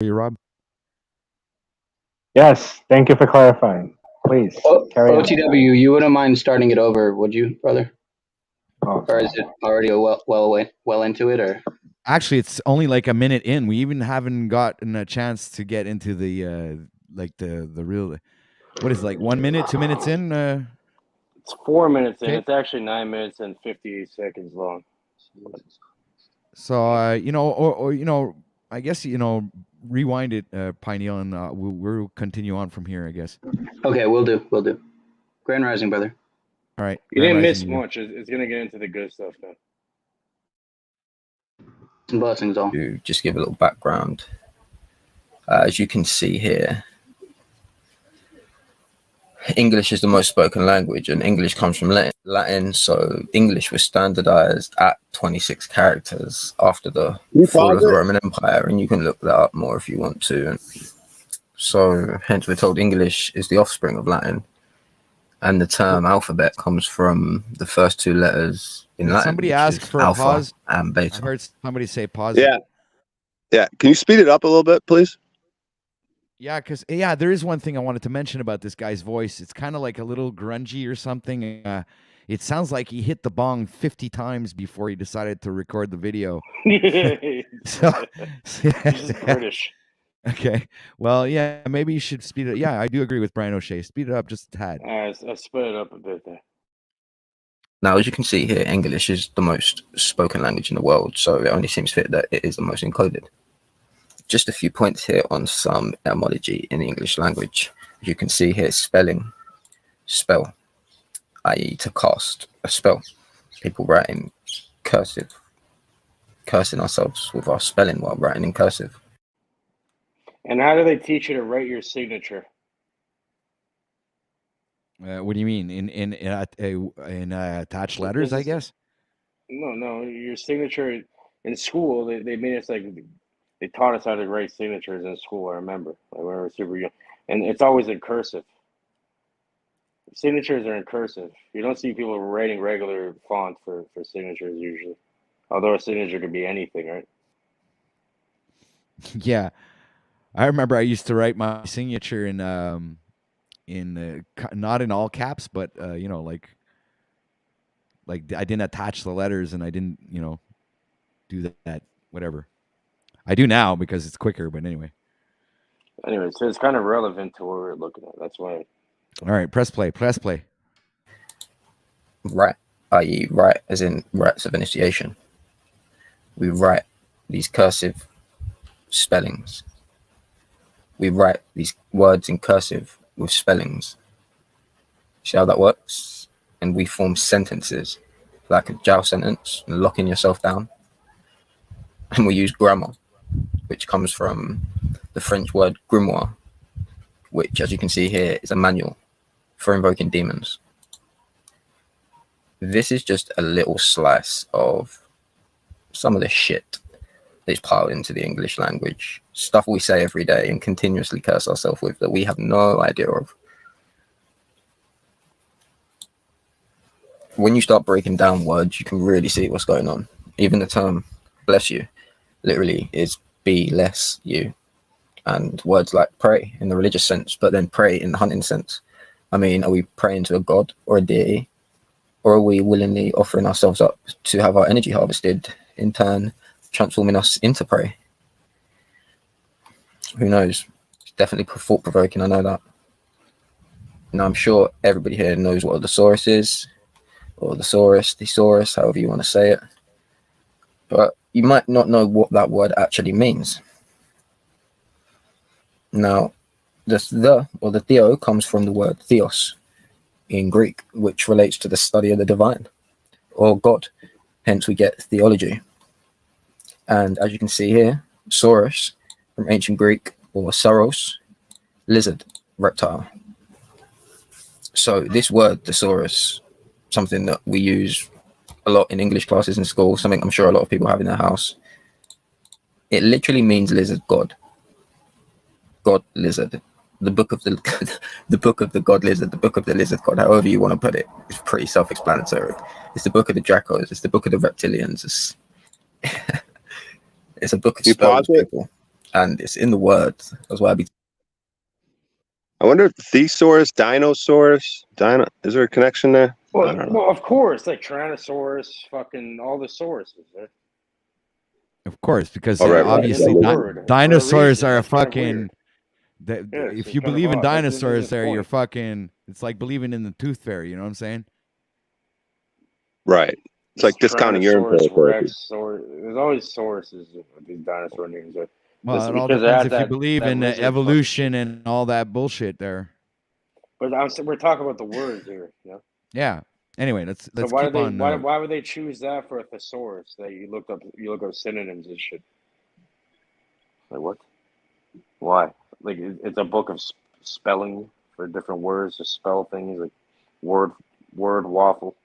you, Rob? Yes, thank you for clarifying. Please carry on. OTW, you wouldn't mind starting it over, would you, brother? Oh, Or is it already well into it, or? Actually, it's only like a minute in. We even haven't gotten a chance to get into the like the real. What is it, like 1 minute, 2 minutes in? It's 4 minutes in. Okay. It's actually 9 minutes and 58 seconds long. So or I guess rewind it, Pineal, and we'll continue on from here, I guess. Okay, we'll do. Grand Rising, brother. All right. You didn't miss you. much. It's going to get into the good stuff now. Some blessings, all. To just give a little background. As you can see here, English is the most spoken language, and English comes from Latin. So English was standardized at 26 characters after the fall of the Roman Empire, and you can look that up more if you want to. So hence we're told English is the offspring of Latin, and the term alphabet comes from the first two letters in Latin. Somebody asked for alpha a pause and beta. I heard somebody say pause. Yeah. Can you speed it up a little bit, please? Yeah, because there is one thing I wanted to mention about this guy's voice. It's kind of like a little grungy or something. It sounds like he hit the bong 50 times before he decided to record the video. So, he's British. Okay. Well, yeah, maybe you should speed it up. Yeah, I do agree with Brian O'Shea. Speed it up just a tad. I sped it up a bit there. Now, as you can see here, English is the most spoken language in the world, so it only seems fit that it is the most encoded. Just a few points here on some etymology in the English language. You can see here spelling, spell, i.e. to cast a spell. People write in cursive, cursing ourselves with our spelling while writing in cursive. And how do they teach you to write your signature? What do you mean? In attached letters, I guess? No. Your signature in school, they made us they taught us how to write signatures in school. I remember, when we were super young, and it's always in cursive. Signatures are in cursive. You don't see people writing regular font for signatures usually. Although a signature could be anything, right? Yeah, I remember I used to write my signature in not in all caps, but like I didn't attach the letters and I didn't do that whatever. I do now because it's quicker, but anyway. Anyway, so it's kind of relevant to what we're looking at. That's why. All right, press play. Right, i.e. right as in rites of initiation. We write these cursive spellings. We write these words in cursive with spellings. See how that works? And we form sentences, like a jail sentence, locking yourself down. And we use grammar, which comes from the French word grimoire, which, as you can see here, is a manual for invoking demons. This is just a little slice of some of the shit that's piled into the English language. Stuff we say every day and continuously curse ourselves with that we have no idea of. When you start breaking down words, you can really see what's going on. Even the term bless you literally is be less you. And words like pray in the religious sense, but then pray in the hunting sense. I mean, are we praying to a god or a deity? Or are we willingly offering ourselves up to have our energy harvested, in turn transforming us into prey? Who knows? It's definitely thought-provoking, I know that. Now, I'm sure everybody here knows what a thesaurus is, or thesaurus, however you want to say it. But you might not know what that word actually means. Now, the theo comes from the word theos in Greek, which relates to the study of the divine or God. Hence, we get theology. And as you can see here, saurus from ancient Greek, or sauros, lizard, reptile. So this word, thesaurus, something that we use a lot in English classes in school, something I'm sure a lot of people have in their house. It literally means lizard god. God lizard. The book of the god lizard, the book of the lizard god, however you want to put it. It's pretty self-explanatory. It's the book of the Dracos, it's the book of the reptilians. It's a book of spells, people. and it's in the word. That's why I wonder if thesaurus, dinosaurus, is there a connection there? I don't know. Well, of course, like Tyrannosaurus, fucking all the sauruses. Right? Of course, because Oh, right, obviously It's a word dinosaurs for a are reason. It's kind of fucking. weird. Yeah, If it's you kind of believe in odd. There's dinosaurs, a there you're point. fucking. It's like believing in the tooth fairy. You know what I'm saying? Right. It's like discounting your Tyrannosaurus therapy. Rex, or there's always sauruses with these dinosaur names. Well, it all Because they depends had if you believe that in lizard evolution and all that bullshit there. But we're talking about the words here, you know. Yeah. Anyway, let's So why keep did they on. why would they choose that for a thesaurus that you look up synonyms and shit? Like what? Why? Like it's a book of spelling for different words to spell things like word waffle,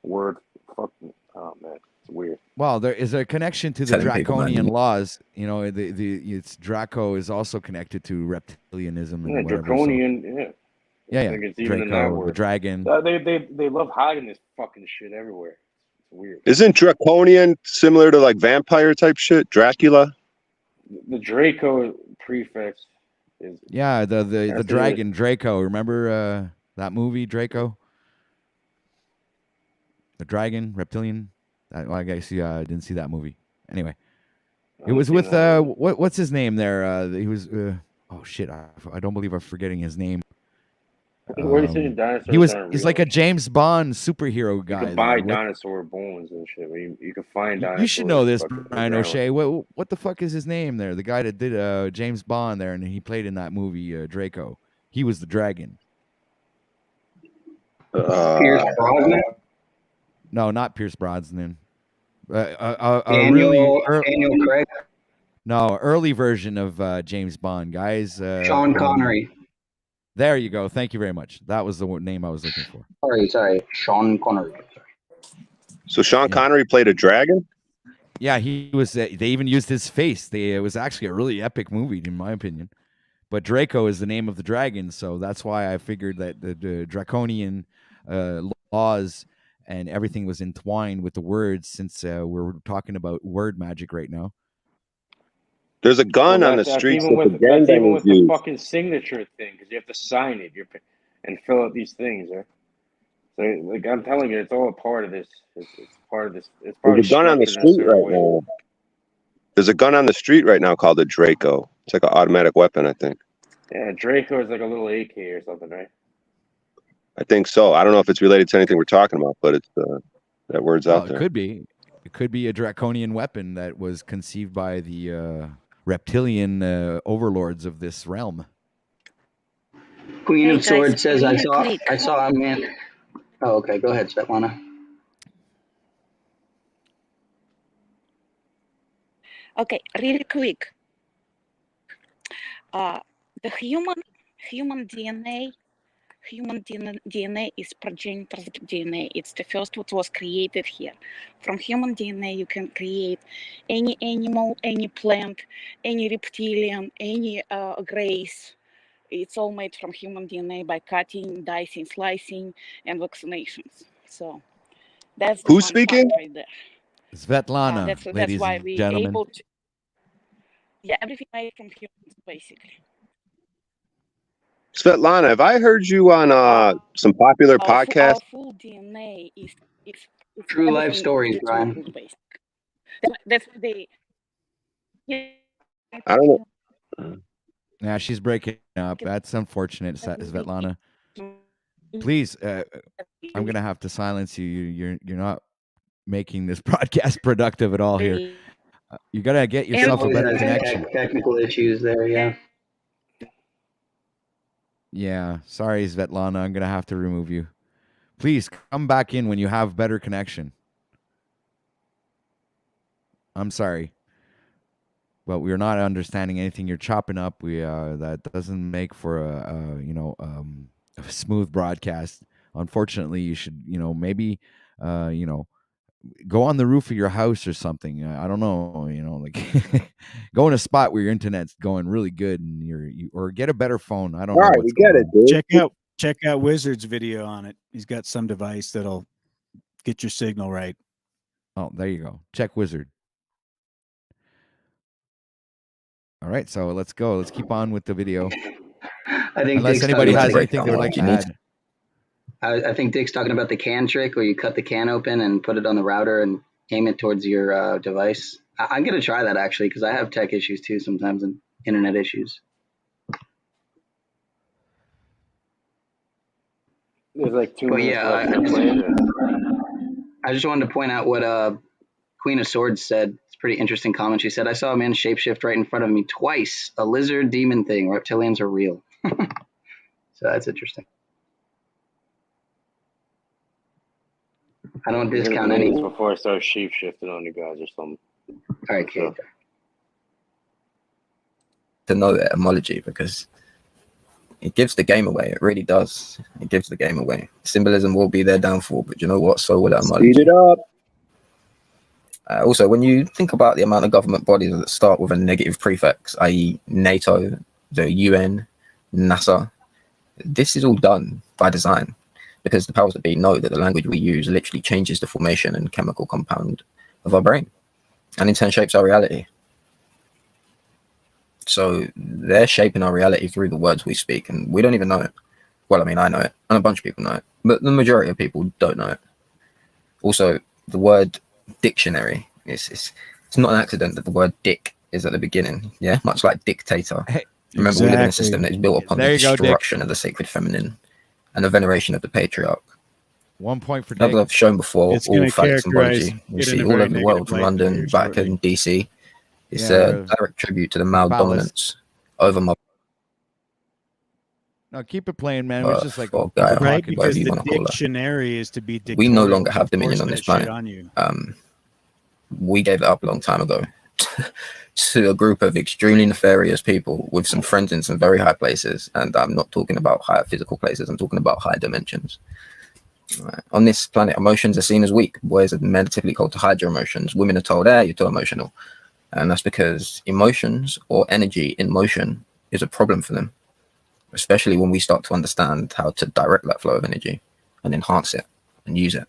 word fucking. Oh man, it's weird. Well, there is a connection to the telling people, man, draconian laws. You know, it's Draco is also connected to reptilianism and Yeah, whatever. draconian. So, Yeah. yeah. I think it's even in that Draco, word. the dragon. They love hiding this fucking shit everywhere. It's weird. Isn't draconian similar to like vampire type shit? Dracula? The Draco prefix is The dragon Draco. Remember that movie Draco? The dragon reptilian. Well, I guess you didn't see that movie. Anyway, it was with what's his name there? He was oh shit! I don't believe I'm forgetting his name. What are you saying? Dinosaurs aren't He's real? like a James Bond superhero guy. You can buy dinosaur bones and shit. You can find dinosaurs. You should know this, Brian O'Shea. What the fuck is his name there? The guy that did James Bond there, and he played in that movie Draco. He was the dragon. Pierce Brosnan? No, not Pierce Brosnan. Daniel Craig? No, early version of James Bond, guys. Sean Connery. There you go. Thank you very much. That was the name I was looking for. Sorry. Sean Connery. So Sean Connery played a dragon? Yeah, he was. They even used his face. It was actually a really epic movie, in my opinion. But Draco is the name of the dragon, so that's why I figured that the draconian laws and everything was entwined with the words, since we're talking about word magic right now. There's a gun on the streets that the gangbangers use. The fucking signature thing, because you have to sign it and fill out these things, right? So, like I'm telling you, it's all a part of this. It's part of this. It's part There's a gun on the street right now. There's a gun on the street right now called a Draco. It's like an automatic weapon, I think. Yeah, Draco is like a little AK or something, right? I think so. I don't know if it's related to anything we're talking about, but it's that word's out there. It could be. It could be a draconian weapon that was conceived by the reptilian overlords of this realm. Queen of Swords says, I saw a man. Oh, okay. Go ahead, Svetlana. Okay, really quick. The human DNA is progenitor's DNA. It's the first what was created here. From human DNA, you can create any animal, any plant, any reptilian, any race. It's all made from human DNA by cutting, dicing, slicing, and vaccinations. So that's the who's speaking right there. Svetlana, that's why and gentlemen. Able to. Yeah, everything made from humans, basically. Svetlana, have I heard you on some popular podcasts? Our full DNA is True life stories, Brian. That's what they. Yeah. I don't know. Yeah, she's breaking up. That's unfortunate, Svetlana. Please, I'm gonna have to silence you. You're not making this broadcast productive at all here. You gotta get yourself a better connection. Technical issues there, yeah. Yeah, sorry, Svetlana. I'm gonna have to remove you. Please come back in when you have better connection. I'm sorry, but we're not understanding anything you're chopping up. That doesn't make for a smooth broadcast. Unfortunately, you should maybe go on the roof of your house or something. I don't know, like go in a spot where your internet's going really good, and or get a better phone. I don't know. All right, we get it, dude. Check out Wizard's video on it. He's got some device that'll get your signal right. Oh, there you go. Check Wizard. All right, so let's go. Let's keep on with the video. I think Unless Dick's anybody talking has about anything they would like to add. I think Dick's talking about the can trick where you cut the can open and put it on the router and aim it towards your device. I'm going to try that actually because I have tech issues too sometimes and internet issues. There's like 2 minutes yeah, left to play it. I just wanted to point out what Queen of Swords said. It's a pretty interesting comment. She said, I saw a man shapeshift right in front of me twice. A lizard demon thing. Reptilians are real. So that's interesting. I don't discount any. Before I start shape shifting on you guys or something. All right, Kate. To know etymology because it gives the game away. It really does. It gives the game away. Symbolism will be their downfall, but you know what? So will etymology. Speed it up. Also, when you think about the amount of government bodies that start with a negative prefix, i.e. NATO, the UN, NASA, this is all done by design because the powers that be know that the language we use literally changes the formation and chemical compound of our brain and in turn shapes our reality. So they're shaping our reality through the words we speak, and we don't even know it. Well, I mean, I know it, and a bunch of people know it, but the majority of people don't know it. Also, the word dictionary it's not an accident that the word dick is at the beginning. Yeah, much like dictator. Hey, remember, we live in a system that is built upon the destruction of the sacred feminine and the veneration of the patriarch. 1 point for Dick. As I've shown before, It's all phallic symbology we it in see a all very over the world, from negative light London, very Vatican, DC. It's a direct tribute to the male dominance over my. No, keep it playing, man. It's just like right, because the dictionary is to be dictatorial. We no longer have dominion on that this planet. shit on you. We gave it up a long time ago to a group of extremely nefarious people with some friends in some very high places. And I'm not talking about higher physical places. I'm talking about higher dimensions. Right. On this planet, emotions are seen as weak. Boys are typically told to hide your emotions. Women are told, you're too emotional. And that's because emotions or energy in motion is a problem for them, especially when we start to understand how to direct that flow of energy and enhance it and use it.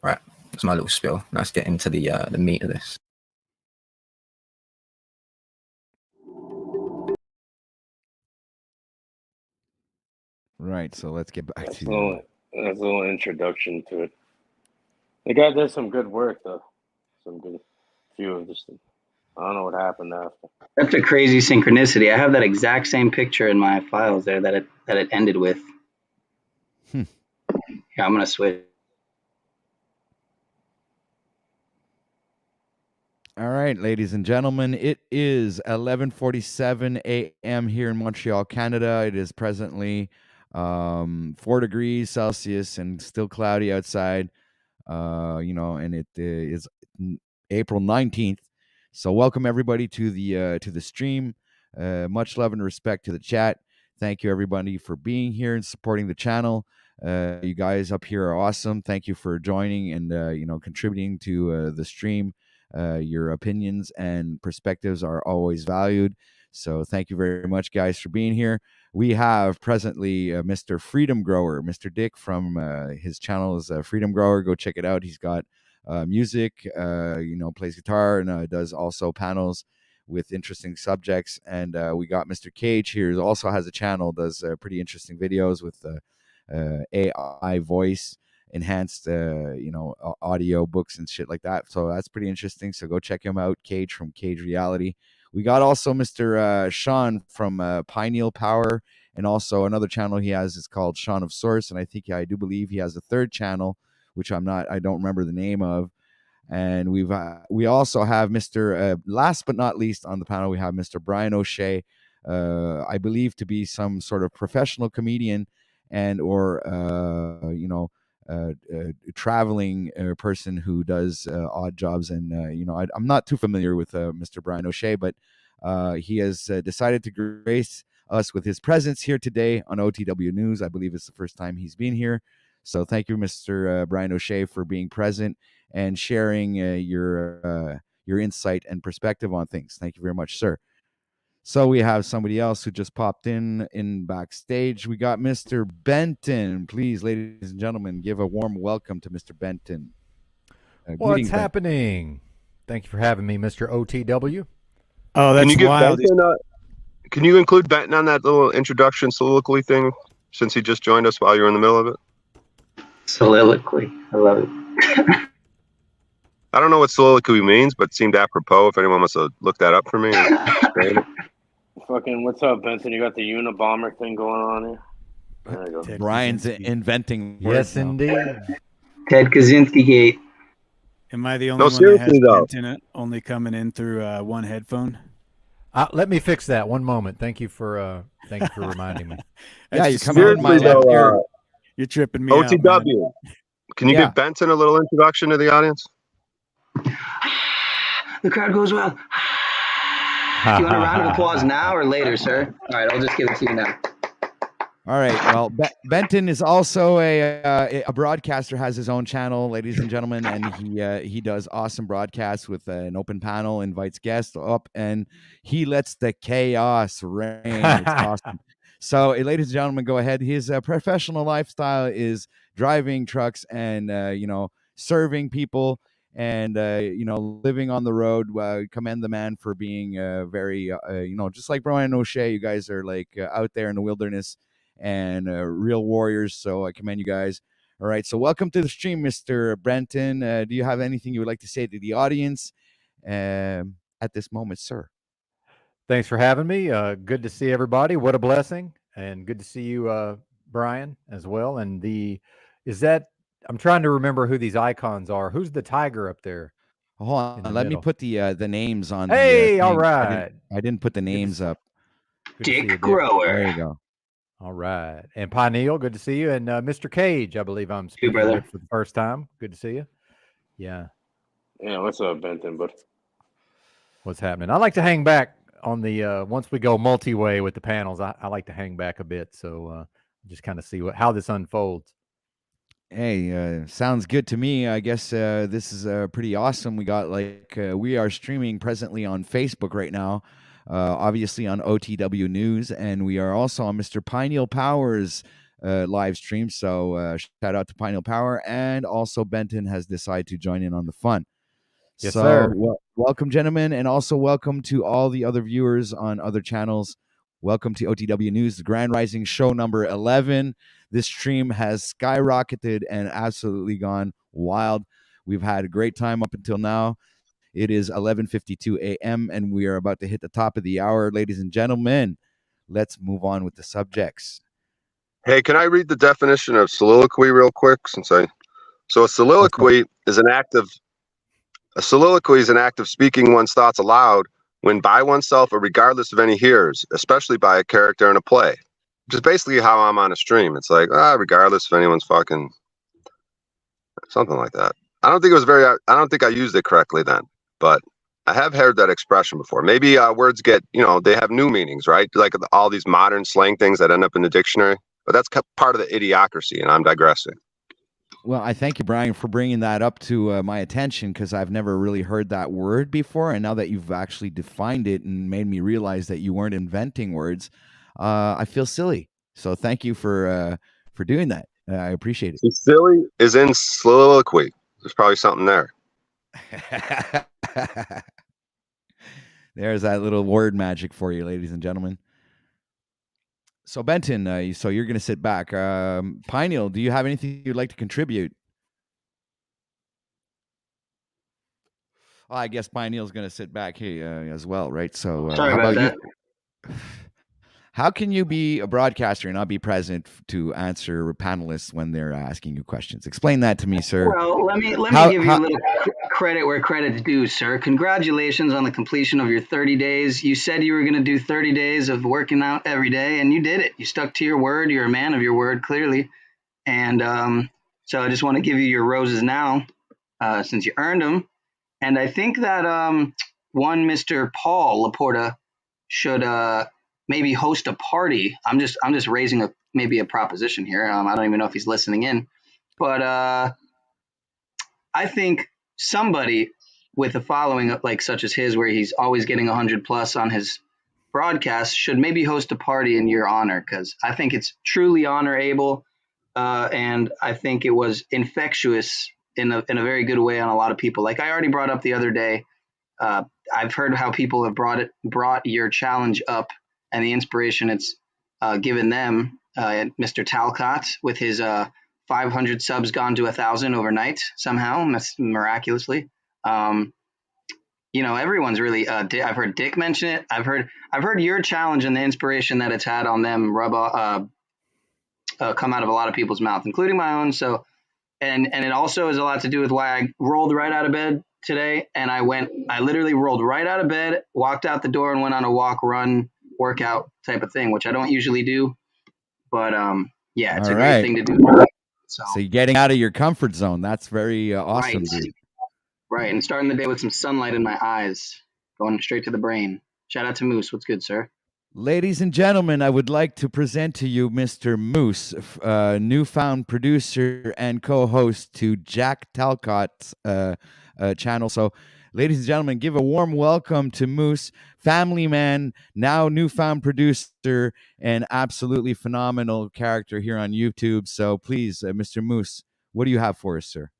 Right. That's my little spiel. Let's get into the meat of this. Right, so let's get back That's to that's a little introduction to it. The guy did some good work though. Some good few of this. I don't know what happened after. That's a crazy synchronicity. I have that exact same picture in my files there that it ended with. Yeah, I'm gonna switch. All right, ladies and gentlemen, it is 11:47 a.m. here in Montreal, Canada. It is presently 4 degrees Celsius and still cloudy outside. And it is April 19th. So welcome everybody to the stream. Much love and respect to the chat. Thank you everybody for being here and supporting the channel. You guys up here are awesome. Thank you for joining and contributing to the stream. Your opinions and perspectives are always valued. So thank you very much, guys, for being here. We have presently Mr. Freedom Grower, Mr. Dick from his channel is Freedom Grower. Go check it out. He's got music, plays guitar, and does also panels with interesting subjects. And we got Mr. Cage here, who also has a channel, does pretty interesting videos with AI voice enhanced audio books and shit like that. So that's pretty interesting. So go check him out, Cage from Cage Reality. We got also Mr. Sean from Pineal Power, and also another channel he has is called Sean of Source, and I do believe he has a third channel, which I don't remember the name of. And we also have Mr. Last but not least on the panel, we have Mr. Brian O'Shea, I believe to be some sort of professional comedian and or traveling person who does odd jobs. And I'm not too familiar with Mr. Brian O'Shea, but he has decided to grace us with his presence here today on OTW News. I believe it's the first time he's been here. So thank you, Mr. Brian O'Shea, for being present and sharing your insight and perspective on things. Thank you very much, sir. So we have somebody else who just popped in backstage. We got Mr. Benton. Please, ladies and gentlemen, give a warm welcome to Mr. Benton. What's happening? Thank you for having me, Mr. OTW. Oh, Can that's you give wild. Benton? Can you include Benton on that little introduction soliloquy thing, since he just joined us while you're in the middle of it? Soliloquy. I love it. I don't know what soliloquy means, but it seemed apropos. If anyone wants to look that up for me and explain it. Fucking, what's up, Benton? You got the Unabomber thing going on here? There you go. Ted Brian's Kaczynski. inventing Yes, words now. indeed. Ted Kaczynski Gate. Am I the only No, one that has seriously, though. Benton only coming in through one headphone? Let me fix that. One moment. Thank you for reminding me. Yeah, That's you just come in my Seriously, left ear. though, You're tripping me out, man. OTW. Can you Yeah. give Benton a little introduction to the audience? The crowd goes wild. Do you want a round of applause now or later, sir? All right, I'll just give it to you now. All right. Well, Benton is also a broadcaster, has his own channel, ladies and gentlemen, and he does awesome broadcasts with an open panel, invites guests up, and he lets the chaos reign. It's awesome. So, ladies and gentlemen, go ahead. His professional lifestyle is driving trucks and serving people and living on the road. Commend the man for being very just like Brian O'Shea. You guys are like out there in the wilderness and real warriors, so I commend you guys. All right, so welcome to the stream, Mr. Brenton. Do you have anything you would like to say to the audience at this moment, sir? Thanks for having me. Good to see everybody. What a blessing, and good to see you, Brian, as well. And I'm trying to remember who these icons are. Who's the tiger up there? Hold on, let me put the names on. Hey, the all thing. right. I didn't put the names up. Dick Grower. There you go. All right. And Pineal, good to see you. And Mr. Cage, I believe I'm speaking brother. with for the first time. Good to see you. Yeah. Yeah, what's up, Benton? But What's happening? I like to hang back on the once we go multi-way with the panels. I like to hang back a bit, so just kind of see how this unfolds. Hey, sounds good to me. I guess this is pretty awesome. We got we are streaming presently on Facebook right now, obviously on OTW News, and we are also on Mr. Pineal Power's live stream. So shout out to Pineal Power, and also Benton has decided to join in on the fun. Yes, so sir. Welcome, gentlemen, and also welcome to all the other viewers on other channels. Welcome to OTW News, the Grand Rising show number 11. This stream has skyrocketed and absolutely gone wild. We've had a great time up until now. It is 11:52 a.m. and we are about to hit the top of the hour. Ladies and gentlemen, let's move on with the subjects. Hey, can I read the definition of soliloquy real quick? So a soliloquy is an act of speaking one's thoughts aloud when by oneself or regardless of any hearers, especially by a character in a play. Which is basically how I'm on a stream. It's like, regardless of anyone's fucking something like that. I don't think I used it correctly then, but I have heard that expression before. Maybe words get, they have new meanings, right? Like all these modern slang things that end up in the dictionary, but that's part of the idiocracy, and I'm digressing. Well, I thank you, Brian, for bringing that up to my attention, because I've never really heard that word before. And now that you've actually defined it and made me realize that you weren't inventing words, I feel silly. So thank you for doing that. I appreciate it. So silly is in soliloquy. There's probably something there. There's that little word magic for you, ladies and gentlemen. So Benton, so you're going to sit back. Pineal, do you have anything you'd like to contribute? I guess Pineal's going to sit back here as well, right? So Sorry about that. How can you be a broadcaster and not be present to answer panelists when they're asking you questions? Explain that to me, sir. Well, let me give you a little credit where credit's due, sir. Congratulations on the completion of your 30 days. You said you were going to do 30 days of working out every day, and you did it. You stuck to your word. You're a man of your word, clearly. And so I just want to give you your roses now, since you earned them. And I think that one Mr. Paul Laporta should maybe host a party. I'm just raising maybe a proposition here. I don't even know if he's listening in, but I think somebody with a following like such as his, where he's always getting 100 plus on his broadcast, should maybe host a party in your honor, because I think it's truly honorable, and I think it was infectious in a very good way on a lot of people. Like I already brought up the other day, I've heard how people have brought your challenge up and the inspiration it's given them. Mr. Talcott with his 500 subs gone to 1,000 overnight somehow, miraculously. Everyone's really. I've heard Dick mention it. I've heard your challenge and the inspiration that it's had on them come out of a lot of people's mouth, including my own. So, and it also has a lot to do with why I rolled right out of bed today, and I literally rolled right out of bed, walked out the door, and went on a walk, run, workout type of thing, which I don't usually do. But yeah, it's a great thing to do. So you're getting out of your comfort zone. That's very awesome, dude. Right, and starting the day with some sunlight in my eyes, going straight to the brain. Shout out to Moose. What's good, sir? Ladies and gentlemen, I would like to present to you Mr. Moose, newfound producer and co-host to Jack Talcott's channel. So, ladies and gentlemen, give a warm welcome to Moose, family man, now newfound producer, and absolutely phenomenal character here on YouTube. So please, Mr. Moose, what do you have for us, sir?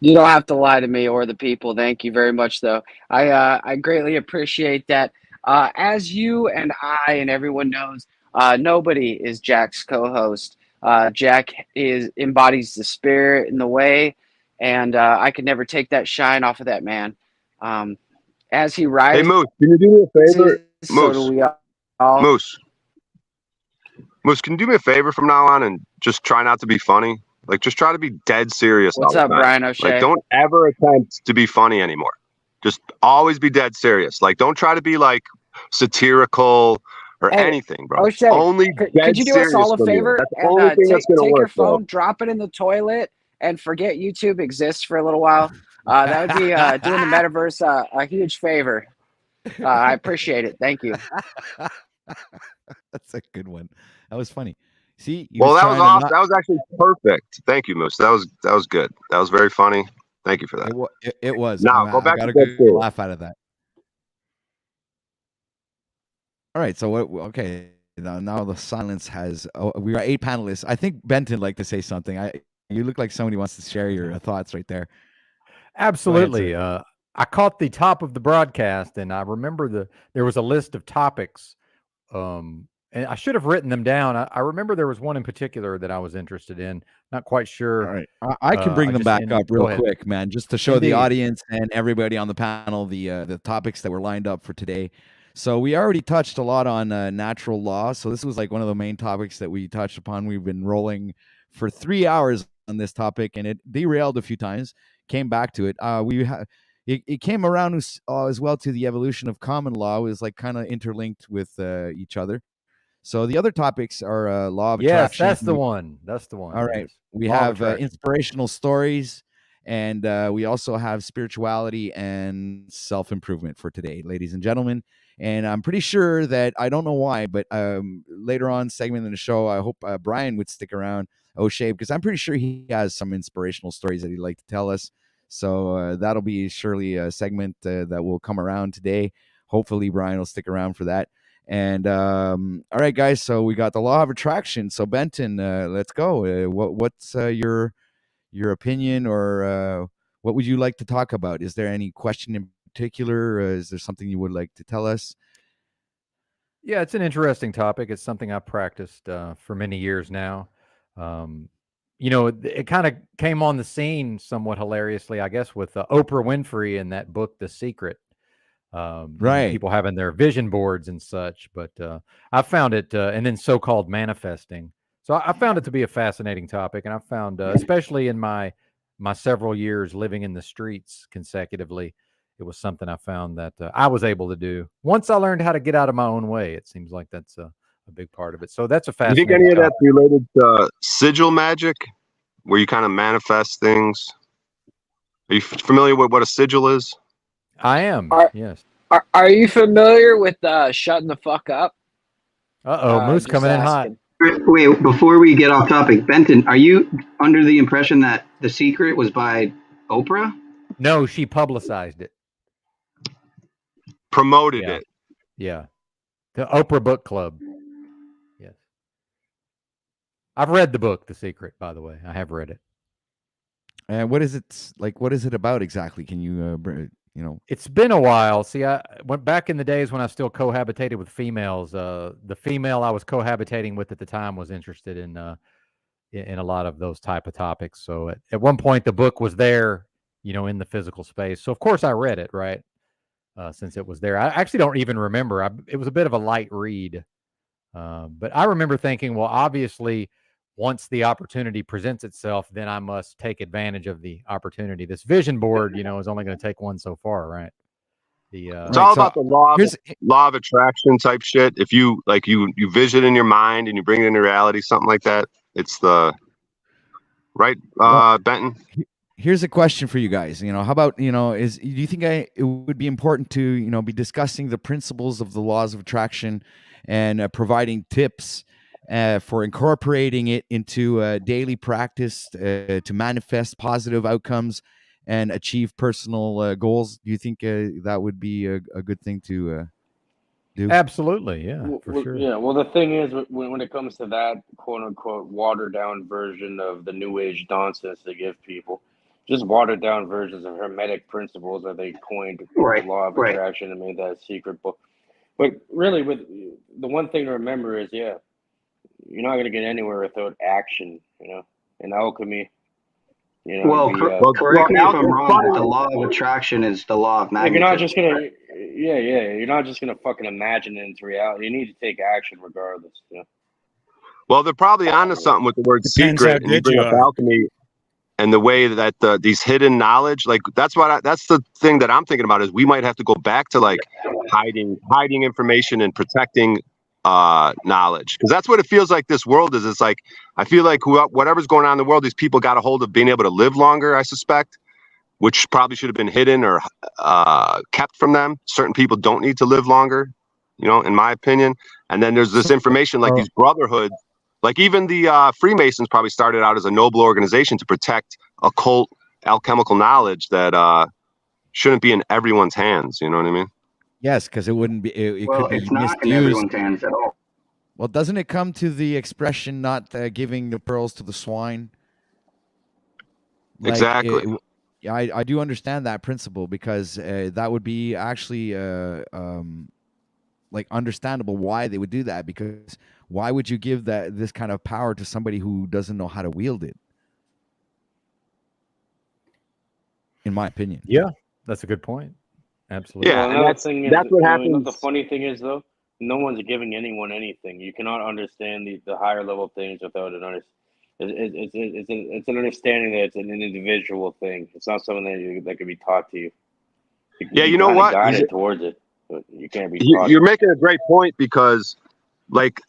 You don't have to lie to me or the people. Thank you very much, though. I greatly appreciate that. As you and I and everyone knows, nobody is Jack's co-host. Jack embodies the spirit and the way, and I could never take that shine off of that man. As he rises, hey Moose, can you do me a favor? So do we all. Moose, can you do me a favor from now on and just try not to be funny? Like, just try to be dead serious. What's up, Brian O'Shea? Like, don't ever attempt to be funny anymore. Just always be dead serious. Like, don't try to be like satirical or anything, bro. O'Shea, only could you do us all a favor? That's the only thing that's gonna take work, your phone, bro. drop it in the toilet, and forget YouTube exists for a little while. That would be doing the metaverse a huge favor. I appreciate it. Thank you. That's a good one. That was funny. See, well, that was awesome. That was actually perfect. Thank you, Moose. That was good. That was very funny. Thank you for that. It was. Now go back to to a good good laugh out of that. All right. So okay. Now the silence has. We are 8 panelists. I think Benton liked to say something. You look like somebody wants to share your thoughts right there. Absolutely. I caught the top of the broadcast, and I remember there was a list of topics. And I should have written them down. I remember there was one in particular that I was interested in. Not quite sure. All right. I can bring them back up real quick, man, just to show the audience and everybody on the panel the topics that were lined up for today. So we already touched a lot on natural law. So this was like one of the main topics that we touched upon. We've been rolling for 3 hours on this topic, and it derailed a few times. Came back to it. It came around as well to the evolution of common law. It was like kind of interlinked with each other. So the other topics are law of attraction. Yes, that's the one. That's the one. All right. Yes. We have inspirational stories, and we also have spirituality and self-improvement for today, ladies and gentlemen. And I'm pretty sure that, I don't know why, but later on segment in the show, I hope Brian would stick around, O'Shea, because I'm pretty sure he has some inspirational stories that he'd like to tell us. So that'll be surely a segment that will come around today. Hopefully Brian will stick around for that. And all right, guys. So we got the law of attraction. So Benton, let's go. What's your opinion, or what would you like to talk about? Is there any question in particular? Is there something you would like to tell us? Yeah, it's an interesting topic. It's something I've practiced for many years now. It kind of came on the scene somewhat hilariously, I guess, with Oprah Winfrey and that book, The Secret. Right, people having their vision boards and such, but I found it and then so-called manifesting. So I found it to be a fascinating topic, and I found especially in my several years living in the streets consecutively, it was something I found that I was able to do once I learned how to get out of my own way. It seems like that's a big part of it. So that's a fascinating You think any of topic. that's related to sigil magic, where you kind of manifest things? Are you familiar with what a sigil is? I am. Yes. Are you familiar with shutting the fuck up? Moose coming in hot. Wait, before we get off topic, Benton, are you under the impression that The Secret was by Oprah? No, she publicized it. Promoted it. Yeah. The Oprah Book Club. Yes. I've read the book, The Secret, by the way. I have read it. And what is it like? What is it about exactly? Can you You know, it's been a while. See, I went back in the days when I still cohabitated with females. The female I was cohabitating with at the time was interested in a lot of those type of topics. So at one point, the book was there, in the physical space. So of course I read it, right? Since it was there, I actually don't even remember. It was a bit of a light read, but I remember thinking, well, obviously, once the opportunity presents itself, then I must take advantage of the opportunity. This vision board, is only going to take one so far, right? It's all about the law of attraction type shit. If you you vision in your mind and you bring it into reality, something like that. It's the right, Benton. Here's a question for you guys. How about, do you think it would be important to, be discussing the principles of the laws of attraction and providing tips for incorporating it into daily practice to manifest positive outcomes and achieve personal goals? Do you think that would be a good thing to do? Absolutely, yeah, for sure. Yeah, well, the thing is, when it comes to that quote unquote watered down version of the new age nonsense they give people, just watered down versions of hermetic principles that they coined the law of attraction and made that secret book. But really, with the one thing to remember is, you're not going to get anywhere without action. In alchemy. Well, correct me if I'm wrong, but the law of attraction is the law of magnetism. You're not just gonna, you're not just gonna fucking imagine it into reality. You need to take action regardless. Well, they're probably onto something with the word secret, and you bring up alchemy and the way that these hidden knowledge, like that's the thing that I'm thinking about is we might have to go back to like hiding information and protecting knowledge, because that's what it feels like this world is. It's like I feel like whatever's going on in the world, these people got a hold of being able to live longer, I suspect, which probably should have been hidden or kept from them. Certain people don't need to live longer, in my opinion. And then there's this information like these brotherhoods, like even the Freemasons probably started out as a noble organization to protect occult alchemical knowledge that shouldn't be in everyone's hands. You know what I mean? Yes, because it wouldn't be. It well, could be it's not misused. in everyone's hands at all. Well, doesn't it come to the expression not giving the pearls to the swine? Like, exactly. Yeah, I do understand that principle, because that would be actually like understandable why they would do that, because why would you give this kind of power to somebody who doesn't know how to wield it? In my opinion. Yeah, that's a good point. Absolutely. Yeah, well, that's what happens. The funny thing is, though, no one's giving anyone anything. You cannot understand the higher level things without an understanding. It's an understanding that it's an individual thing. It's not something that can be taught to you. You know what? Guided towards it, but you can't be. You're making a great point, because, like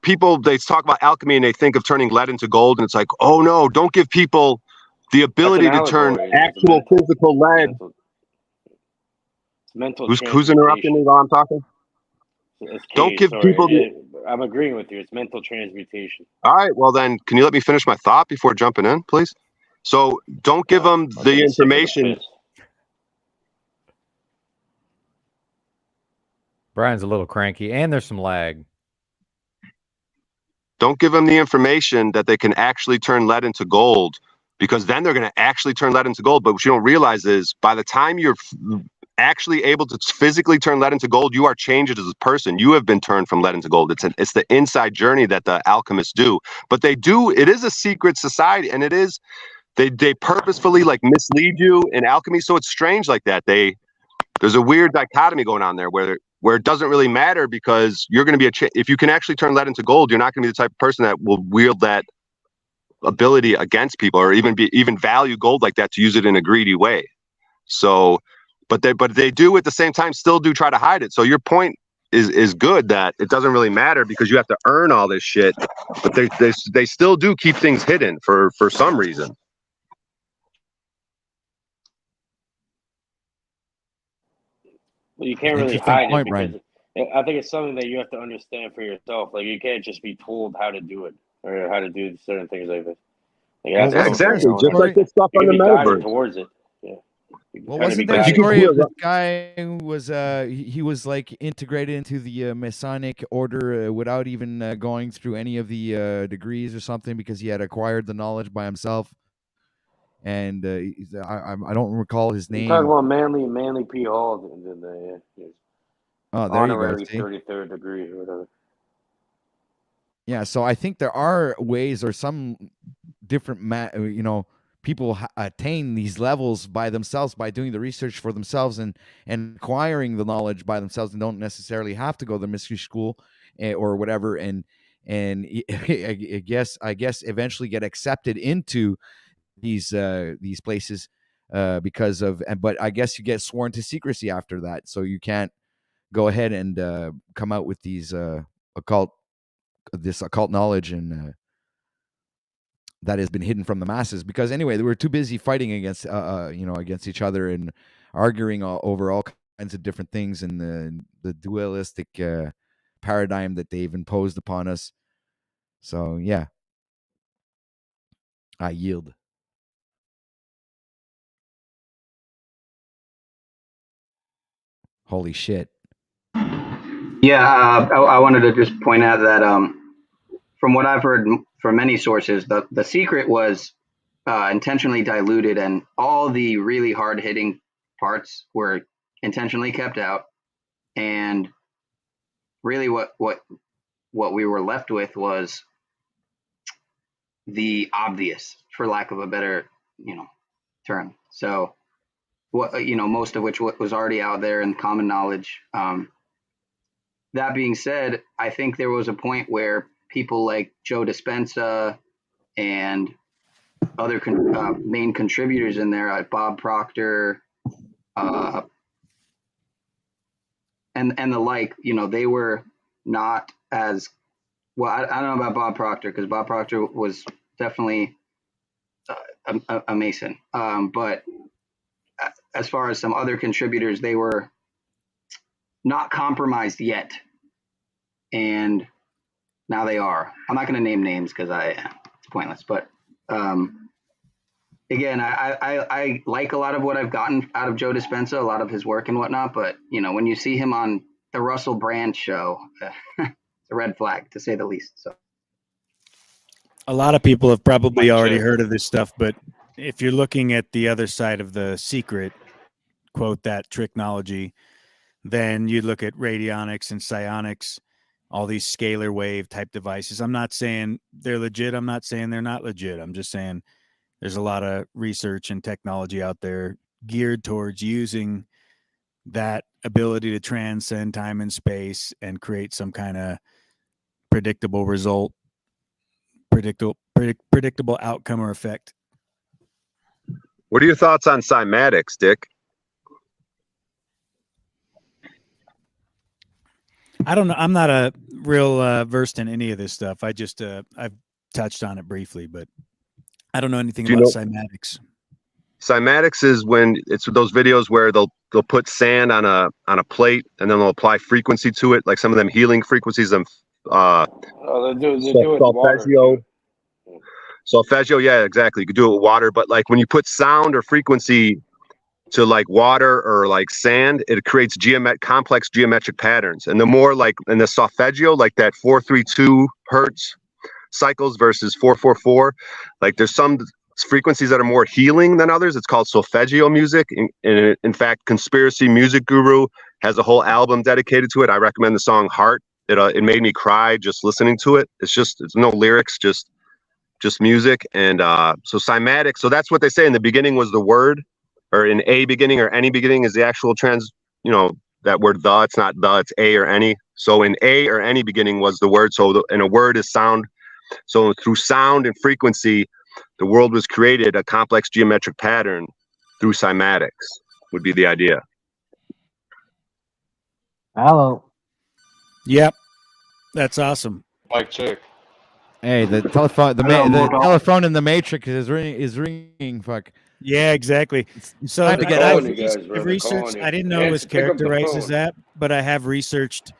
people, they talk about alchemy and they think of turning lead into gold, and it's like, oh no, don't give people the ability to turn actual physical lead. It's mental. Who's interrupting me while I'm talking? Don't give people. I'm agreeing with you. It's mental transmutation. All right. Well, then, can you let me finish my thought before jumping in, please? So don't give them the information. Brian's a little cranky, and there's some lag. Don't give them the information that they can actually turn lead into gold, because then they're going to actually turn lead into gold. But what you don't realize is by the time you're actually able to physically turn lead into gold, you are changed as a person. You have been turned from lead into gold. It's the inside journey that the alchemists do. But they do, it is a secret society, and it is, they purposefully like mislead you in alchemy. So it's strange like that. There's a weird dichotomy going on there where it doesn't really matter, because you're going to be if you can actually turn lead into gold, you're not going to be the type of person that will wield that ability against people, or even value gold like that to use it in a greedy way. So, but they do at the same time still do try to hide it. So your point is good, that it doesn't really matter because you have to earn all this shit, but they still do keep things hidden for some reason. Well, you can't really hide it, because I think it's something that you have to understand for yourself. Like, you can't just be told how to do it or how to do certain things like this. Like, exactly. Just like this stuff on the metaverse. Towards it. Yeah. Well, wasn't there a story of this guy who was he was like integrated into the Masonic order without even going through any of the degrees or something, because he had acquired the knowledge by himself? and I don't recall his You talking name. about Manly P. Hall, and then his Oh, there you go. honorary See? 33rd degree or whatever. Yeah, so I think there are ways or some different, people attain these levels by themselves by doing the research for themselves and acquiring the knowledge by themselves, and don't necessarily have to go to mystery school or whatever. And I guess eventually get accepted into these places because of, but I guess you get sworn to secrecy after that, so you can't go ahead and come out with these occult knowledge and that has been hidden from the masses, because anyway they were too busy fighting against against each other and arguing over all kinds of different things, and the dualistic paradigm that they've imposed upon us. So yeah, I yield. Holy shit. Yeah, I wanted to just point out that from what I've heard from many sources, the secret was intentionally diluted, and all the really hard hitting parts were intentionally kept out. And really, what we were left with was the obvious, for lack of a better term. So what most of which was already out there in common knowledge. That being said, I think there was a point where people like Joe Dispenza and other main contributors in there, Bob Proctor, and the like, they were not as well. I don't know about Bob Proctor, because Bob Proctor was definitely a Mason, but as far as some other contributors, they were not compromised yet, and now they are. I'm not going to name names because it's pointless. But again, I like a lot of what I've gotten out of Joe Dispenza, a lot of his work and whatnot. But when you see him on the Russell Brand show, it's a red flag, to say the least. So a lot of people have probably already heard of this stuff, but if you're looking at the other side of the secret, quote, that tricknology, then you look at radionics and psionics, all these scalar wave type devices. I'm not saying they're legit. I'm not saying they're not legit. I'm just saying there's a lot of research and technology out there geared towards using that ability to transcend time and space and create some kind of predictable result, predictable outcome or effect. What are your thoughts on cymatics, Dick? I don't know. I'm not a real versed in any of this stuff. I just I've touched on it briefly, but I don't know anything about cymatics. Cymatics is when it's those videos where they'll put sand on a plate and then they'll apply frequency to it, like some of them healing frequencies. They do it with water. Solfeggio, yeah, exactly. You could do it with water, but like when you put sound or frequency to like water or like sand, it creates complex geometric patterns. And the more like in the solfeggio, like that 432 hertz cycles versus 444, like there's some frequencies that are more healing than others. It's called solfeggio music. And in fact, Conspiracy Music Guru has a whole album dedicated to it. I recommend the song Heart. It made me cry just listening to it. It's no lyrics, just music. And so cymatic, so that's what they say in the beginning was the word, or in a beginning or any beginning is the actual that word the, it's not the, it's a or any. So in a or any beginning was the word. So and a word is sound. So through sound and frequency, the world was created, a complex geometric pattern through cymatics would be the idea. Hello. Yep. That's awesome. Mike check. Hey, the telephone, the telephone in the Matrix is ringing. Fuck. Yeah, exactly. So again, I've researched. I didn't know it was characterized as that, but I have researched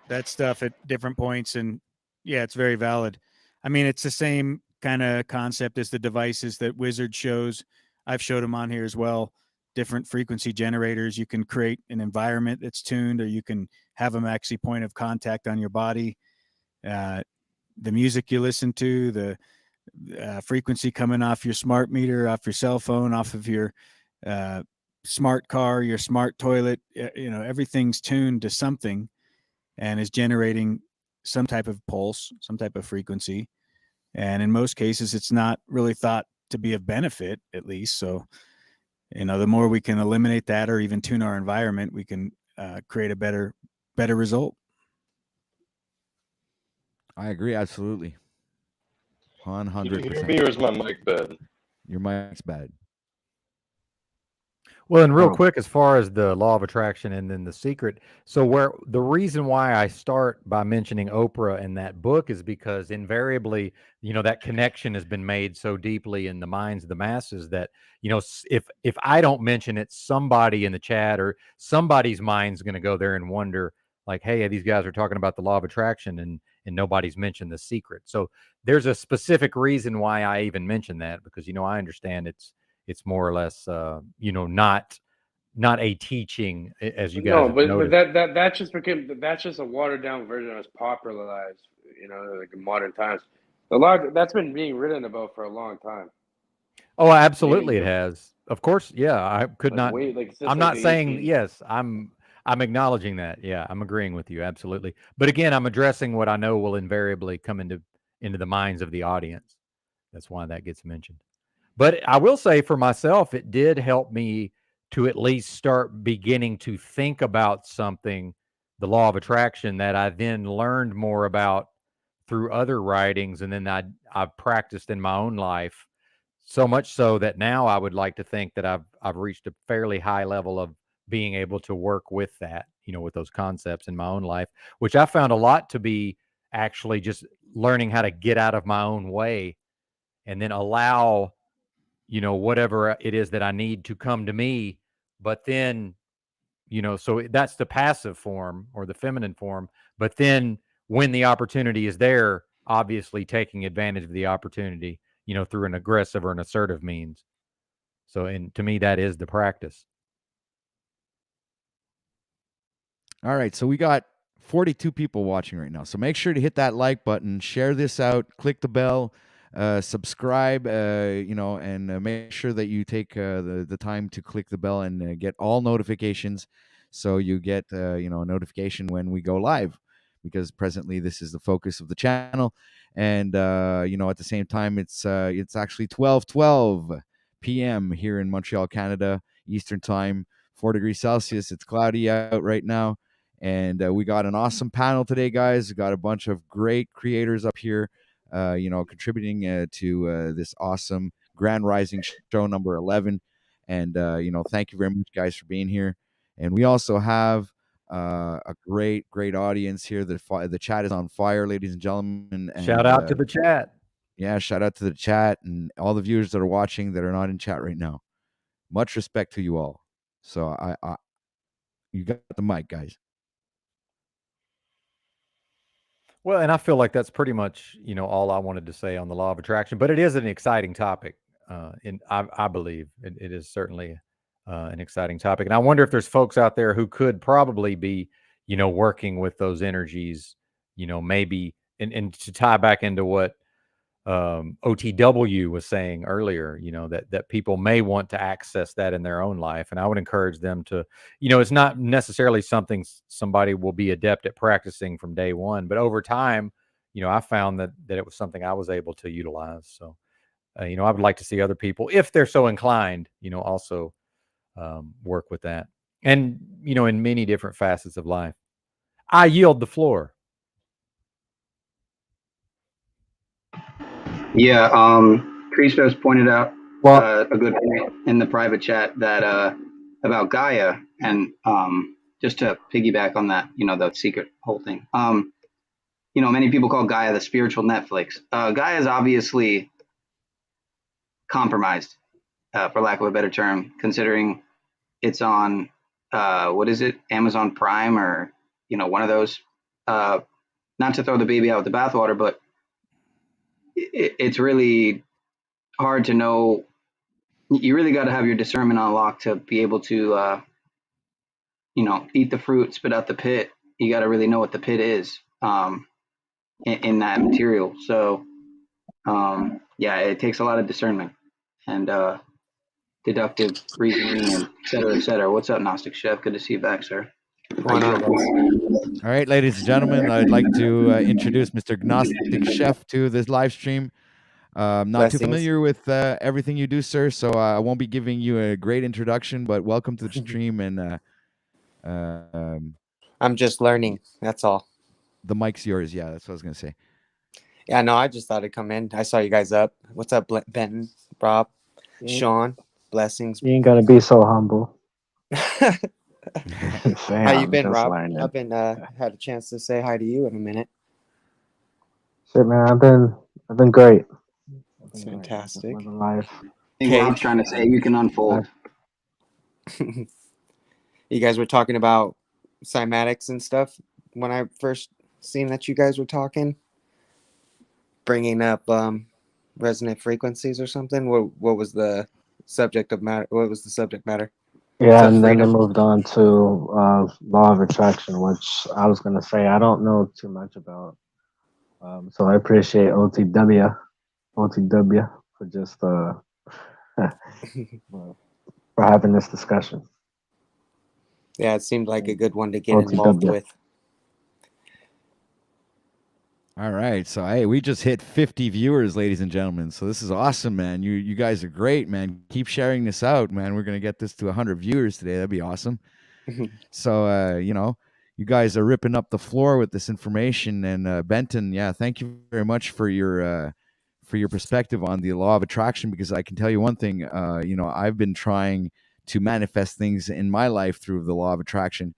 that stuff at different points, and yeah, it's very valid. I mean, it's the same kind of concept as the devices that Wizard shows. I've showed them on here as well. Different frequency generators. You can create an environment that's tuned, or you can have them actually point of contact on your body. The music you listen to, frequency coming off your smart meter, off your cell phone, off of your smart car, your smart toilet. Everything's tuned to something and is generating some type of pulse, some type of frequency. And in most cases, it's not really thought to be of benefit, at least. So, the more we can eliminate that or even tune our environment, we can create a better result. I agree, absolutely. 100%. Can you hear me, or is my mic bad? Your mic's bad. Well, and real quick, as far as the law of attraction and then The Secret, so where the reason why I start by mentioning Oprah in that book is because invariably, that connection has been made so deeply in the minds of the masses that, if I don't mention it, somebody in the chat or somebody's mind's going to go there and wonder, like, hey, these guys are talking about the law of attraction and nobody's mentioned The Secret. So there's a specific reason why I even mention that, because, I understand it's more or less, not a teaching, as you guys have but noted. that's just a watered down version that was popularized, like in modern times. A lot that's been being written about for a long time. Oh, absolutely, it has. Of course, yeah. I could not. I'm not the saying 18 yes. I'm acknowledging that. Yeah, I'm agreeing with you absolutely. But again, I'm addressing what I know will invariably come into the minds of the audience. That's why that gets mentioned. But I will say for myself, it did help me to at least start beginning to think about something, the law of attraction, that I then learned more about through other writings, and then I've practiced in my own life, so much so that now I would like to think that I've reached a fairly high level of being able to work with that, with those concepts in my own life, which I found a lot to be actually just learning how to get out of my own way and then allow whatever it is that I need to come to me. But then, so that's the passive form or the feminine form. But then when the opportunity is there, obviously taking advantage of the opportunity, through an aggressive or an assertive means. So, and to me, that is the practice. All right, so we got 42 people watching right now. So make sure to hit that like button, share this out, click the bell, subscribe, and make sure that you take the time to click the bell and get all notifications, so you get a notification when we go live, because presently this is the focus of the channel. And at the same time, it's actually 12:12 p.m. here in Montreal, Canada, Eastern Time, 4 degrees Celsius. It's cloudy out right now. And we got an awesome panel today, guys. We got a bunch of great creators up here, contributing to this awesome Grand Rising show number 11. And, thank you very much, guys, for being here. And we also have a great audience here. The chat is on fire, ladies and gentlemen. And, shout out to the chat. Yeah, shout out to the chat and all the viewers that are watching that are not in chat right now. Much respect to you all. So you got the mic, guys. Well, and I feel like that's pretty much, all I wanted to say on the law of attraction, but it is an exciting topic. And I believe it is certainly an exciting topic. And I wonder if there's folks out there who could probably be, working with those energies, maybe, and to tie back into what OTW was saying earlier, that people may want to access that in their own life. And I would encourage them to, it's not necessarily something somebody will be adept at practicing from day one, but over time, I found that it was something I was able to utilize. So, I would like to see other people, if they're so inclined, also work with that. And, in many different facets of life. I yield the floor. Yeah, Christos pointed out a good point in the private chat that about Gaia, and just to piggyback on that, the secret whole thing. Many people call Gaia the spiritual Netflix. Gaia is obviously compromised, for lack of a better term, considering it's on what is it, Amazon Prime, or one of those. Not to throw the baby out with the bathwater, but it's really hard to know. You really got to have your discernment on lock to be able to, eat the fruit, spit out the pit. You got to really know what the pit is in that material. So Yeah, it takes a lot of discernment and deductive reasoning and et cetera, et cetera. What's up, Gnostic Chef? Good to see you back, sir. Why not, guys? All right, ladies and gentlemen, I'd like to introduce Mr. Gnostic Chef to this live stream. I'm not too Blessings. familiar with everything you do, sir, so I won't be giving you a great introduction, but welcome to the stream, and I'm just learning. That's all. the mic's yours. Yeah, that's what I was going to say. Yeah, no, I just thought I'd come in. I saw you guys up. What's up, Benton, Rob, Sean? Blessings. You ain't gonna be so humble. How you been, Rob? Learning. I've been had a chance to say hi to you in a minute. Shit, man, I've been great. It's fantastic. Living life. I think Rob's trying to say you can unfold. You guys were talking about cymatics and stuff when I first seen that you guys were talking, bringing up resonant frequencies or something. What was the subject of matter? What was the subject matter? Yeah, and then they moved on to law of attraction, which I was gonna say I don't know too much about. So I appreciate OTW for just for having this discussion. Yeah, it seemed like a good one to get involved with. All right, so hey, we just hit 50 viewers, ladies and gentlemen. So this is awesome, man. You guys are great, man. Keep sharing this out, man. We're gonna get this to 100 viewers today. That'd be awesome. So you guys are ripping up the floor with this information. And Benton, yeah, thank you very much for your perspective on the law of attraction, because I can tell you one thing. I've been trying to manifest things in my life through the law of attraction,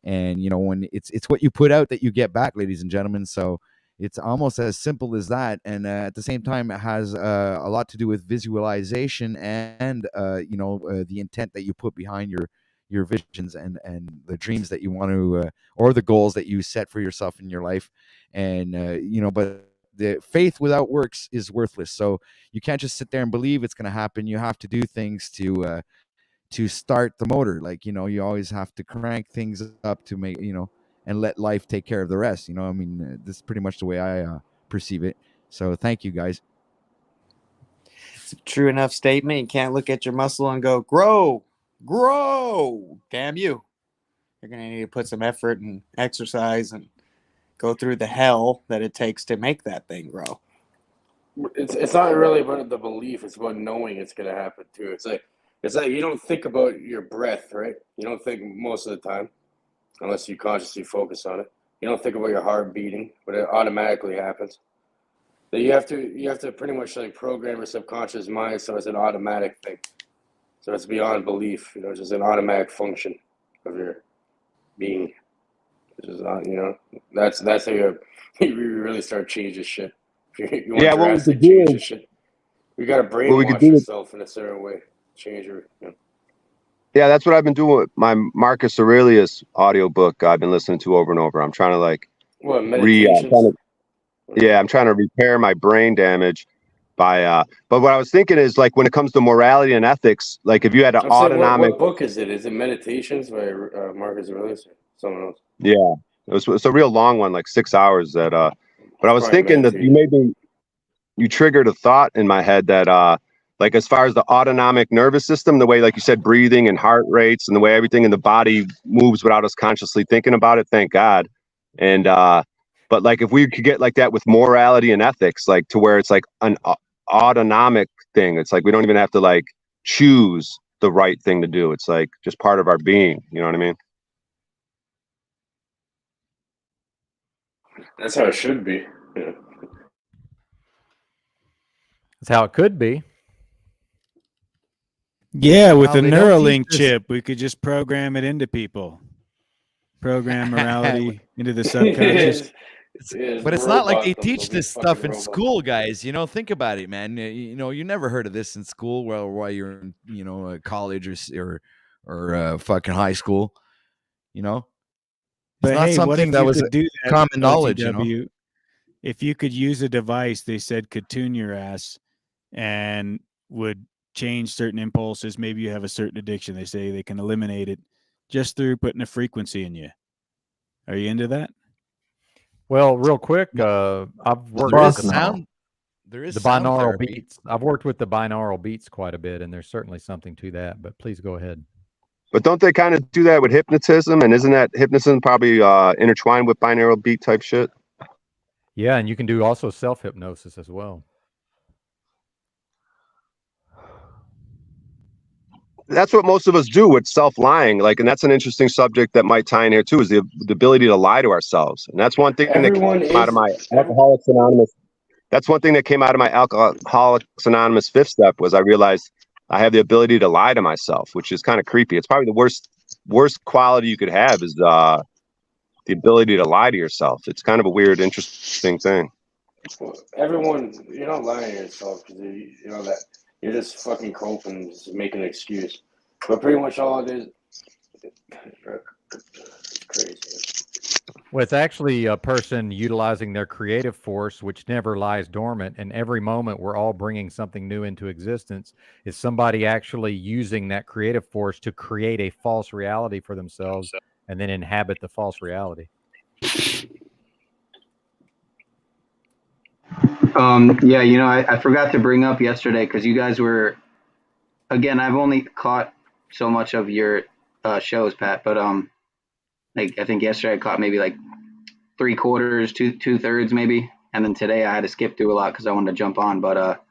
and when it's what you put out that you get back, ladies and gentlemen. So it's almost as simple as that, and at the same time, it has a lot to do with visualization and the intent that you put behind your visions and the dreams that you want to or the goals that you set for yourself in your life. And but the faith without works is worthless. So you can't just sit there and believe it's going to happen. You have to do things to start the motor. Like, you always have to crank things up to make, and let life take care of the rest. This is pretty much the way I perceive it. So thank you, guys. It's a true enough statement. You can't look at your muscle and go, grow. Damn you. You're going to need to put some effort and exercise and go through the hell that it takes to make that thing grow. It's not really about the belief. It's about knowing it's going to happen too. It's like you don't think about your breath, right? You don't think most of the time, unless you consciously focus on it. You don't think about your heart beating, but it automatically happens. So you have to pretty much like program your subconscious mind so it's an automatic thing. So it's beyond belief. It's just an automatic function of your being. Which is that's how you really start changing shit. You want Yeah, what we drastic could do change is shit. You got to brainwash yourself in a certain way. Change your. Yeah, that's what I've been doing with my Marcus Aurelius audiobook I've been listening to over and over. I'm trying to meditations? I'm trying to repair my brain damage by but what I was thinking is, like, when it comes to morality and ethics, like if you had an autonomic. What book is it? Is it Meditations by Marcus Aurelius or someone else? Yeah, it's a real long one, like 6 hours. But I was thinking that you triggered a thought in my head that like, as far as the autonomic nervous system, the way, like you said, breathing and heart rates and the way everything in the body moves without us consciously thinking about it, thank God. And but like, if we could get like that with morality and ethics, like to where it's like an autonomic thing, it's like we don't even have to like choose the right thing to do. It's like just part of our being. You know what I mean? That's how it should be. Yeah. That's how it could be. Yeah, with a Neuralink chip, we could just program it into people. Program morality into the subconscious. But it's not like they teach this stuff in school, guys. Think about it, man. You never heard of this in school while you're in, college or fucking high school. It's but not hey, something that was common knowledge. If you could use a device, they said could tune your ass and would change certain impulses. Maybe you have a certain addiction. They say they can eliminate it just through putting a frequency in you. Are you into that? Well, real quick, I've worked. There's There is The sound binaural therapy. beats. I've worked with the binaural beats quite a bit, and there's certainly something to that. But please go ahead. But don't they kind of do that with hypnotism? And isn't that hypnotism probably intertwined with binaural beat type shit? Yeah, and you can do also self hypnosis as well. That's what most of us do with self-lying. Like, and that's an interesting subject that might tie in here too, is the ability to lie to ourselves. And that's one thing that Everyone came out of is my Alcoholics Anonymous. That's one thing that came out of my Alcoholics Anonymous 5th step, was I realized I have the ability to lie to myself, which is kind of creepy. It's probably the worst quality you could have, is the ability to lie to yourself. It's kind of a weird, interesting thing. everyone. You're not lying to yourself, because you know that you're just fucking coping, just making an excuse. But pretty much all it is, it's crazy. Well, it's actually a person utilizing their creative force, which never lies dormant. And every moment we're all bringing something new into existence. Is somebody actually using that creative force to create a false reality for themselves and then inhabit the false reality? Yeah, you know, I forgot to bring up yesterday, because you guys were, again, I've only caught so much of your shows, Pat, but like I think yesterday I caught maybe like 3/4, 2/3 maybe, and then today I had to skip through a lot because I wanted to jump on. But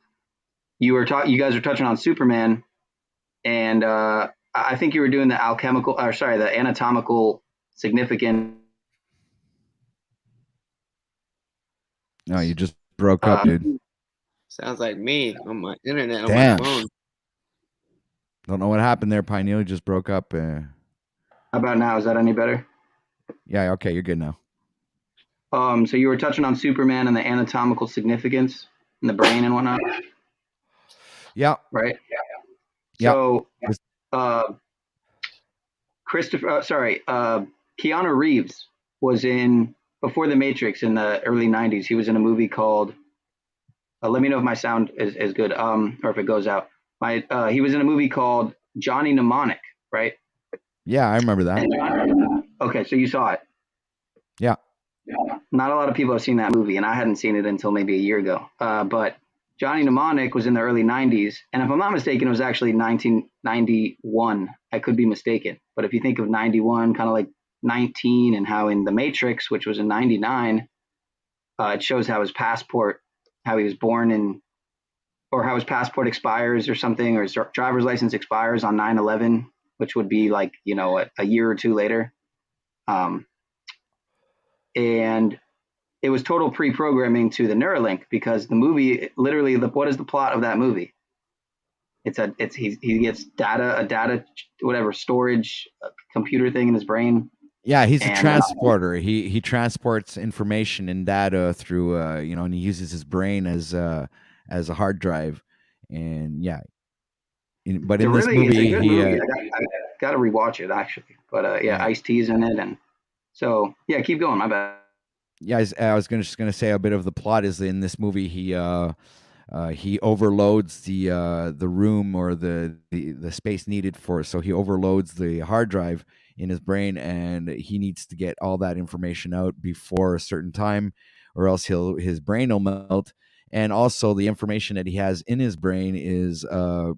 you guys were touching on Superman, and I think you were doing the the anatomical significance. No, you just broke up, dude. Sounds like me on my internet on Damn. my phone. Don't know what happened there, Pineal. You just broke up. How about now? Is that any better? Yeah, okay, you're good now. So you were touching on Superman and the anatomical significance in the brain and whatnot. Yeah. Right. Yeah. So, Keanu Reeves was in, before The Matrix in the early 90s. He was in a movie called, let me know if my sound is good, or if it goes out. He was in a movie called Johnny Mnemonic, right? Yeah, I remember that. Okay, so you saw it. Yeah. Not a lot of people have seen that movie, and I hadn't seen it until maybe a year ago. But Johnny Mnemonic was in the early 90s, and if I'm not mistaken, it was actually 1991. I could be mistaken. But if you think of 91, kind of like 19, and how in The Matrix, which was in 99, it shows how his passport, how he was born in, or how his passport expires or something, or his driver's license expires on 9/11, which would be like, you know, a year or two later. And it was total pre-programming to the Neuralink, because the movie, literally, what is the plot of that movie? He gets data, whatever, storage, computer thing in his brain. Yeah, he's a transporter. He transports information and data through and he uses his brain as a hard drive. And yeah, but in this movie, I got to rewatch it actually. But yeah, Ice-T's in it, and so yeah, keep going. My bad. Yeah, I was just gonna say a bit of the plot is in this movie. He overloads the room, or the space needed for, so he overloads the hard drive in his brain, and he needs to get all that information out before a certain time, or else his brain will melt. And also the information that he has in his brain is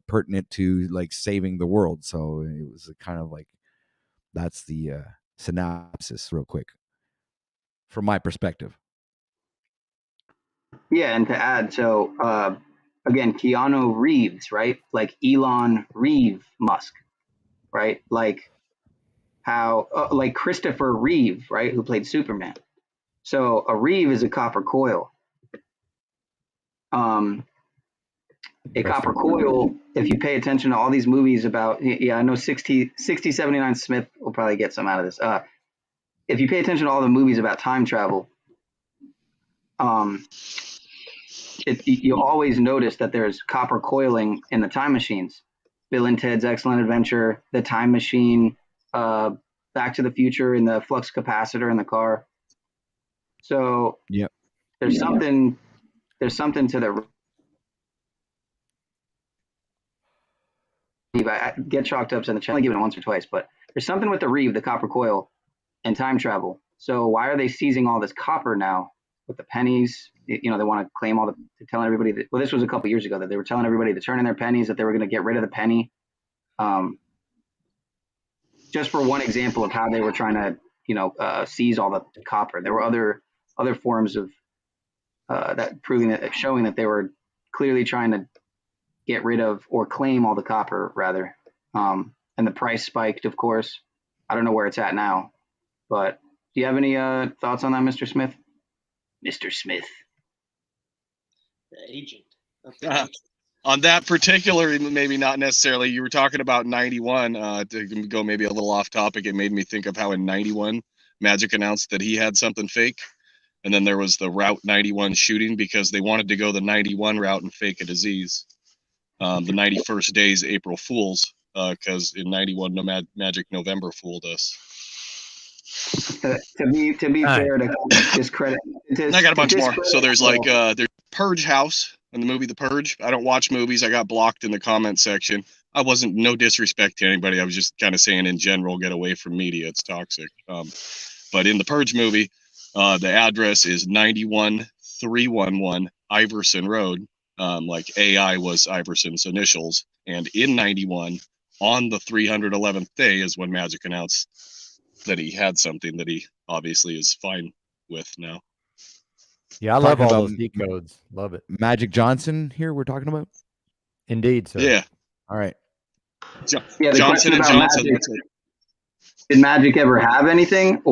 pertinent to like saving the world. So it was kind of like, that's the synopsis real quick from my perspective. Yeah, and to add, so again, Keanu Reeves, right? Like Elon Reeve Musk, right? Like how, like Christopher Reeve, right? Who played Superman. So a Reeve is a copper coil. A copper coil, if you pay attention to all these movies about, I know 6079 Smith will probably get some out of this. If you pay attention to all the movies about time travel, you'll always notice that there's copper coiling in the time machines. Bill and Ted's Excellent Adventure, The Time Machine, Back to the Future, in the flux capacitor in the car. So yeah, there's something to the. I get chalked up in the chat. I only given it once or twice, but there's something with the Reeve, the copper coil, and time travel. So why are they seizing all this copper now with the pennies. They want to claim all they're telling everybody that, well, this was a couple years ago, that they were telling everybody to turn in their pennies, that they were going to get rid of the penny. Just for one example of how they were trying to, seize all the copper. There were other forms of showing that they were clearly trying to get rid of or claim all the copper, rather. And the price spiked, of course. I don't know where it's at now, but do you have any thoughts on that, Mr. Smith? Mr. Smith. The agent. On that particular, maybe not necessarily. You were talking about 91. To go maybe a little off topic, it made me think of how in 91, Magic announced that he had something fake. And then there was the Route 91 shooting because they wanted to go the 91 route and fake a disease. The 91st days, April Fools, because in 91, Magic November fooled us. To be fair, to discredit. I got a bunch more. So there's there's Purge House in the movie The Purge. I don't watch movies. I got blocked in the comment section. I wasn't, no disrespect to anybody. I was just kind of saying in general, get away from media. It's toxic. But in the Purge movie, the address is 91311 Iverson Road. Like AI was Iverson's initials. And in 91, on the 311th day is when Magic announced that he had something that he obviously is fine with now. Yeah, I love all those decodes. Love it. Magic Johnson here we're talking about? Indeed, sir. Yeah. All right. Johnson and Johnson. Magic, did Magic ever have anything get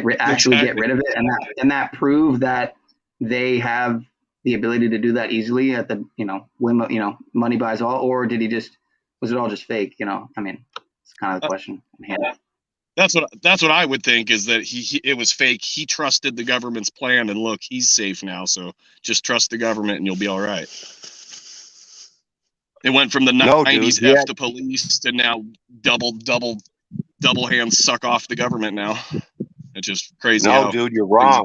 rid of it, and that prove that they have the ability to do that easily at the when money buys all, or was it all just fake? I mean, it's kind of the question. That's what I would think, is that it was fake. He trusted the government's plan, and look, he's safe now. So just trust the government, and you'll be all right. It went from the 90s F the police to now double hands suck off the government now. It's just crazy. No, dude, you're wrong.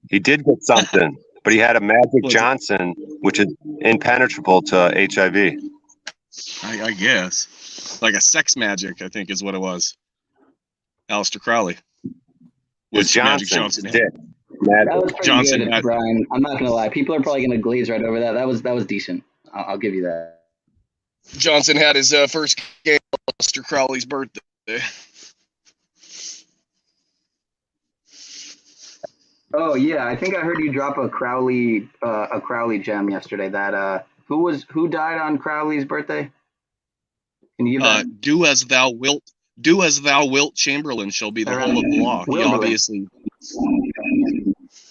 He did get something, but he had a Magic Johnson, which is impenetrable to HIV. I guess. Like a sex magic, I think is what it was. Aleister Crowley. Which Magic Johnson had. That was pretty good, Brian. I'm not gonna lie. People are probably gonna glaze right over that. That was decent. I'll give you that. Johnson had his first game on Aleister Crowley's birthday. Oh yeah, I think I heard you drop a Crowley gem yesterday. That who died on Crowley's birthday? Can you give that? Do as thou wilt, Chamberlain shall be the whole of the law. He obviously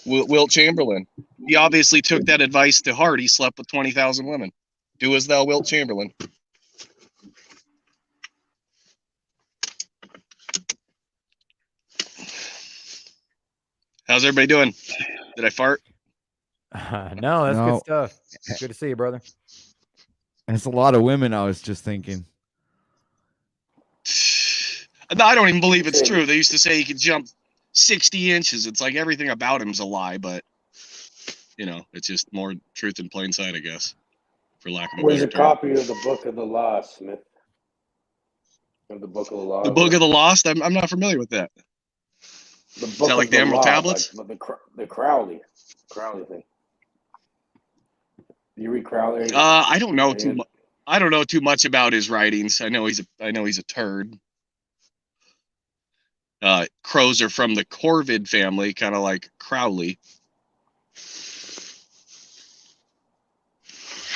Wilt Chamberlain. He obviously took that advice to heart. He slept with 20,000 women. Do as thou wilt, Chamberlain. How's everybody doing? Did I fart? No, that's good stuff. Good to see you, brother. That's a lot of women, I was just thinking. No, I don't even believe it's true. They used to say he could jump 60 inches. It's like everything about him's a lie, but it's just more truth in plain sight, I guess, for lack of a better term. Where's a copy of the Book of the Lost, Smith? Of the Book of the Lost. The Book of the Lost? I'm not familiar with that. The Book Is that like the Emerald Tablets? Like the Crowley thing. You read Crowley? I don't know too much. I don't know too much about his writings. I know he's a turd. Crows are from the Corvid family, kind of like Crowley.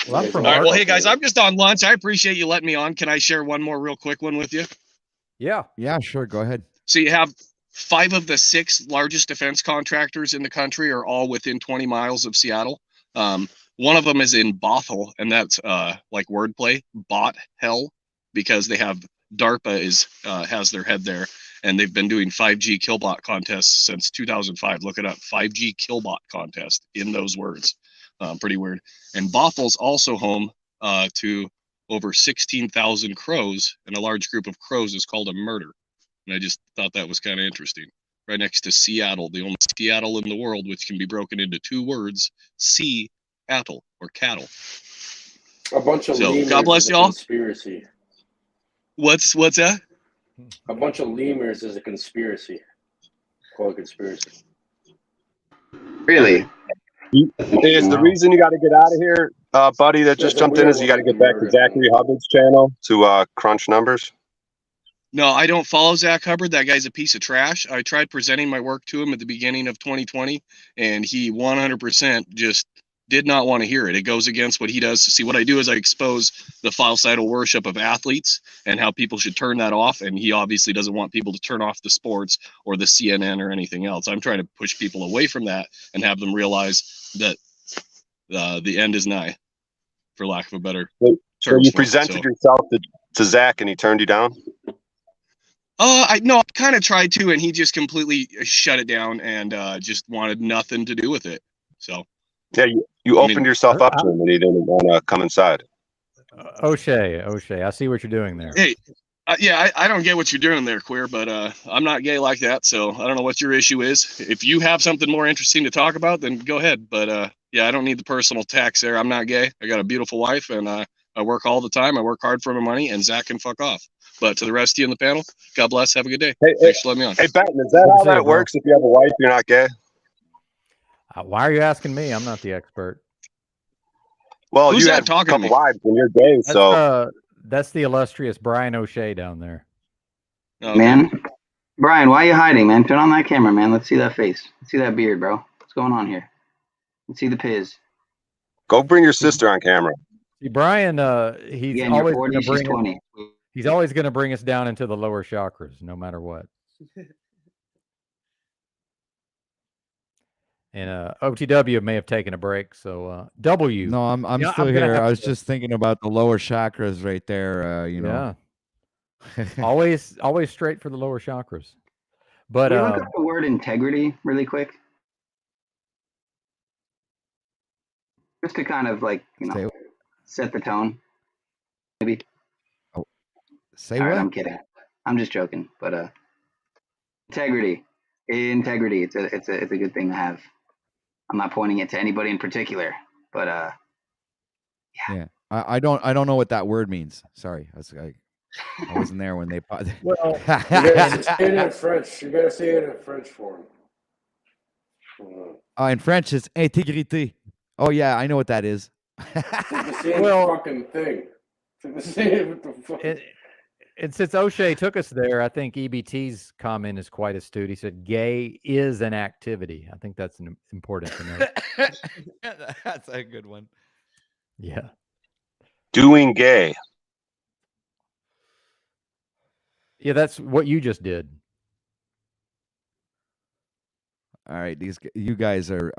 Well, all right, well, hey guys, I'm just on lunch. I appreciate you letting me on. Can I share one more real quick one with you? Yeah, sure. Go ahead. So you have 5 of the 6 largest defense contractors in the country are all within 20 miles of Seattle. One of them is in Bothell, and that's like wordplay, bot hell, because they have DARPA has their head there, and they've been doing 5G killbot contests since 2005. Look it up, 5G killbot contest in those words. Pretty weird. And Bothell's also home to over 16,000 crows, and a large group of crows is called a murder. And I just thought that was kind of interesting. Right next to Seattle, the only Seattle in the world which can be broken into 2 words, Sea-attle or cattle. A bunch of lemurs. God bless y'all. Conspiracy. What's that? A bunch of lemurs is a conspiracy. Call it conspiracy. Really? That's Is interesting. the Wow. reason you got to get out of here, buddy, that just jumped in, is you got to get back to Zachary Hubbard's channel to crunch numbers? No, I don't follow Zach Hubbard. That guy's a piece of trash. I tried presenting my work to him at the beginning of 2020, and he 100% just did not want to hear it. It goes against what he does. See, what I do is I expose the filicidal worship of athletes and how people should turn that off. And he obviously doesn't want people to turn off the sports or the CNN or anything else. I'm trying to push people away from that and have them realize that the end is nigh, for lack of a better So term. you presented yourself to Zach, and he turned you down? I kind of tried to, and he just completely shut it down and just wanted nothing to do with it. So yeah, you opened yourself up to him, and he didn't want to come inside. O'Shea, I see what you're doing there. Hey, yeah, I don't get what you're doing there, queer, but I'm not gay like that, so I don't know what your issue is. If you have something more interesting to talk about, then go ahead. But yeah, I don't need the personal attacks there. I'm not gay. I got a beautiful wife, and I work all the time. I work hard for my money, and Zach can fuck off. But to the rest of you in the panel, God bless. Have a good day. Thanks for letting me on. Hey, Benton, is that how that works? If you have a wife, you're not gay? Why are you asking me? I'm not the expert. Well, Who's you that have a talking to couple me? wives, and you're gay, so... That's the illustrious Brian O'Shea down there. Okay. Man, Brian, why are you hiding, man? Turn on that camera, man. Let's see that face. Let's see that beard, bro. What's going on here? Let's see the piz. Go bring your sister on camera. See, Brian, he's Again, always you're 40, going to she's bring 20. he's always going to bring us down into the lower chakras, no matter what. And OTW may have taken a break, so W. No, I'm still here. I was just thinking about the lower chakras right there. You know, always straight for the lower chakras. But can you look up the word integrity really quick, just to kind of like set the tone, maybe. Oh, say all what? right, I'm kidding. I'm just joking. But integrity. It's a good thing to have. I'm not pointing it to anybody in particular, but yeah. I don't know what that word means. Sorry, I wasn't there when they. Well, you gotta say it in French. You gotta say it in French for him. In French, it's intégrité. Oh yeah, I know what that is. It's like the same fucking thing. It's like the same. What the fuck? And since O'Shea took us there, I think EBT's comment is quite astute. He said, "Gay is an activity." I think that's important to know. That's a good one. Yeah. Doing gay. Yeah, that's what you just did. All right, you guys are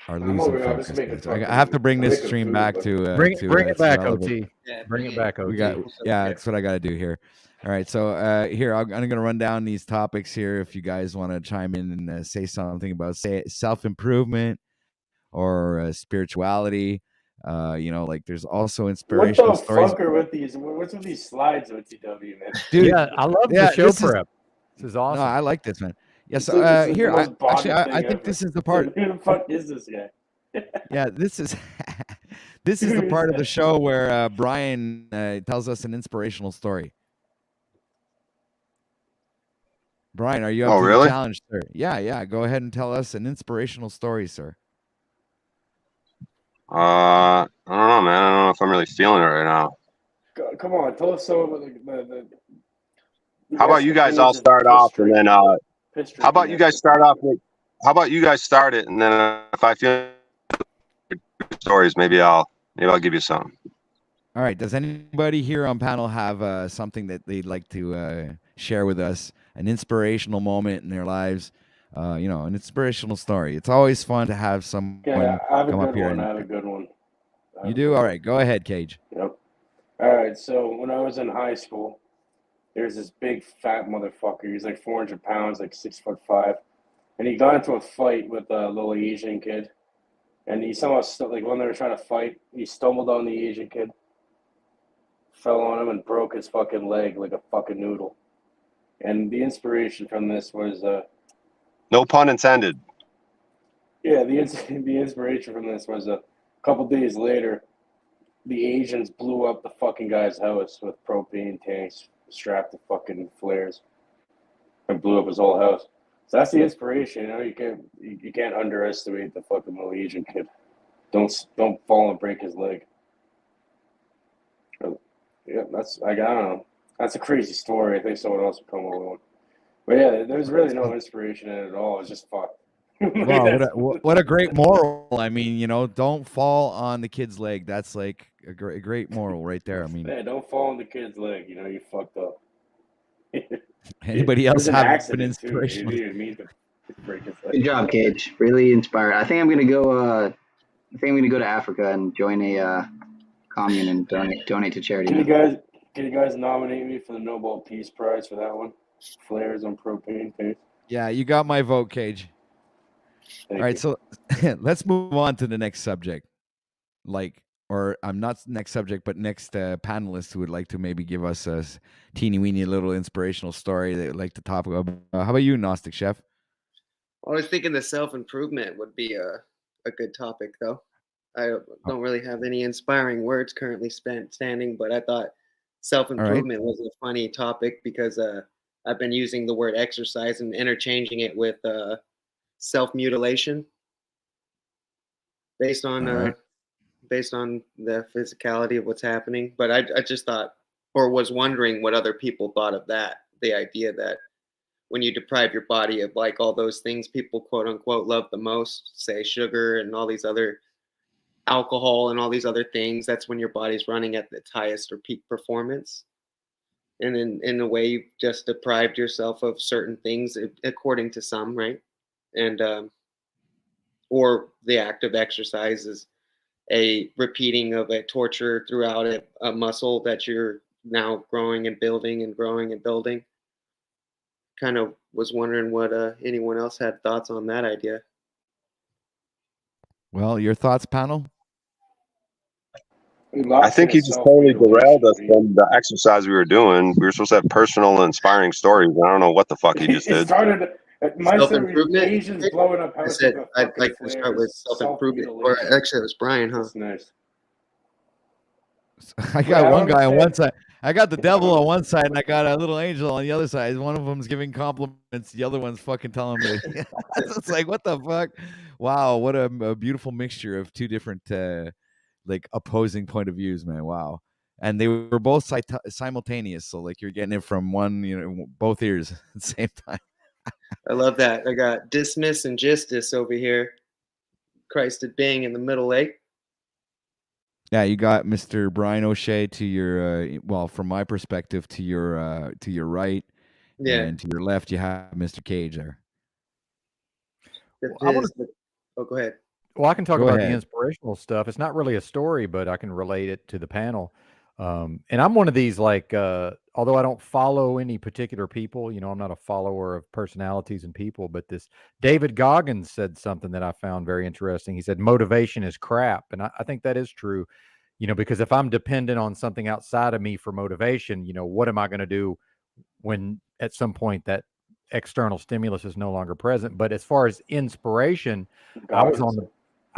losing focus. Guys. I have to bring this stream back to bring it back, relevant. OT. Bring it back, OT. That's what I got to do here. All right, so here I'm going to run down these topics here. If you guys want to chime in and say something about self-improvement or spirituality, like there's also inspirational what the stories. fuck are with these? What's with these slides, OTW, man? Dude, yeah, I love the show prep. This is awesome. No, I like this, man. Yes, Here, I think this is the part. Who the fuck is this guy? Yeah, this is the part of the show where Brian tells us an inspirational story. Brian, are you up to the challenge, sir? Yeah. Go ahead and tell us an inspirational story, sir. I don't know, man. I don't know if I'm really feeling it right now. Come on, tell us some of the how about you guys all start off, and then how about you guys start off with? How about you guys start it, and then if I feel stories, maybe I'll give you some. All right. Does anybody here on panel have something that they'd like to share with us? An inspirational moment in their lives? An inspirational story. It's always fun to have someone come up here. I have a good one. You do? All right. Go ahead, Cage. Yep. All right. So when I was in high school, there's this big fat motherfucker. He's like 400 pounds, like 6'5", and he got into a fight with a little Asian kid. And he somehow, when they were trying to fight, he stumbled on the Asian kid, fell on him, and broke his fucking leg like a fucking noodle. And the inspiration from this was no pun intended. Yeah, the inspiration from this was a couple days later, the Asians blew up the fucking guy's house with propane tanks strapped to fucking flares and blew up his whole house. So that's the inspiration. You can't underestimate the fucking little Asian kid. Don't fall and break his leg. Yeah, I don't know. That's a crazy story. I think someone else would come up with one. But yeah, there's really no inspiration in it at all. It's just fucked. Wow, what a great moral. I mean, don't fall on the kid's leg. That's like a great moral right there. I mean, yeah, don't fall on the kid's leg. You fucked up. anybody It else was an have an accident too. You inspirational? didn't mean to break his leg. Good job, Cage. Really inspired. I think I'm gonna go. I think I'm gonna go to Africa and join a commune and donate to charity. Can you guys nominate me for the Nobel Peace Prize for that one? Flares on propane tanks. Yeah, you got my vote, Cage. Thank All right, you. so let's move on to the next subject. Or I'm not next subject, but next panelist who would like to maybe give us a teeny weeny little inspirational story they would like to talk about. How about you, Gnostic Chef? I was thinking the self-improvement would be a good topic, though. I don't really have any inspiring words currently standing, but I thought self-improvement was a funny topic because I've been using the word exercise and interchanging it with self-mutilation based on the physicality of what's happening. But I just thought, or was wondering what other people thought of that, the idea that when you deprive your body of like all those things people quote unquote love the most, say sugar and all these other alcohol and all these other things, that's when your body's running at its highest or peak performance. And in a way, you've just deprived yourself of certain things, according to some, right? And or the act of exercise is a repeating of a torture throughout a muscle that you're now growing and building and growing and building. Kind of was wondering what anyone else had thoughts on that idea. Well, your thoughts, panel? I think he just totally derailed us from the exercise we were doing. We were supposed to have personal and inspiring stories. I don't know what the fuck he just did. Self-improvement. Asians blowing up I houses said with I'd fucking like to start with flares, self-improvement. Or self-mutilation. actually, it was Brian, huh? That's nice. I got one guy on one side. I got the devil on one side, and I got a little angel on the other side. One of them's giving compliments. The other one's fucking telling me. It's like, what the fuck? Wow, what a beautiful mixture of two different, like, opposing point of views, man. Wow. And they were both simultaneous. So, like, you're getting it from one, both ears at the same time. I love that. I got dismiss and justice over here. Christed being in the middle, eh? Yeah, you got Mr. Brian O'Shea to your well, from my perspective, to your right, and to your left, you have Mr. Cage there. Oh, go ahead. Well, I can talk about the inspirational stuff. It's not really a story, but I can relate it to the panel. And I'm one of these, like, although I don't follow any particular people, I'm not a follower of personalities and people, but this David Goggins said something that I found very interesting. He said, motivation is crap. And I think that is true, because if I'm dependent on something outside of me for motivation, what am I going to do when at some point that external stimulus is no longer present? But as far as inspiration, I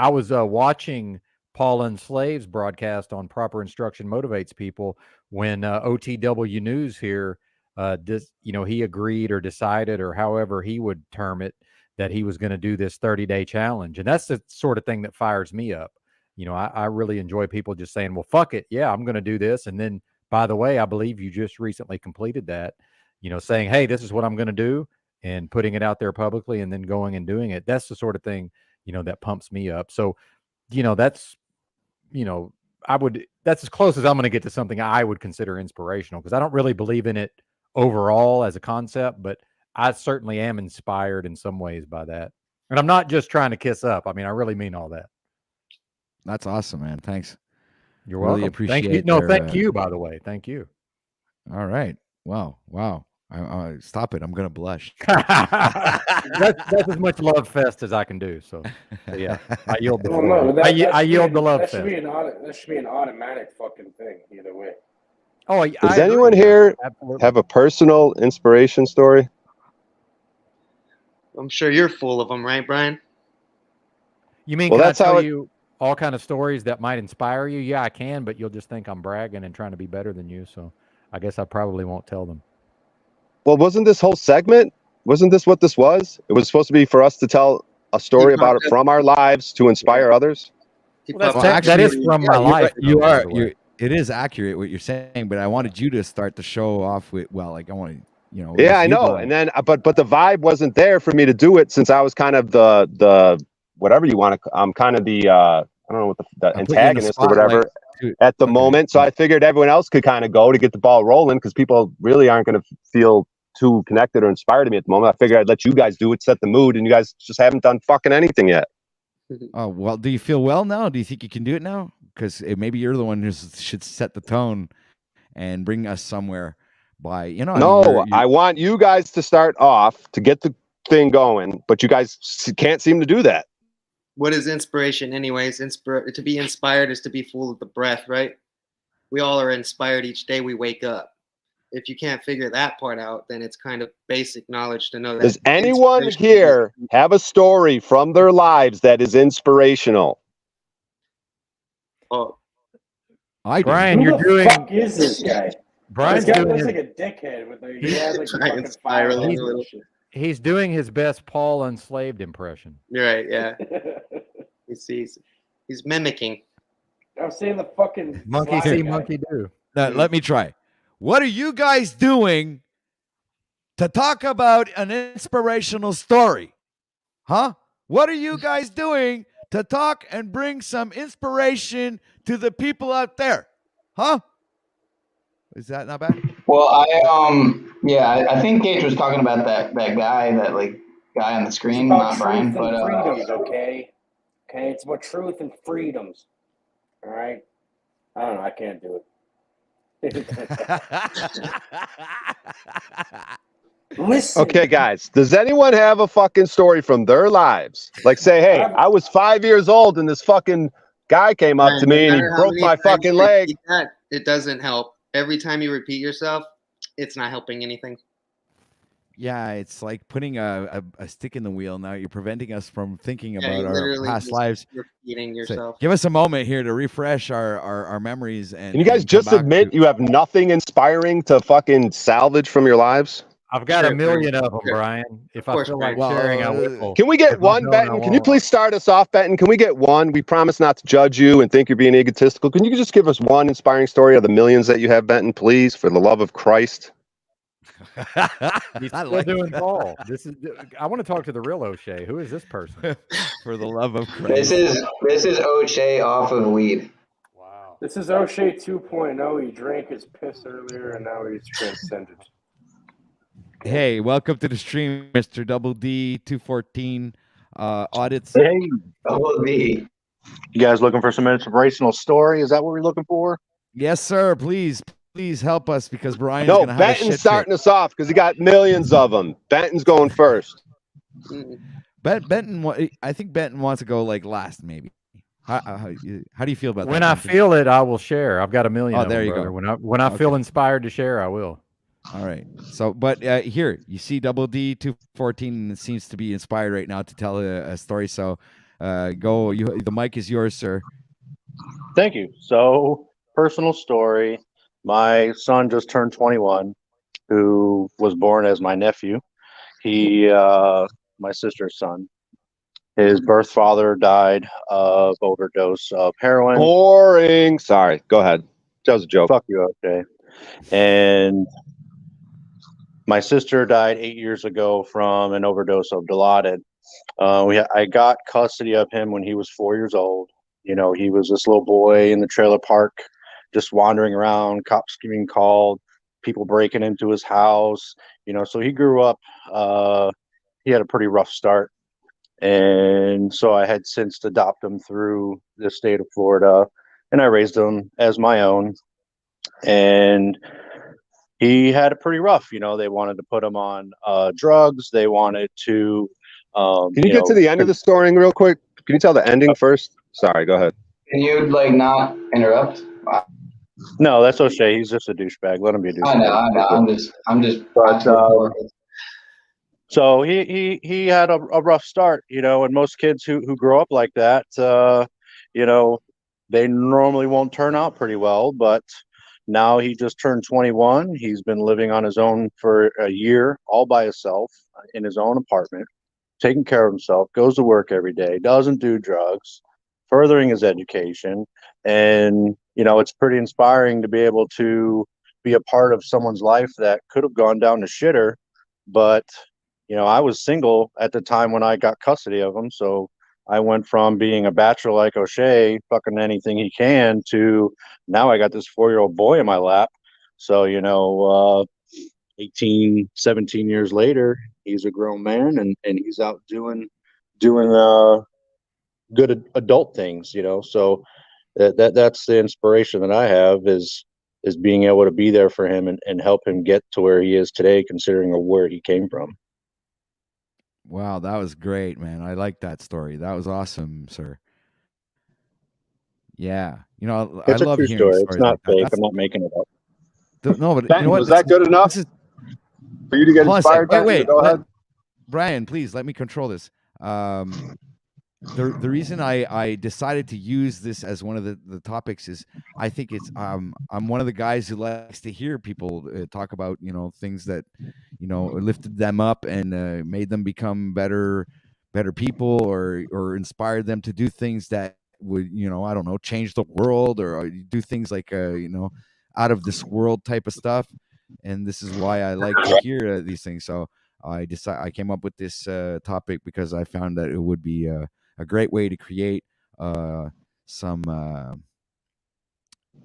was watching Paul Enslave's broadcast on Proper Instruction Motivates People when OTW News here, he agreed or decided, or however he would term it, that he was going to do this 30-day challenge. And that's the sort of thing that fires me up. I really enjoy people just saying, well, fuck it. Yeah, I'm going to do this. And then, by the way, I believe you just recently completed that, saying, hey, this is what I'm going to do, and putting it out there publicly and then going and doing it. That's the sort of thing, that pumps me up. So, that's as close as I'm going to get to something I would consider inspirational, because I don't really believe in it overall as a concept, but I certainly am inspired in some ways by that. And I'm not just trying to kiss up. I mean, I really mean all that. That's awesome, man. Thanks. You're really welcome. Appreciate thank you. No, thank you, by the way. Thank you. All right. Wow. Stop it. I'm going to blush. That's as much love fest as I can do. So yeah, I yield the floor. I yield the love fest. That should be an automatic fucking thing either way. Oh, does anyone here have a personal inspiration story? I'm sure you're full of them, right, Brian? You mean, can I tell you all kind of stories that might inspire you? Yeah, I can, but you'll just think I'm bragging and trying to be better than you. So I guess I probably won't tell them. Well, wasn't this whole segment Wasn't this what this was? It was supposed to be for us to tell a story about it from our lives to inspire others. Well, that is from my life. You though, by are. the way. It is accurate what you're saying, but I wanted you to start the show off with, well, like I want to, you know. Yeah, I know. And then, but the vibe wasn't there for me to do it since I was kind of the whatever you want to. I'm kind of the I don't know what the antagonist or whatever at the moment. So I figured everyone else could kind of go to get the ball rolling because people really aren't going to feel too connected or inspired to me at the moment. I figured I'd let you guys do it, set the mood, and you guys just haven't done fucking anything yet. Oh, well, do you feel well now? Do you think you can do it now? Because maybe you're the one who should set the tone and bring us somewhere by, you know. No, I want you guys to start off to get the thing going, but you guys can't seem to do that. What is inspiration anyways? To be inspired is to be full of the breath, right? We all are inspired each day we wake up. If you can't figure that part out, then it's kind of basic knowledge to know that. Does anyone here have a story from their lives that is inspirational? Oh, Brian, Who you're the doing. fuck is this guy? Brian's this guy doing looks his- like a dickhead with a. He's He has like trying fucking spiraling five a little. He's doing his best Paul Unslaved impression. You're right, yeah. He's mimicking. I'm saying the fucking Monkey slide see, guy. monkey do. Let me try. What are you guys doing to talk about an inspirational story? Huh? What are you guys doing to talk and bring some inspiration to the people out there? Huh? Is that not bad? Well, I think Gage was talking about that guy, guy on the screen, It's about not Brian, truth and but freedoms, okay? Okay, it's about truth and freedoms. All right? I don't know. I can't do it. Listen. Okay, guys, does anyone have a fucking story from their lives? Like say, hey, I was 5 years old and this fucking guy came up to me and he broke my fucking leg. It doesn't help. Every time you repeat yourself, it's not helping anything. Yeah, it's like putting a stick in the wheel. Now you're preventing us from thinking about you're our literally past just lives. repeating So yourself. give us a moment here to refresh our memories. And Can you guys just admit you have nothing inspiring to fucking salvage from your lives? I've got a million of them, Brian. If I feel like sharing, I will. Can we get If I one, don't, Benton? I Can you won't. please start us off, Benton? Can we get one? We promise not to judge you and think you're being egotistical. Can you just give us one inspiring story of the millions that you have, Benton, please, for the love of Christ? He's still doing Paul. I want to talk to the real O'Shea. Who is this person? For the love of Christ. this is O'Shea off of weed. Wow. This is O'Shea 2.0. He drank his piss earlier, and now he's transcended. Hey, welcome to the stream, Mr. Double D 214 audits. Hey, Double D. You guys looking for some inspirational story? Is that what we're looking for? Yes, sir. Please help us because Brian's No, gonna have a Benton's shit starting us off because he got millions of them. Benton's going first. Benton, I think Benton wants to go like last, maybe. How do you feel about that? When I feel it, I will share. I've got a million. Oh, of there them, you brother. go. When I feel inspired to share, I will. All right. So, but here you see Double D 214 and it seems to be inspired right now to tell a story. So, go. The mic is yours, sir. Thank you. So, personal story. My son just turned 21, who was born as my nephew. He, my sister's son. His birth father died of overdose of heroin. Boring. Sorry. Go ahead. That was a joke. Fuck you, okay. And my sister died 8 years ago from an overdose of Dilaudid. I got custody of him when he was 4 years old. You know, he was this little boy in the trailer park, just wandering around, cops being called, people breaking into his house. You know, so he grew up, he had a pretty rough start. And so I had since adopted him through the state of Florida, and I raised him as my own. And he had it pretty rough. You know, they wanted to put him on drugs. They wanted to. Can you get to the end of the story real quick? Can you tell the ending first? Sorry, go ahead. Can you not interrupt? No, that's O'Shea. He's just a douchebag. Let him be a douchebag. I know. I'm just. But, so he had a rough start, you know, and most kids who grow up like that, you know, they normally won't turn out pretty well. But Now he just turned 21. He's been living on his own for a year, all by himself in his own apartment, taking care of himself, goes to work every day, doesn't do drugs, furthering his education. And, you know, it's pretty inspiring to be able to be a part of someone's life that could have gone down to shitter. But, you know, I was single at the time when I got custody of him. So I went from being a bachelor like O'Shea, fucking anything he can, to now I got this 4-year-old boy in my lap. So, you know, 18, 17 years later, he's a grown man and he's out doing good adult things, you know. So that's the inspiration that I have is being able to be there for him and help him get to where he is today, considering where he came from. Wow, that was great, man. I like that story. That was awesome, sir. Yeah, you know, I It's a love true hearing story. stories It's not like that. fake. That's I'm not making it up. no, but you Benton, know what? was that good enough This is for you to get hold on a sec. inspired? Benton, Wait. go ahead. Brian, please let me control this. The reason I decided to use this as one of the topics is I think it's I'm one of the guys who likes to hear people talk about, you know, things that, you know, lifted them up and made them become better people or inspired them to do things that would, you know, I don't know, change the world or do things like you know, out of this world type of stuff. And this is why I like to hear these things. So I came up with this topic because I found that it would be a great way to create some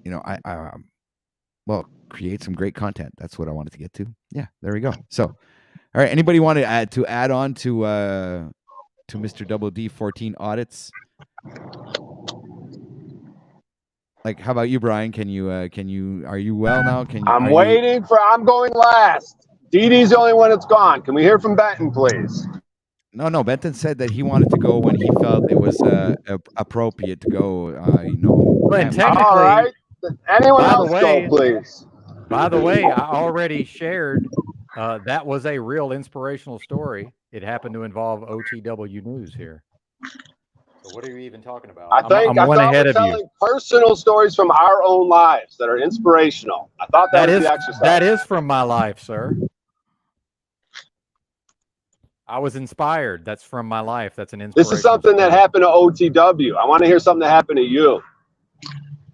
you know, well, create some great content. That's what I wanted to get to. Yeah, there we go. So all right, anybody want to add on to Mr. Double D 14 audits? Like, how about you, Brian? Can you are you well now? I'm waiting for, I'm going last. Dee Dee's the only one that's gone. Can we hear from Benton, please? No, Benton said that he wanted to go when he felt it was appropriate to go, you know. Well, and family. All right. Anyone by the else way, go, please? By the way, I already shared that was a real inspirational story. It happened to involve OTW News here. So what are you even talking about? I I'm one thought ahead we're of you. telling personal stories from our own lives that are inspirational. I thought that was the exercise. That is from my life, sir. I was inspired. That's from my life. That's an inspiration. This is something that happened to OTW. I want to hear something that happened to you.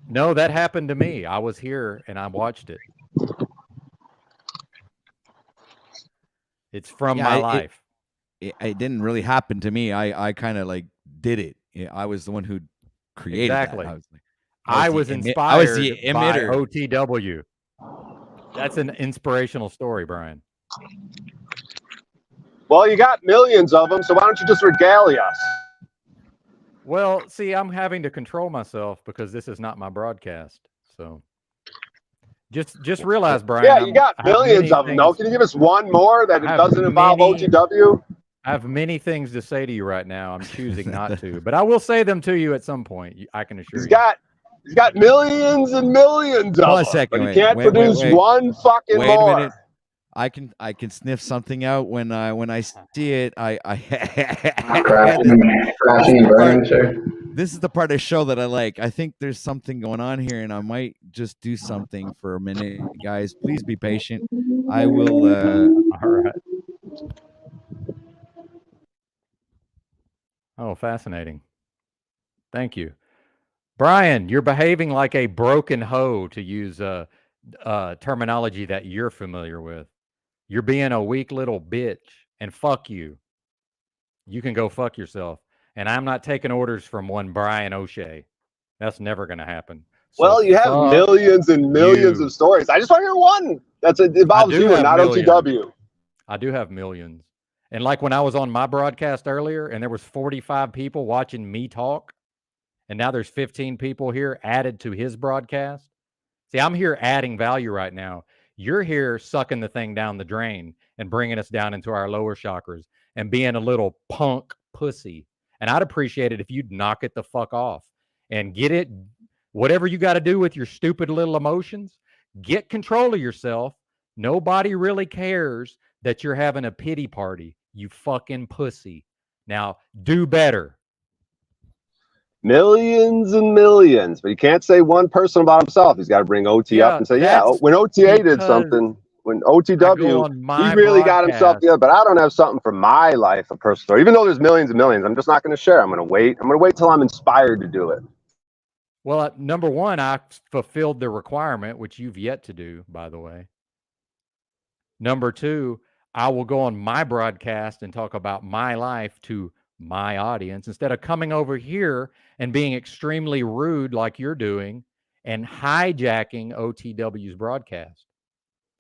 No, that happened to me. I was here and I watched it. It's from my life. It didn't really happen to me. I kind of like did it. I was the one who created exactly. that. I was inspired I was the emitter. by OTW. That's an inspirational story, Brian. Well, you got millions of them, so why don't you just regale us? Well, see, I'm having to control myself because this is not my broadcast. So just realize, Brian. Yeah, you got millions of them. No, can you give us one more that doesn't involve OTW? I have many things to say to you right now. I'm choosing not to, but I will say them to you at some point. I can assure you. He's got millions and millions of them, but he can't produce one fucking more. Wait a minute. I can sniff something out when I see it. This is the part of the show that I like. I think there's something going on here, and I might just do something for a minute, guys. Please be patient. I will. All right. Oh, fascinating. Thank you, Brian. You're behaving like a broken hoe, to use terminology that you're familiar with. You're being a weak little bitch, and fuck you. You can go fuck yourself. And I'm not taking orders from one Brian O'Shea. That's never going to happen. So well, you have millions and millions of stories. I just want to hear one that involves you and not OTW. I do have millions. And like when I was on my broadcast earlier and there was 45 people watching me talk, and now there's 15 people here added to his broadcast. See, I'm here adding value right now. You're here sucking the thing down the drain and bringing us down into our lower chakras and being a little punk pussy. And I'd appreciate it if you'd knock it the fuck off and get it, whatever you got to do with your stupid little emotions, get control of yourself. Nobody really cares that you're having a pity party, you fucking pussy. Now, do better. Millions and millions. But you can't say one person about himself. He's got to bring OT up and say, yeah, that's when OTA did because something, when I go OTW, on he my really got himself broadcast. together. But I don't have something from my life, a personal story. Even though there's millions and millions, I'm just not going to share. I'm going to wait. I'm going to wait till I'm inspired to do it. Well, number one, I fulfilled the requirement, which you've yet to do, by the way. Number two, I will go on my broadcast and talk about my life to my audience instead of coming over here and being extremely rude like you're doing and hijacking OTW's broadcast.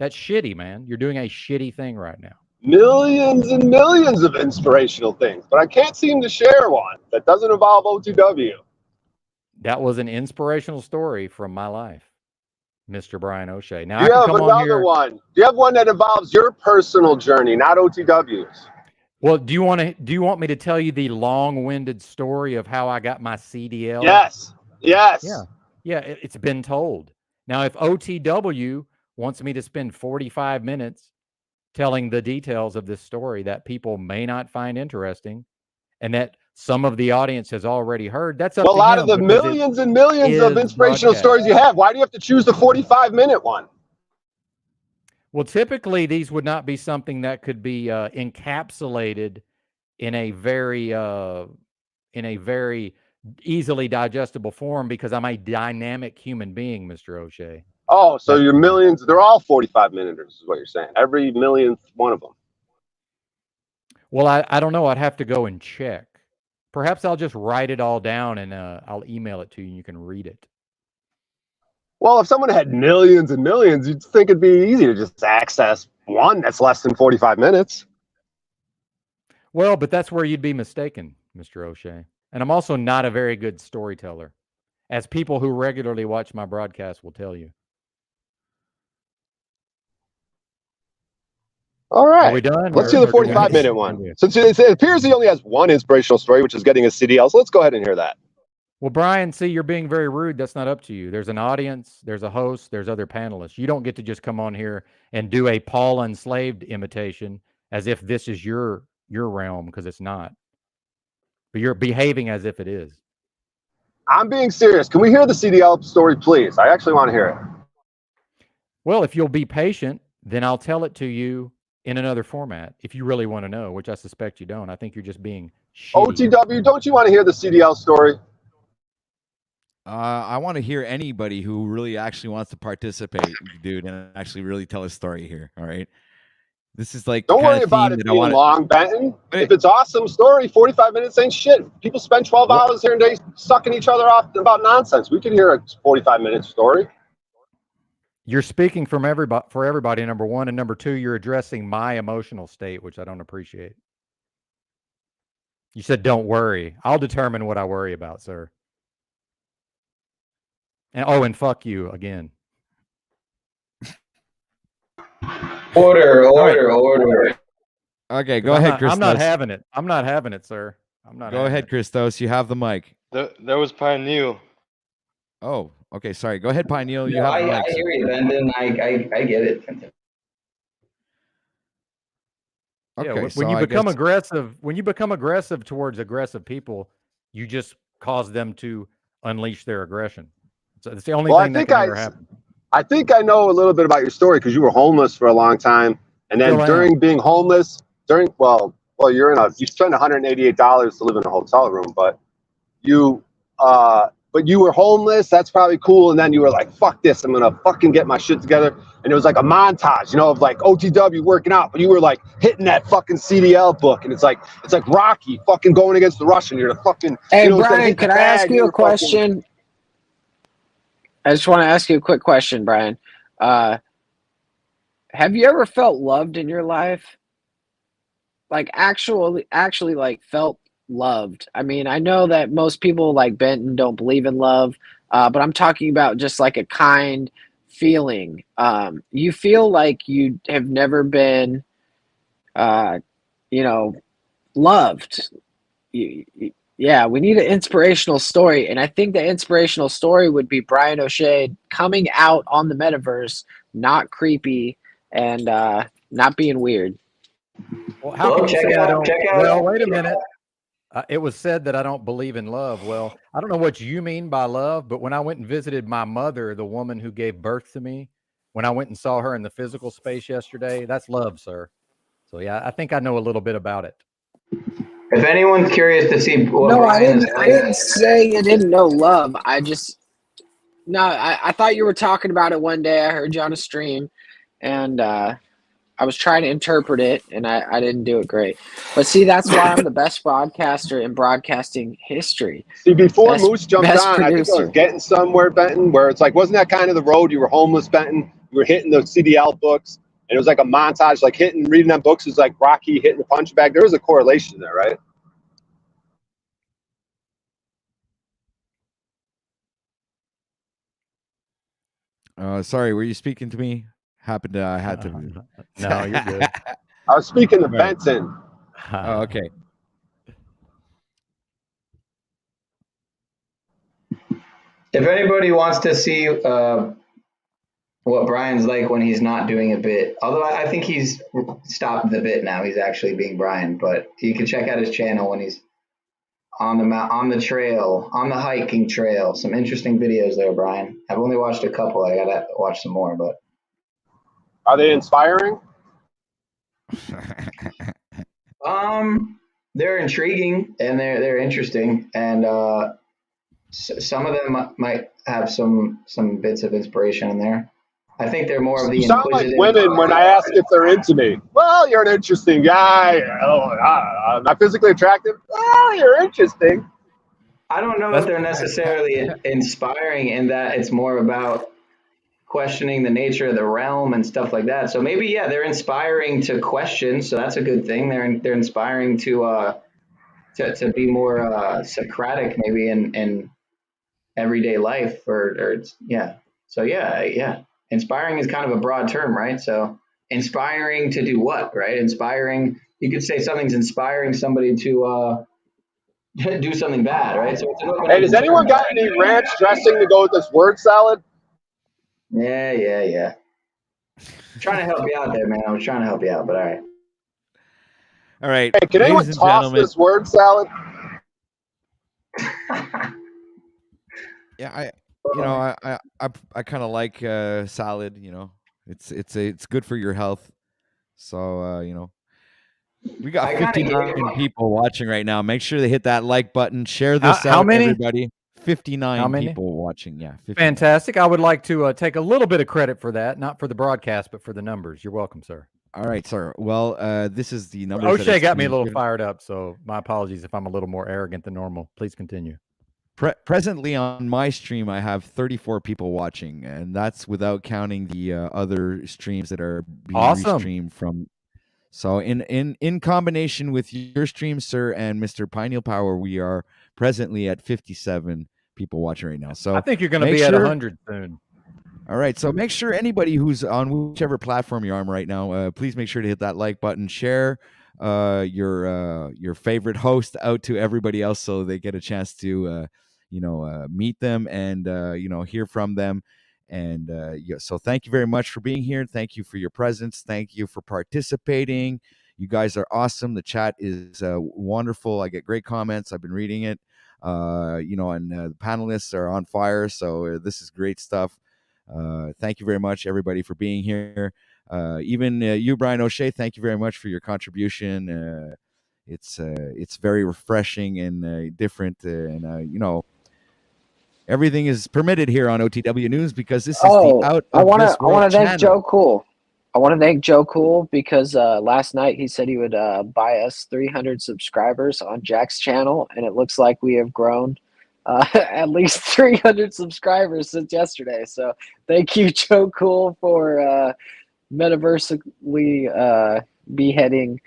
That's shitty, man. You're doing a shitty thing right now. Millions and millions of inspirational things, but I can't seem to share one that doesn't involve OTW. That was an inspirational story from my life, Mr. Brian O'Shea. Now Do I you can have come on another here. one? Do you have one that involves your personal journey, not OTW's? Well, do you want me to tell you the long-winded story of how I got my CDL? Yes. Yes. Yeah, it's been told. Now, if OTW wants me to spend 45 minutes telling the details of this story that people may not find interesting and that some of the audience has already heard, that's up Well, to out him. of the because millions and millions of his inspirational broadcast. stories you have, why do you have to choose the 45-minute one? Well, typically these would not be something that could be encapsulated in a very easily digestible form because I'm a dynamic human being, Mr. O'Shea. Oh, so your millions, they're all 45-minuters is what you're saying. Every millionth one of them. Well, I don't know. I'd have to go and check. Perhaps I'll just write it all down and I'll email it to you and you can read it. Well, if someone had millions and millions, you'd think it'd be easy to just access one that's less than 45 minutes. Well, but that's where you'd be mistaken, Mr. O'Shea. And I'm also not a very good storyteller, as people who regularly watch my broadcast will tell you. All right. Are we done? Let's hear the 45-minute one. Since it appears he only has one inspirational story, which is getting a CDL, so let's go ahead and hear that. Well, Brian, see, you're being very rude. That's not up to you. There's an audience, there's a host, there's other panelists. You don't get to just come on here and do a Paul Enslaved imitation as if this is your realm, because it's not. But you're behaving as if it is. I'm being serious. Can we hear the CDL story, please? I actually want to hear it. Well, if you'll be patient, then I'll tell it to you in another format if you really want to know, which I suspect you don't. I think you're just being shitty. OTW, don't you want to hear the CDL story? I want to hear anybody who really actually wants to participate, dude, and actually really tell a story here. All right. This is like don't worry about it being long, Benton. If it's awesome story, 45 minutes ain't shit. People spend 12 hours here and day sucking each other off about nonsense. We can hear a 45-minute story. You're speaking for everybody, number one, and number two, you're addressing my emotional state, which I don't appreciate. You said, don't worry. I'll determine what I worry about, sir. And fuck you again. Order. Okay, go ahead, Christos. I'm not having it. I'm not having it, sir. I'm not. Go ahead, Christos. You have the mic. There was Pineal. Oh, okay. Sorry. Go ahead, Pineal. You have the mic. I hear you, Brendan. I get it. Okay, yeah, so when you I become guess... aggressive towards aggressive people, you just cause them to unleash their aggression. So it's the only thing that can ever happen. I think I know a little bit about your story because you were homeless for a long time, and then during being homeless, you spend $188 to live in a hotel room, but you were homeless. That's probably cool. And then you were like, "Fuck this! I'm gonna fucking get my shit together." And it was like a montage, of like OTW working out, but you were like hitting that fucking CDL book, and it's like Rocky fucking going against the Russian. You're the fucking. Hey, Brian, can I ask you a question? I just want to ask you a quick question, Brian. Have you ever felt loved in your life? Like actually like felt loved. I mean, I know that most people like Benton don't believe in love, but I'm talking about just like a kind feeling. You feel like you have never been, loved. Yeah, we need an inspirational story, and I think the inspirational story would be Brian O'Shea coming out on the metaverse, not creepy and not being weird. Well, how can you say I don't? Well, wait a minute. It was said that I don't believe in love. Well, I don't know what you mean by love, but when I went and visited my mother, the woman who gave birth to me, when I went and saw her in the physical space yesterday, that's love, sir. So yeah, I think I know a little bit about it. If anyone's curious to see what No, Brian is I like, didn't say you didn't know love. I thought you were talking about it one day. I heard you on a stream, and I was trying to interpret it, and I didn't do it great. But see, that's why I'm the best broadcaster in broadcasting history. See, before Best, Moose jumped best on, I think I was producer. getting somewhere, Benton, where it's like, wasn't that kind of the road? You were homeless, Benton. You were hitting the CDL books, and it was like a montage, like reading them books is like Rocky hitting the punch bag. There was a correlation there, right? Sorry, were you speaking to me? I had to. No, you're good. I was speaking to Right. Benton. Oh, okay. if anybody wants to see what Brian's like when he's not doing a bit, although I think he's stopped the bit now, he's actually being Brian. But you can check out his channel when he's on the trail, on the hiking trail. Some interesting videos there, Brian. I've only watched a couple. I gotta watch some more, but Are they inspiring? they're intriguing and they're interesting, and some of them might have some bits of inspiration in there. I think they're more of the You sound like inquisitive. women when I ask if they're into me. Well, you're an interesting guy. Oh, I'm not physically attractive. Well, you're interesting. I don't know if they're necessarily inspiring in that it's more about questioning the nature of the realm and stuff like that. So maybe, yeah, they're inspiring to question. So that's a good thing. They're inspiring to be more Socratic maybe in everyday life or yeah. So yeah. Inspiring is kind of a broad term, right? So inspiring to do what, right? Inspiring, you could say something's inspiring somebody to do something bad, right? So it's an Hey, does anyone got any ranch dressing to go with this word salad? Yeah. I'm trying to help you out there, man. I was trying to help you out, but all right. All right. Hey, can anyone toss this word salad? Yeah, I kind of like salad. You know, it's good for your health. So we got 59 people watching right now. Make sure they hit that like button. Share this How out, many? everybody. 59 How many? people watching. Yeah, 59. Fantastic. I would like to take a little bit of credit for that, not for the broadcast, but for the numbers. You're welcome, sir. All right, sir. Well, this is the numbers. O'Shea got me a little fired up, so my apologies if I'm a little more arrogant than normal. Please continue. Presently on my stream, I have 34 people watching, and that's without counting the other streams that are being restreamed from. So in combination with your stream, sir, and Mr. Pineal Power, we are presently at 57 people watching right now. So I think you're going to be at 100 soon. All right, so make sure anybody who's on whichever platform you're on right now, please make sure to hit that like button, share your favorite host out to everybody else so they get a chance to meet them and hear from them. And so thank you very much for being here. Thank you for your presence. Thank you for participating. You guys are awesome. The chat is wonderful. I get great comments. I've been reading it. And the panelists are on fire. So this is great stuff. Thank you very much, everybody, for being here. Even you, Brian O'Shea, thank you very much for your contribution. It's very refreshing and different, everything is permitted here on OTW News because this is the out of this world I want to thank channel. Joe Cool. I want to thank Joe Cool because last night he said he would buy us 300 subscribers on Jack's channel, and it looks like we have grown at least 300 subscribers since yesterday. So thank you, Joe Cool, for metaversally beheading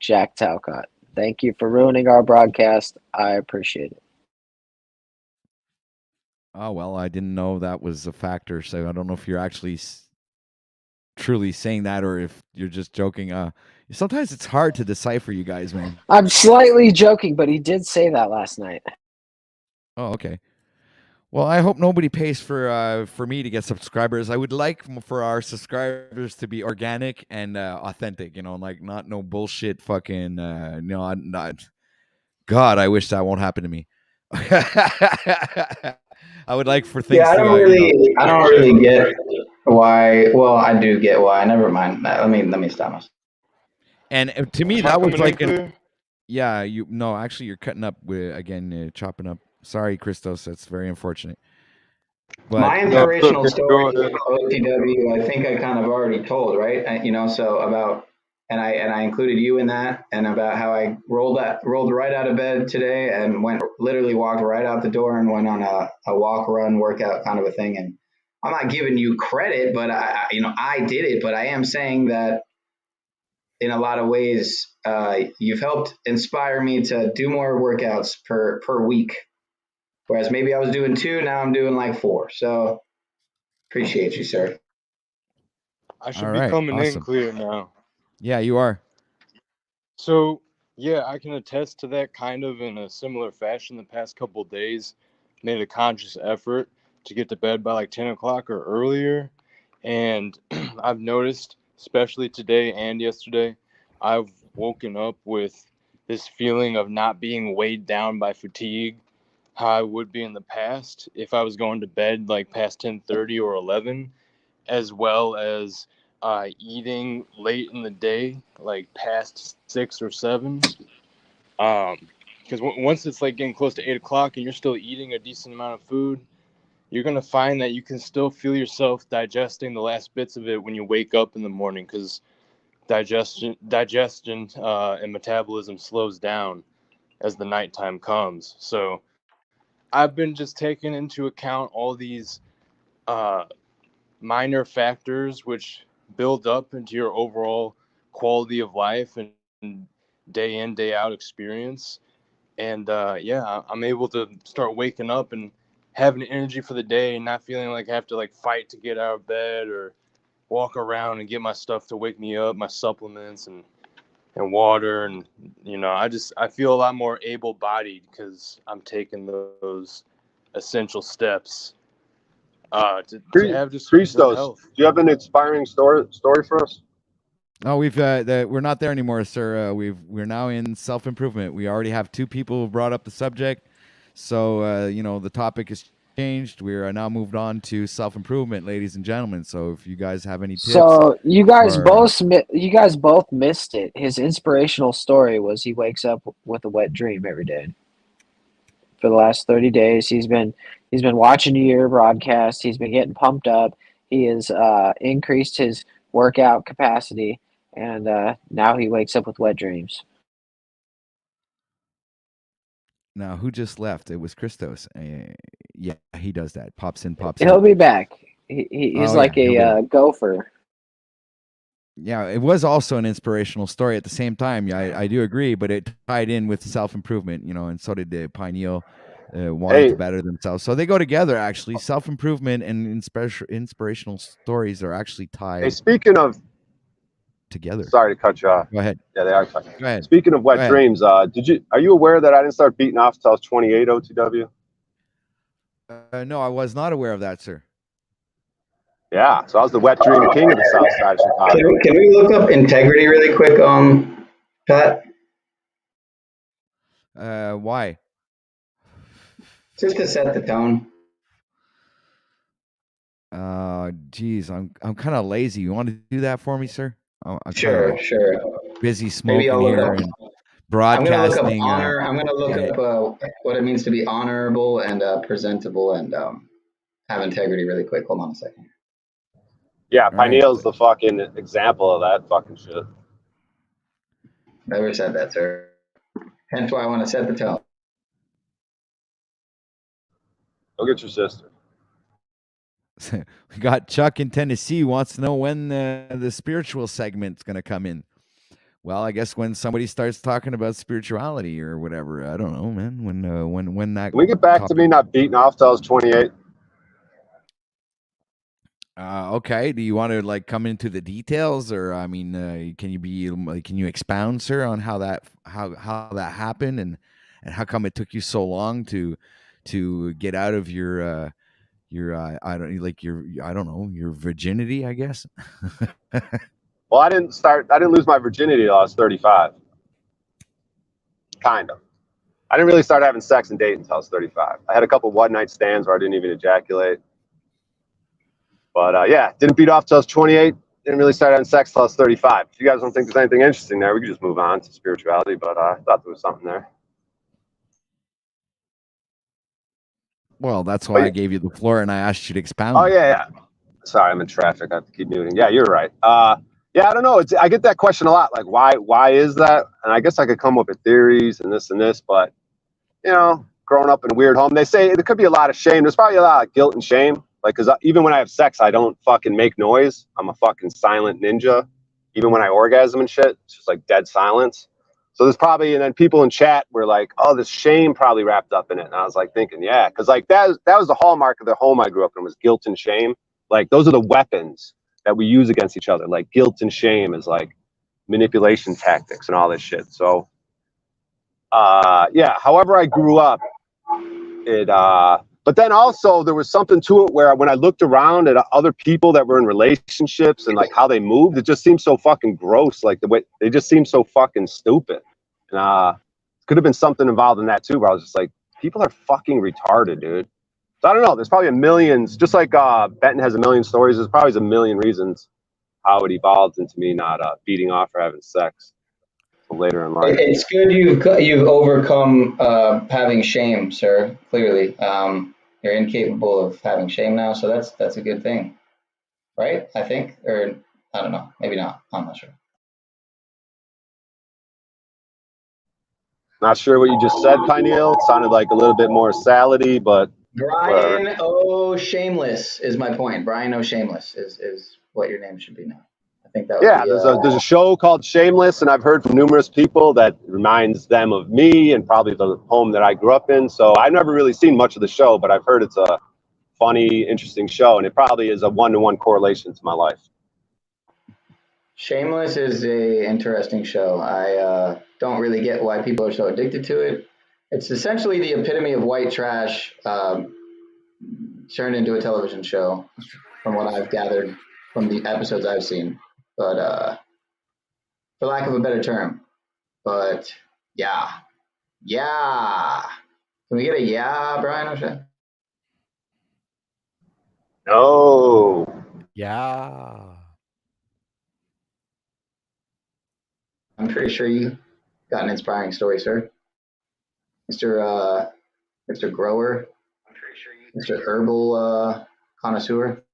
Jack Talcott. Thank you for ruining our broadcast. I appreciate it. Oh, well, I didn't know that was a factor, so I don't know if you're actually truly saying that or if you're just joking. Sometimes it's hard to decipher, you guys, man. I'm slightly joking, but he did say that last night. Oh, okay. Well, I hope nobody pays for me to get subscribers. I would like for our subscribers to be organic and authentic, like not no bullshit fucking, not God, I wish that won't happen to me. I would like for things Yeah, I to, don't really get why. Well, I do get why. Never mind. Let me stop myself. And to me, Am I that was coming in like clear? yeah. No, actually, you're cutting up again, chopping up. Sorry, Christos. That's very unfortunate. But My No, it's inspirational okay. Go story, ahead. OTW, I think I kind of already told, right? So about, and I included you in that, and about how I rolled right out of bed today and literally walked right out the door and went on a walk, run, workout kind of a thing. And I'm not giving you credit, but I did it. But I am saying that in a lot of ways, you've helped inspire me to do more workouts per week. Whereas maybe I was doing 2, now I'm doing like 4. So appreciate you, sir. I should all be right, coming in awesome. clear now. Yeah, you are. So, yeah, I can attest to that kind of in a similar fashion. The past couple of days, made a conscious effort to get to bed by like 10 o'clock or earlier. And I've noticed, especially today and yesterday, I've woken up with this feeling of not being weighed down by fatigue, how I would be in the past if I was going to bed like past 10:30 or 11, as well as eating late in the day, like past 6 or 7. Because once it's like getting close to 8 o'clock and you're still eating a decent amount of food, you're going to find that you can still feel yourself digesting the last bits of it when you wake up in the morning, because digestion and metabolism slows down as the nighttime comes. So I've been just taking into account all these minor factors which build up into your overall quality of life and day in, day out experience. And yeah, I'm able to start waking up and having energy for the day and not feeling like I have to like fight to get out of bed or walk around and get my stuff to wake me up, my supplements and water. And I feel a lot more able-bodied because I'm taking those essential steps to have just good Christos, health. do you have an inspiring story for us? Oh, we're not there anymore, sir. We're now in self-improvement. We already have 2 people who brought up the subject, so the topic has changed. We are now moved on to self-improvement, ladies and gentlemen. So if you guys have any tips, So you guys or, both missed it. His inspirational story was he wakes up with a wet dream every day. For the last 30 days, he's been watching your broadcast. He's been getting pumped up. He has increased his workout capacity, and now he wakes up with wet dreams. now who just left? It was Christos. Yeah, he does that. Pops in, pops He'll out. be back. He's Oh, like yeah, he'll be a gopher. Yeah, it was also an inspirational story at the same time. Yeah, I do agree, but it tied in with self-improvement, and so did the Pineal wanting to better themselves. So they go together, actually. Self-improvement and inspirational stories are actually tied Hey, speaking of, together. sorry to cut you off. Go ahead. Yeah, they are tied. Go ahead. Speaking of wet dreams, are you aware that I didn't start beating off until I was 28, OTW? No, I was not aware of that, sir. Yeah, so I was the wet dream king of the South Side of Chicago. Can we look up integrity really quick, Pat? Why? Just to set the tone. Geez, I'm kind of lazy. You want to do that for me, sir? I'm Sure. busy Maybe smoking I'll look here up. and broadcasting. I'm gonna look up what it means to be honorable and presentable and have integrity really quick. Hold on a second. Yeah, Pineal's the fucking example of that fucking shit. Never said that, sir. Hence why I want to set the tone. Go get your sister. We got Chuck in Tennessee wants to know when the spiritual segment's going to come in. Well, I guess when somebody starts talking about spirituality or whatever. I don't know, man. When that. Can we get back to me not beating off till I was 28? Okay. Do you want to like come into the details, or I mean, can you expound, sir, on how that happened and how come it took you so long to get out of your I don't know, your virginity, I guess. Well, I didn't lose my virginity till I was 35. Kind of. I didn't really start having sex and date until I was 35. I had a couple one-night stands where I didn't even ejaculate. But yeah, didn't beat off till I was 28. Didn't really start having sex till I was 35. If you guys don't think there's anything interesting there, we could just move on to spirituality. But I thought there was something there. Well, that's why I gave you the floor and I asked you to expound. Oh yeah. Sorry, I'm in traffic. I have to keep muting. Yeah, you're right. Yeah, I don't know. I get that question a lot. Like, why is that? And I guess I could come up with theories and this, but you know, growing up in a weird home, they say there could be a lot of shame. There's probably a lot of guilt and shame. Like, cause even when I have sex, I don't fucking make noise. I'm a fucking silent ninja. Even when I orgasm and shit, it's just like dead silence. So there's probably, and then people in chat were like, oh, there's shame probably wrapped up in it. And I was like thinking, yeah, cause like that was the hallmark of the home I grew up in, was guilt and shame. Like those are the weapons that we use against each other. Like guilt and shame is like manipulation tactics and all this shit. So yeah, however I grew up, but then also there was something to it where when I looked around at other people that were in relationships and like how they moved, it just seemed so fucking gross. Like the way they just seemed so fucking stupid. And could have been something involved in that too, where I was just like, people are fucking retarded, dude. So I don't know. There's probably millions, just like Benton has a million stories. There's probably a million reasons how it evolved into me not beating off or having sex later in life. It's good you've overcome having shame, sir. Clearly, you're incapable of having shame now, so that's a good thing, right? I think, or I don't know, maybe not. I'm not sure. Not sure what you just said, Pineal. It sounded like a little bit more salady, but Brian whatever. O. Shameless is my point. Brian O. Shameless is what your name should be now. I think that would Yeah, be, there's a show called Shameless, and I've heard from numerous people that reminds them of me and probably the home that I grew up in. So I've never really seen much of the show, but I've heard it's a funny, interesting show, and it probably is a one-to-one correlation to my life. Shameless is a interesting show. I don't really get why people are so addicted to it. It's essentially the epitome of white trash turned into a television show, from what I've gathered from the episodes I've seen. But for lack of a better term, but yeah. Can we get a yeah, Brian O'Shea? No. Yeah. I'm pretty sure you got an inspiring story, sir. Mr. Grower, Mr. Herbal Connoisseur.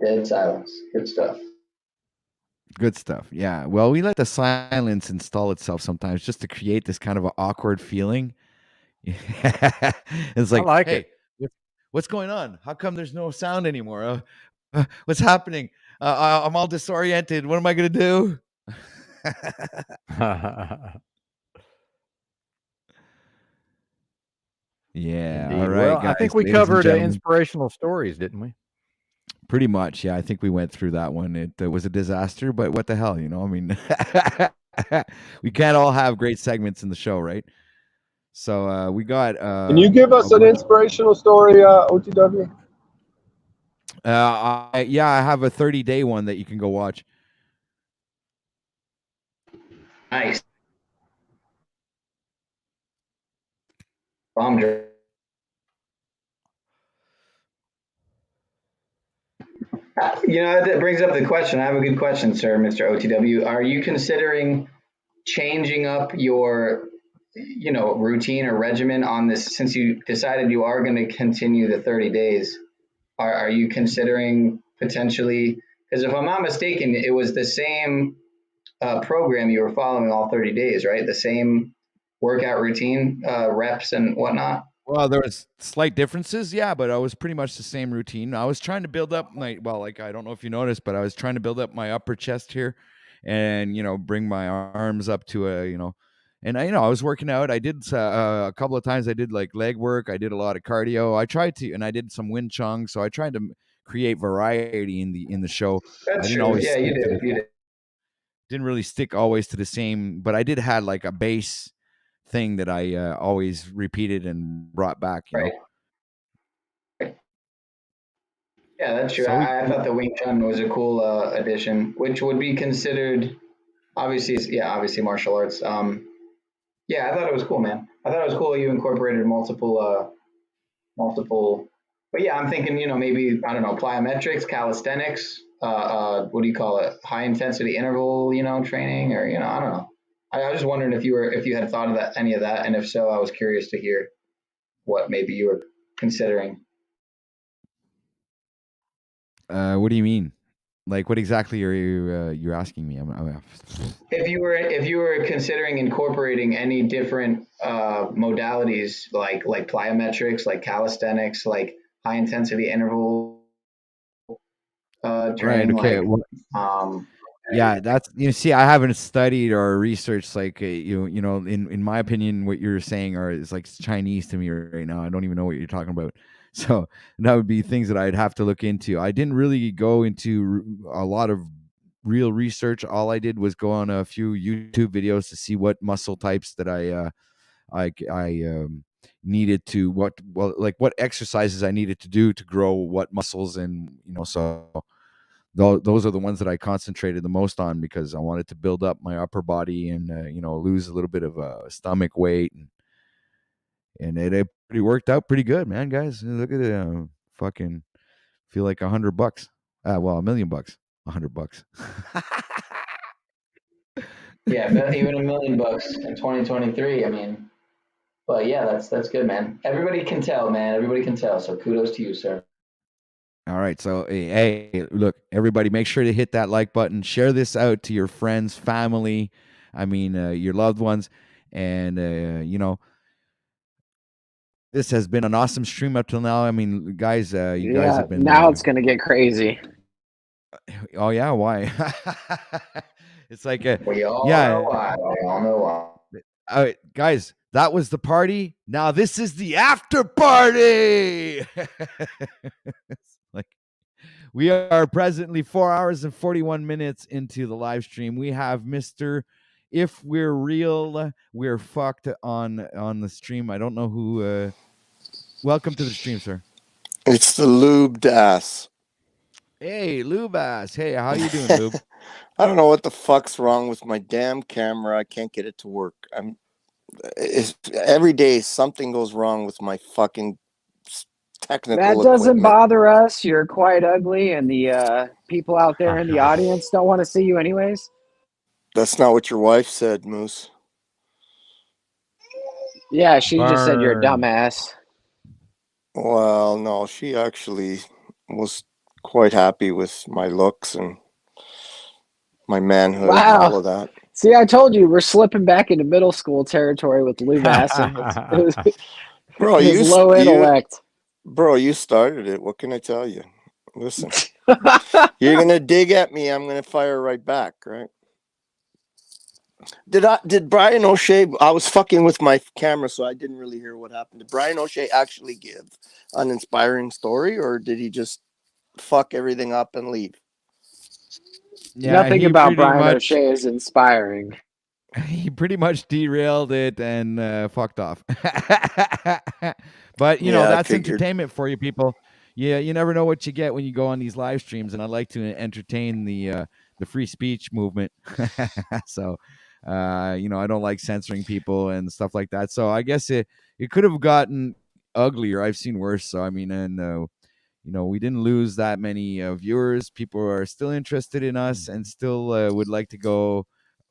Dead silence. Good stuff. Good stuff. Yeah. Well, we let the silence install itself sometimes just to create this kind of an awkward feeling. It's like, like hey, what's going on? How come there's no sound anymore? What's happening? I'm all disoriented. What am I going to do? Yeah. Indeed. All right, Well, guys. I think we ladies and covered gentlemen. inspirational stories, didn't we? Pretty much. Yeah. I think we went through that one. It was a disaster, but what the hell, you know? I mean, we can't all have great segments in the show, right? So we got. Can you give us an inspirational story, OTW? Yeah, I have a 30-day one that you can go watch. Nice. Bomb drop. You know, that brings up the question. I have a good question, sir, Mr. OTW. Are you considering changing up your, routine or regimen on this, since you decided you are going to continue the 30 days? Are you considering potentially, because if I'm not mistaken, it was the same program you were following all 30 days, right? The same workout routine, reps and whatnot? Well, there was slight differences, yeah, but I was pretty much the same routine. I was trying to build up I don't know if you noticed, but I was trying to build up my upper chest here and, bring my arms up to and I was working out. I did a couple of times I did like leg work. I did a lot of cardio. And I did some Wing Chun. So I tried to create variety in the show. That's I didn't true. always Yeah, you did. didn't really stick always to the same, but I did had like a base thing that I always repeated and brought back, you know. Yeah, that's true. So I thought the Wing Chun was a cool addition, which would be considered obviously martial arts. Yeah, I thought it was cool, man. I thought it was cool you incorporated multiple. But yeah, I'm thinking, maybe I don't know, plyometrics, calisthenics. What do you call it? High intensity interval, training, or I don't know. I was just wondering if you had thought of any of that, and if so, I was curious to hear what maybe you were considering. what do you mean? Like, what exactly are you're asking me? If you were considering incorporating any different modalities like plyometrics, like calisthenics, like high intensity interval Right. training, Okay. like Yeah, that's see, I haven't studied or researched like in my opinion, what you're saying is like Chinese to me right now. I don't even know what you're talking about. So that would be things that I'd have to look into. I didn't really go into a lot of real research. All I did was go on a few YouTube videos to see what muscle types that I needed to what exercises I needed to do to grow what muscles, and so those are the ones that I concentrated the most on because I wanted to build up my upper body and lose a little bit of stomach weight, and it pretty worked out pretty good, man. Guys, look at it, fucking feel like $100. Well, $1 million, $100. yeah, even $1 million in 2023. I mean, but yeah, that's good, man. Everybody can tell, man. Everybody can tell. So kudos to you, sir. All right, so hey, look, everybody, make sure to hit that like button, share this out to your friends, family, your loved ones, and this has been an awesome stream up till now. I mean, guys, you guys Yeah, have been. now it's gonna get crazy. Oh yeah, why? It's like We all yeah. know why. We all know why. All right, guys, that was the party. Now this is the after party. It's like we are presently 4 hours and 41 minutes into the live stream. We have Mr. If We're Real, We're Fucked on the stream. I don't know who. Welcome to the stream, sir. It's the Loubas. Hey, Loubas. Hey, how you doing, Lube? I don't know what the fuck's wrong with my damn camera. I can't get it to work. Every day something goes wrong with my fucking technical That doesn't equipment. bother us. You're quite ugly, and the people out there in the audience don't want to see you anyways. That's not what your wife said, Moose. Yeah, she just said you're a dumbass. Well, no, she actually was quite happy with my looks and my manhood and all of that. See, I told you we're slipping back into middle school territory with Loubas and bro, his low intellect. Bro, you started it. What can I tell you? Listen, you're gonna dig at me. I'm gonna fire right back, right? Did Brian O'Shea? I was fucking with my camera, so I didn't really hear what happened. Did Brian O'Shea actually give an inspiring story, or did he just fuck everything up and leave? Yeah, nothing about Brian O'Shea is inspiring. He pretty much derailed it and fucked off. But that's entertainment for you people. Yeah, you never know what you get when you go on these live streams, and I like to entertain the free speech movement. So I don't like censoring people and stuff like that. So I guess it could have gotten uglier. I've seen worse. So I mean, and we didn't lose that many viewers. People are still interested in us and still would like to go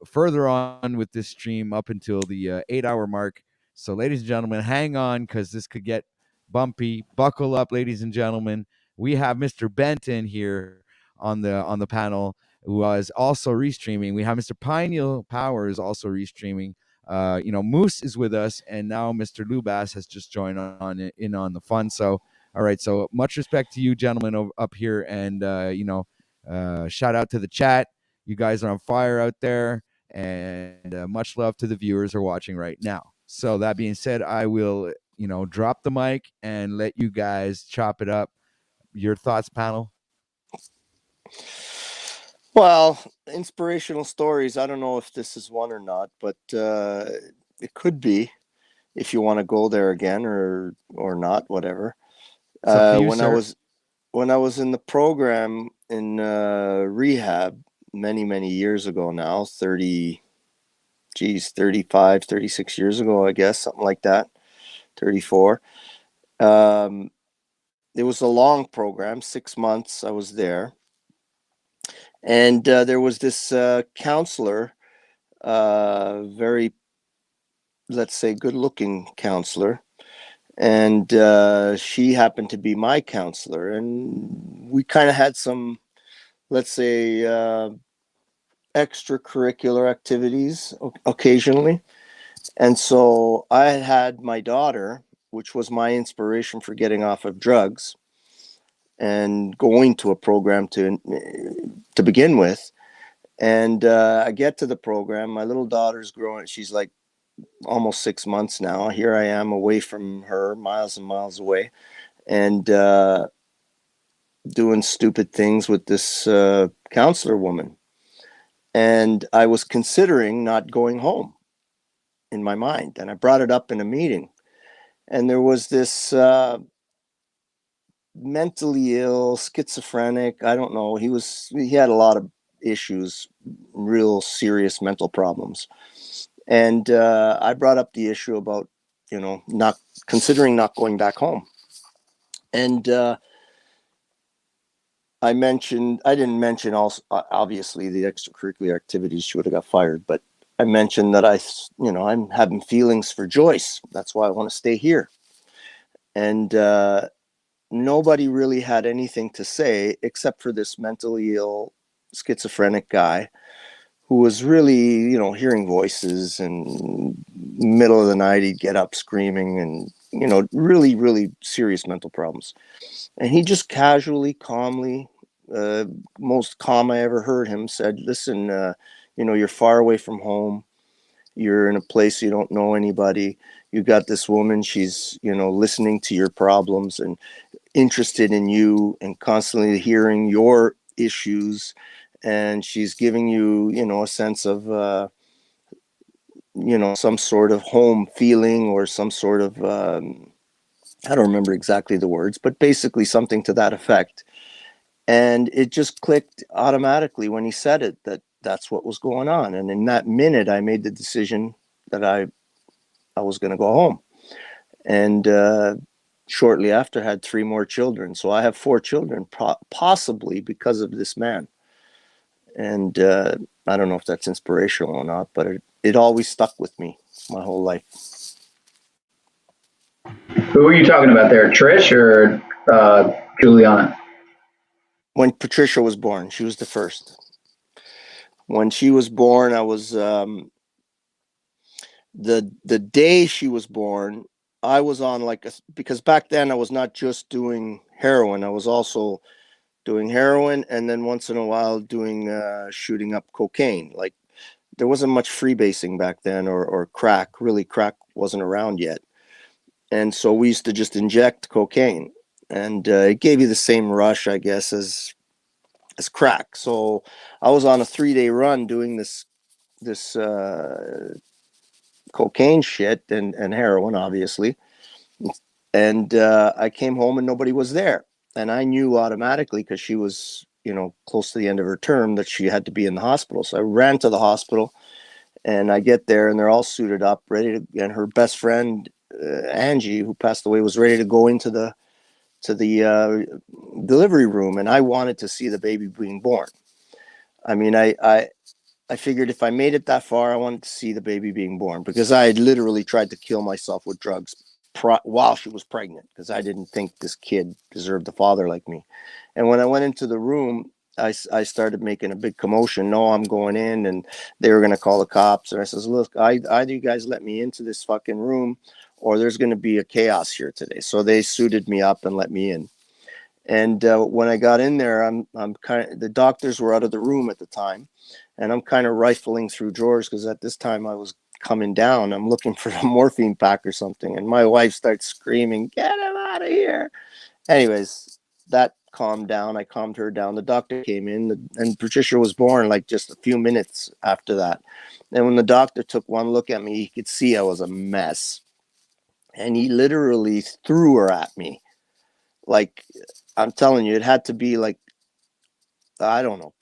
further on with this stream up until the 8-hour mark. So, ladies and gentlemen, hang on because this could get bumpy. Buckle up, ladies and gentlemen. We have Mr. Benton here on the panel who is also restreaming. We have Mr. Pineal Powers also restreaming. Moose is with us, and now Mr. Loubas has just joined on the fun. So, all right. So much respect to you, gentlemen, up here, and shout out to the chat. You guys are on fire out there, and much love to the viewers who are watching right now. So that being said, I will, drop the mic and let you guys chop it up. Your thoughts, panel? Well, inspirational stories. I don't know if this is one or not, but it could be if you want to go there again or not, whatever. It's up to you, when sir. when I was in the program in rehab many years ago now, 35, 36 years ago, I guess, something like that, 34. It was a long program, 6 months I was there. And there was this counselor, very, let's say, good-looking counselor. And she happened to be my counselor. And we kind of had some, let's say, extracurricular activities occasionally. And so I had my daughter, which was my inspiration for getting off of drugs and going to a program to begin with. And I get to the program. My little daughter's growing. She's like almost 6 months now. Here I am away from her, miles and miles away, and doing stupid things with this counselor woman. And I was considering not going home in my mind. And I brought it up in a meeting. And there was this mentally ill, schizophrenic, I don't know. He had a lot of issues, real serious mental problems. And I brought up the issue about, not considering not going back home. And I didn't mention also, obviously, the extracurricular activities. She would have got fired, but I mentioned that I'm having feelings for Joyce. That's why I want to stay here. And nobody really had anything to say except for this mentally ill, schizophrenic guy who was really, hearing voices, and middle of the night he'd get up screaming, and, really, really serious mental problems. And he just casually, calmly, most calm I ever heard him, said, listen, you're far away from home. You're in a place you don't know anybody. You got this woman, she's, listening to your problems and interested in you and constantly hearing your issues. And she's giving you, a sense of, some sort of home feeling, or some sort of, I don't remember exactly the words, but basically something to that effect. And it just clicked automatically when he said it, that's what was going on. And in that minute, I made the decision that I was going to go home. And shortly after, had 3 more children. So I have 4 children, possibly because of this man. And I don't know if that's inspirational or not, but it always stuck with me my whole life. Who are you talking about there, Trish or Juliana? When Patricia was born, she was the first. When she was born, I was the day she was born, I was on because back then I was not just doing heroin, I was also doing heroin, and then once in a while doing shooting up cocaine. Like, there wasn't much freebasing back then, or crack. Really, crack wasn't around yet. And so we used to just inject cocaine, and it gave you the same rush, I guess, as crack. So I was on a 3-day run doing this cocaine shit and heroin, obviously. And I came home and nobody was there. And I knew automatically, because she was, close to the end of her term, that she had to be in the hospital. So I ran to the hospital, and I get there and they're all suited up, ready to, and her best friend, Angie, who passed away, was ready to go into the delivery room. And I wanted to see the baby being born. I mean, I figured if I made it that far, I wanted to see the baby being born, because I had literally tried to kill myself with drugs while she was pregnant, because I didn't think this kid deserved a father like me. And when I went into the room, I started making a big commotion. No, I'm going in, and they were going to call the cops. And I says, look, either you guys let me into this fucking room, or there's going to be a chaos here today. So they suited me up and let me in. And when I got in there, I'm kind of, the doctors were out of the room at the time, and I'm kind of rifling through drawers, because at this time I was coming down. I'm looking for a morphine pack or something, and my wife starts screaming, "Get him out of here!" Anyways, that calmed down. I calmed her down. The doctor came in, and Patricia was born like just a few minutes after that. And when the doctor took one look at me, he could see I was a mess, and he literally threw her at me, like I'm telling you, it had to be like, I don't know,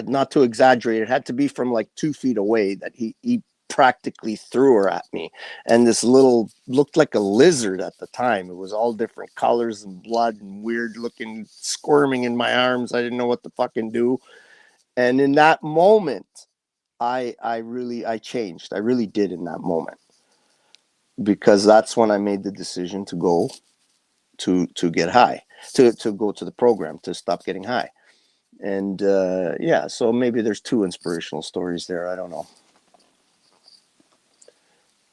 not to exaggerate, it had to be from like 2 feet away that he practically threw her at me. And this little, looked like a lizard at the time. It was all different colors and blood and weird looking, squirming in my arms. I didn't know what to fucking do. And in that moment, I changed. I really did in that moment. Because that's when I made the decision to go to get high, to go to the program, to stop getting high. And yeah, so maybe there's 2 inspirational stories there. I don't know.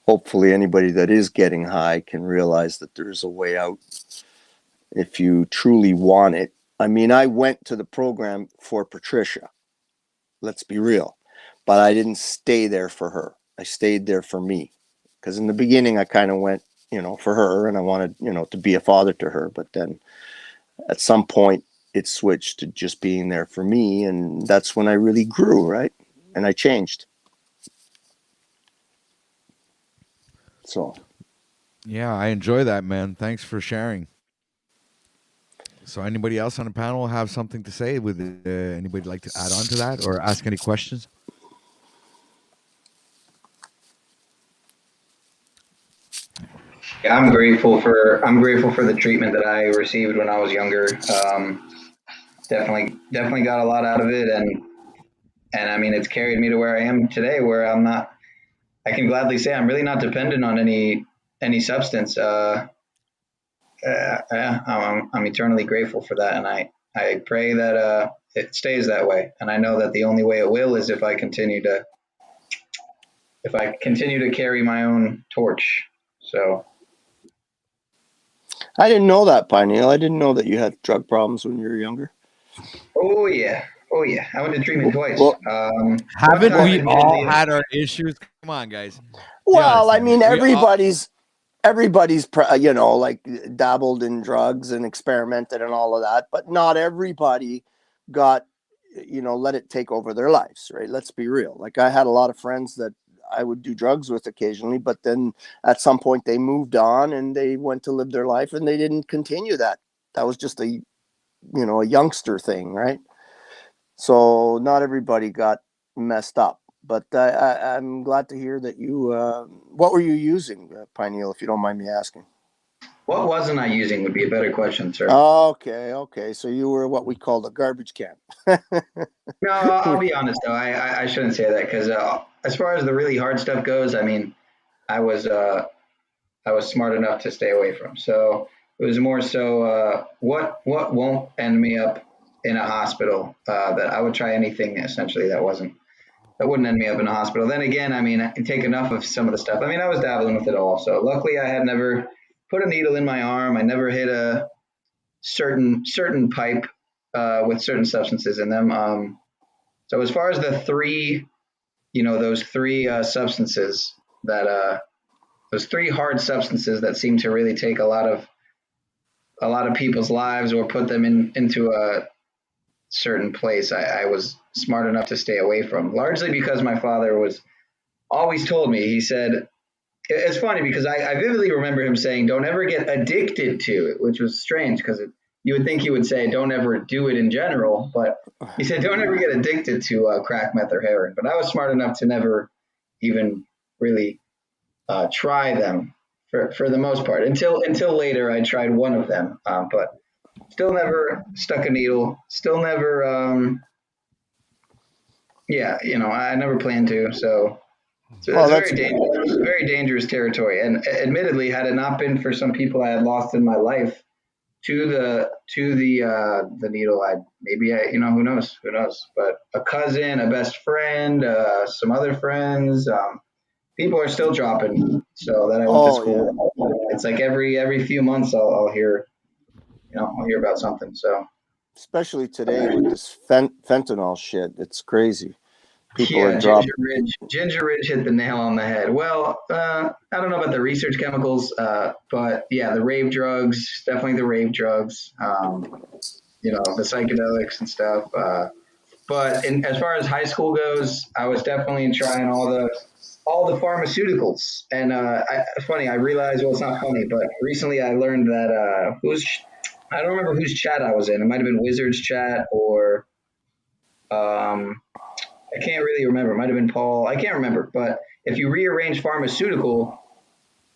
Hopefully anybody that is getting high can realize that there's a way out if you truly want it. I mean, I went to the program for Patricia. Let's be real. But I didn't stay there for her. I stayed there for me. Because in the beginning, I kind of went, for her, and I wanted, to be a father to her. But then at some point, it switched to just being there for me. And that's when I really grew, right? And I changed. So. Yeah, I enjoy that, man. Thanks for sharing. So anybody else on the panel have something to say? Would anybody like to add on to that or ask any questions? Yeah, I'm grateful for the treatment that I received when I was younger. Definitely got a lot out of it, and I mean, it's carried me to where I am today, where I can gladly say I'm really not dependent on any substance. I'm eternally grateful for that, and I pray that it stays that way. And I know that the only way it will is if I continue to carry my own torch. So. I didn't know that, Pineal. I didn't know that you had drug problems when you were younger. Oh yeah. I went to treatment twice. Haven't we all had our issues? Come on, guys. Well, I mean, everybody's like dabbled in drugs and experimented and all of that, but not everybody got, let it take over their lives, right? Let's be real. Like, I had a lot of friends that I would do drugs with occasionally, but then at some point they moved on and they went to live their life and they didn't continue that. That was just a youngster thing, right? So not everybody got messed up. But I'm glad to hear that you. What were you using, Pineal, if you don't mind me asking? What wasn't I using would be a better question, sir. Okay. So you were what we call a garbage can. No, I'll be honest though. I shouldn't say that because as far as the really hard stuff goes, I mean, I was smart enough to stay away from. So it was more so what won't end me up in a hospital. That I would try anything essentially that wouldn't end me up in a hospital. Then again, I mean, I can take enough of some of the stuff. I mean, I was dabbling with it all. So luckily, I had never put a needle in my arm. I never hit a certain pipe with certain substances in them. So as far as the 3, those 3 substances that those 3 hard substances that seem to really take a lot of people's lives or put them into a certain place, I was smart enough to stay away from, largely because my father was always told me, he said, it's funny because I vividly remember him saying, don't ever get addicted to it, which was strange because you would think he would say, don't ever do it in general. But he said, don't ever get addicted to crack, meth, or heroin. But I was smart enough to never even really try them for the most part. Until later, I tried one of them, but still never stuck a needle. Still never, I never planned to. So it's very dangerous territory. And admittedly, had it not been for some people I had lost in my life to the needle, who knows? But a cousin, a best friend, some other friends, people are still dropping. So that I went to school. Yeah. It's like every few months I'll hear, I'll hear about something. So especially today with this fentanyl shit, it's crazy. People are dropping. Ginger Ridge hit the nail on the head. Well, I don't know about the research chemicals, but yeah, the rave drugs, definitely the rave drugs, the psychedelics and stuff. But as far as high school goes, I was definitely trying all the pharmaceuticals. And it's funny, I realized, well, it's not funny, but recently I learned that I don't remember whose chat I was in. It might have been Wizard's chat or I can't really remember. It might have been Paul. I can't remember. But if you rearrange pharmaceutical,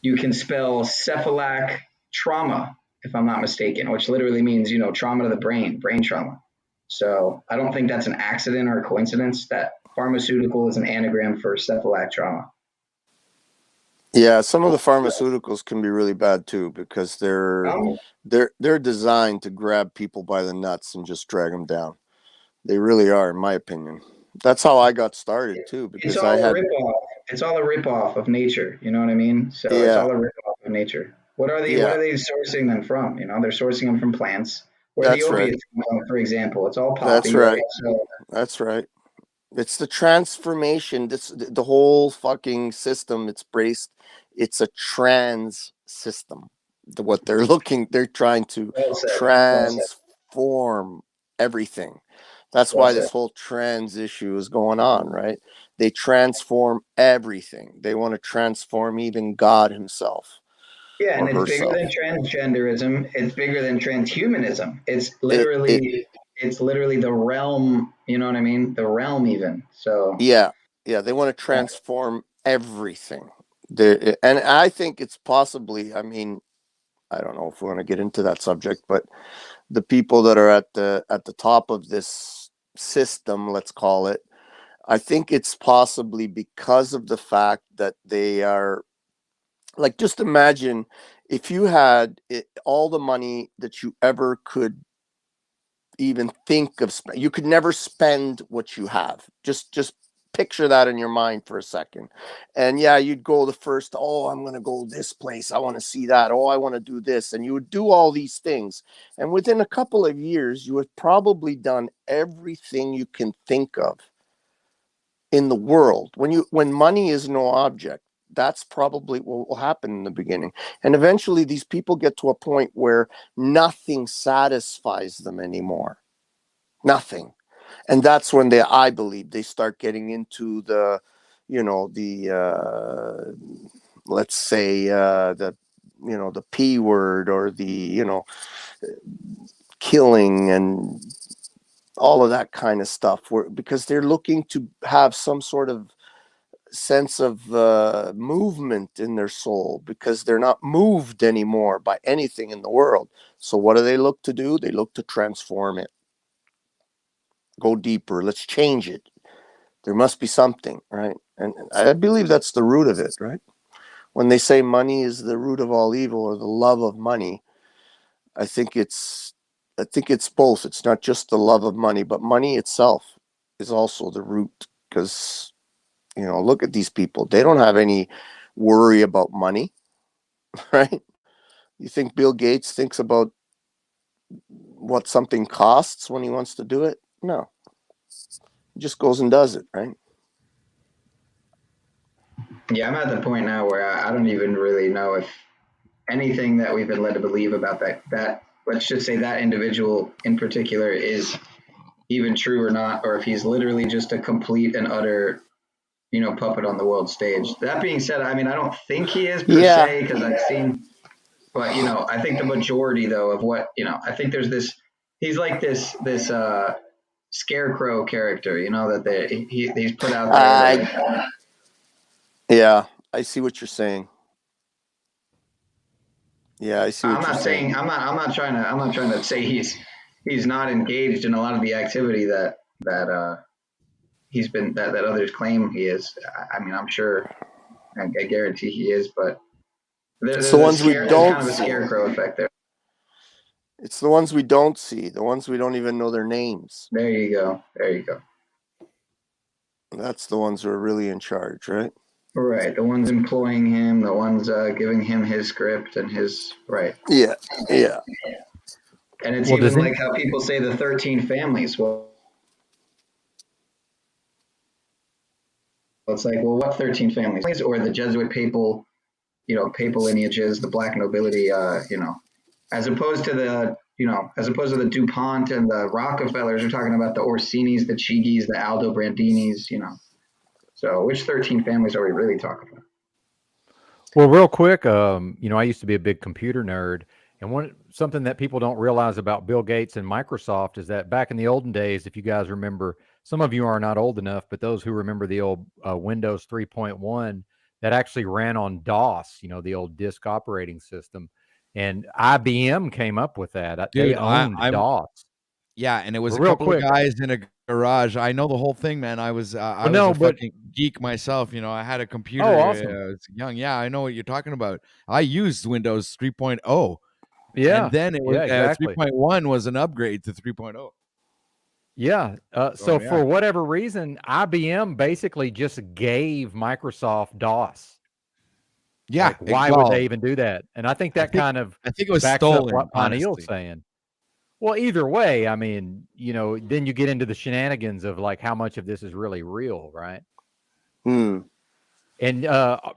you can spell cephalac trauma, if I'm not mistaken, which literally means, trauma to the brain trauma. So I don't think that's an accident or a coincidence that pharmaceutical is an anagram for cephalac trauma. Yeah, some of the pharmaceuticals can be really bad too because they're designed to grab people by the nuts and just drag them down. They really are, in my opinion. That's how I got started too, It's because all a ripoff. It's all a ripoff of nature. You know what I mean? So it's yeah, all a ripoff of nature. What are they yeah, sourcing them from? They're sourcing them from plants. Where the that's right. opiates come from, for example, it's all That's poppy, right? right. So That's right. It's the transformation. The whole fucking system. It's a trans system. What they're trying to well said. Well said. transform everything. That's Well why said. this whole trans issue is going on, right? They transform everything. They want to transform even God himself Yeah, and or it's bigger herself. than transgenderism. It's bigger than transhumanism. It It's literally the realm. You know what I mean? The realm, even. So Yeah, yeah, they want to transform everything. And I think it's possibly, I mean, I don't know if we want to get into that subject, but the people that are at the top of this system, let's call it, I think it's possibly because of the fact that they are like, just imagine if you had all the money that you ever could even think of you could never spend what you have. Just picture that in your mind for a second. And yeah, you'd go the first, oh, I'm going to go this place, I want to see that, oh, I want to do this, and you would do all these things, and within a couple of years you have probably done everything you can think of in the world. When money is no object, that's probably what will happen in the beginning. And eventually these people get to a point where nothing satisfies them anymore. Nothing. And that's when I believe they start getting into let's say the P word, or killing and all of that kind of stuff, because they're looking to have some sort of sense of movement in their soul, because they're not moved anymore by anything in the world. So what do they look to do? They look to transform it, go deeper, let's change it. There must be something, right? And I believe that's the root of it, right? When they say money is the root of all evil, or the love of money, I think it's both. It's not just the love of money, but money itself is also the root. Because look at these people; they don't have any worry about money, right? You think Bill Gates thinks about what something costs when he wants to do it? No, he just goes and does it, right? yeah, I'm at the point now where I don't even really know if anything that we've been led to believe about that let's just say that individual in particular is even true or not, or if he's literally just a complete and utter puppet on the world stage. That being said, I mean, I don't think he is per se, because I've seen, but I think the majority though of what I think there's this, he's like this scarecrow character, that he's put out there. Yeah, I see what you're saying. Yeah, I see what you're saying. I'm not trying to say he's not engaged in a lot of the activity that he's been that others claim he is. I mean, I'm sure, I guarantee he is, but It's the ones we there's don't kind of a see. scarecrow effect there. It's the ones we don't see, the ones we don't even know their names. There you go. There you go. That's the ones who are really in charge, right? Right. The ones employing him, the ones giving him his script and his right. Yeah. Yeah. And it's even like how people say the 13 families. Well, it's like, well, what 13 families? Or the Jesuit papal lineages, the black nobility, as opposed to the DuPont and the Rockefellers. We're talking about the Orsinis, the Chigis, the Aldo Brandinis, So which 13 families are we really talking about? Well, real quick, I used to be a big computer nerd, And something that people don't realize about Bill Gates and Microsoft is that back in the olden days, if you guys remember, some of you are not old enough, but those who remember the old Windows 3.1, that actually ran on DOS, the old disk operating system. And IBM came up with that. They Dude, owned DOS. Yeah, and it was But a real couple of quick, guys in a garage. I know the whole thing, man. I was well, a no, but fucking geek myself. I had a computer. oh, awesome. I was young. Yeah, I know what you're talking about. I used Windows 3.0, Yeah, and then it was yeah, exactly. 3.1 was an upgrade to 3.0. Yeah. So So for whatever reason, IBM basically just gave Microsoft DOS. yeah. Like, why would they even do that? And I think that kind of I think it was backs up stolen. what Pineal's Honestly, saying. Well, either way, I mean, then you get into the shenanigans of like how much of this is really real, right? Hmm. And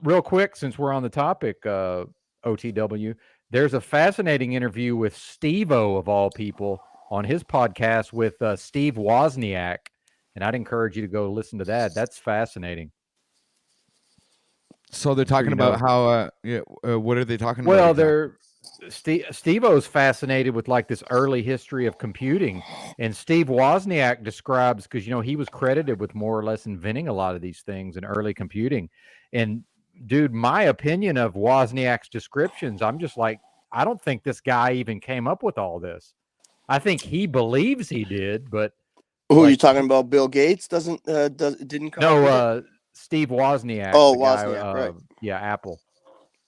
real quick, since we're on the topic, OTW, there's a fascinating interview with Steve-O of all people on his podcast with Steve Wozniak, and I'd encourage you to go listen to that. That's fascinating. so they're talking about how. What are they talking Well, about? Steve-O's fascinated with like this early history of computing, and Steve Wozniak describes, because he was credited with more or less inventing a lot of these things in early computing. And dude, my opinion of Wozniak's descriptions, I'm just like, I don't think this guy even came up with all this. I think he believes he did, but who are you talking about? Bill Gates didn't come up with it? Steve Wozniak, Oh, the guy, Wozniak, right. Yeah, Apple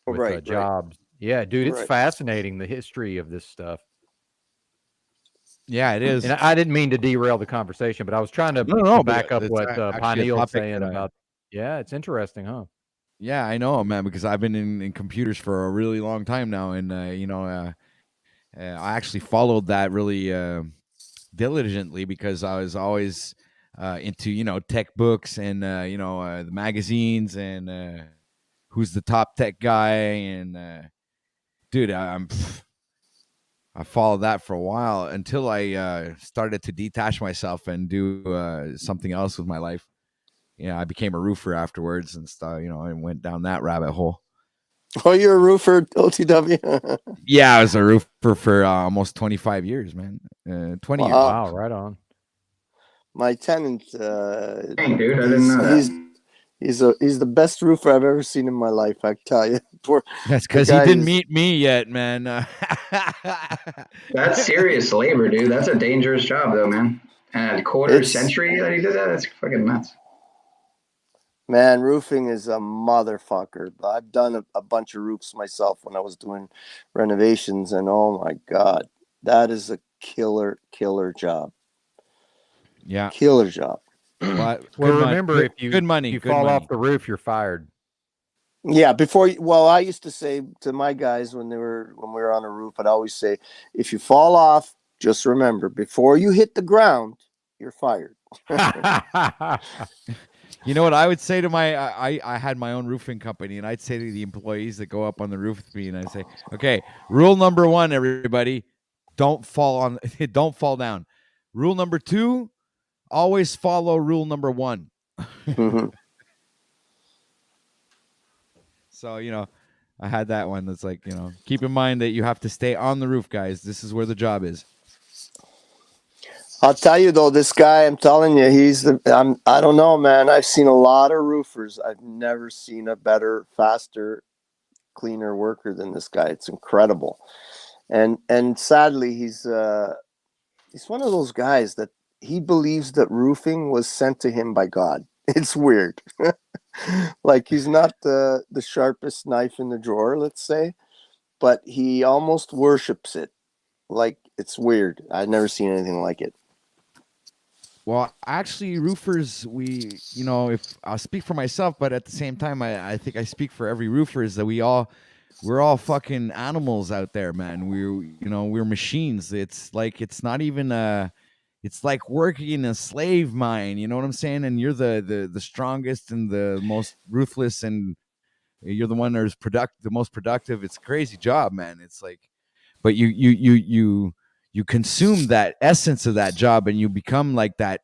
with Right. Jobs. Yeah, dude, it's Right. fascinating, the history of this stuff. Yeah, it is. And I didn't mean to derail the conversation, but I was trying to back up what Pineal's saying about. Yeah, it's interesting, huh? Yeah, I know, man, because I've been in computers for a really long time now, and I actually followed that really diligently because I was always into tech books and the magazines and who's the top tech guy, and dude, I followed that for a while until I started to detach myself and do something else with my life. I became a roofer afterwards and stuff. I went down that rabbit hole. Oh, you're a roofer, OTW? Yeah, I was a roofer for almost 25 years, man. 20 years. Wow, right on. My tenant, Dang, dude, I didn't know that. He's the best roofer I've ever seen in my life. I tell you. That's because he didn't meet me yet, man. That's serious labor, dude. That's a dangerous job, though, man. And a quarter century that he did that. That's fucking nuts. Man, roofing is a motherfucker. I've done a bunch of roofs myself when I was doing renovations, and oh my god, that is a killer job. Yeah, killer job. Well, remember, if you fall off the roof, you're fired. Yeah, I used to say to my guys when we were on a roof, I'd always say, if you fall off, just remember, before you hit the ground, you're fired. You know what I would say to I had my own roofing company, and I'd say to the employees that go up on the roof with me, and I'd say, okay, rule number 1, everybody, don't fall down. Rule number 2, always follow rule number 1. Mm-hmm. So, I had that one that's like, keep in mind that you have to stay on the roof, guys. This is where the job is. I'll tell you though, this guy, I'm telling you, I don't know, man. I've seen a lot of roofers. I've never seen a better, faster, cleaner worker than this guy. It's incredible. And sadly, he's one of those guys that he believes that roofing was sent to him by God. It's weird. Like, he's not the sharpest knife in the drawer, let's say, but he almost worships it. Like, it's weird. I've never seen anything like it. Well, actually, roofers, if I'll speak for myself, but at the same time, I think I speak for every roofer, is that we're all fucking animals out there, man. We're machines. It's like, it's not even it's like working in a slave mine. You know what I'm saying? And you're the strongest and the most ruthless, and you're the one that's the most productive. It's a crazy job, man. It's like, but you consume that essence of that job, and you become like that,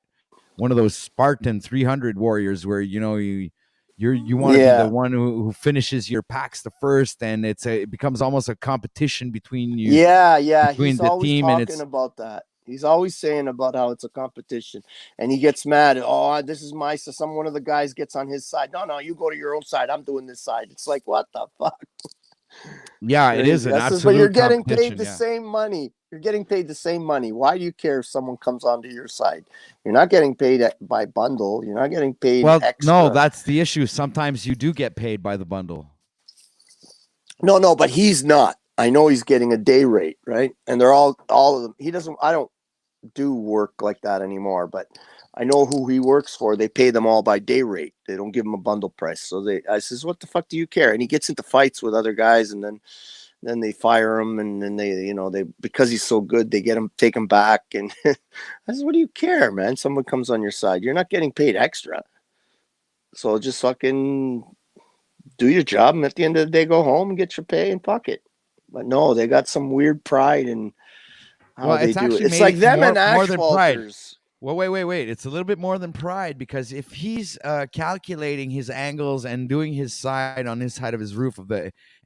one of those Spartan 300 warriors where you You want to be the Yeah. one who finishes your packs the first, and it becomes almost a competition between you, Yeah. between He's the always team, and talking it's about that. He's always saying about how it's a competition, and he gets mad. Oh, this is my. So some one of the guys gets on his side. No, you go to your own side. I'm doing this side. It's like, what the fuck? yeah, it is Crazy. an I says, but you're absolute getting paid competition. the Yeah. same money. You're getting paid the same money. Why do you care if someone comes onto your side? You're not getting paid by bundle. You're not getting paid Well, extra. no, that's the issue. Sometimes you do get paid by the bundle. No, but he's not. I know he's getting a day rate, right? And they're all of them. He doesn't. I don't do work like that anymore, but I know who he works for. They pay them all by day rate. They don't give him a bundle price. So I says, what the fuck do you care? And he gets into fights with other guys, and then they fire him, and then they because he's so good, they take him back. And I says, what do you care, man? Someone comes on your side. You're not getting paid extra. So just fucking do your job, and at the end of the day, go home and get your pay and fuck it. But no, they got some weird pride in how Well, they it's do it. actually It's like maybe them and more than pride. asphalters. Well, wait. It's a little bit more than pride, because if he's calculating his angles and doing his side on his side of his roof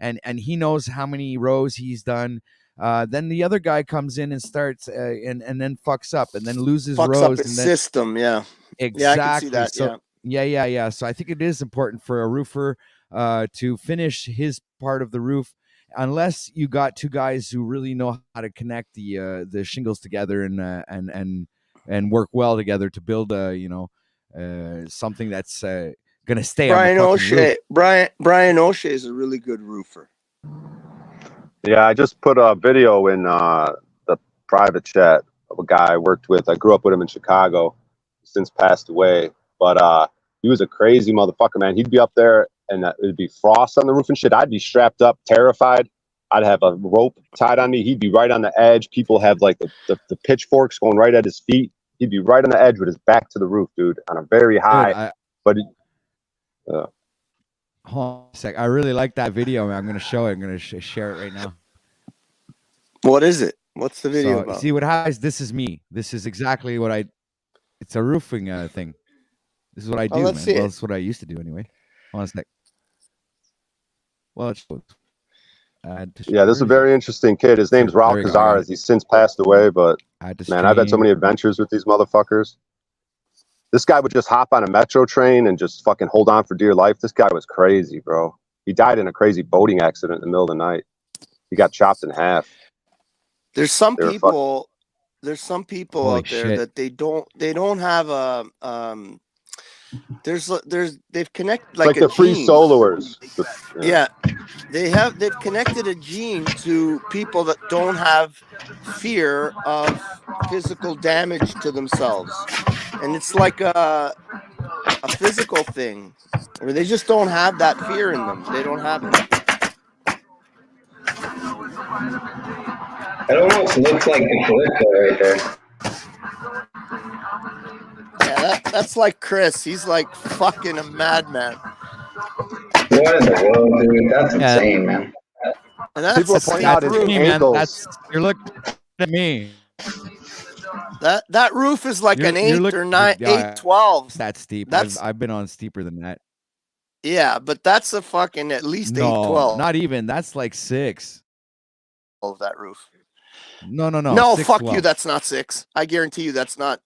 and he knows how many rows he's done, then the other guy comes in and starts and then fucks up and then loses Fucks up rows, its and then system. Yeah. exactly. Yeah, I can see that. So yeah. So I think it is important for a roofer to finish his part of the roof, unless you got two guys who really know how to connect the shingles together and work well together to build something that's gonna stay on the Brian fucking O'Shea. roof. Brian O'Shea is a really good roofer. Yeah, I just put a video in the private chat of a guy I worked with. I grew up with him in Chicago. He's since passed away, but he was a crazy motherfucker, man. He'd be up there, and it'd be frost on the roof and shit. I'd be strapped up, terrified. I'd have a rope tied on me. He'd be right on the edge. People have like the pitchforks going right at his feet. He'd be right on the edge with his back to the roof, dude, on a very high. Hold on a sec. I really like that video, man. I'm gonna show it. I'm gonna share it right now. What is it? What's the video So, about? see what happens? This is me. This is exactly what it's a roofing thing. This is what I do, let's man. see Well, it. it's what I used to do anyway. Hold on a sec. Well, it's Yeah, this is a very interesting kid. His name's Raul There we go, I got Cazares. He's since passed away, but man, I've had so stream. many adventures with these motherfuckers. This guy would just hop on a metro train and just fucking hold on for dear life. This guy was crazy, bro. He died in a crazy boating accident in the middle of the night. He got chopped in half. There's some They were people. There's some people Holy out there shit. that they don't have a they've connected like like a the free gene. soloers. Yeah, they've connected a gene to people that don't have fear of physical damage to themselves, and it's like a physical thing where they just don't have that fear in them. They don't have it. That almost looks like the Calypso right there. Yeah, that's like Chris. He's like fucking a madman. What in the world, dude? That's insane, man. And that's People are pointing out his me, man. ankles. You're looking at me. That roof is like an 8 or 9, yeah, 8-12. That's steep. That's I've been on steeper than that. yeah, but that's a fucking at least No, 8-12. not even. That's like 6. Of that roof. No. No, 6, fuck 12. you. That's not 6. I guarantee you, that's not.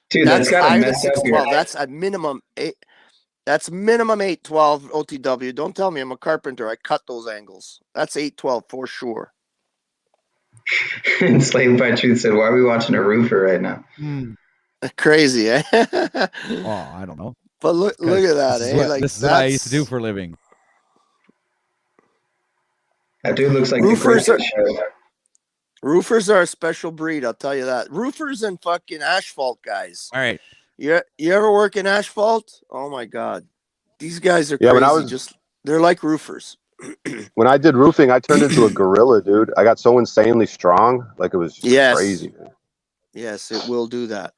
Dude, that's gotta higher than mess up your 6-12. That's a minimum 8. That's minimum 8-12 OTW. Don't tell me I'm a carpenter. I cut those angles. That's 8-12 for sure. Enslaved by Truth said, "Why are we watching a roofer right now?" Crazy, eh? Oh, I don't know. But look at that, this eh? Is this is what I used to do for a living. That dude looks like roofers the are, Greatest Show. roofers are a special breed, I'll tell you that. Roofers and fucking asphalt guys. All right. You ever work in asphalt? Oh my god. These guys are Yeah, crazy. when I was They're like roofers. when I did roofing, I turned into a gorilla, dude. I got so insanely strong, like it was just Yes. crazy. Dude. Yes, it will do that.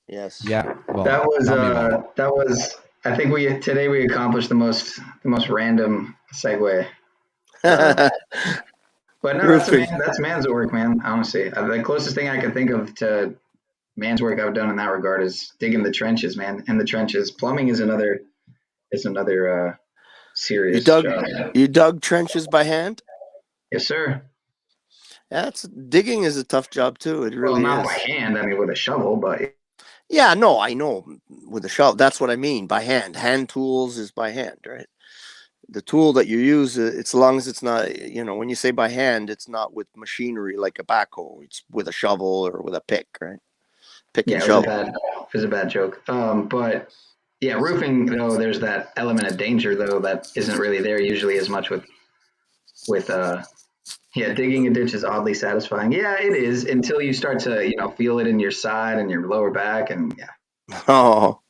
Yes. Yeah. Well, That was. I think today we accomplished the most random segue. But no, that's man's work, man. Honestly, the closest thing I could think of to man's work I've done in that regard is digging the trenches, man. In the trenches, plumbing is another is another You serious dug job. you dug trenches by hand? Yes, sir. Yeah, digging is a tough job too. It Well, really not is. by hand. I mean, with a shovel, but Yeah, no, I know with a shovel. That's what I mean by hand. Hand tools is by hand, right? The tool that you use, it's as long as it's not, when you say by hand, it's not with machinery like a backhoe. It's with a shovel or with a pick, right? Pick and yeah, it shovel. was a bad joke. But yeah, roofing though, there's that element of danger though that isn't really there usually as much with yeah, digging a ditch is oddly satisfying. Yeah, it is until you start to feel it in your side and your lower back, and yeah, Oh,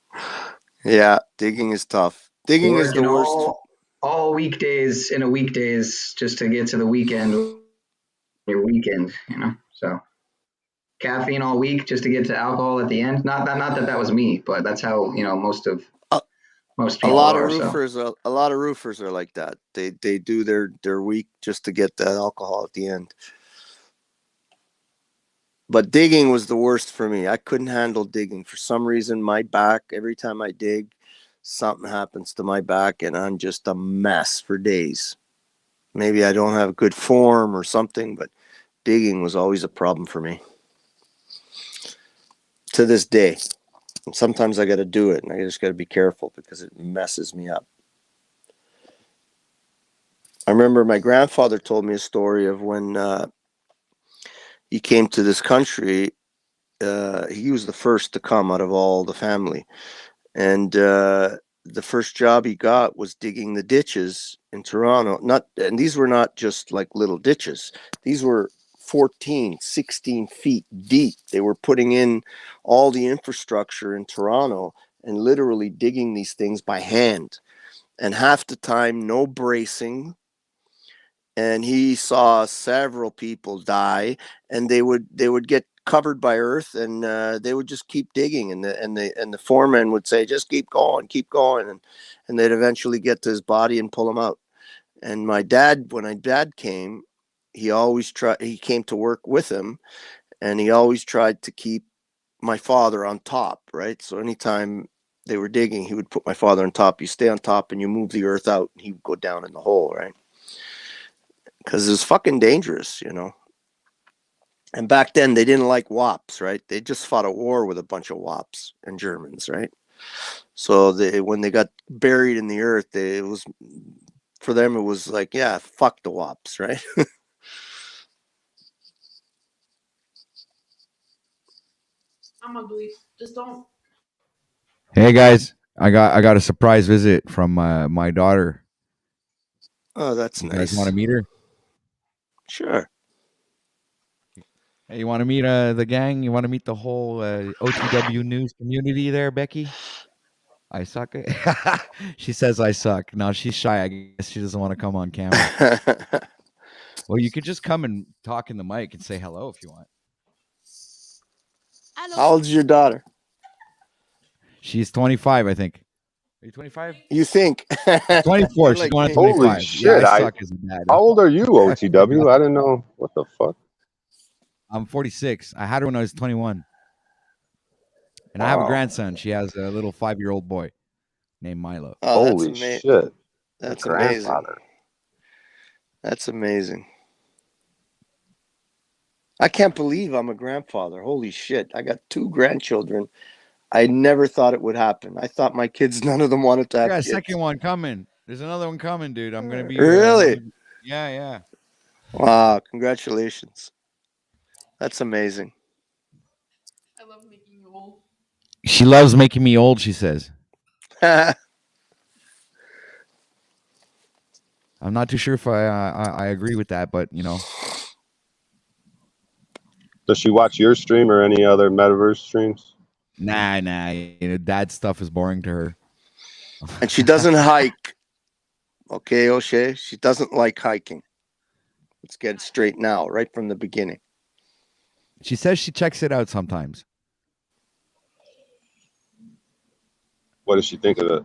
yeah, digging is tough. Digging is the working worst. all weekdays in a weekdays just to get to the weekend. Your weekend, so caffeine all week just to get to alcohol at the end. Not that was me, but that's how most A people lot of are. So roofers, a lot of roofers are like that. They do their week just to get that alcohol at the end. But digging was the worst for me. I couldn't handle digging for some reason. My back, every time I dig, something happens to my back, and I'm just a mess for days. Maybe I don't have good form or something, but digging was always a problem for me. To this day. And sometimes I got to do it, and I just got to be careful because it messes me up. I remember my grandfather told me a story of when he came to this country. He was the first to come out of all the family. And the first job he got was digging the ditches in Toronto. And these were not just like little ditches. These were 14, 16 feet deep. They were putting in all the infrastructure in Toronto and literally digging these things by hand. And half the time, no bracing. And he saw several people die, and they would get covered by earth, and they would just keep digging, and the foreman would say, just keep going, and they'd eventually get to his body and pull him out. And my dad, when my dad came, he came to work with him, and he always tried to keep my father on top, right? So anytime they were digging, he would put my father on top. You stay on top and you move the earth out, and he would go down in the hole, right? Because it was fucking dangerous, And back then, they didn't like WAPs, right? They just fought a war with a bunch of WAPs and Germans, right? So when they got buried in the earth, for them, it was like, yeah, fuck the WAPs, right? I'm ugly. Just don't. Hey guys, I got a surprise visit from my daughter. Oh, that's You nice. guys want to meet her? Sure. Hey, you want to meet the gang? You want to meet the whole OTW news community there, Becky? I suck. She says I suck. No, she's shy. I guess she doesn't want to come on camera. Well, you could just come and talk in the mic and say hello if you want. How old is your daughter? She's 25, I think. Are you 25? You think? 24. She's like going me. to 25. Holy Yeah, shit! I suck as a dad. How old are you, OTW? I didn't know. What the fuck? I'm 46. I had her when I was 21. And I have a Wow. grandson. She has a little 5-year-old boy named Milo. Oh, Holy shit! That's Your amazing. grandfather. That's amazing. I can't believe I'm a grandfather. Holy shit. I got 2 grandchildren. I never thought it would happen. I thought my kids, none of them wanted to I have got a kids. second one coming. There's another one coming, dude. I'm going to be Really? Yeah. Wow, congratulations. That's amazing. I love making you old. She loves making me old, she says. I'm not too sure if I agree with that, but Does she watch your stream or any other metaverse streams? Nah. Dad stuff is boring to her. And she doesn't hike. Okay, O'Shea? She doesn't like hiking. Let's get it straight now, right from the beginning. She says she checks it out sometimes. What does she think of it?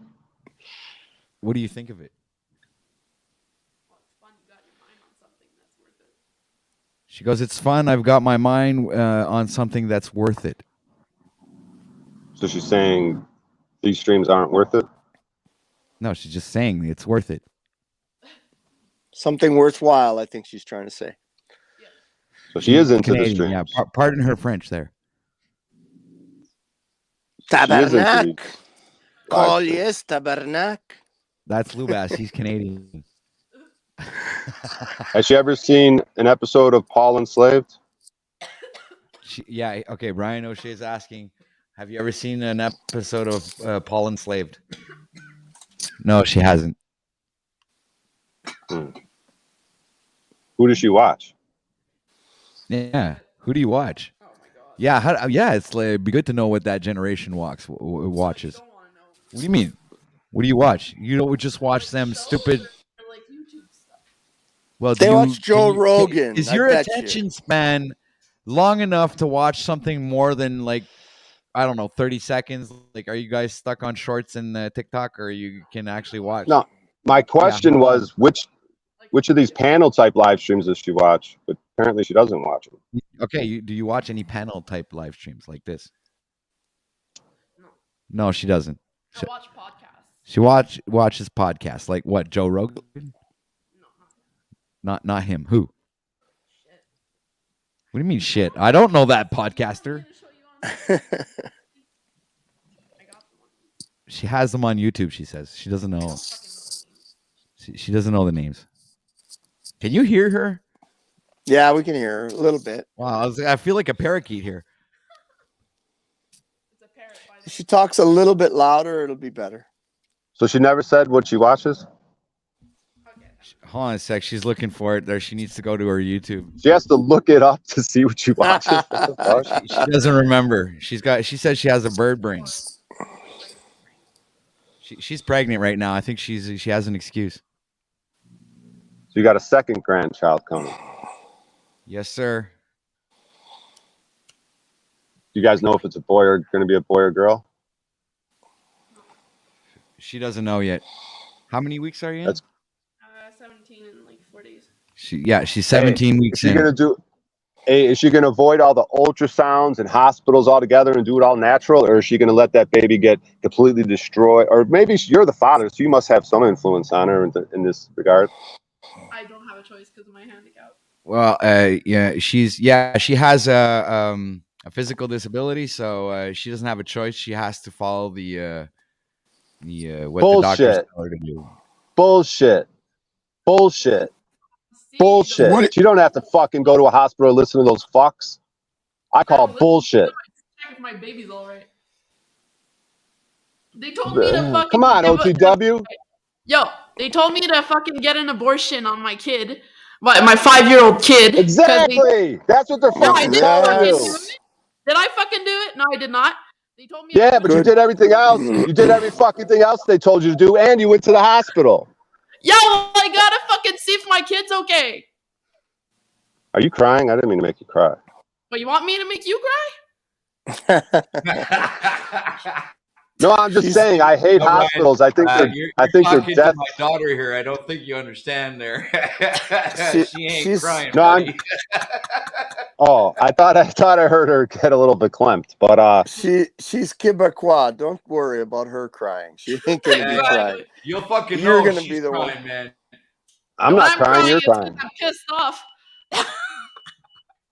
What do you think of it? She goes, it's fun. I've got my mind on something that's worth it. So she's saying these streams aren't worth it? No, she's just saying it's worth it. Something worthwhile, I think she's trying to say. So she is into Canadian, the yeah. streams. Pardon her French there. She is into Tabernac. the live Call streams. yes, Tabernac. That's Loubas. He's Canadian. Has she ever seen an episode of Paul Enslaved? Yeah. Okay. Brian O'Shea's asking, have you ever seen an episode of Paul Enslaved? No, she hasn't. Who does she watch? Yeah. Who do you watch? Yeah. Yeah. It's like, it'd be good to know what that generation watches. What do you mean? What do you watch? You don't just watch them stupid. Well, They watch Joe Rogan. Is I your bet attention span long enough to watch something more than like, I don't know, 30 seconds? Like, are you guys stuck on shorts and TikTok, or you can actually watch? No, my question was which of these panel type live streams does she watch? But apparently she doesn't watch them. Okay, do you watch any panel type live streams like this? No, she doesn't. I watch podcasts. She watches podcasts like what? Joe Rogan? Not him. Who? What do you mean shit? I don't know that podcaster. She has them on YouTube. She says she doesn't know. She doesn't know the names. Can you hear her? Yeah, we can hear her a little bit. Wow, I feel like a parakeet here. If she talks a little bit louder, it'll be better. So she never said what she watches? Hold on a sec. She's looking for it. There, she needs to go to her YouTube. She has to look it up to see what she watches. She doesn't remember. She says she has a bird brain. She's pregnant right now. I think she has an excuse. So you got a second grandchild coming. Yes, sir. Do you guys know if it's a boy or going to be a boy or girl? She doesn't know yet. How many weeks are you in? 17 in like 4 days. She's 17 weeks in. Is she gonna avoid all the ultrasounds and hospitals altogether and do it all natural, or is she gonna let that baby get completely destroyed? Or maybe you're the father, so you must have some influence on her in this regard. I don't have a choice because of my handicap. Well, she has a physical disability, so she doesn't have a choice. She has to follow the what the doctors tell her to do. Bullshit. You don't have to fucking go to a hospital and listen to those fucks. I call bullshit. Check if my baby's all right. They told me to fucking. Come on, OTW. Yo, they told me to fucking get an abortion on my kid, my 5-year-old kid. Exactly. That's what they're fucking telling you. Did I fucking do it? No, I did not. They told me. Yeah, but you did everything else. You did every fucking thing else they told you to do, and you went to the hospital. Yo, I gotta fucking see if my kid's okay. Are you crying? I didn't mean to make you cry. But you want me to make you cry? No, I'm just saying. I hate hospitals. I think they're talking death. to my daughter here. I don't think you understand there. She ain't crying. No, I thought I heard her get a little bit clamped, but she's Quebecois. Don't worry about her crying. She ain't gonna be crying. You'll fucking You're know gonna she's be the crying, one. man. I'm not crying. You're crying. I'm pissed off.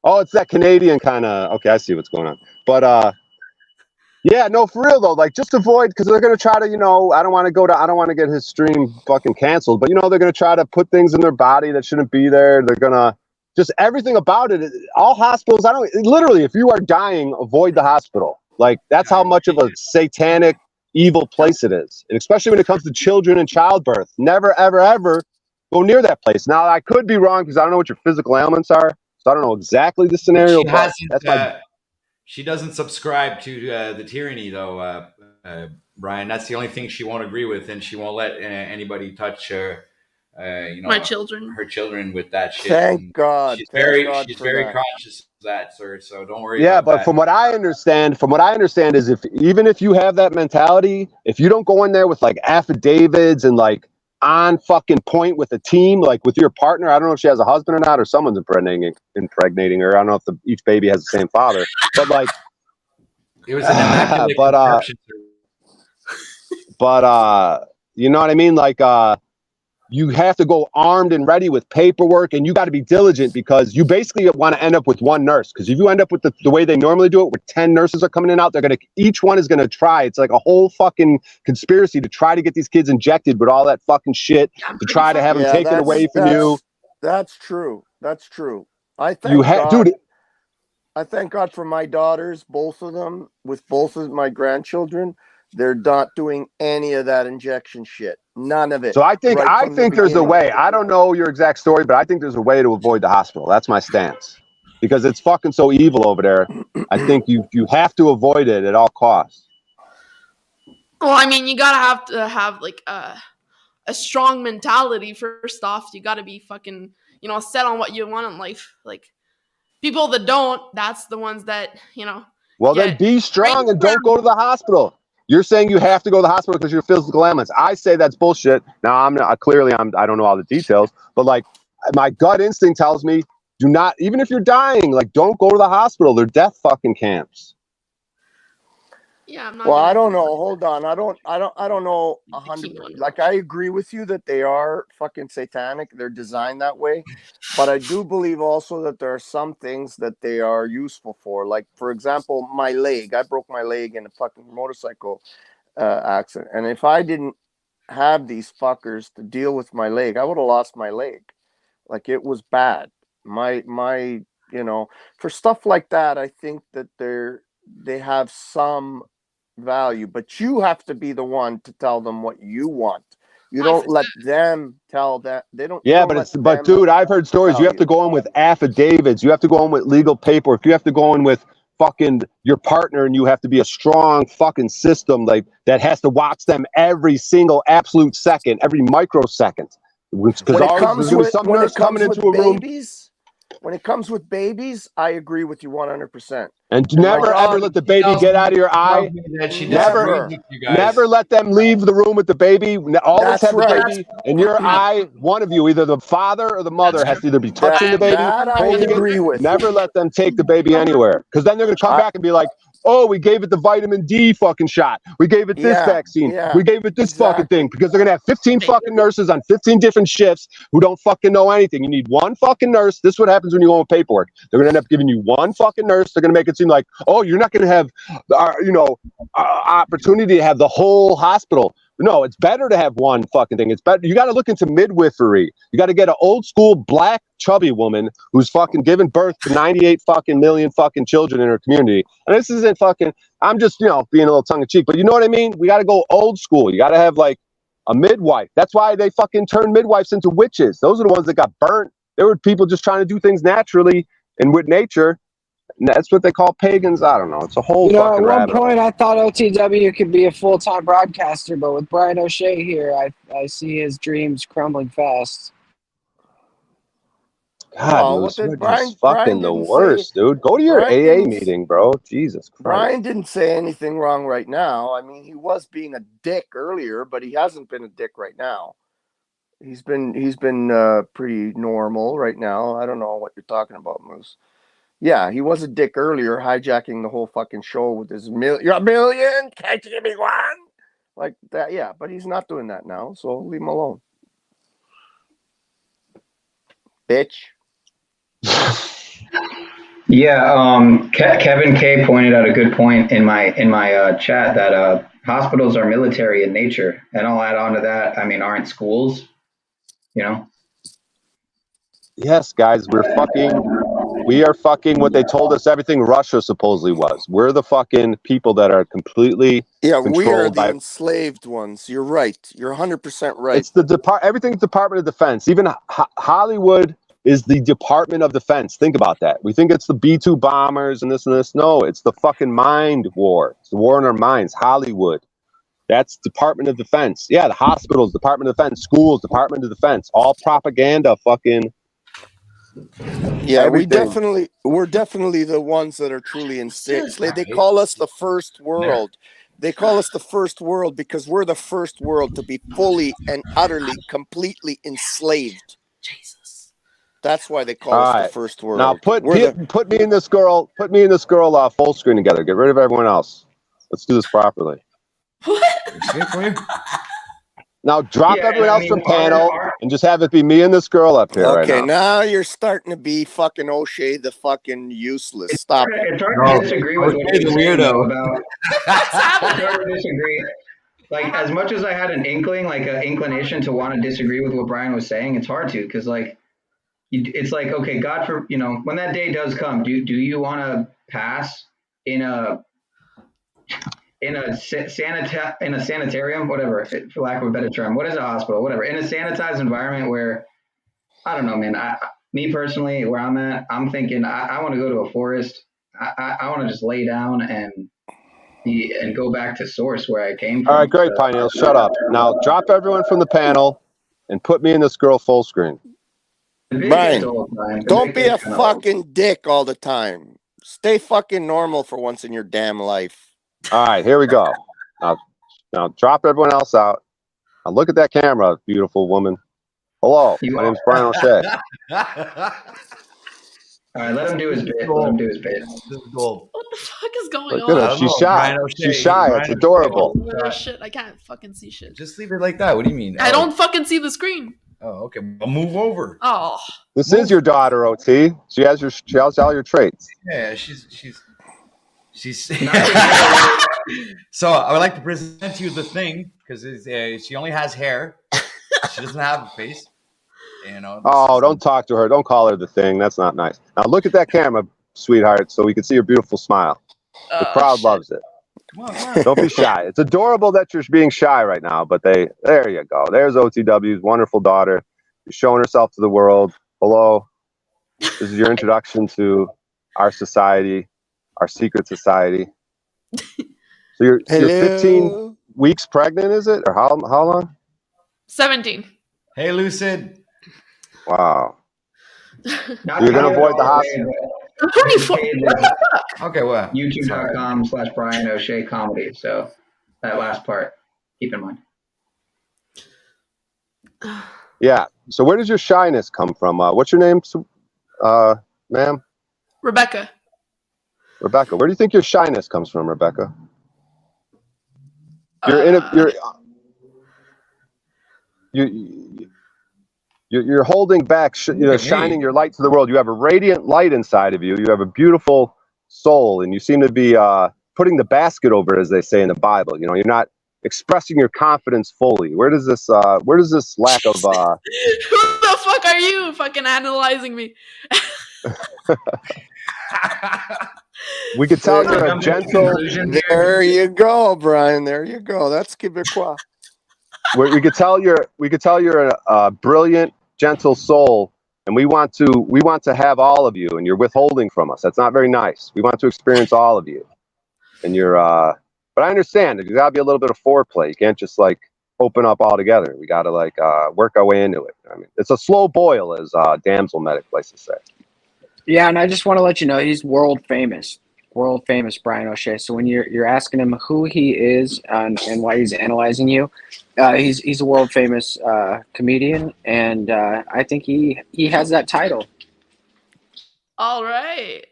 Oh, it's that Canadian kind of. Okay, I see what's going on. But yeah, no, for real though. Like, just avoid, because they're gonna try to, I don't want to get his stream fucking canceled. But they're gonna try to put things in their body that shouldn't be there. They're gonna just everything about it. All hospitals. Literally, if you are dying, avoid the hospital. Like, that's how much of a satanic, evil place it is, and especially when it comes to children and childbirth. Never, ever, ever go near that place. Now, I could be wrong because I don't know what your physical ailments are. So I don't know exactly the scenario, but that's she doesn't subscribe to the tyranny, though, Brian. That's the only thing she won't agree with, and she won't let anybody touch my children, her children, with that shit. Thank God. She's Thank very God conscious of that, sir. So don't worry. Yeah, about but that. from what I understand is even if you have that mentality, if you don't go in there with like affidavits and like on fucking point with a team, like with your partner, I don't know if she has a husband or not, or someone's impregnating her. I don't know if each baby has the same father, but like it was an immaculate conception. You know what I mean? Like, you have to go armed and ready with paperwork, and you got to be diligent because you basically want to end up with one nurse. Because if you end up with the way they normally do it, where 10 nurses are coming in and out, each one is gonna try. It's like a whole fucking conspiracy to try to get these kids injected with all that fucking shit, to try to have them taken away from you. That's true. That's true. I thank God. Dude, I thank God for my daughters, both of them, with both of my grandchildren. They're not doing any of that injection shit. None of it. So I think there's a way. I don't know your exact story, but I think there's a way to avoid the hospital. That's my stance. Because it's fucking so evil over there. I think you have to avoid it at all costs. Well, I mean, you gotta have like a strong mentality. First off, you gotta be fucking, set on what you want in life. Like, people that don't, that's the ones that, Well, then be strong and don't go to the hospital. You're saying you have to go to the hospital because you're physical ailments. I say that's bullshit. Now, I don't know all the details, but like my gut instinct tells me, do not, even if you're dying, like don't go to the hospital. They're death fucking camps. Yeah, I'm not. Well, I don't know. Hold on. I don't know 100%. Like, I agree with you that they are fucking satanic. They're designed that way. But I do believe also that there are some things that they are useful for. Like, for example, my leg. I broke my leg in a fucking motorcycle accident. And if I didn't have these fuckers to deal with my leg, I would have lost my leg. Like, it was bad. My for stuff like that, I think that they have some value, but you have to be the one to tell them what you want. You don't let them tell that. They don't. Yeah, but dude, I've heard stories. You have to go in with affidavits. You have to go in with legal paperwork. You have to go in with fucking your partner, and you have to be a strong fucking system like that has to watch them every single absolute second, every microsecond. Because there's going to be some nurse coming into a room. When it comes with babies, I agree with you 100%. And never ever let the baby get out of your eye. Never let them leave the room with the baby. Always have the baby in your eye. One of you, either the father or the mother, has to either be touching the baby, holding it. Never let them take the baby anywhere, because then they're going to come back and be like, oh, we gave it the vitamin D fucking shot. We gave it this vaccine. We gave it this fucking thing, because they're going to have 15 fucking nurses on 15 different shifts who don't fucking know anything. You need one fucking nurse. This is what happens when you go on paperwork. They're going to end up giving you one fucking nurse. They're going to make it seem like, oh, you're not going to have, opportunity to have the whole hospital. No, it's better to have one fucking thing. It's better. You got to look into midwifery. You got to get an old school black chubby woman who's fucking given birth to 98 fucking million fucking children in her community. And this isn't fucking, I'm just, being a little tongue in cheek, but you know what I mean? We got to go old school. You got to have like a midwife. That's why they fucking turned midwives into witches. Those are the ones that got burnt. There were people just trying to do things naturally and with nature. And that's what they call pagans. I don't know. It's a whole fucking at one rabbit hole. point I thought OTW could be a full-time broadcaster, but with Brian O'Shea here, I see his dreams crumbling fast. God, Moose, you're just fucking the worst, dude. Go to your AA meeting, bro. Jesus Christ. Brian didn't say anything wrong right now. I mean, he was being a dick earlier, but he hasn't been a dick right now. He's been pretty normal right now. I don't know what you're talking about, Moose. Yeah, he was a dick earlier, hijacking the whole fucking show with his you're a million, can't you give me one? Like that, yeah, but he's not doing that now, so leave him alone. Bitch. Yeah, Kevin K pointed out a good point in my chat that hospitals are military in nature, and I'll add on to that. I mean, aren't schools? Yes, guys, we are fucking what they told us everything Russia supposedly was. We're the fucking people that are completely we are controlled the by enslaved ones. You're right. You're 100% right. It's everything's Department of Defense. Even Hollywood is the Department of Defense. Think about that. We think it's the B-2 bombers and this and this. No, it's the fucking mind war. It's the war in our minds. Hollywood. That's Department of Defense. Yeah, the hospitals, Department of Defense, schools, Department of Defense, all propaganda fucking. Yeah, everything. we're definitely the ones that are truly enslaved. They call us the first world. They call us the first world because we're the first world to be fully and utterly, completely enslaved. Jesus. That's why they call us the first world. Now put me in this girl full screen together. Get rid of everyone else. Let's do this properly. What? Now drop Yeah, and everyone I else mean, from panel and just have it be me and this girl up here right Okay, now. now you're starting to be fucking O'Shea the fucking useless. Stop it. it's hard to disagree with what O'Shea's you're a saying though weirdo. about. What's It's happening? hard to disagree. Like as much as I had an inkling, like an inclination to want to disagree with what Brian was saying, it's hard to because like it's like okay, God for when that day does come, do you want to pass in a sanitarium, whatever, for lack of a better term, what is a hospital, whatever, in a sanitized environment where I don't know, man. Me personally, where I'm at, I'm thinking I want to go to a forest. I want to just lay down and go back to source where I came All right, from. great, So Pineal. Shut up. Now drop everyone from the panel and put me and this girl full screen. the bit Brian, gets old, Brian. The don't bit be gets a kind of old. fucking dick all the time. Stay fucking normal for once in your damn life. All right, here we go. Now drop everyone else out. Now look at that camera, beautiful woman. Hello, my name's Brian O'Shea. All right, let him do his bit. Let him do his bit. This is gold. What the fuck is going Look at her. on? She's shy. She's shy. It's adorable. Oh shit! I can't fucking see shit. Just leave it like that. What do you mean? I don't fucking see the screen. Oh, okay. I'll move over. Oh. This is your daughter, OT. She has all your traits. Yeah, she's. So I would like to present to you the thing because she only has hair. She doesn't have a face. Oh, don't talk to her. Don't call her the thing. That's not nice. Now look at that camera, sweetheart, so we can see your beautiful smile. The crowd loves it. Come on. Don't be shy. It's adorable that you're being shy right now, but there you go. There's OTW's wonderful daughter. She's showing herself to the world. Hello. This is your introduction to our society, our secret society. So you're 15 weeks pregnant, is it? Or how long? 17. Hey, Lucid. Wow. So you're going to avoid the hospital. Okay, what? YouTube.com/Brian O'Shea comedy. So that last part, keep in mind. Yeah. So where does your shyness come from? What's your name, ma'am? Rebecca. Rebecca. Where do you think your shyness comes from, Rebecca? You're holding back, shining your light to the world. You have a radiant light inside of you. You have a beautiful soul, and you seem to be putting the basket over it, as they say in the Bible. You're not expressing your confidence fully. Where does this lack of? Who the fuck are you fucking analyzing me? We could tell you're a gentle. There you go, Brian. There you go. That's Quebecois. We could tell you're a brilliant, gentle soul, and we want to have all of you, and you're withholding from us. That's not very nice. We want to experience all of you, and but I understand there's got to be a little bit of foreplay. You can't just open up all together. We got to work our way into it. I mean, it's a slow boil, as Damsel Medic likes to say. Yeah, and I just want to let you know he's world famous Brian O'Shea. So when you're asking him who he is and why he's analyzing you, he's a world famous comedian, and I think he has that title. All right.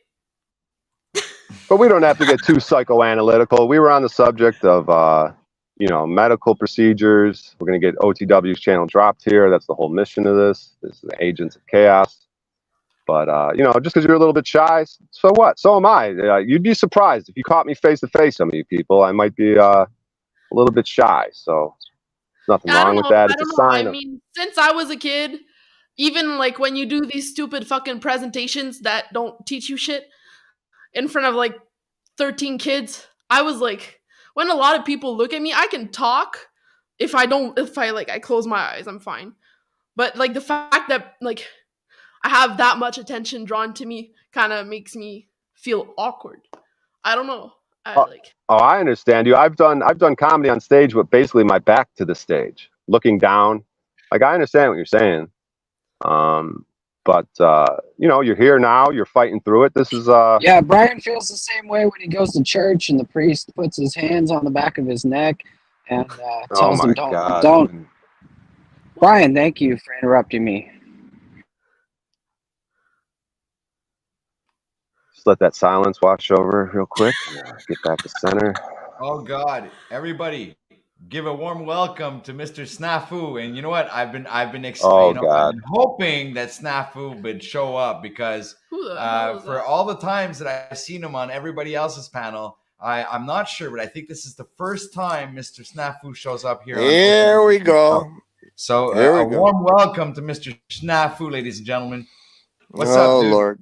But we don't have to get too psychoanalytical. We were on the subject of medical procedures. We're going to get OTW's channel dropped here. That's the whole mission of this. This is Agents of Chaos. But, just because you're a little bit shy, so what? So am I. You'd be surprised if you caught me face to face, some of you people. I might be a little bit shy. So nothing wrong with that. It's a sign. I mean, since I was a kid, even when you do these stupid fucking presentations that don't teach you shit in front of 13 kids, I was when a lot of people look at me, I can talk. If I close my eyes, I'm fine. But the fact that I have that much attention drawn to me kind of makes me feel awkward. I don't know. I understand you. I've done comedy on stage with basically my back to the stage, looking down. I understand what you're saying. But you're here now. You're fighting through it. This is Yeah, Brian feels the same way when he goes to church and the priest puts his hands on the back of his neck and tells him, "Don't." Brian, thank you for interrupting me. Let that silence wash over real quick. Get back to center. Oh God, everybody, give a warm welcome to Mr. Snafu. And you know what? I've been Oh I've God. been hoping that Snafu would show up because Who the hell is for that? all the times that I've seen him on everybody else's panel, I'm not sure, but I think this is the first time Mr. Snafu shows up here on Here we go. So Here a we go. warm welcome to Mr. Snafu, ladies and gentlemen. What's Oh up, dude? Lord.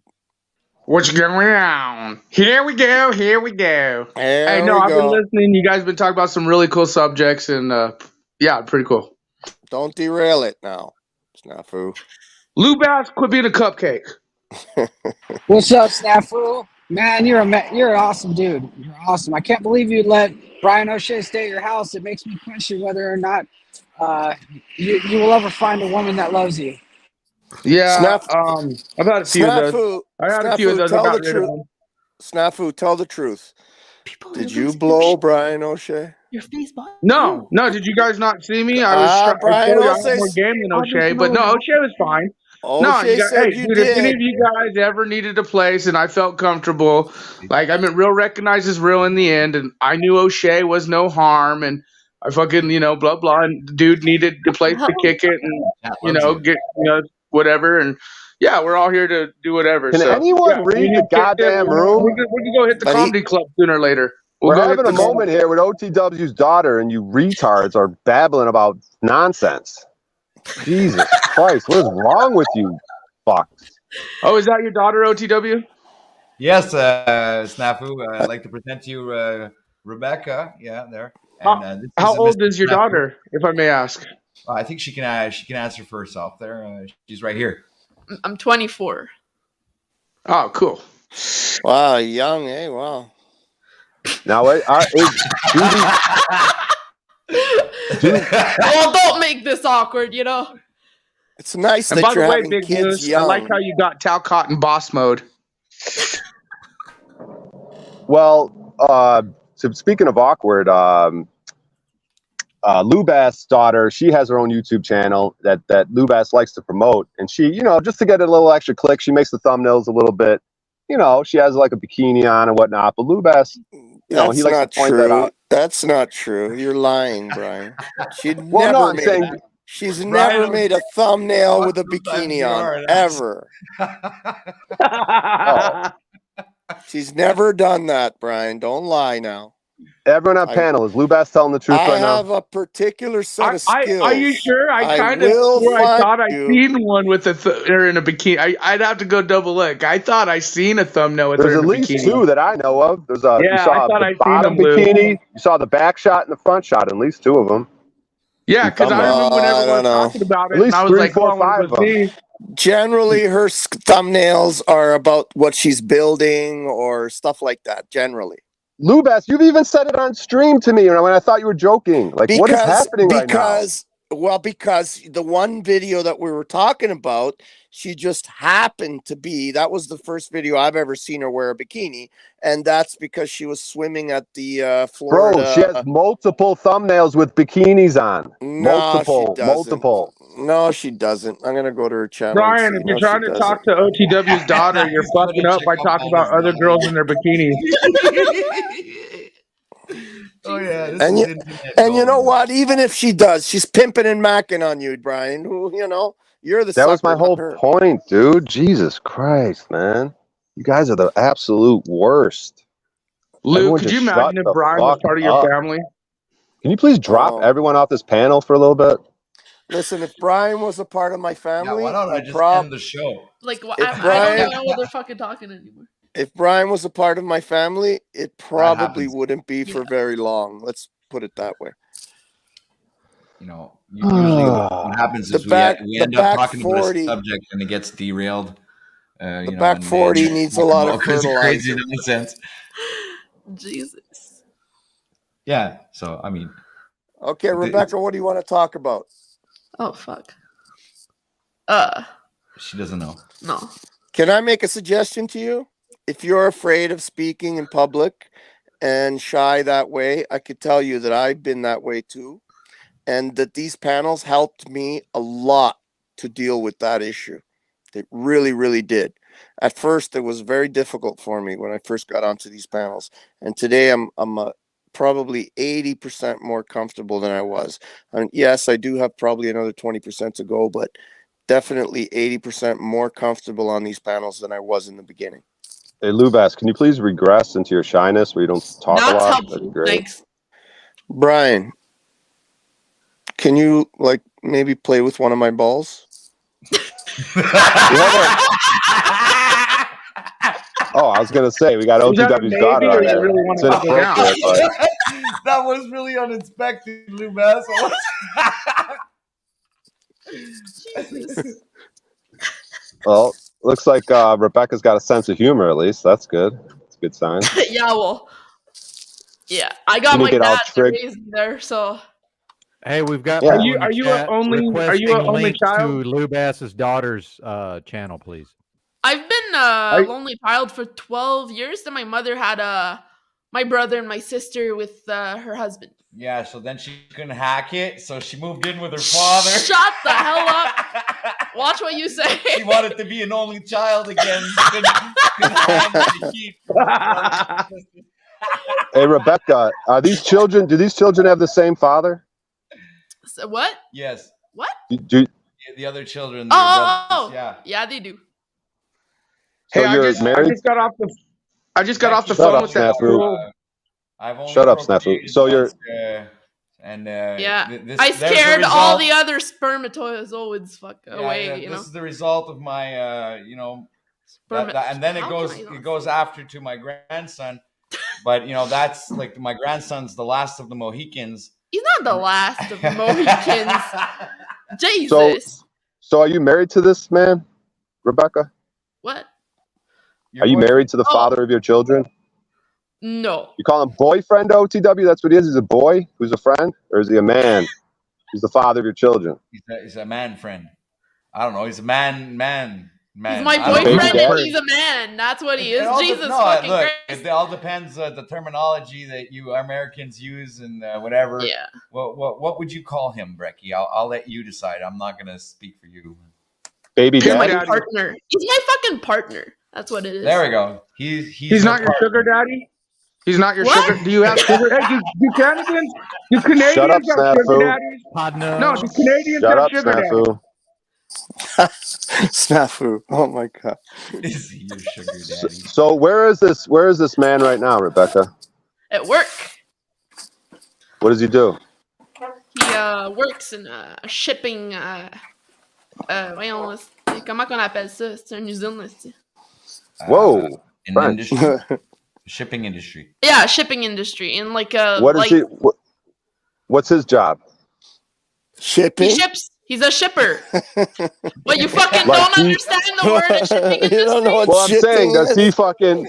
What's going on? Here we go. Here we go. Hey, Here no, we I've been go. listening. You guys been talking about some really cool subjects, and yeah, pretty cool. Don't derail it now, Snafu. Loubas, quit being a cupcake. What's up, Snafu? Man, you're an awesome dude. You're awesome. I can't believe you let Brian O'Shea stay at your house. It makes me question whether or not you will ever find a woman that loves you. Yeah, I've had a few of those. Snafu. I had a few of Snafu, those. tell I the got rid of truth. them. Snafu, tell the truth. Did you blow Brian O'Shea? Your face, boy. No. Did you guys not see me? I Brian told you I had O'Shea. more game than O'Shea, but no, O'Shea was fine. No, O'Shea you got, said hey, you dude, if any did. of you guys ever needed a place and I felt comfortable, like I mean, real recognize is real in the end, and I knew O'Shea was no harm, and I fucking, blah, blah, and the dude needed a place to kick it and, get, whatever, and yeah, we're all here to do whatever. Can So, anyone yeah, read the goddamn room? we can go hit the comedy club sooner or later. We're having a moment here with OTW's daughter, and you retards are babbling about nonsense. Jesus Christ, what is wrong with you fucks? Oh, is that your daughter, OTW? Yes, Snafu. I'd like to present to you Rebecca. Yeah, there. And this How is old Mr. is your Snafu. daughter, if I may ask? I think she can answer for herself. There, she's right here. I'm 24. Oh, cool. Wow, young, eh? Wow. Now, Well, don't make this awkward, It's nice And that by the you're way, having Big kids Moose, young. I like how you got Talcott in boss mode. Well, so speaking of awkward, Loubas' daughter, she has her own YouTube channel that Loubas likes to promote, and she, just to get a little extra click, she makes the thumbnails a little bit. She has like a bikini on and whatnot. But Loubas, That's he likes not to point that true. out. That's not true. You're lying, Brian. I'm saying She's Brian never made a thumbnail with a sometimes bikini you on, are, ever. She's never done that, Brian. Don't lie now. Everyone on panel, is Loubas telling the truth I right now? have a particular set of skills. Are you sure? I kind of will swore I find thought I you. seen one with her in a bikini. I'd have to go double look. I thought I seen a thumbnail with There's her at in a least bikini. two that I know of. There's you Yeah, I saw thought the I'd seen bottom them, Lou. bikini, you saw the back shot and the front shot, at least two of them. Yeah, because I remember when I everyone don't know. was talking about it, At least and I was 3, like, 4, "Oh, I want 5 to of go them. see." Generally, her thumbnails are about what she's building or stuff like that, generally. Loubas, you've even said it on stream to me when I thought you were joking. Like, what is happening right now? Because the one video that we were talking about, she just happened to be, that was the first video I've ever seen her wear a bikini. And that's because she was swimming at the Florida. Bro, she has multiple thumbnails with bikinis on. Multiple. No, she doesn't. I'm going to go to her channel. Brian, if you're trying to talk to OTW's daughter, you're fucking up by talking about other girls in their bikinis. Oh yeah, And you know what? Even if she does, she's pimping and macking on you, Brian. You're the That was sucker, my whole not her. point, dude. Jesus Christ, man. You guys are the absolute worst. Lou, Everyone could just you shut imagine if the Brian was fuck part of your up. family? Can you please drop everyone off this panel for a little bit? Listen, if Brian was a part of my family, why don't I just end the show? Like, If I don't Brian- even know what they're fucking talking anymore. if Brian was a part of my family, it probably happens. wouldn't be for very long. Let's put it that way. Usually what happens is we end up talking about a 40 subject and it gets derailed. The back 40 needs a lot of crazy fertilizer. nonsense. Jesus. Yeah, so I mean, Okay, Rebecca, what do you want to talk about? Oh, fuck. she doesn't know. No. Can I make a suggestion to you? If you're afraid of speaking in public and shy that way, I could tell you that I've been that way too. And that these panels helped me a lot to deal with that issue. They really, really did. At first, it was very difficult for me when I first got onto these panels. And today I'm probably 80% more comfortable than I was. And yes, I do have probably another 20% to go, but definitely 80% more comfortable on these panels than I was in the beginning. Hey, Loubas, can you please regress into your shyness where you don't talk a That's lot? That'd be helpful. great. Thanks. Brian, can you like maybe play with one of my balls? Oh, I was gonna say we got Is that a OTW's maybe, daughter or on you here. really want It's to double down? inappropriate, but That was really unexpected, Loubas. Jesus. well, looks like Rebecca's got a sense of humor. At least that's good. It's a good sign. Yeah, well, yeah, I got You my didn't get all dad to triggered. raise me there, so. Hey, we've got Yeah. people in the chat Are you requesting an only links child? to Loubas's daughter's channel, please. I've been a lonely child for 12 years. Then my mother had my brother and my sister with her husband. Yeah, so then she couldn't hack it, so she moved in with her father. Shut the hell up! Watch what you say. She wanted to be an only child again. Couldn't handle the heat from her brother and sister. Hey, Rebecca, are these children? Do these children have the same father? So what? Yes. What? Do The other children. their Oh, brothers, yeah, they do. so Hey, I you're just married? got off the Shut phone up, with that Snafu. fool. I've only Shut up, Snafu. procreated So you're once, and Yeah, this, I there's the scared all result. the other spermatozoids away. Yeah, You know. this is the result of my, and then it How goes can I it goes after to my grandson, but that's like my grandson's the last of the Mohicans. He's not the last of the Mohicans. so Jesus. so are you married to this man, Rebecca? What? Are you married to the father of your children? No. You call him boyfriend, OTW? That's what he is? He's a boy who's a friend? Or is he a man who's the father of your children? He's a man friend. I don't know. He's a man. He's my I don't know. boyfriend and he's a man. That's what he is. Jesus fucking look, Christ. it all depends the terminology that you Americans use and whatever. Yeah. What would you call him, Brecky? I'll let you decide. I'm not gonna speak for you. Baby He's my daddy? partner. He's my fucking partner. That's what it is. There we go. He's not your sugar daddy. He's not your sugar. Do you have sugar? Hey, do Canadians? Do Canadians Shut up, have sugar Snafu. daddies? No, do Canadians Shut have up, sugar daddies? Snafu. Snafu. Oh my god. Is he your sugar daddy? So where is this man right now, Rebecca? At work. What does he do? He works in shipping. Voyons, comment qu'on appelle ça? C'est une usine, là, c'est- Whoa. In French. industry, shipping industry. Yeah, shipping industry. And like What is like, he? What's his job? Shipping? he ships. He's a shipper. But you fucking Like don't he- understand the word of shipping industry. You don't know what Well, I'm shipping saying, does he is? fucking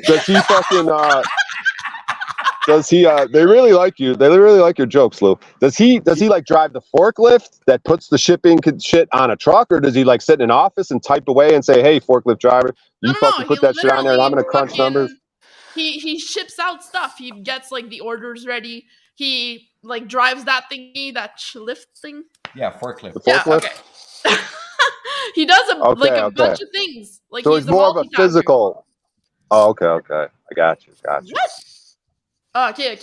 does he they really like you. They really like your jokes, Lou. Does he like drive the forklift that puts the shipping shit on a truck, or does he like sit in an office and type away and say, "Hey, forklift driver, you fucking put that shit on there and I'm going to crunch numbers"? He ships out stuff. He gets like the orders ready. He like drives that thingy, that lift thing. Yeah, forklift. The Yeah, forklift? okay. He does a Okay. bunch of things. Like So he's it's more of a multitasker. physical. Oh, okay. I got you. What? Oh, okay.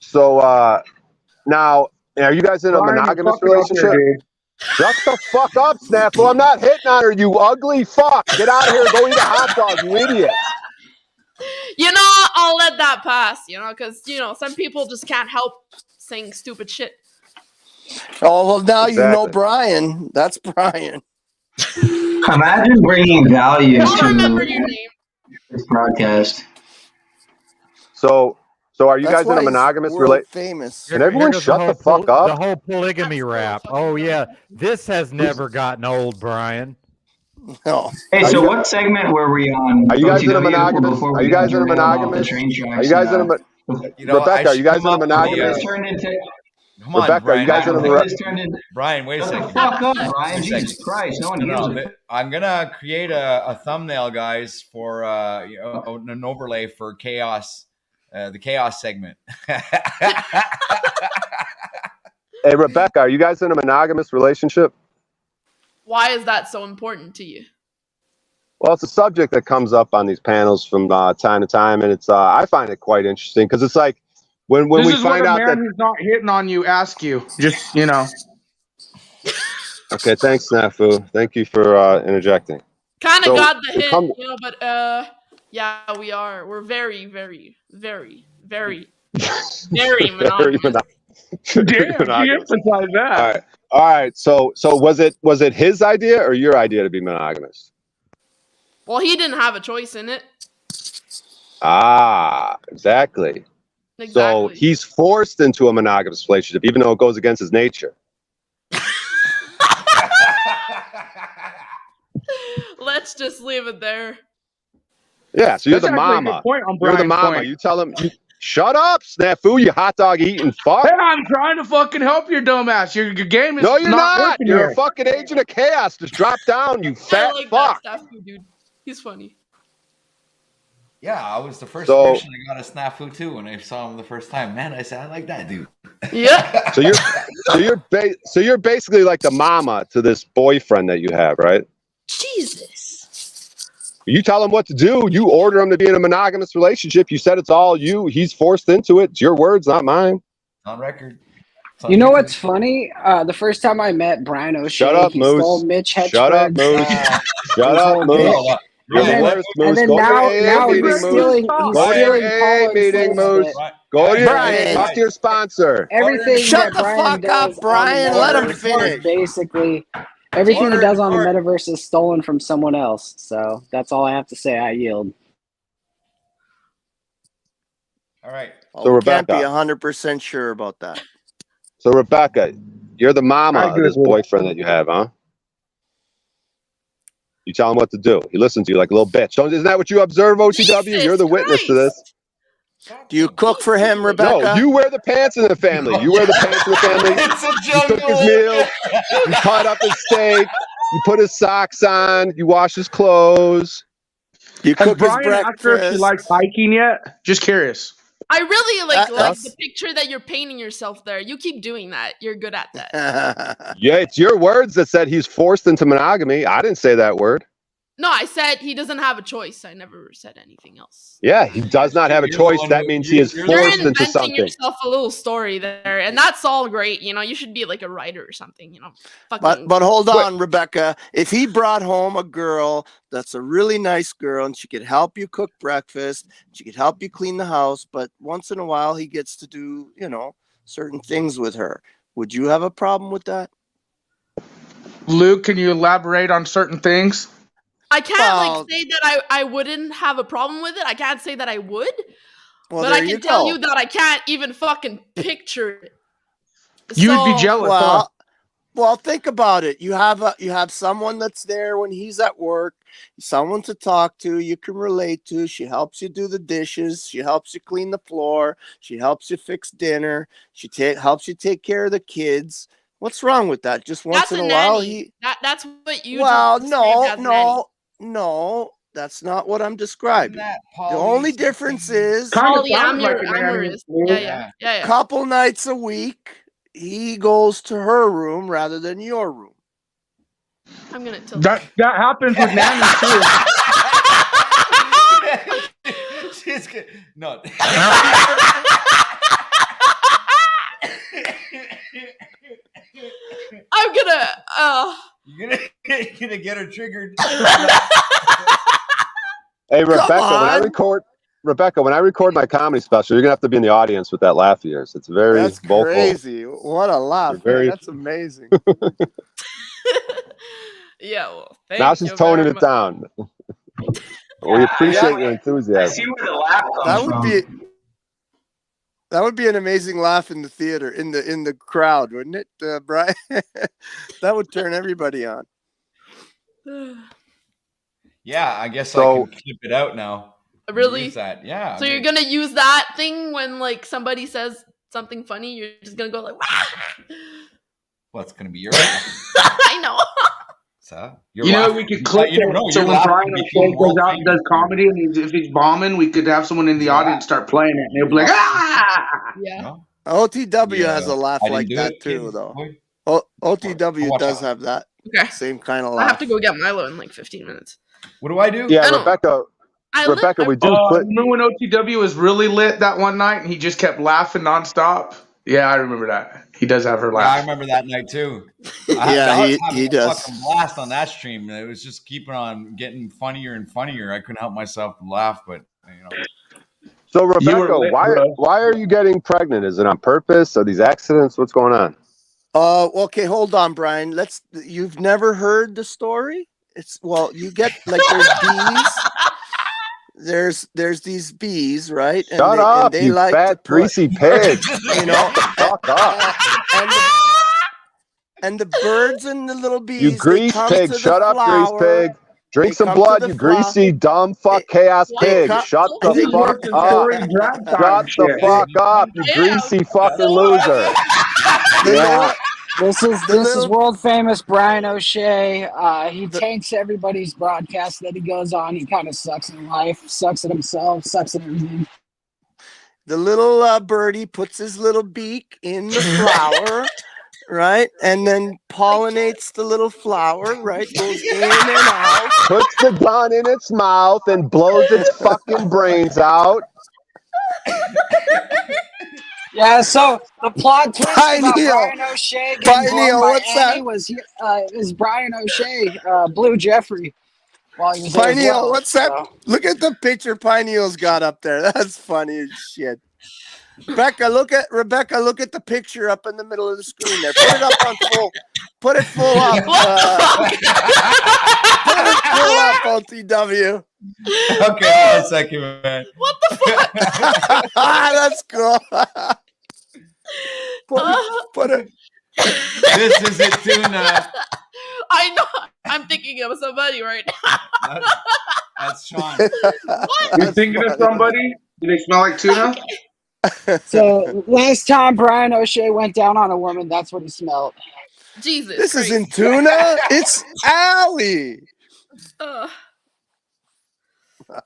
So now, are you guys in a Brian, you're monogamous fucking up here, relationship? dude. Shut the fuck up, Snafu. I'm not hitting on her, you ugly fuck. Get out of here. Go eat a hot dog, you idiot. I'll let that pass, because, some people just can't help saying stupid shit. Oh, well, now you know Exactly. Brian. That's Brian. Imagine bringing value I'll remember to your name. this broadcast. So are you That's guys in why a he's monogamous world relationship? famous. Can everyone goes shut the fuck up? The whole polygamy rap. Oh yeah, this has never gotten old, Brian. No. Hey, so what segment were we on? Are you guys in a OTW monogamous? before Are we you got guys in a derailed off the monogamous? train Are tracks? you guys in a Rebecca? Are you guys in a This monogamous? turned into. Come on, Rebecca, Brian. you guys in a This turned into. Brian, wait a Shut the second. fuck up, Brian. Wait a Jesus second. Christ, no one No, hears it. I'm gonna create a thumbnail, guys, for an overlay for chaos, the chaos segment. Hey, Rebecca, are you guys in a monogamous relationship? Why is that so important to you? Well, it's a subject that comes up on these panels from time to time, and it's I find it quite interesting because it's like when This we is what find a out man that. who's not hitting on you ask you. Just, you know. Okay, thanks, Snafu. Thank you for interjecting. Kind of So, got the it hint, come- you know, but yeah, we are. We're very, very, very, very, very monogamous. Damn, she emphasized that. All right. So was it his idea or your idea to be monogamous? Well, he didn't have a choice in it. Ah, exactly. So Exactly. he's forced into a monogamous relationship, even though it goes against his nature. Let's just leave it there. Yeah. So you're That's the actually a good mama. point on You're the Brian's mama. point. You tell him. Shut up, Snafu. You hot dog eating fuck. Hey, I'm trying to fucking help your dumbass. Your game is No, you're not. working You're here. a fucking agent of chaos. Just drop down, you I fat like fuck. that Snafu dude. He's funny. Yeah, I was the first So- person I got a snafu too when I saw him the first time. Man, I said I like that dude. Yeah. So you're basically like the mama to this boyfriend that you have, right? Jesus. You tell him what to do. You order him to be in a monogamous relationship. You said it's all you. He's forced into it. It's your words, not mine. On record. You know what's funny? The first time I met Brian O'Shea, Shut up, he Moose. stole Mitch Hedgeberg's. Shut up, Moose. Shut his up, whole Moose. bit. You're And the then- worst, and Moose. then Go to now your AA he's meeting, stealing. Moose. He's Go to your stealing AA Paul and meeting, Slim's Moose. bit. Go to your Everything- talk to your sponsor. Everything Shut that the Brian fuck up, does Brian. on the Let him metaverse finish. is basically everything he does on the metaverse is stolen from someone else. So that's all I have to say. I yield. All right. So we can't be Rebecca. 100% sure about that. So Rebecca, you're the mama I of agree this with you. boyfriend that you have, huh? You tell him what to do. He listens to you like a little bitch. Isn't that what you observe, OTW? You're the witness to this. Do you cook for him, Rebecca? No, you wear the pants in the family. You wear the pants in the family. It's a You cook his meal. You cut up his steak. You put his socks on. You wash his clothes. You Has cook his Brian asked her if she breakfast. likes hiking yet? Just curious. I really like That's- the picture that you're painting yourself there. You keep doing that. You're good at that. Yeah, it's your words that said he's forced into monogamy. I didn't say that word. No, I said he doesn't have a choice. I never said anything else. Yeah, he does not have a You're the choice. one That who- means he is you're the You're forced into inventing something. yourself a little story there, and that's all great. You know, you should be like a writer or something. You know, fucking. But hold on, Rebecca. If he brought home a girl that's a really nice girl and she could help you cook breakfast, she could help you clean the house, but once in a while he gets to do, certain things with her. Would you have a problem with that? Luke, can you elaborate on certain things? I can't Well- like say that I wouldn't have a problem with it. I can't say that I would, Well, but there I you can tell go. you that I can't even fucking picture it. You would be So- jealous, huh? Well, think about it. You have someone that's there when he's at work, someone to talk to, you can relate to. She helps you do the dishes. She helps you clean the floor. She helps you fix dinner. She helps you take care of the kids. What's wrong with that? Just once That's in a a while, nanny. That's what you. Well, just described as a nanny. no, that's not what I'm describing. that The only difference is Kind of sounds like a nanny. Polyamorous. Luke. Yeah. couple nights a week, he goes to her room rather than your room. I'm gonna tell. That happens with nannies too. She's good. No. I'm gonna. You're gonna get her triggered. Hey, Rebecca, when I on. record my comedy special, you're gonna have to be in the audience with that laugh of yours. It's very That's vocal. crazy. What a laugh. You're very- Man. That's amazing. Yeah. Well, thank Now she's you toning very it much. down. We appreciate your enthusiasm. where the laugh That would be an amazing laugh in the theater, in the crowd, wouldn't it, Brian? That would turn everybody on. Yeah, I guess So- I can clip it out now. Really? Use that. Yeah. So you're gonna use that thing when like somebody says something funny? You're just gonna go like, "Wah!" Well, it's gonna be your. I know. So You know, we could clip it so when Brian O'Shea goes out and does comedy, and if he's bombing, we could have someone in the audience start playing it, and they'll be like, ah! Yeah. OTW has a laugh I didn't like do that it, too, kids. though. I'll OTW watch does out. have that Okay. same kind of I have laugh. to go get Milo in like 15 minutes. What do I do? Yeah, Rebecca. Rebecca, we do put. Remember when OTW was really lit that one night and he just kept laughing nonstop? Yeah, I remember that. He does have her Yeah, I laugh. remember that night too. Yeah, I was having he a does. fucking blast on that stream. It was just keeping on getting funnier and funnier. I couldn't help myself to laugh, but you know. So You were Rebecca, lit, why bro. are you getting pregnant? Is it on purpose? Are these accidents? What's going on? Okay, hold on, Brian. You've never heard the story? You get like there's bees. There's these bees, right? Shut up, they you like fat to put, greasy pig! you know, Fuck up. and the birds and the little You bees, they grease come pig! to the Shut up, grease flower. pig! Drink They some come to blood, the you flower. greasy dumb fuck chaos pig! Shut the They fuck come- up! Story drag time Shut the shit. fuck up, you greasy fucking loser! Yeah. This is little- world famous Brian O'Shea. He tanks everybody's broadcast that he goes on. He kind of sucks in life, sucks at himself, sucks at everything. The little birdie puts his little beak in the flower, right? And then pollinates the little flower, right? Goes in and out. Puts the gun in its mouth and blows its fucking brains out. Yeah, so the plot twist about Pineal. Brian O'Shea getting blown Pineal, by what's Annie that? is Brian O'Shea blew Jeffrey while he was there as Pineal, well. what's that? So. Look at the picture Pineal's got up there. That's funny as shit. Rebecca, look at the picture up in the middle of the screen there. Put it up on full. Put it full up. Put it full up, OTW. Okay, hold on a second, man. What the fuck? That's cool. Put it. This is it, tuna. I know. I'm thinking of somebody right now. That's Sean. What? You're thinking of somebody? Do they smell like tuna? So last time Brian O'Shea went down on a woman, that's what he smelled. Jesus. This Christ. isn't tuna. It's Allie. Ugh.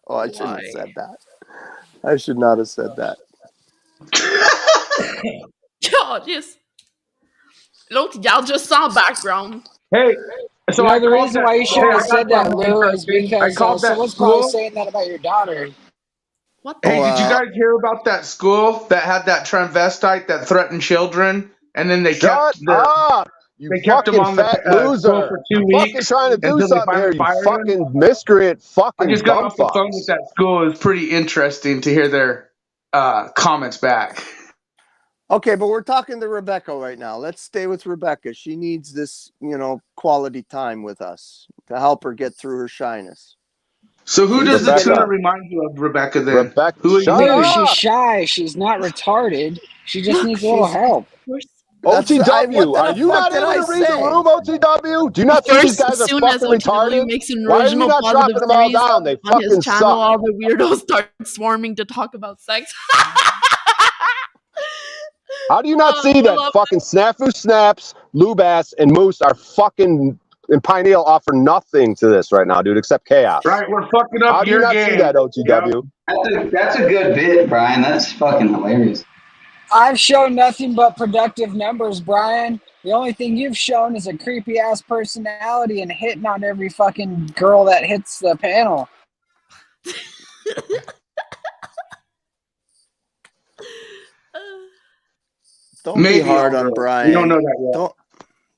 Oh, I shouldn't have said that. I should not have said that. God, yes. Look, y'all just saw background. Hey, so the reason why you shouldn't have said that, Lou, is because someone's probably school. saying that about your daughter. What? Hey, did you guys hear about that school that had that transvestite that threatened children, and then they Shut kept up, you they kept him fucking on the fat school loser! for 2 I'm weeks fucking trying to do until they something here, finally you fired him? fucking miscreant, I fucking just got dumb off the phone with fucks. that school. It was pretty interesting to hear their comments back. Okay, but we're talking to Rebecca right now. Let's stay with Rebecca. She needs this, quality time with us to help her get through her shyness. So who does the Rebecca. tuna remind you of, Rebecca? Then Rebecca, who are you? shut Lou, up! she's shy. She's not retarded. She just needs a little help. OTW, are you not able to read the room, OTW? Do you not see these guys are fucking retarded? makes an Why are you original not dropping positive them all series down? They on fucking his channel. suck. All the weirdos start swarming to talk about sex. How do you not see that fucking Snafu Snaps, Loubas, and Moose are fucking and Pineal offer nothing to this right now, dude, except chaos? Right, we're fucking up How do you your not game. see that, OTW? That's a good bit, Brian. That's fucking hilarious. I've shown nothing but productive numbers, Brian. The only thing you've shown is a creepy ass personality and hitting on every fucking girl that hits the panel. Don't be hard on Brian. You don't know that yet.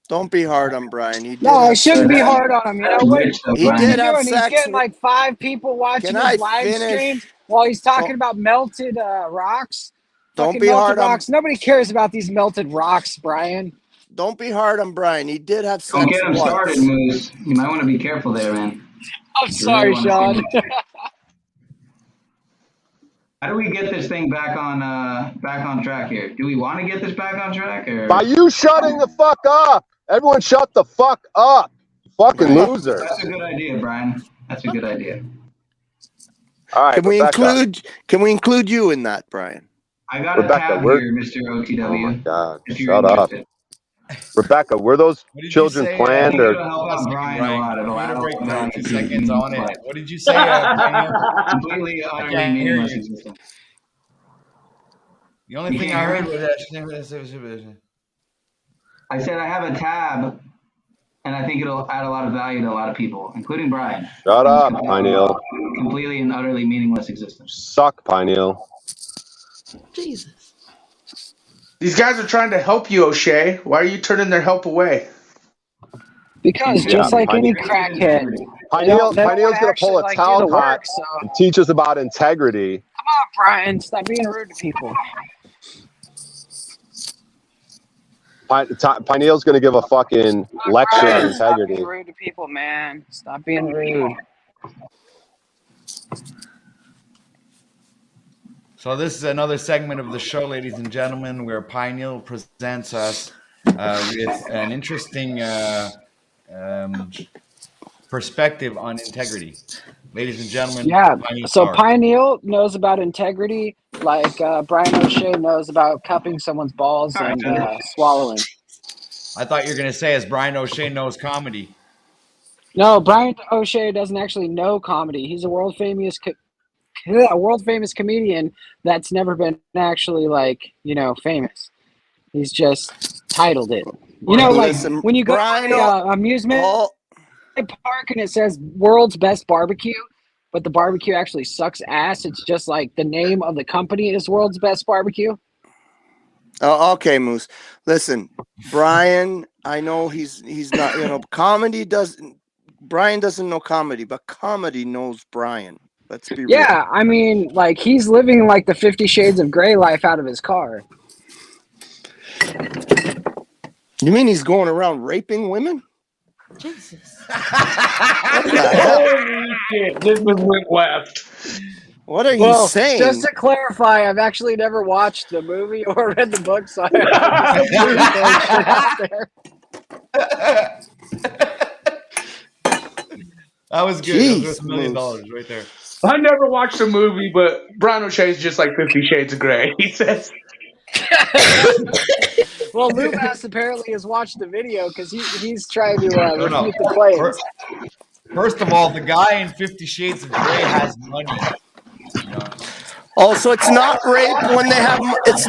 Don't be hard on Brian. He did No, I have shouldn't be sex. hard on him. You know what? He What's did he have doing? He's sex getting with- like 5 people watching Can his I live finish? stream while he's talking about melted rocks. Don't Fucking be melted hard on- rocks. Nobody cares about these melted rocks, Brian. Don't be hard on Brian. He did have sex Don't get him once. started, Moose. You might want to be careful there, man. I'm sorry, Sean. How do we get this thing back on track here? Do we want to get this back on track, or By you shutting the fuck up. Everyone shut the fuck up. You fucking losers. That's a good idea, Brian. That's a good idea. All right, Can we Rebecca. include you in that, Brian? I got Rebecca, a tab we're- here, Mr. OTW. Oh my God, if you're shut up. interested. Rebecca, were those What did you children say? planned It'll or? help out Brian a lot. It'll I'm add gonna a break lot down of 2 value to seconds his on it. life. What did you say? Completely, I utterly can't hear meaningless you. existence. The only You thing can't I hear heard me? was that. I said I have a tab and I think it'll add a lot of value to a lot of people, including Brian. Shut up, Pineal. Completely and utterly meaningless existence. Suck, Pineal. Jesus. These guys are trying to help you, O'Shea. Why are you turning their help away? Because just like any crackhead, Pineal's they don't gonna actually pull a like do towel the pot work. So and teach us about integrity. come on, Brian, stop being rude to people. Pineal's gonna give a fucking lecture on Brian, stop being integrity. rude to people, man. Stop being rude. So this is another segment of the show, ladies and gentlemen, where Pineal presents us with an interesting perspective on integrity. Ladies and gentlemen, Yeah. Pineal So Power. Pineal knows about integrity, like Brian O'Shea knows about cupping someone's balls and swallowing. I thought you were going to say, as Brian O'Shea knows comedy. No, Brian O'Shea doesn't actually know comedy. He's a world famous comedian that's never been actually famous. He's just titled it. You know, like Listen, when you go Brian, to an amusement park and it says world's best barbecue, but the barbecue actually sucks ass. It's just like the name of the company is world's best barbecue. Oh, okay, Moose. Listen, Brian, I know he's not, comedy doesn't. Brian doesn't know comedy, but comedy knows Brian. Let's be real. Yeah, I mean, like he's living like the 50 Shades of Grey life out of his car. You mean he's going around raping women? Jesus. Holy shit, this was went left. What are you saying? Just to clarify, I've actually never watched the movie or read the book, so I'm just throwing shit out there. That was good. Jeez, that was $1 million right there. I never watched the movie, but Brian O'Shea's just like 50 Shades of Grey. He says. Well, Loubas apparently has watched the video because he's trying to refute the claims. First of all, the guy in 50 Shades of Grey has money. Also, it's not rape when they have. It's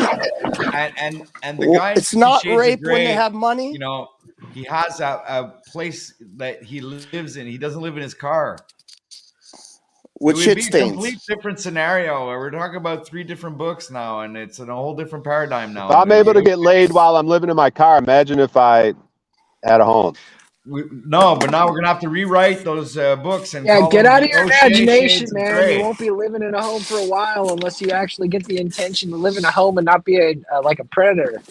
and the guy. It's in 50 not Shades rape of Grey, when they have money. You know, he has a place that he lives in. He doesn't live in his car. With it would shit be stains. a complete different scenario. Where we're talking about 3 different books now, and it's in a whole different paradigm now. If I'm able to get laid while I'm living in my car, imagine if I had a home. No, but now we're gonna have to rewrite those books and Get out of your O'Shea imagination, Shades of man. Grey. You won't be living in a home for a while unless you actually get the intention to live in a home and not be like a predator.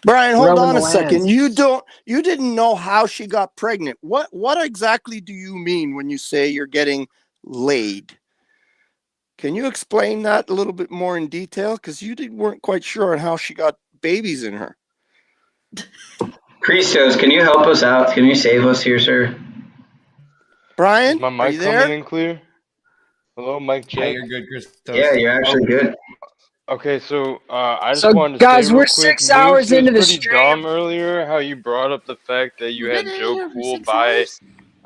Brian, hold on a Roaming the second. lands. You didn't know how she got pregnant. What exactly do you mean when you say you're getting laid? Can you explain that a little bit more in detail? Because you weren't quite sure on how she got babies in her. Christos, can you help us out? Can you save us here, sir? Brian, Is my are mic you there? coming in clear? Hello, mic check. Yeah, you're good, Christos. Yeah, you're actually good. Okay, so I just So, wanted to guys, say real we're quick, 6 hours Moose, it was into the pretty stream. dumb earlier how you brought up the fact that you had Joe Cool buy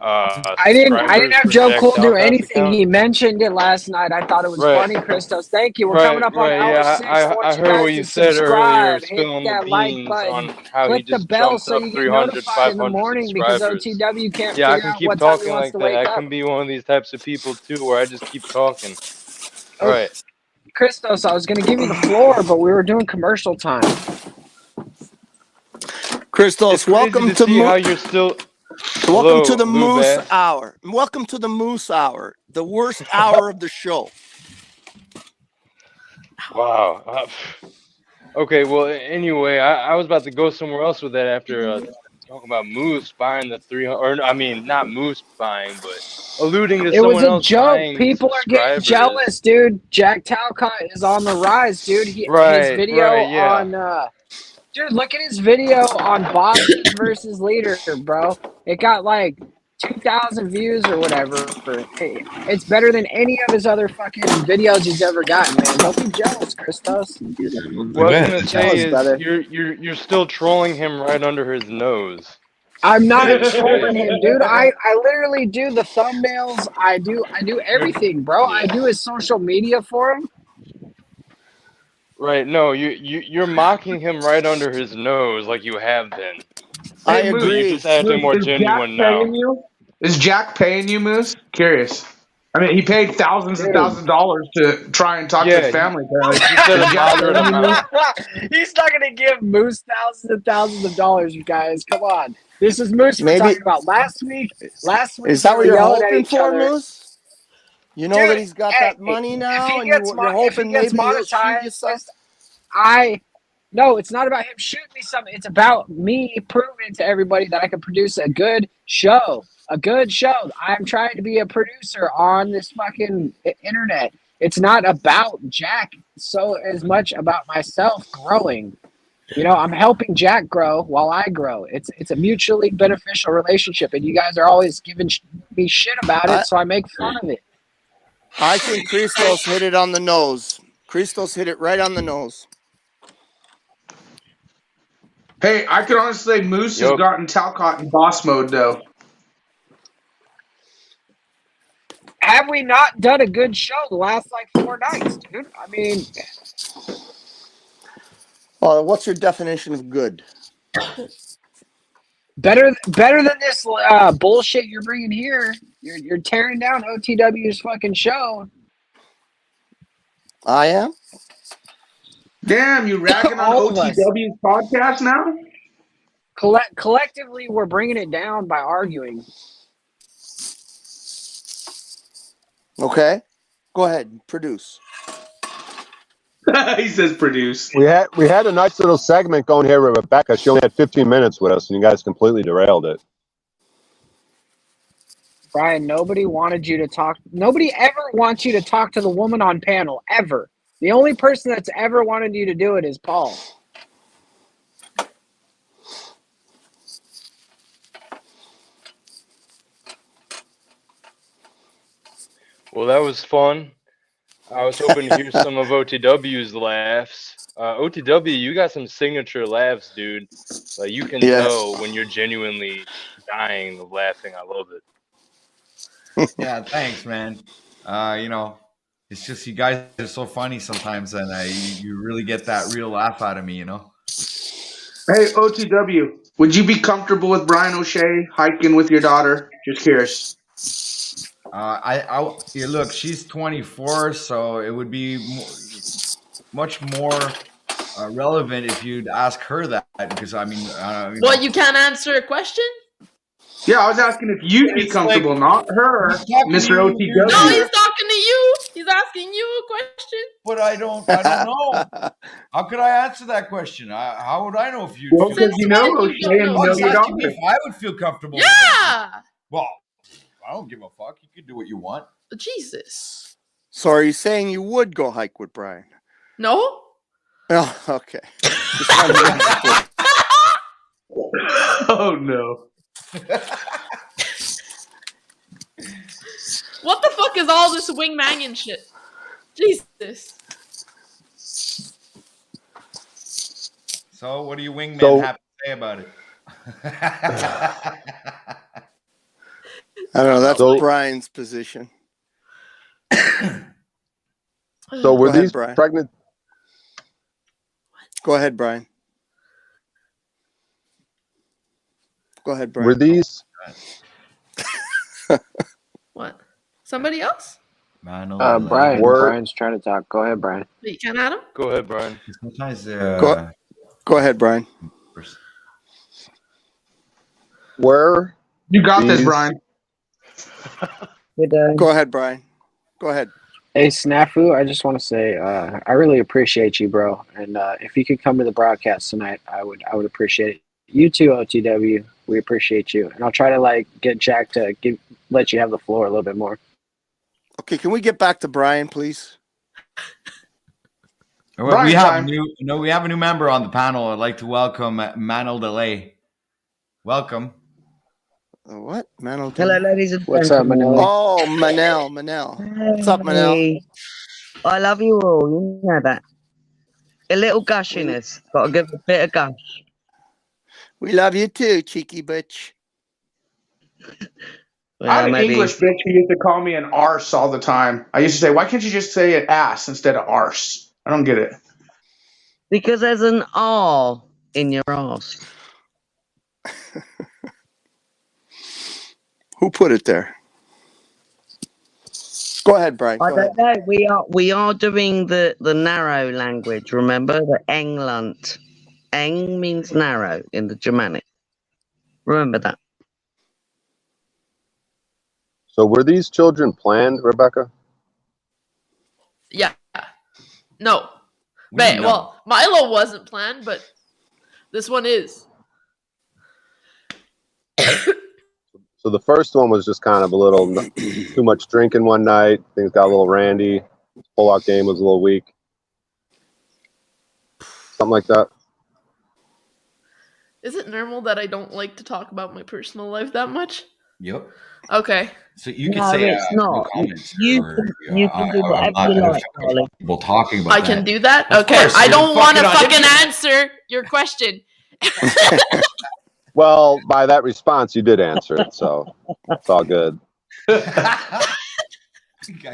I didn't subscribers have for Joe Jack Cole do Talcott's anything. account. He mentioned it last night. I thought it was Right. funny, Christos. Thank you. We're coming up on hour Yeah, 6. I want I you heard guys what to you said earlier, subscribe. Hit spilling the that like beans button. on how he Click the just bell jumped so up you get 300, notified in the 500 morning because subscribers. OTW can't Yeah, I figure can out keep what time he talking wants like to that. wake I up. can be one of these types of people too, where I just keep talking. All right. Christos, I was going to give you the floor, but we were doing commercial time. Christos, It's crazy to see how you're still. Welcome to the Hello, Moose Loubas. Hour. Welcome to the Moose Hour, the worst hour of the show. Wow. Okay, well, anyway, I was about to go somewhere else with that after talking about Moose buying the 300, or I mean, not Moose buying, but alluding to It was someone a else joke. buying People are getting subscribers. jealous, dude. Jack Talcott is on the rise, dude. His Right, video yeah. on dude, look at his video on bosses versus leader, bro. It got like 2,000 views or whatever. It's better than any of his other fucking videos he's ever gotten, man. Don't be jealous, Christos. What I was gonna say is brother. you're still trolling him right under his nose. I'm not trolling him, dude. I literally do the thumbnails. I do everything, bro. I do his social media for him. Right? No, you're mocking him right under his nose, like you have been. I Moose, agree. You just acting more is Jack genuine now. paying you? Is Jack paying you, Moose? Curious. I mean, he paid thousands and Dude. thousands of dollars to try and talk to his Yeah, family. Apparently, he said is a Jack moderate paying you, Moose? amount. He's not going to give Moose thousands and thousands of dollars, you guys. Come on. This is Moose we're Maybe talking about. Last week is they that were what you're yelling at hoping each for, other. Moose? You know Dude, that he's got hey, that money if now, he and gets you're if he hoping gets maybe he'll shoot you monetized, some. no, it's not about him shooting me something. It's about me proving to everybody that I can produce a good show. A good show. I'm trying to be a producer on this fucking internet. It's not about Jack so as much about myself growing. You know, I'm helping Jack grow while I grow. It's a mutually beneficial relationship, and you guys are always giving me shit about it, so I make fun of it. I think Christos hit it on the nose. Christos hit it right on the nose. Hey, I could honestly say Moose has gotten Talcott in boss mode, though. Have we not done a good show the last like 4 nights, dude? I mean, What's your definition of good? better than this bullshit you're bringing here. You're tearing down OTW's fucking show. I am. Damn, you ragging on All of us. OTW's podcast now? Collectively, we're bringing it down by arguing. Okay, go ahead, produce. He says produce. We had a nice little segment going here with Rebecca. She only had 15 minutes with us, and you guys completely derailed it. Brian, nobody wanted you to talk. Nobody ever wants you to talk to the woman on panel, ever. The only person that's ever wanted you to do it is Paul. Well, that was fun. I was hoping to hear some of OTW's laughs. OTW, you got some signature laughs, dude. Like you can tell when you're genuinely dying of laughing. I love it. Yeah, thanks, man. You know, it's just you guys are so funny sometimes, and you really get that real laugh out of me, you know. Hey, OTW, would you be comfortable with Brian O'Shea hiking with your daughter? Just curious. Yeah, look, she's 24, so it would be much more relevant if you'd ask her that, because I mean, What, you can't answer a question? Yeah, I was asking if you'd be comfortable, not her, Mr. OTW. No, he's talking to you. He's asking you a question. But I don't know. How could I answer that question? How would I know if you? Well, because you know O'Shea and you know your daughter. If I would feel comfortable. Yeah. Well, I don't give a fuck. You can do what you want. Jesus. So are you saying you would go hike with Brian? No. Oh, okay. Oh no. What the fuck is all this wingman shit? Jesus. So, what do you wingmen have to say about it? I don't know. That's Brian's position. So were these pregnant? Go ahead, Brian. Go ahead, Brian. Were these? What? Somebody else? Brian's trying to talk. Go ahead, Brian. You can't add him? Go ahead, Brian. Sometimes go ahead, Brian. Where? You got this, Brian. Go ahead, Brian. Go ahead. Hey, Snafu, I just want to say I really appreciate you, bro. And if you could come to the broadcast tonight, I would appreciate it. You too, OTW. We appreciate you. And I'll try to get Jack to let you have the floor a little bit more. Okay, can we get back to Brian, please? Well, we have a new member on the panel. I'd like to welcome Manel Delay. Welcome. What? Manel? Hello, ladies and What's up, gentlemen. Manel? Oh, Manel. What's up, Manel? I love you all. You know that. A little gushiness. Got to give a bit of gush. We love you too, cheeky bitch. I had an English bitch who used to call me an arse all the time. I used to say, why can't you just say an ass instead of arse? I don't get it. Because there's an R in your arse. Who put it there? Go ahead, Brian. I Go ahead. don't know. We are doing the narrow language. Remember the England. Eng means narrow in the Germanic. Remember that. So were these children planned, Rebecca? Yeah. No. We don't know. Well, Milo wasn't planned, but this one is. So the first one was just kind of a little too much drinking one night. Things got a little randy. Pull-out game was a little weak. Something like that. Is it normal that I don't like to talk about my personal life that much? Yep. Okay. So you can No, say it's no not. comments. You or, can do whatever I'm you not like, darling. comfortable talking about I that. can do that? Of Okay. course, I you're don't want to fucking fucking idiot. answer your question. Well, by that response, you did answer it, so it's all good.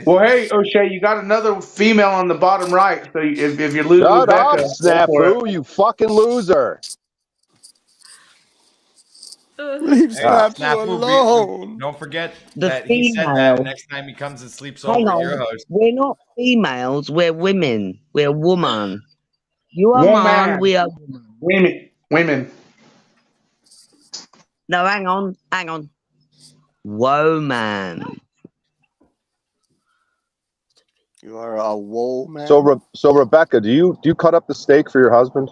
Well, hey, O'Shea, you got another female on the bottom right. So if you lose Shut Rebecca, up, go for it. Snafu, you fucking loser. Leave Hey, Snafu Snafu, alone. don't forget The that he said that female. next time he comes and sleeps Hang over at your on. house. We're not females. We're women. We're woman. You are man. Woman. We are woman. Women. No, hang on. Hang on. Woman. You are a woe man. So Rebecca, do you cut up the steak for your husband,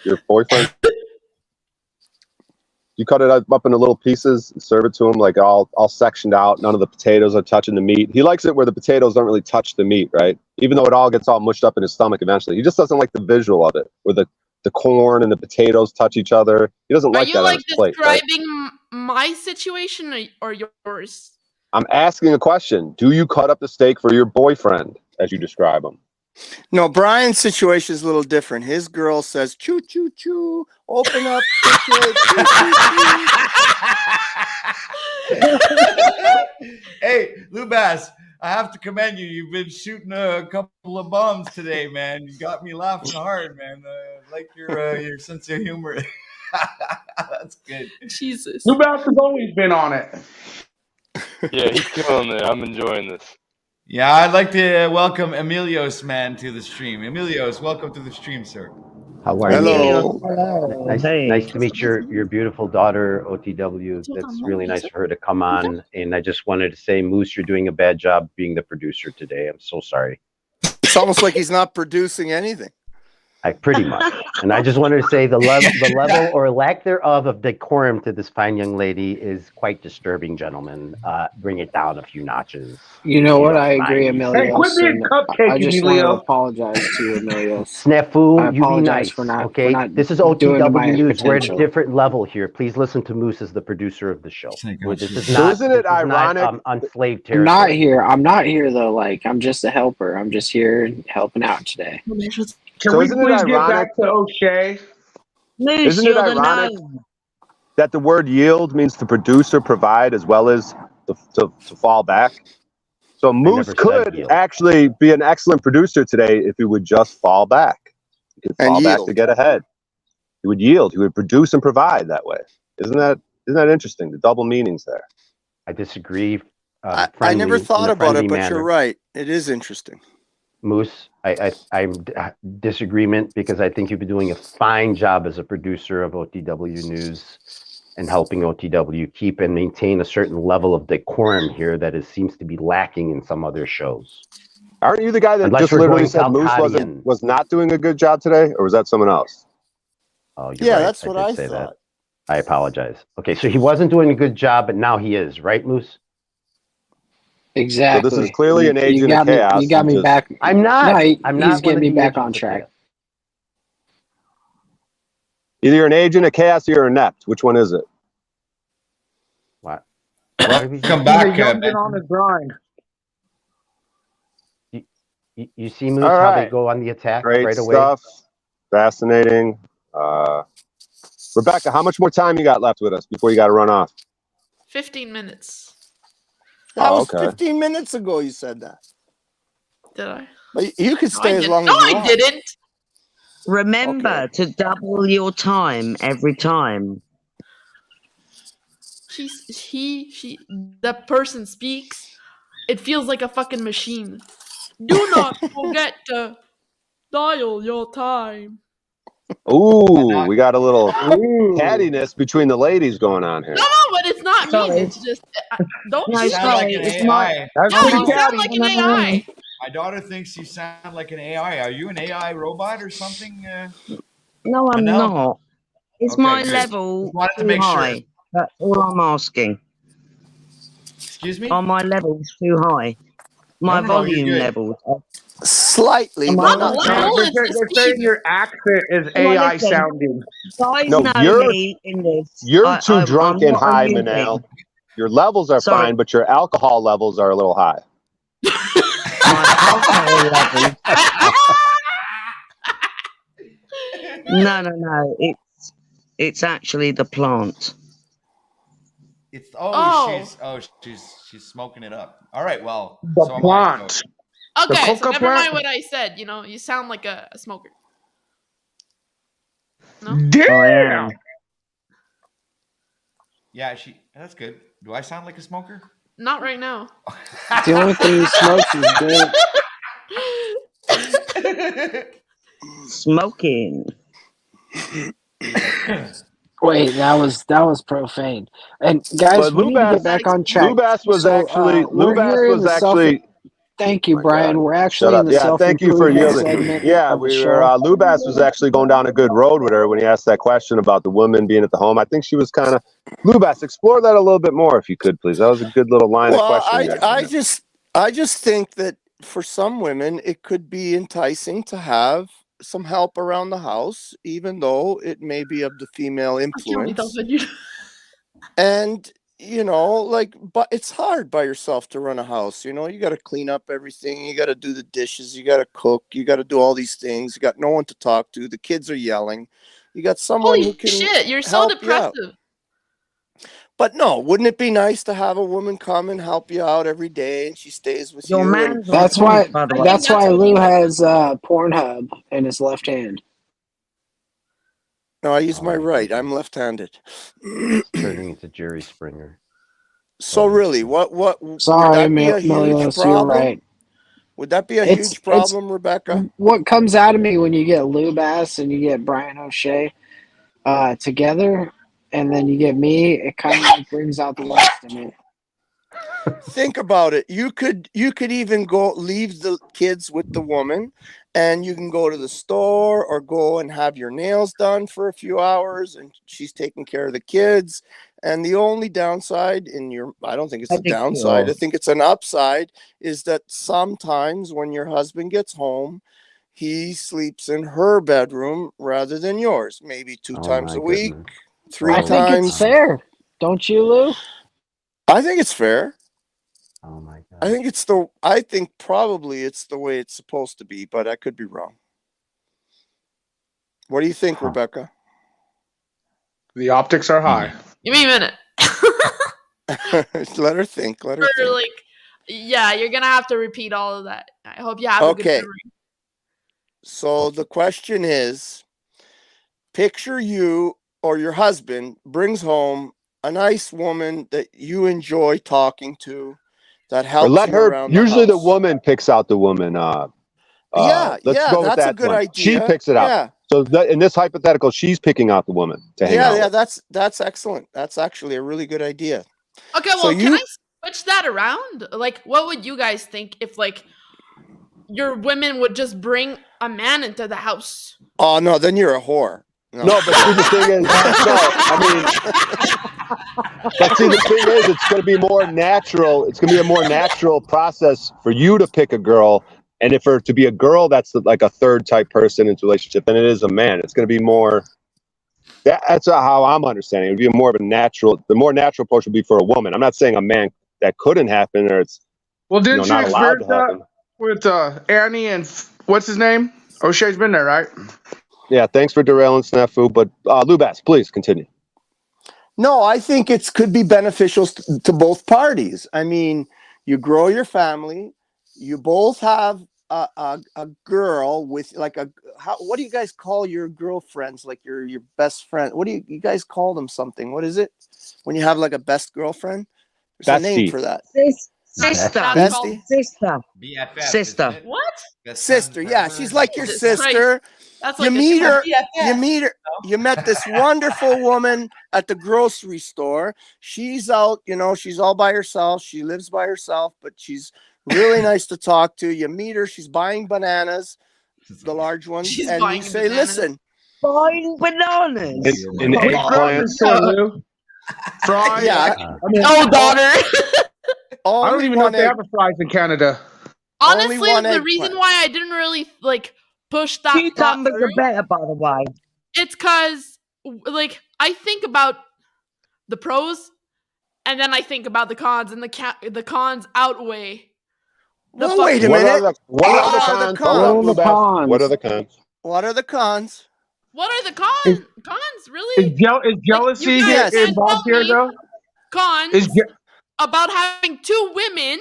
your boyfriend? You cut it up into little pieces and serve it to him like all sectioned out. None of the potatoes are touching the meat. He likes it where the potatoes don't really touch the meat, right? Even though it all gets all mushed up in his stomach eventually. He just doesn't like the visual of it, where the corn and the potatoes touch each other. He doesn't Are like you that on like his plate, right? describing my situation or yours? I'm asking a question. Do you cut up the steak for your boyfriend as you describe him? No, Brian's situation is a little different. His girl says, choo, choo, choo, open up, choo, choo, choo. Hey, Loubas, I have to commend you. You've been shooting a couple of bombs today, man. You got me laughing hard, man. I like your sense of humor. That's good. Jesus. Loubas has always been on it. Yeah, he's killing it. I'm enjoying this. Yeah, I'd like to welcome Emilios, man, to the stream. Emilios, welcome to the stream, sir. How are you? Hello. Hello. Nice, Hey. nice to meet your beautiful daughter, OTW. That's really nice for her to come on. And I just wanted to say, Moose, you're doing a bad job being the producer today. I'm so sorry. It's almost like he's not producing anything. Pretty much. And I just wanted to say the level or lack thereof of decorum to this fine young lady is quite disturbing, gentlemen. Bring it down a few notches. You know what? don't I agree, mind. Emilios. Hey, quit being and cupcake, I just want to Emilio. apologize to you, Emilios. Snafu, I you be apologize nice, for not. okay? For not This is doing to OTW my News. We're at a potential. different level here. Please listen to Moose as the producer of the show. This is So not, isn't this it is not ironic? unslaved I'm not territory. here. I'm not here though. Like I'm just a helper. I'm just here helping out today. Can So we isn't it please get ironic? back to O'Shea? Moose, Isn't it you're the ironic gnome. that the word yield means to produce or provide as well as to fall back? So Moose never said could yield. actually be an excellent producer today if he would just fall back. He could And fall back to yield. get ahead. He would yield. He would produce and provide that way. Isn't that interesting? The double meanings there. I disagree. I never In thought a about friendly it, but manner. you're right. It is interesting. Moose, I'm disagreement because I think you've been doing a fine job as a producer of OTW News and helping OTW keep and maintain a certain level of decorum here that seems to be lacking in some other shows. Aren't you the guy that Unless just we're literally going said Moose Calcadian. was not doing a good job today, or was that someone else? Oh, you're Yeah, right. that's what did I say thought. that. I apologize. Okay, so he wasn't doing a good job, but now he is, right, Moose? Exactly. So this is clearly an agent of chaos. You got me back. I'm not. No, I'm he's not getting me back on track. Either you're an agent of chaos or you're inept. Which one is it? What? Come back, Young man. and on the grind. You see, Moose, All how they right. go on the attack Great right away? stuff. Fascinating. Rebecca, how much more time you got left with us before you got to run off? 15 minutes. That was okay. 15 minutes ago you said that. Did I? But you could No, stay I as didn't. long No, as you I want. didn't. Remember to double your time every time. the person speaks, it feels like a fucking machine. Do not forget to dial your time. Ooh, we got a little Ooh. cattiness between the ladies going on here. No, but it's not mean. Sorry. It's just don't No, you Sound like sorry. an It's my. AI. That's No, pretty you sound catty. like an AI. My daughter thinks you sound like an AI. Are you an AI robot or something? No, I'm Manel? not. Is Okay, my good. level Just wanted to too make sure. high? That's all I'm asking. Excuse me? Are my levels too high? My No, you're volume good. levels. Slightly, Am but I Not the not not? level, They're, it's saying, the they're saying speed. your accent is Well, AI listen, sounding. guys No, know me in this. you're too I'm drunk and not high, amusing. Manel. Your levels are Sorry. fine, but your alcohol levels are a little high. My alcohol levels. No. It's actually the plant. It's Oh. she's smoking it up. All right, well, The so am I. plant. So. The Okay, so coca never plant. mind what I said. You sound like a smoker. No? Damn. Yeah, that's good. Do I sound like a smoker? Not right now. The only thing he smokes is dick. Smoking. Wait, that was profane. And guys, But we need to get back on track. Lubas was So actually we're here in the self. Thank you, my Brian. God. We're Shut actually up. in the Yeah, thank you for self-improvement yielding. segment Yeah, of the we were. show. Lubas was actually going down a good road with her when he asked that question about the woman being at the home. I think she was kind of Lubas. Explore that a little bit more, if you could, please. That was a good little line of Well, questioning. I just think that for some women it could be enticing to have some help around the house, even though it may be of the female influence. And but it's hard by yourself to run a house. You got to clean up everything. You got to do the dishes. You got to cook. You got to do all these things. You got no one to talk to. The kids are yelling. You got someone who Holy can shit, you're so help you out. depressive. But no, wouldn't it be nice to have a woman come and help you out every day, and she stays with Your you? man's And on That's why. point, by the way. That's why Lou has Pornhub in his left hand. No, I use my right. I'm left-handed. Turning into Jerry Springer. So really, what Sorry, would that be a huge Melios, you're problem? right. Would that be a It's huge problem, Rebecca? what comes out of me when you get Loubas and you get Brian O'Shea together, and then you get me. It kind of like brings out the worst in me. Think about it. You could even go leave the kids with the woman, and you can go to the store or go and have your nails done for a few hours, and she's taking care of the kids. And the only downside I don't think it's a downside. I think it's an upside, is that sometimes when your husband gets home, he sleeps in her bedroom rather than yours. Maybe two times a week, three I times. think it's fair, don't you, Lou? I think it's fair. Oh my God. I think probably it's the way it's supposed to be, but I could be wrong. What do you think, Rebecca? The optics are high. Give me a minute. Let her think. Let her Or think. like, yeah, you're gonna have to repeat all of that. I hope you have a good Okay. memory. So the question is, picture you or your husband brings home a nice woman that you enjoy talking to, that Or helps let you her. around Usually, the the house. woman picks out the woman. Let's go with that's a that good one. She idea. picks it out. Yeah. So in this hypothetical, she's picking out the woman to hang out with. That's excellent. That's actually a really good idea. Okay, So well, can I switch that around? Like, what would you guys think if like your women would just bring a man into the house? Oh no, then you're a whore. No, but see, the thing is, but see, the thing is, it's going to be more natural. It's going to be a more natural process for you to pick a girl, and if for to be a girl that's like a third type person into a relationship than it is a man. It's going to be more. That's how I'm understanding. It would be more of a natural. The more natural approach would be for a woman. I'm not saying a man that couldn't happen or it's Well, didn't you not allowed experience to happen. that with Annie and what's his name? O'Shea's been there, right? Yeah, thanks for derailing Snafu, but Loubas, please continue. No, I think it could be beneficial to both parties. I mean, you grow your family, you both have a girl with like what do you guys call your girlfriends? Like your best friend? What do you guys call them? Something? What is it when you have like a best girlfriend? There's a name Bestie. for that. Sister. Bestie. Sister. BFF, Sister. isn't it? What? Best Sister. friend Yeah, forever she's or like your Jesus Christ. sister. That's You like a meet shit. her. You BFF. meet her. You met this wonderful woman at the grocery store. She's out, she's all by herself. She lives by herself, but she's really nice to talk to. You meet her. She's buying bananas, the large ones, She's and you buying say, bananas. "Listen, Buying bananas. An Which grocery eggplant. store, Lou? Fry's. yeah, I mean, Oh, daughter. I don't only even know one if they egg, have a Fry's in Canada. only Honestly, one the reason eggplant." why I didn't really like push that thought Cucumbers through, are better, by the way. it's because like I think about the pros and then I think about the cons, and the cons outweigh the Well, wait a What minute. are the what are the What are the cons? Hold up, cons? Blue Bass. What are the cons? What are the cons? What are the Is, cons? is Really? jealousy You here guys Yes. can't tell involved here me though? cons Is je- about having two women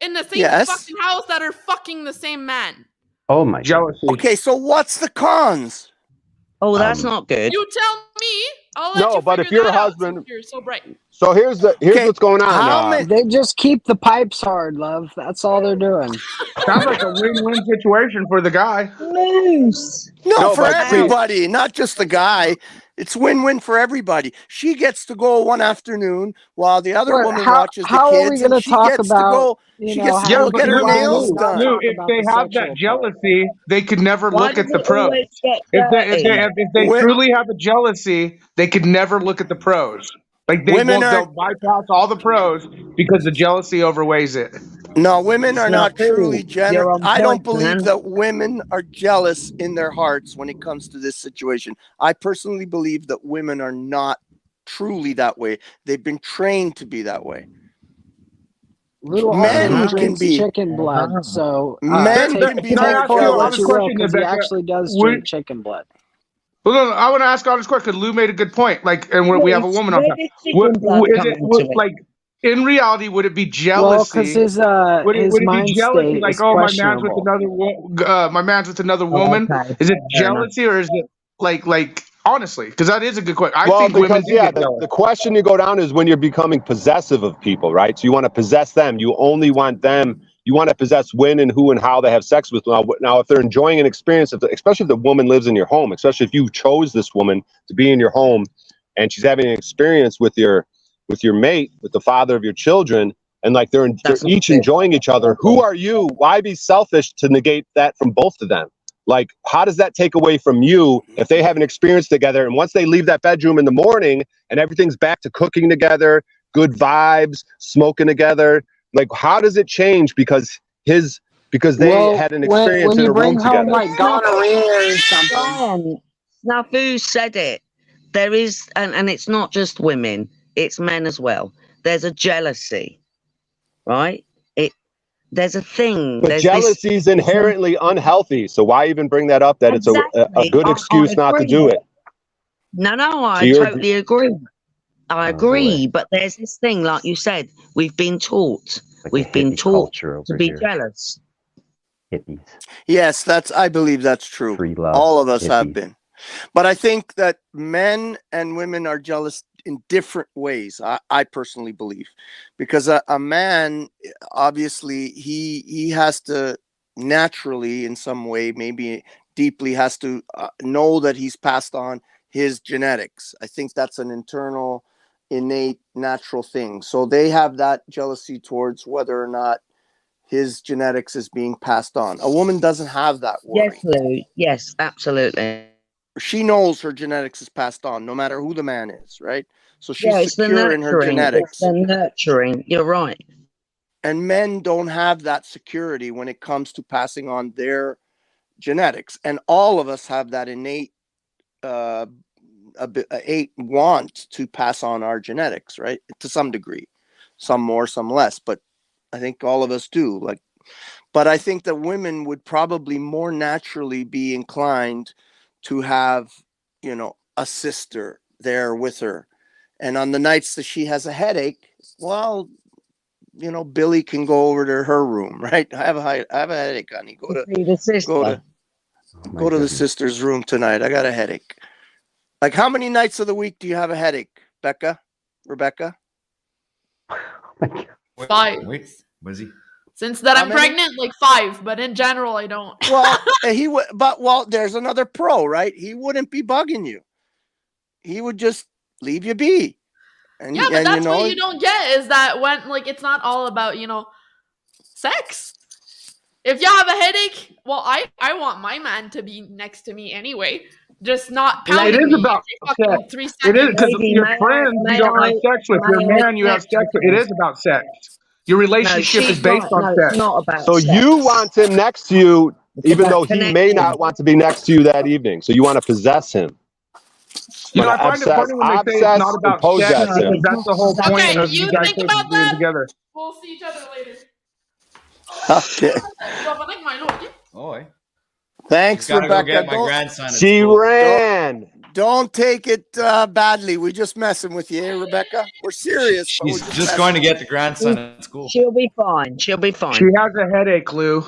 in the same Yes. fucking house that are fucking the same man. Oh my jealousy? Okay, so what's the cons? Oh, that's not good. You tell me. I'll let No, you but figure if you're that a out husband, since you're so bright. so here's Okay, what's going on. how many? They just keep the pipes hard, love. That's all they're doing. Sounds like a win-win situation for the guy. Loose. No, No, for but see, everybody, not just the guy. It's win-win for everybody. She gets to go one afternoon while the other What? woman watches the How are we kids, going and to she talk gets to about go. She gets to Yeah, go but get her Lou, nails Lou, done. Lou, if they have that jealousy, they could never Why look at does the it pros. always get If dirty? they Wi- truly have a jealousy, they could never look at the pros. Like Women they'll are bypass all the pros because the jealousy overweighs it. no, women are not truly You're on I don't point, believe man. that women are jealous in their hearts when it comes to this situation. I personally believe that women are not truly that way. They've been trained to be that way. Lou Men also can drinks be. chicken blood, so Men take, can be Can I take more ask you for an it what honest jealous. you will, question, because he Rebecca? actually does drink chicken blood. Well, no, I want to ask an honest question because Lou made a good point. Like, and we have a woman on Where top. did chicken blood Is come it into it? like in reality? Would it be Well, because jealousy? his Would it be mind jealousy? state Like, is oh, questionable. my man's with another Oh, woman. okay. Is it Fair enough. jealousy or is it like honestly? Because that is a good question. I well, think women because do get the jealous. question you go down is when you're becoming possessive of people, right? So you want to possess them. You only want them. You want to possess when and who and how they have sex with. Now, if they're enjoying an experience, especially if the woman lives in your home, especially if you chose this woman to be in your home, and she's having an experience with your mate, with the father of your children, and like they're That's not each good. enjoying each other. Who are you? Why be selfish to negate that from both of them? Like, how does that take away from you if they have an experience together, and once they leave that bedroom in the morning and everything's back to cooking together, good vibes, smoking together? Like, how does it change because they had an experience When in you a room bring home together? like gonorrhea or something. Brian, Snafu said it. There is, and it's not just women, it's men as well. There's a jealousy, right? There's a thing. But There's jealousy is inherently unhealthy. So why even bring that up? That it's a exactly. good I excuse not to agree. do it. No, So I you're totally agree. I Oh, boy. agree, but there's this thing, like you said, we've been taught. Like a We've been hippie taught culture to over be here. jealous. Hippies, Yes, I believe that's true. free love, All of us have hippies. been. But I think that men and women are jealous in different ways. I personally believe, because a man, obviously, he has to naturally, in some way, maybe deeply, has to know that he's passed on his genetics. I think that's an internal, innate, natural thing. So they have that jealousy towards whether or not his genetics is being passed on. A woman doesn't have that worry. Yes, Lou. Yes, absolutely. She knows her genetics is passed on, no matter who the man is, right? So she's Yeah, it's the secure in her nurturing. It's genetics. the nurturing. You're right. And men don't have that security when it comes to passing on their genetics. And all of us have that innate want to pass on our genetics, right? To some degree, some more, some less, but I think all of us do. But I think that women would probably more naturally be inclined to have, a sister there with her. And on the nights that she has a headache, well, Billy can go over to her room, right? I have a headache, honey. Go to See the sister. go to the sister's room tonight. I got a headache. Like, how many nights of the week do you have a headache, Rebecca? 5. Wait, was he? Since that How I'm many? pregnant, like 5, but in general, I don't. Well, he would, but there's another pro, right? He wouldn't be bugging you. He would just leave you be. And, Yeah, but and that's what you don't get is that when like it's not all about sex. If you have a headache, well, I want my man to be next to me anyway, just not It pounding is me about every sex. fucking 3 It is seconds. because Lady, your may friends you may don't have I sex with. Your may I man you have object sex with. It again? is about sex. Your No, relationship is she's based right. on No, sex. it's not about So you sex. want him next to you, It's even about though he may connection. not want to be next to you that evening. So you want to possess him. You know, Want I to find it funny when they say it's not and about sex possess No, because him. it's that's not the whole about point Okay, of sex. you you guys think supposed to about being that. together. We'll see each other later. Okay. Oh, Thanks, gotta go Rebecca. get my grandson at She school. ran. Don't take it badly. We're just messing with you, eh, Rebecca? We're serious, but we're She's just just messing going to with get the grandson at school. She'll be fine. She'll be She fine. has a headache, Lou. you.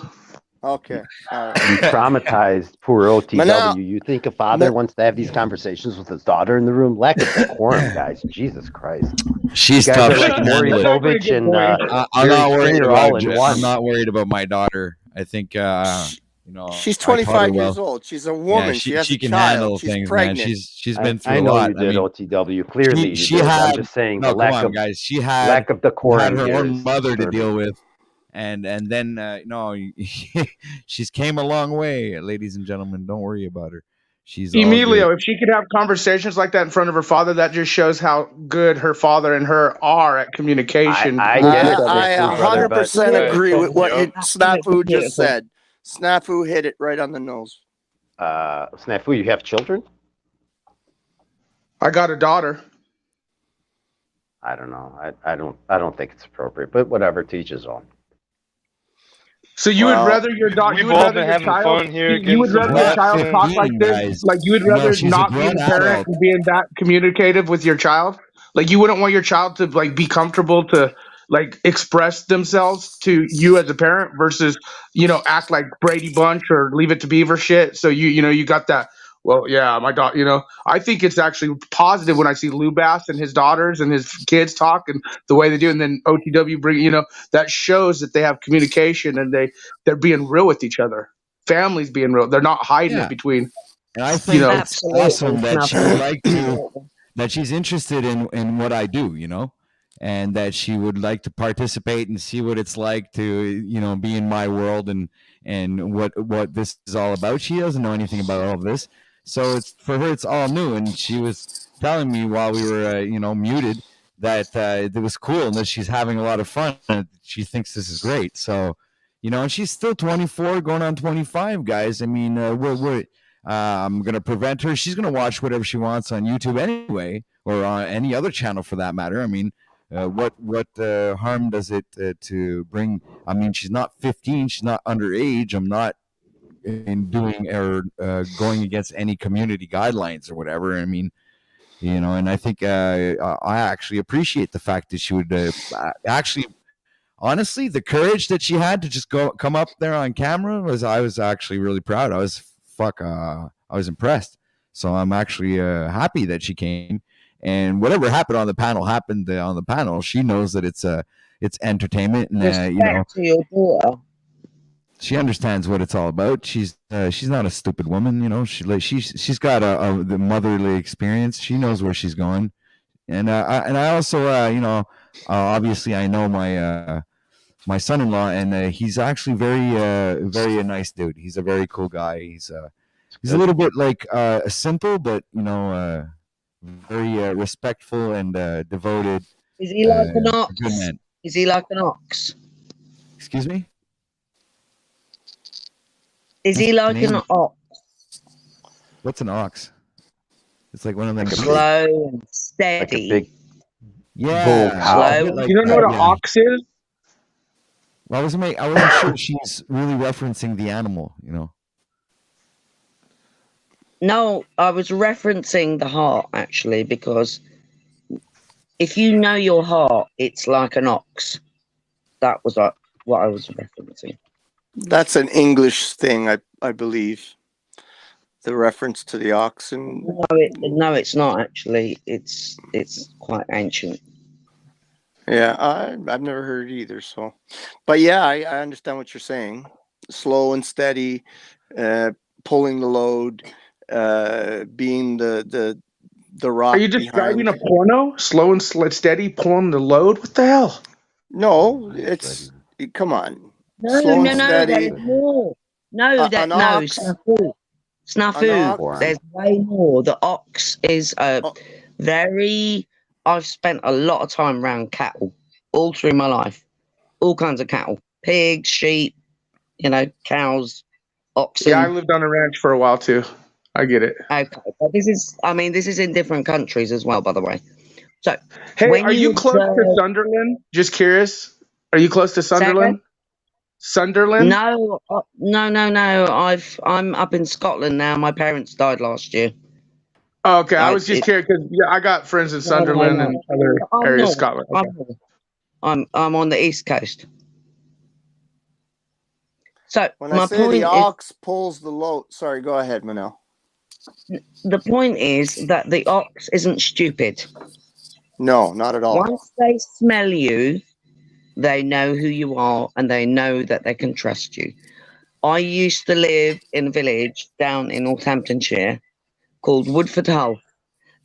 Okay. All right. You traumatized poor But now, OTW. You think a father wants to have these conversations with his daughter in the room? Lack of decorum, guys. Jesus Christ. She's You guys tough. are She like can Maury handle it. That's actually a Povich good and point. I'm Jerry not worried Springer about all in I'm one. not worried about my daughter. I think she's I taught her 25 years well. old. She's a Yeah, woman. She has she a can child. handle She's things, man. pregnant. She's been through I a know lot. you I did, mean, OTW. Clearly you she did. I'm had just saying the no. Come lack on, of guys. She lack of had decorum her here own is mother to disturbing. deal with, and then she's came a long way, ladies and gentlemen. Don't worry about her. She's all good. Emilio, if she could have conversations like that in front of her father, that just shows how good her father and her are at communication I with get each it, other. I Snafu, brother, but 100% agree with what Yep. Snafu just Beautiful. said. Snafu hit it right on the nose. Snafu, you have children? I got a daughter. I don't know. I don't think it's appropriate, but whatever, teach his own. So you would rather your daughter, you We've would all rather been your having child, fun here, you getting would some rather your laughs child in. talk like 15, this? guys. Like you would No, rather she's a not be grown the parent adult. and being that communicative with your child? Like you wouldn't want your child to like be comfortable to like express themselves to you as a parent versus, act like Brady Bunch or Leave It to Beaver shit. So you got that. Well, yeah, my daughter, I think it's actually positive when I see Loubas and his daughters and his kids talk and the way they do. And then OTW that shows that they have communication and they're being real with each other. Families being real. They're not hiding Yeah. it between, And I think it's Absolutely, awesome that she would Snafu. like to, that she's interested in what I do, and that she would like to participate and see what it's like to, be in my world and what this is all about. She doesn't know anything about all of this. So for her, it's all new. And she was telling me while we were, muted that it was cool and that she's having a lot of fun and she thinks this is great. So, and she's still 24 going on 25, guys. I mean, I'm going to prevent her. She's going to watch whatever she wants on YouTube anyway, or on any other channel for that matter. I mean, what harm does it to bring? I mean, she's not 15. She's not underage. I'm not doing or going against any community guidelines or whatever. I mean, and I think I actually appreciate the fact that she would actually, honestly, the courage that she had to just come up there on camera I was actually really proud. I was impressed. So I'm actually happy that she came, and whatever happened on the panel happened on the panel. She knows that it's entertainment, and Respect to your daughter. she understands what it's all about. She's not a stupid woman, she's got the motherly experience. She knows where she's going, and I also obviously I know my son-in-law, and he's actually very a nice dude. He's a very cool guy. He's a little bit like simple, but very respectful and devoted. Is he like an Good ox? man. Is he like an ox? Excuse me? Is he like an ox? What's an ox? It's like one of them. Slow and steady. Yeah. Slow. You don't know what an ox is? Well, I wasn't sure she's really referencing the animal, No, I was referencing the heart actually, because if you know your heart, it's like an ox. That was what I was referencing. That's an English thing, I believe. The reference to the oxen. No, it's not actually. It's quite ancient. Yeah, I've never heard it either. So, but yeah, I understand what you're saying. Slow and steady, pulling the load, being the rock. Are you describing a porno? Slow and steady, pulling the load? What the hell? No, come on. No, Slow no, and no. steady. There's more. No, An no. ox. Snafu. An ox. There's way more. The ox is very. I've spent a lot of time around cattle all through my life. All kinds of cattle, pigs, sheep, cows, oxen. Yeah, I lived on a ranch for a while too. I get it. Okay, but this is in different countries as well, by the way. So, hey, are you close to Sunderland? Just curious. Are you close to Sunderland? Sunderland? No. I'm up in Scotland now. My parents died last year. Oh, okay, I was just curious because I got friends in Sunderland and other areas of Scotland. Okay. I'm on the east coast. So when my I say point the is, ox pulls the load. Sorry, go ahead, Manel. The point is that the ox isn't stupid. No, not at all. Once they smell you, they know who you are and they know that they can trust you. I used to live in a village down in Northamptonshire called Woodford Hull,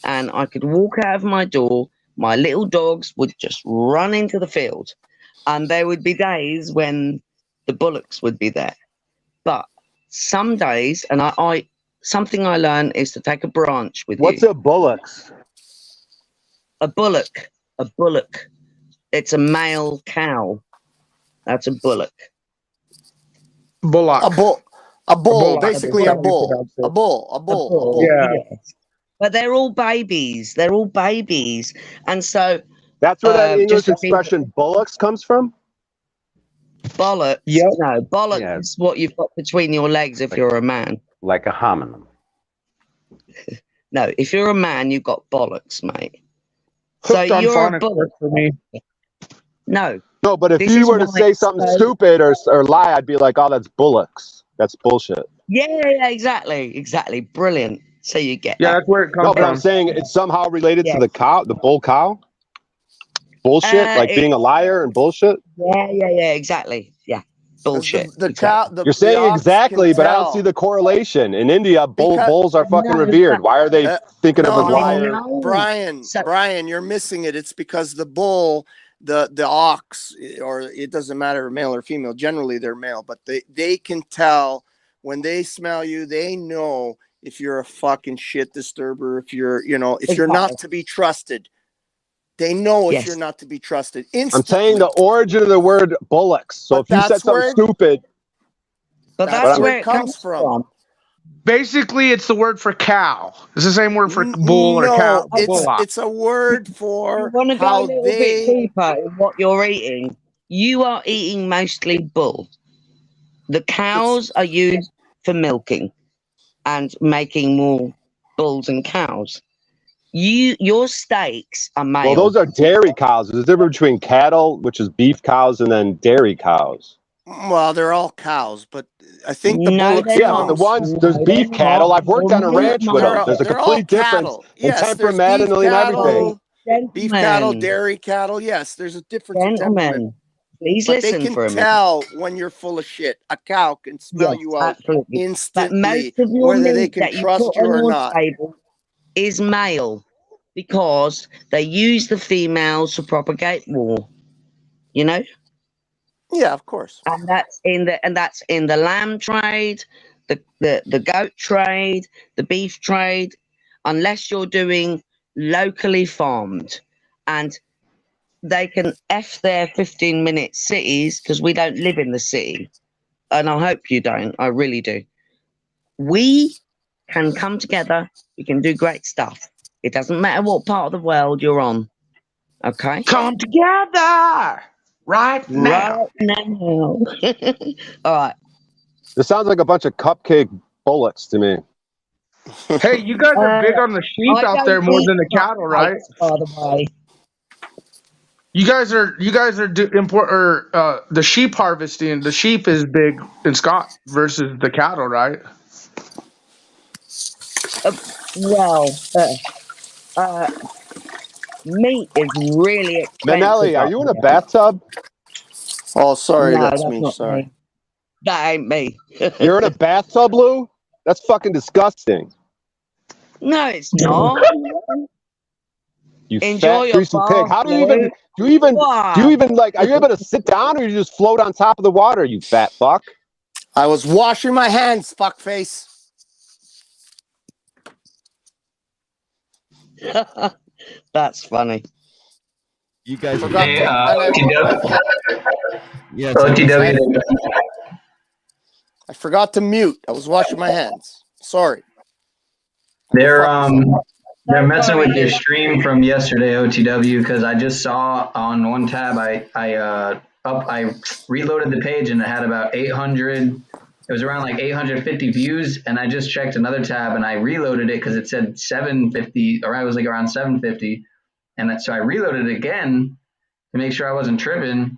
and I could walk out of my door, my little dogs would just run into the field, and there would be days when the bullocks would be there. But some days, and something I learned is to take a branch with you. What's a bullocks? A bullock. It's a male cow. That's a bullock. Bullock. A bull. Basically a bull. A bull. Yeah. Yes. But they're all babies. And so that's where that English expression bullocks comes from? Bollocks. Yep. No, bollocks is what you've got between your legs if you're a man. Like a homonym. No, if you're a man, you've got bollocks, mate. Hooked so on you're a phonics bullock for me. No. No, but if you were to say something stupid or lie, I'd be like, oh, that's bullocks. That's bullshit. Yeah, exactly. Brilliant. So you get that. That's where it comes from. No, but I'm saying it's somehow related to the cow, the bull cow. Bullshit, like being a liar and bullshit. Yeah, exactly. Yeah, bullshit. The cow. You're saying exactly, but I don't see the correlation. In India, bulls are fucking revered. Why are they thinking of a liar? Brian, you're missing it. It's because the bull, the ox, or it doesn't matter male or female. Generally, they're male, but they can tell when they smell you. They know if you're a fucking shit disturber. If you're you're not to be trusted. They know if you're not to be trusted. Instantly. I'm saying the origin of the word bullocks. So if you said something stupid, but that's where it comes from. Basically, it's the word for cow. It's the same word for bull or cow. It's a word for you want to go a little bit deeper in what you're eating. You are eating mostly bull. The cows are used for milking and making more bulls and cows. Your steaks are male. Well, those are dairy cows. There's a difference between cattle, which is beef cows, and then dairy cows. Well, they're all cows, but I think the bullocks. The ones there's beef cattle. I've worked on a ranch with them. There's a complete difference in temperament and everything. Beef cattle, dairy cattle. Yes, there's a difference in temperament. Please but listen they can for a minute. tell when you're full of shit. A cow can smell you out instantly, but most of your whether they meat can that trust put you on or your not. Table is male because they use the females to propagate war. You know? Yeah, of course. And that's in the lamb trade, the goat trade, the beef trade, unless you're doing locally farmed. And they can F their 15-minute cities because we don't live in the city. And I hope you don't. I really do. We can come together. We can do great stuff. It doesn't matter what part of the world you're on. Okay? Come together right now. All right. This sounds like a bunch of cupcake bullocks to me. Hey, you guys are big on the sheep out there more than the cattle, right? By the way. You guys are the sheep harvesting. The sheep is big in Scott versus the cattle, right? Well, meat is really expensive Manelli, are up you in a here. bathtub? Oh, sorry, No, that's that's me. not Sorry. me. That ain't me. You're in a bathtub, Lou? That's fucking disgusting. No, it's not. You Enjoy fat your greasy pig. bath, How do you Lou. even like, are you able to sit down or you just float on top of the water, you fat fuck? I was washing my hands, fuckface. That's funny. You guys Forgot Hey, to. And OTW. Yeah, it's like OTW. I forgot to mute. I was washing my hands. Sorry. They're Don't messing worry, with your Lou. stream from yesterday, OTW, because I just saw on one tab I reloaded the page and it had about 800. It was around like 850 views, and I just checked another tab and I reloaded it because it said 750, or I was like around 750, and so I reloaded it again to make sure I wasn't tripping.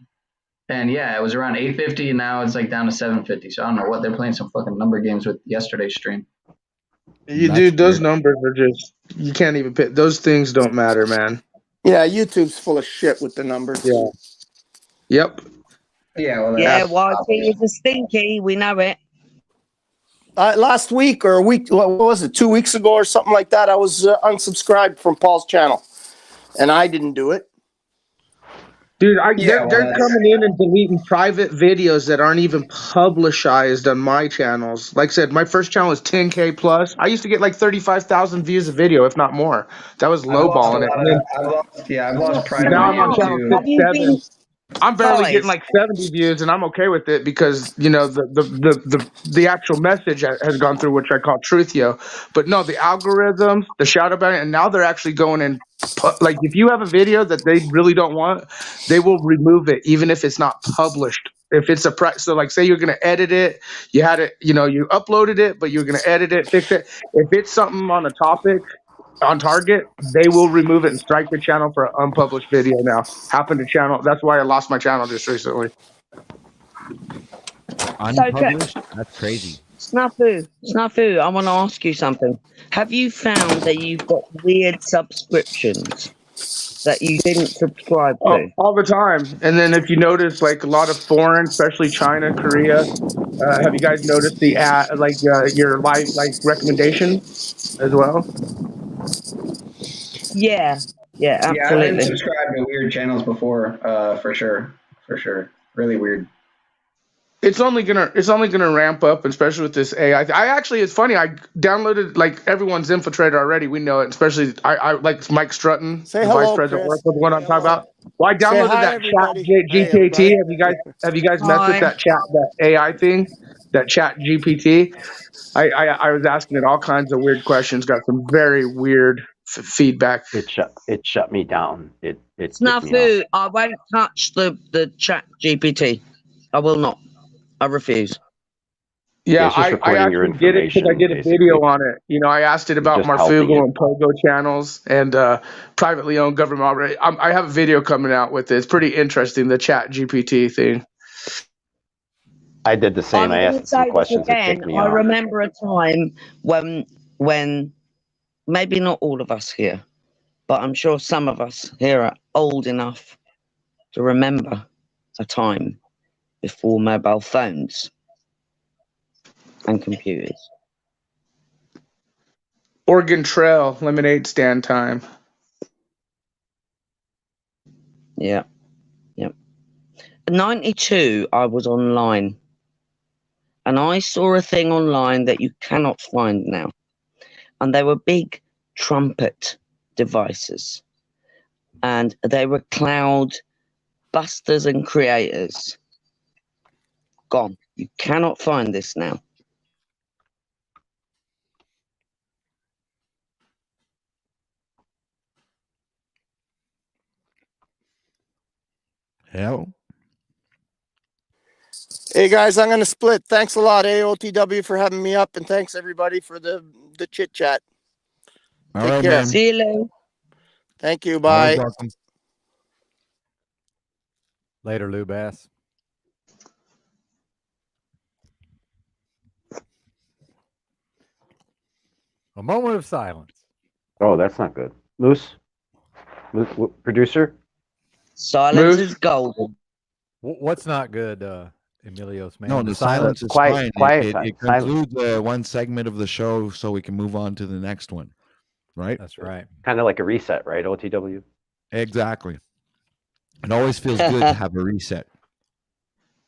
And yeah, it was around 850, and now it's like down to 750. So I don't know what they're playing some fucking number games with yesterday's stream. Dude, those numbers are just you can't even pick. Those things don't matter, man. Yeah, YouTube's full of shit with the numbers. Yeah. Yep. Yeah. Well, Yeah, YT is a stinky. We know it. Last week or a week, what was it, 2 weeks ago or something like that, I was unsubscribed from Paul's channel. And I didn't do it. Dude, they're coming in and deleting private videos that aren't even publicized on my channels. Like I said, my first channel was 10K plus. I used to get like 35,000 views a video, if not more. That was lowballing it. I've lost pride Now in I'm on channel YouTube. 6-7. I'm barely Guys. getting like 70 views, and I'm okay with it because the actual message has gone through, which I call Truthio. But no, the algorithms, the shout about it, and now they're actually going and like if you have a video that they really don't want, they will remove it even if it's not published. If it's so like say you're gonna edit it, you had it, you uploaded it, but you're gonna edit it, fix it. If it's something on a topic on target, they will remove it and strike the channel for an unpublished video now. Happened to channel. That's why I lost my channel just recently. unpublished. That's crazy. Snafu, I want to ask you something. Have you found that you've got weird subscriptions that you didn't subscribe to? All the time. And then if you notice, like a lot of foreign, especially China, Korea, have you guys noticed the ad, your live recommendation as well? Yeah, absolutely. Yeah, I didn't subscribe to weird channels before, for sure. Really weird. It's only gonna ramp up, especially with this AI. It's funny. I downloaded like everyone's infiltrator already. We know it, especially I like Mike Strutton, Say the hello, vice president, Chris. the one I'm talking about. Well, I downloaded hi, that everybody. chat Hey, GPT. everybody. Have you guys messed with Hi. that AI thing, that chat GPT? I was asking it all kinds of weird questions. Got some very weird feedback. It shut me down. It kicked me off. Snafu, I won't touch the chat GPT. I will not. I refuse. Yeah, It's just I recording your actually did it because I did a information, video on it. I asked it about just helping Marfugal it. and Pogo channels and privately owned government operated. I have a video coming out with it. It's pretty interesting, the chat GPT thing. I did the same. I I'm going asked to some say this questions that again. kicked me I off. remember a time when maybe not all of us here, but I'm sure some of us here are old enough to remember a time before mobile phones and computers. Oregon Trail lemonade stand time. Yeah. 92, I was online. And I saw a thing online that you cannot find now. And they were big trumpet devices. And they were cloud busters and creators. Gone. You cannot find this now. Hell. Hey, guys, I'm going to split. Thanks a lot, AOTW, for having me up. And thanks, everybody, for the chit-chat. All Take right, care. man. See you later. Thank you. Always Bye. welcome. Later, Loubas. A moment of silence. Oh, that's not good. Moose, producer. Silence is golden. What's not good, Emilio's man? No, the silence is quiet, fine. quiet It silence. concludes one segment of the show, so we can move on to the next one. Right? That's right. Kind of like a reset, right? OTW. Exactly. It always feels good to have a reset.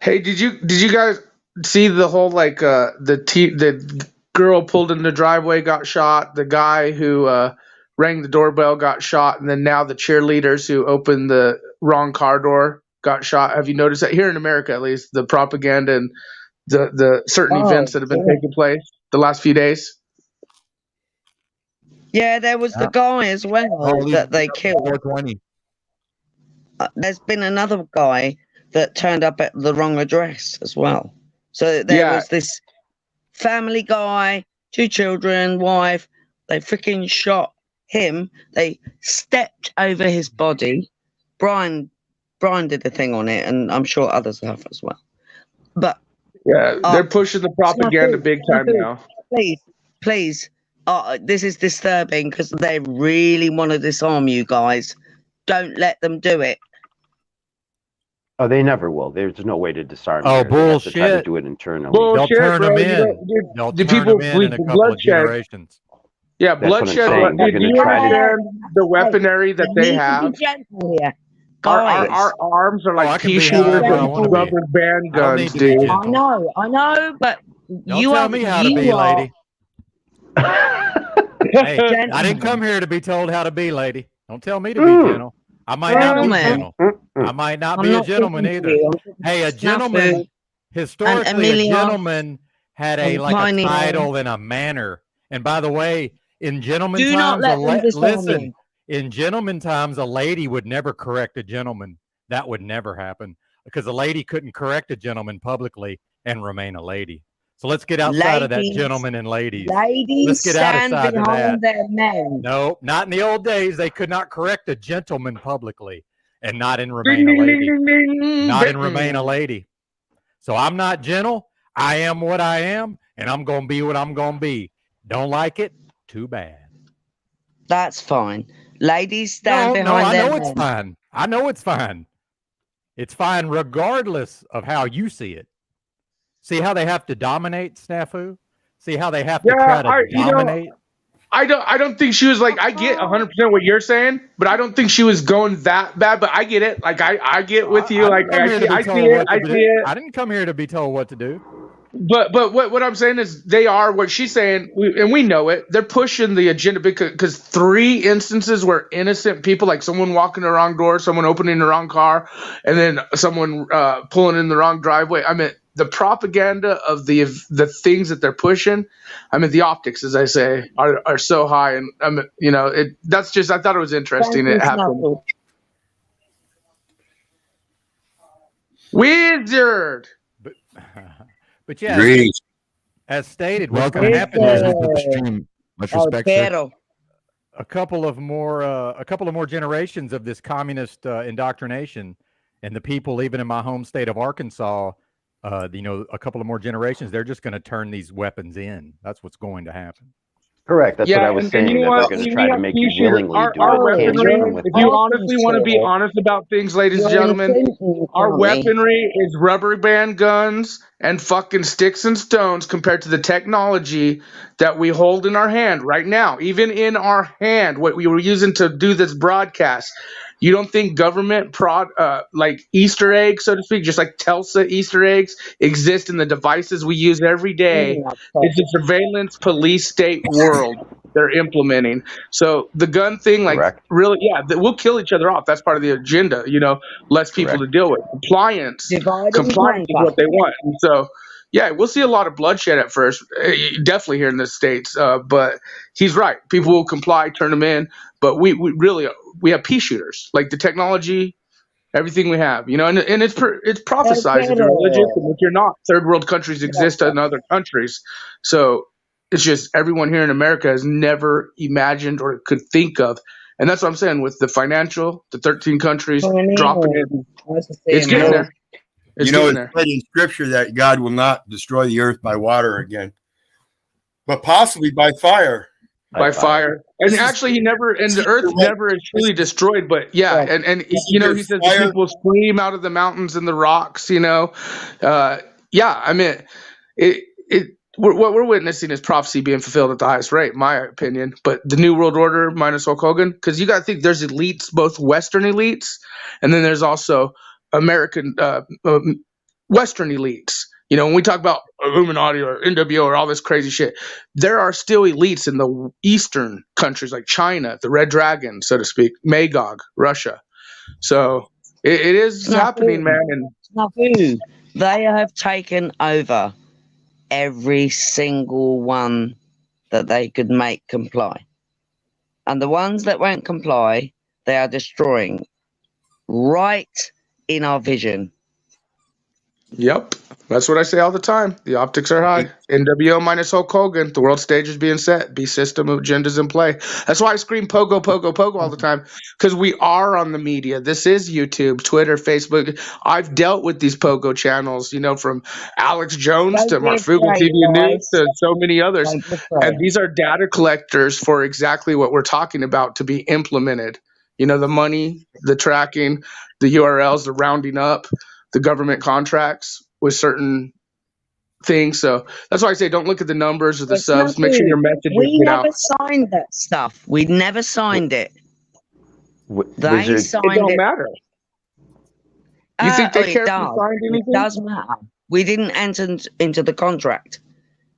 Hey, did you guys see the whole like the girl pulled in the driveway got shot, the guy who rang the doorbell got shot, and then now the cheerleaders who opened the wrong car door got shot? Have you noticed that here in America, at least, the propaganda and the certain events that have been taking place the last few days? Yeah, there was the guy as well that they killed. 420. There's been another guy that turned up at the wrong address as well. So there was this family guy, 2 children, wife. They freaking shot him. They stepped over his body. Brian did the thing on it, and I'm sure others have as well. But yeah, they're pushing the propaganda big time now. Please. This is disturbing because they really want to disarm you guys. Don't let them do it. Oh, they never will. There's no way to disarm. Oh, here. They have to try to bullshit. do it internally. They'll turn them in. They'll the turn people them in a couple of generations. Yeah, That's what I'm bloodshed. saying. They're Do gonna you try to- understand the weaponry that they have? Our arms are like pea shooters and rubber band guns, dude. I know, but Don't you tell are me how to be, lady. Hey, I didn't come here to be told how to be, lady. Don't tell me to be gentle. I might not be gentle. I might not be a gentleman either. Hey, a gentleman, historically, a gentleman had a title and a manner. And by the way, in gentleman times, listen, in gentleman times, a lady would never correct a gentleman. That would never happen because a lady couldn't correct a gentleman publicly and remain a lady. So let's get outside of that, gentlemen and ladies. Let's get outside of that. Their men. No, not in the old days. They could not correct a gentleman publicly and not in remain a lady. Not in remain a lady. So I'm not gentle. I am what I am, and I'm going to be what I'm going to be. Don't like it? Too bad. That's fine. Ladies stand behind their men. I know it's fine. I know it's fine. It's fine regardless of how you see it. See how they have to dominate, Snafu? See how they have to try to dominate? I don't think she was like, I get 100% what you're saying, but I don't think she was going that bad, but I get it. Like, I get with you. Like, I see it. I didn't come here to be told what to do. But what I'm saying is they are what she's saying, and we know it. They're pushing the agenda because 3 instances where innocent people, like someone walking the wrong door, someone opening the wrong car, and then someone pulling in the wrong driveway. I mean, the propaganda of the things that they're pushing, I mean, the optics, as I say, are so high, and I mean, that's just, I thought it was interesting. It happened. Wizard. But yeah, as stated, what's going to happen is much respect, sir. a couple of more generations of this communist indoctrination, and the people, even in my home state of Arkansas, a couple of more generations, they're just going to turn these weapons in. That's what's going to happen. Correct. That's what I was saying. That they're going to try to make you willingly do it. If you honestly want to be honest about things, ladies and gentlemen, our weaponry is rubber band guns and fucking sticks and stones compared to the technology that we hold in our hand right now. Even in our hand, what we were using to do this broadcast. You don't think government like Easter eggs, so to speak, just like Telsa Easter eggs, exist in the devices we use every day? It's a surveillance police state world they're implementing. So the gun thing, like, really, we'll kill each other off. That's part of the agenda, less people to deal with. Compliance is what they want. And so, yeah, we'll see a lot of bloodshed at first, definitely here in the States. But he's right. People will comply, turn them in. But we really have pea shooters, like the technology, everything we have, and it's prophesized if you're religious, and if you're not, third world countries exist in other countries. So it's just everyone here in America has never imagined or could think of And that's what I'm saying with the financial, the 13 countries dropping it. It's You getting know, there. It's you know, getting it's there. said in Scripture that God will not destroy the earth by water again, but possibly by fire. By fire. And actually, he never, and the earth never is truly destroyed. But yeah, and you know, he says the people scream out of the mountains and the rocks. You know, yeah. I mean, what we're witnessing is prophecy being fulfilled at the highest rate, in my opinion. But the New World Order minus Hulk Hogan, because you got to think there's elites, both Western elites, and then there's also American Western elites. You know, when we talk about Illuminati or NWO or all this crazy shit, there are still elites in the Eastern countries like China, the Red Dragon, so to speak, Magog, Russia. So it is happening, man. And they have taken over every single one that they could make comply. And the ones that won't comply, they are destroying right in our vision. Yep, that's what I say all the time. The optics are high. NWO minus Hulk Hogan. The world stage is being set. B system of agendas in play. That's why I scream pogo, pogo, pogo all the time. Because we are on the media. This is YouTube, Twitter, Facebook. I've dealt with these pogo channels, you know, from Alex Jones to Marfugal TV News to so many others. And these are data collectors for exactly what we're talking about to be implemented. You know, the money, the tracking, the URLs, the rounding up, the government contracts with certain things. So that's why I say don't look at the numbers or the subs. Make sure your messages We get never out. signed that stuff. We never signed it. They Wizard. signed It don't it. matter. You think they care It if you does. signed anything? It does matter. We didn't enter into the contract.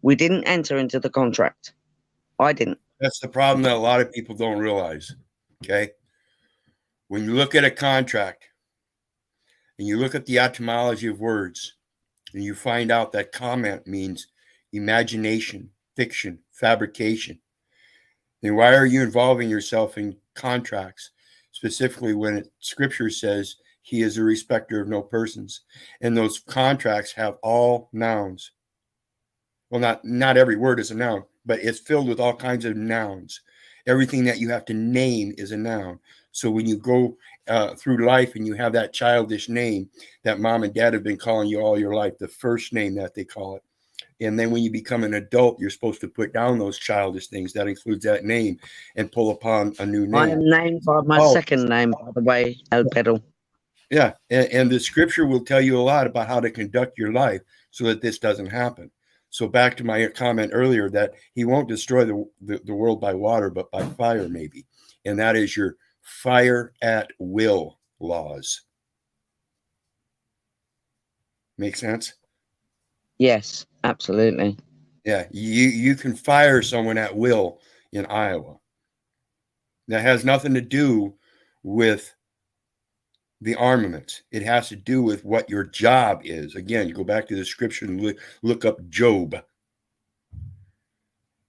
We didn't enter into the contract. I didn't. That's the problem that a lot of people don't realize. Okay. When you look at a contract and you look at the etymology of words and you find out that comment means imagination, fiction, fabrication, then why are you involving yourself in contracts, specifically when Scripture says he is a respecter of no persons? And those contracts have all nouns. Well, not every word is a noun, but it's filled with all kinds of nouns. Everything that you have to name is a noun. So when you go through life and you have that childish name that mom and dad have been calling you all your life, the first name that they call it. And then when you become an adult, you're supposed to put down those childish things. That includes that name and pull upon a new name. I am named by my second name, by the way, El Pedal. Yeah. And the Scripture will tell you a lot about how to conduct your life so that this doesn't happen. So back to my comment earlier that he won't destroy the world by water, but by fire maybe. And that is your fire at will laws. Make sense? Yes, absolutely. Yeah, you can fire someone at will in Iowa. That has nothing to do with the armaments. It has to do with what your job is. Again, you go back to the Scripture and look up Job.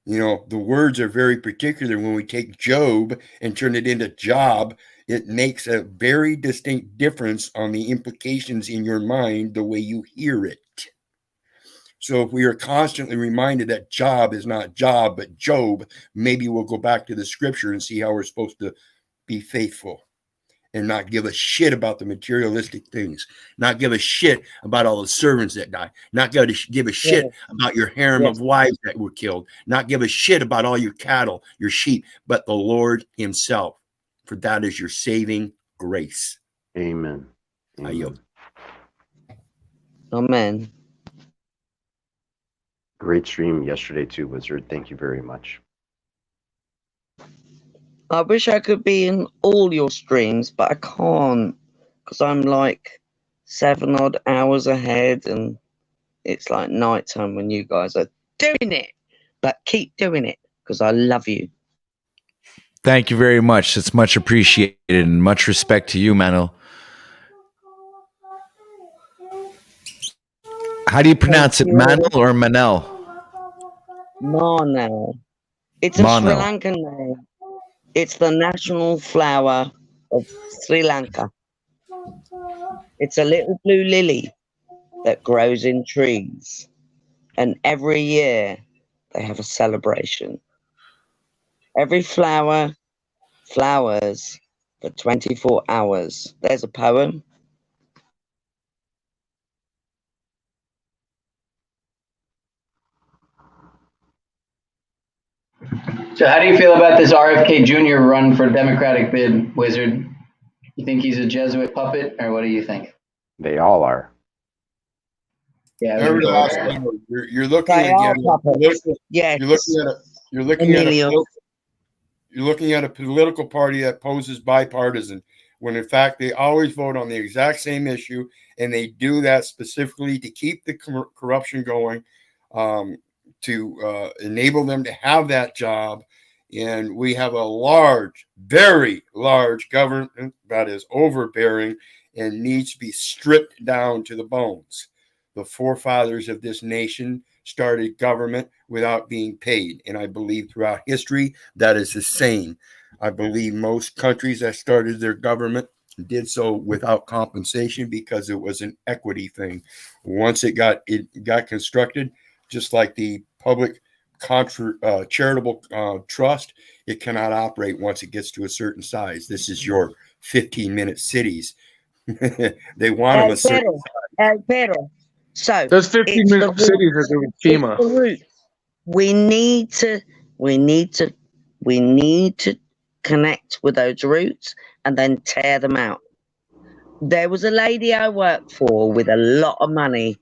You know, the words are very particular. When we take Job and turn it into job, it makes a very distinct difference on the implications in your mind, the way you hear it. So if we are constantly reminded that job is not job, but Job, maybe we'll go back to the Scripture and see how we're supposed to be faithful and not give a shit about the materialistic things, not give a shit about all the servants that die, not give a shit about your harem of wives that were killed, not give a shit about all your cattle, your sheep, but the Lord himself, for that is your saving grace. Amen. I yield. Amen. Great stream yesterday too, Wizard. Thank you very much. I wish I could be in all your streams, but I can't because I'm like 7 odd hours ahead and it's like nighttime when you guys are doing it. But keep doing it because I love you. Thank you very much. It's much appreciated and much respect to you, Manel. How do you pronounce it, Manel or Manel? Manel. It's a Sri Lankan name. It's the national flower of Sri Lanka. It's a little blue lily that grows in trees. And every year they have a celebration. Every flower flowers for 24 hours. There's a poem. So how do you feel about this RFK Jr. run for Democratic bid, Wizard? You think he's a Jesuit puppet, or what do you think? They all are. Yeah, Every last one. You're looking They are again. puppets. Yes. You're looking at a political party that poses bipartisan, when in fact they always vote on the exact same issue, and they do that specifically to keep the corruption going, to enable them to have that job. And we have a large, very large government that is overbearing and needs to be stripped down to the bones. The forefathers of this nation started government without being paid, and I believe throughout history that is the same. I believe most countries that started their government did so without compensation because it was an equity thing. Once it got constructed, just like the public charitable trust, it cannot operate once it gets to a certain size. This is your 15-minute cities. They want them a certain size. Pedro. So those 15-minute cities are doing FEMA. The root. We need to connect with those roots and then tear them out. There was a lady I worked for with a lot of money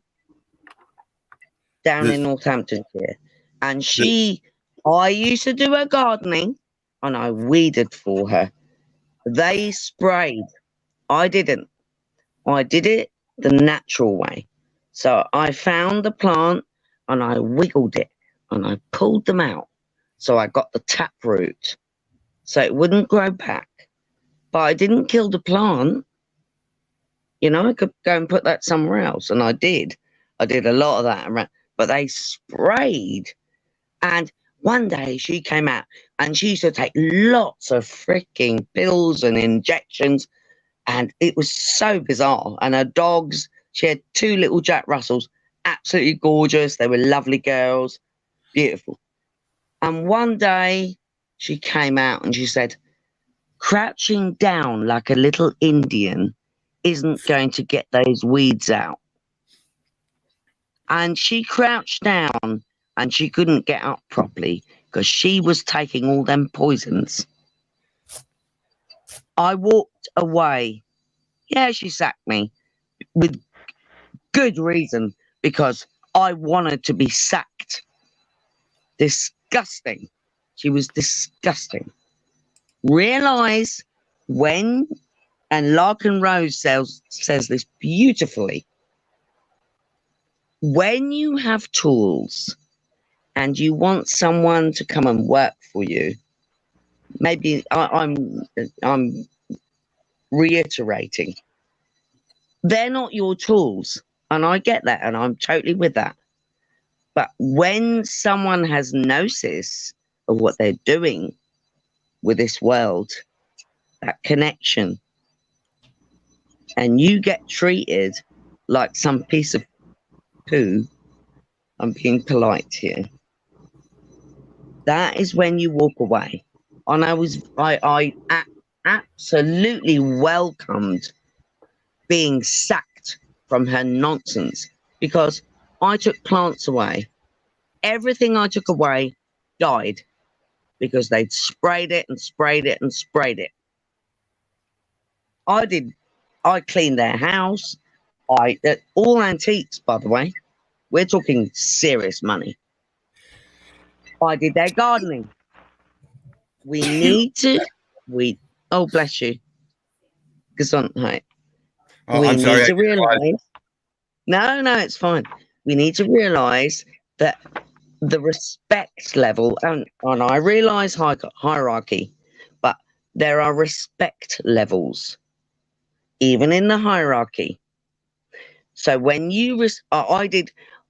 down in Northamptonshire, and I used to do her gardening and I weeded for her. They sprayed. I didn't. I did it the natural way. So I found the plant and I wiggled it and I pulled them out. So I got the tap root so it wouldn't grow back. But I didn't kill the plant. You know, I could go and put that somewhere else. And I did. I did a lot of that around, but they sprayed. And one day she came out and she used to take lots of freaking pills and injections. And it was so bizarre. And her dogs, she had 2 little Jack Russells, absolutely gorgeous. They were lovely girls, beautiful. And one day she came out and she said, crouching down like a little Indian isn't going to get those weeds out. And she crouched down and she couldn't get up properly because she was taking all them poisons. I walked away. Yeah, she sacked me with good reason because I wanted to be sacked. Disgusting. She was disgusting. Realize when, and Larkin Rose says this beautifully, when you have tools and you want someone to come and work for you, maybe I'm reiterating, they're not your tools. And I get that, and I'm totally with that. But when someone has gnosis of what they're doing with this world, that connection, and you get treated like some piece of poo, I'm being polite here, that is when you walk away. And I absolutely welcomed being sacked from her nonsense because I took plants away. Everything I took away died because they'd sprayed it and sprayed it and sprayed it. I cleaned their house. All antiques, by the way. We're talking serious money. I did their gardening. Oh, bless you. Gesundheit. We I'm sorry, need to realize. No, it's fine. We need to realize that the respect level, and I realize hierarchy, but there are respect levels, even in the hierarchy. So when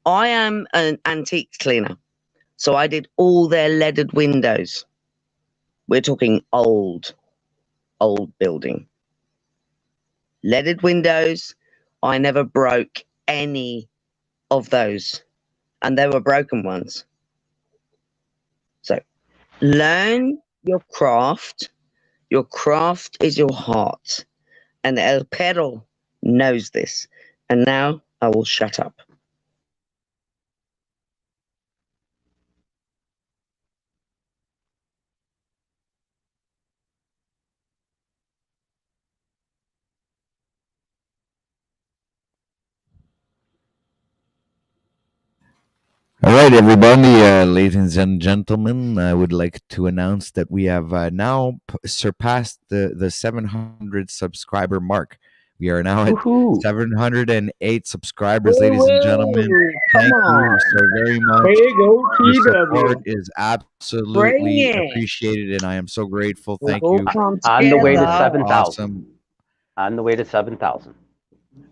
I am an antiques cleaner, so I did all their leaded windows. We're talking old building. Leaded windows, I never broke any of those, and they were broken ones. So learn your craft, Your craft is your heart. And El Perro knows this. And now I will shut up. All right, everybody, ladies and gentlemen, I would like to announce that we have now surpassed the 700 subscriber mark. We are now at 708 subscribers, ladies and gentlemen. Thank you so very much. Big Your support OTW. is Bring absolutely it. appreciated, and I am so grateful. We'll Thank all you. come On the way to together. 7,000. Awesome. On the way to 7,000.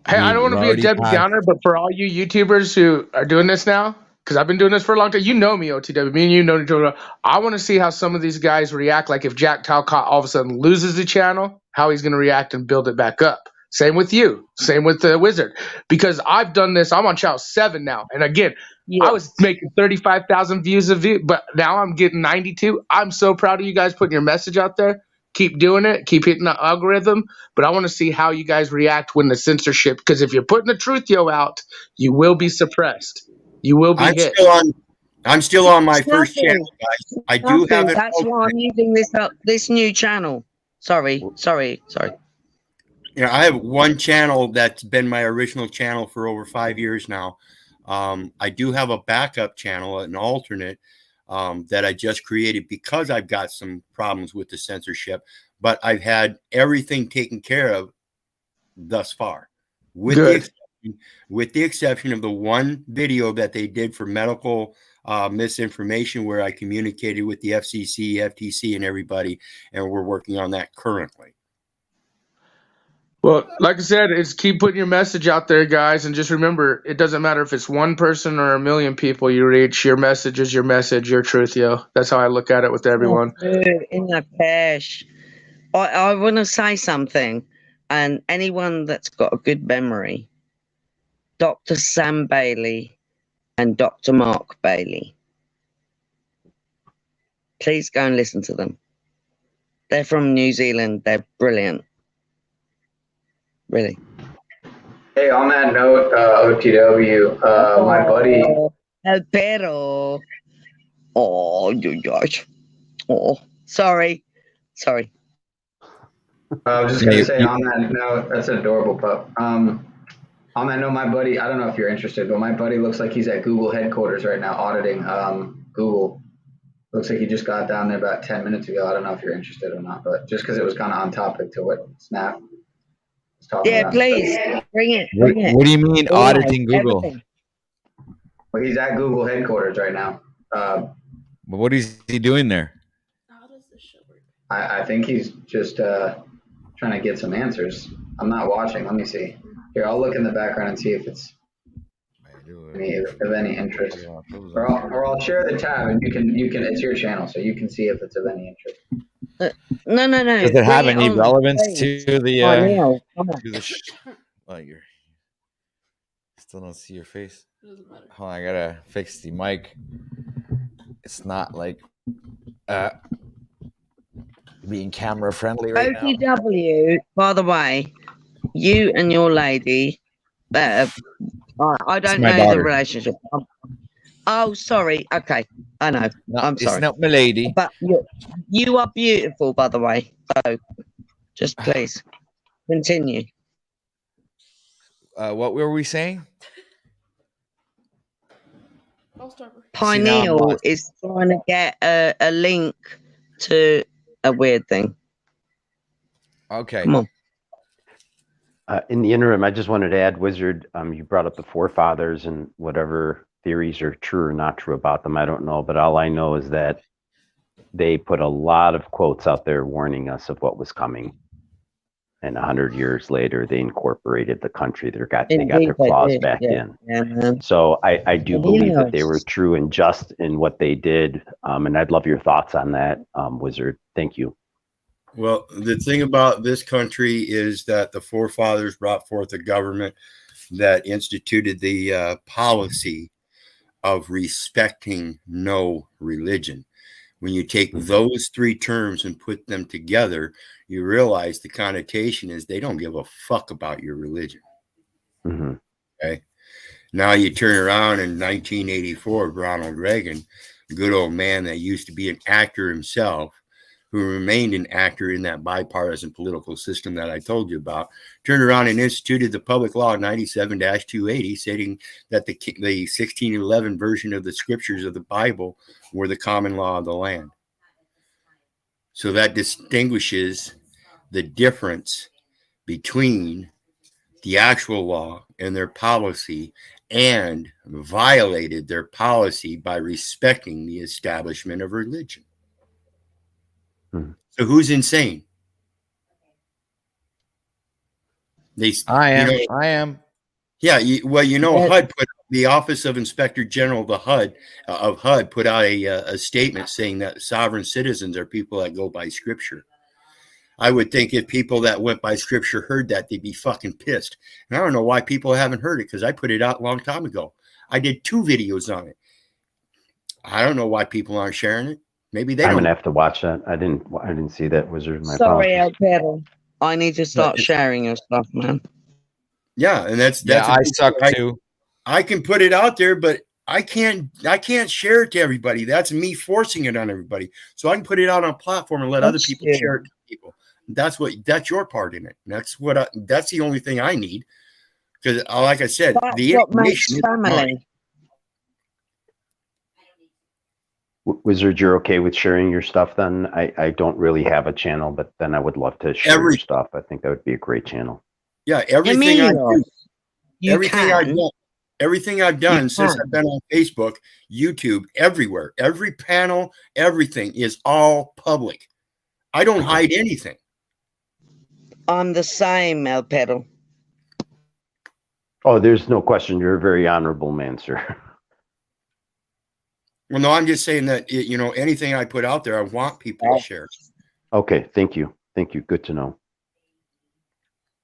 Hey, I don't want to be a already Debbie passed. Downer, but for all you YouTubers who are doing this now, because I've been doing this for a long time, you know me, OTW. Me and you know each other. I want to see how some of these guys react. Like if Jack Talcott all of a sudden loses the channel, how he's going to react and build it back up. Same with you. Same with the Wizard. Because I've done this. I'm on channel 7 now. And again, Yeah. I was making 35,000 views a view, but now I'm getting 92. I'm so proud of you guys putting your message out there. Keep doing it. Keep hitting the algorithm. But I want to see how you guys react when the censorship, because if you're putting the truth out, you will be suppressed. You will be hit. I'm still on my first Nothing. channel, guys. I do have it. That's why I'm using this new channel. Sorry. You know, I have one channel that's been my original channel for over 5 years now. I do have a backup channel, an alternate that I just created because I've got some problems with the censorship, but I've had everything taken care of thus far, with the exception of the one video that they did for medical misinformation, where I communicated with the FCC, FTC, and everybody, and we're working on that currently. Well, like I said, it's keep putting your message out there, guys, and just remember, it doesn't matter if it's one person or a million people you reach. Your message is your message, your truth, yo. That's how I look at it with everyone. In the cash. I want to say something, and anyone that's got a good memory, Dr. Sam Bailey and Dr. Mark Bailey, please go and listen to them. They're from New Zealand. They're brilliant. Really. Hey, on that note, OTW, my buddy. Pero. Oh, you gosh. Oh, sorry. I was just gonna say on that note, that's an adorable pup. On that note, my buddy, I don't know if you're interested, but my buddy looks like he's at Google headquarters right now auditing Google. Looks like he just got down there about 10 minutes ago. I don't know if you're interested or not, but just because it was kind of on topic to what Snap was talking about. Please bring it. What do you mean auditing Google? Everything. Well, he's at Google headquarters right now. But what is he doing there? I think he's just trying to get some answers. I'm not watching. Let me see. Here, I'll look in the background and see if it's of any interest. Or I'll share the tab, and you can. It's your channel, so you can see if it's of any interest. No. Does it have any relevance to the? Well, you still don't see your face. Hold on, I gotta fix the mic. It's not like being camera friendly right now. OTW, by the way, you and your lady, I don't know daughter. the relationship. Oh, sorry. Okay, I know. I'm sorry. It's not my lady. But you are beautiful, by the way. So, just please continue. What were we saying? Pineal is trying to get a link to a weird thing. Okay. Come on. In the interim, I just wanted to add, Wizard, you brought up the forefathers and whatever theories are true or not true about them. I don't know, but all I know is that they put a lot of quotes out there warning us of what was coming. And 100 years later, they incorporated the country. They got their claws back in. Yeah, so I do believe that they were true and just in what they did. And I'd love your thoughts on that, Wizard. Thank you. Well, the thing about this country is that the forefathers brought forth a government that instituted the policy of respecting no religion. When you take those three terms and put them together, you realize the connotation is they don't give a fuck about your religion. Mm-hmm. Okay. Now you turn around in 1984, Ronald Reagan, a good old man that used to be an actor himself, who remained an actor in that bipartisan political system that I told you about, turned around and instituted the Public Law 97-280, stating that the 1611 version of the scriptures of the Bible were the common law of the land. So that distinguishes the difference between the actual law and their policy, and violated their policy by respecting the establishment of religion. So who's insane? I am. Yeah. HUD put the Office of Inspector General, the HUD put out a statement saying that sovereign citizens are people that go by Scripture. I would think if people that went by Scripture heard that, they'd be fucking pissed. And I don't know why people haven't heard it, because I put it out a long time ago. I did 2 videos on it. I don't know why people aren't sharing it. Maybe they I'm don't. gonna have to watch that. I didn't see that, Wizard. My Sorry, apologies. Alberto. I need to start sharing your stuff, man. Yeah, and that's I suck too. I can put it out there, but I can't share it to everybody. That's me forcing it on everybody. So I can put it out on a platform and let other people share it to people. That's your part in it. That's the only thing I need. Because like I said, the information is mine. Wizard, you're okay with sharing your stuff then? I don't really have a channel, but then I would love to share your stuff. I think that would be a great channel. Yeah, everything I've done since I've been on Facebook, YouTube, everywhere, every panel, everything is all public. I don't hide anything. I'm the same, Alberto. Oh, there's no question. You're a very honorable man, sir. Well, no, I'm just saying that, anything I put out there, I want people to share. Okay, thank you. Thank you. Good to know.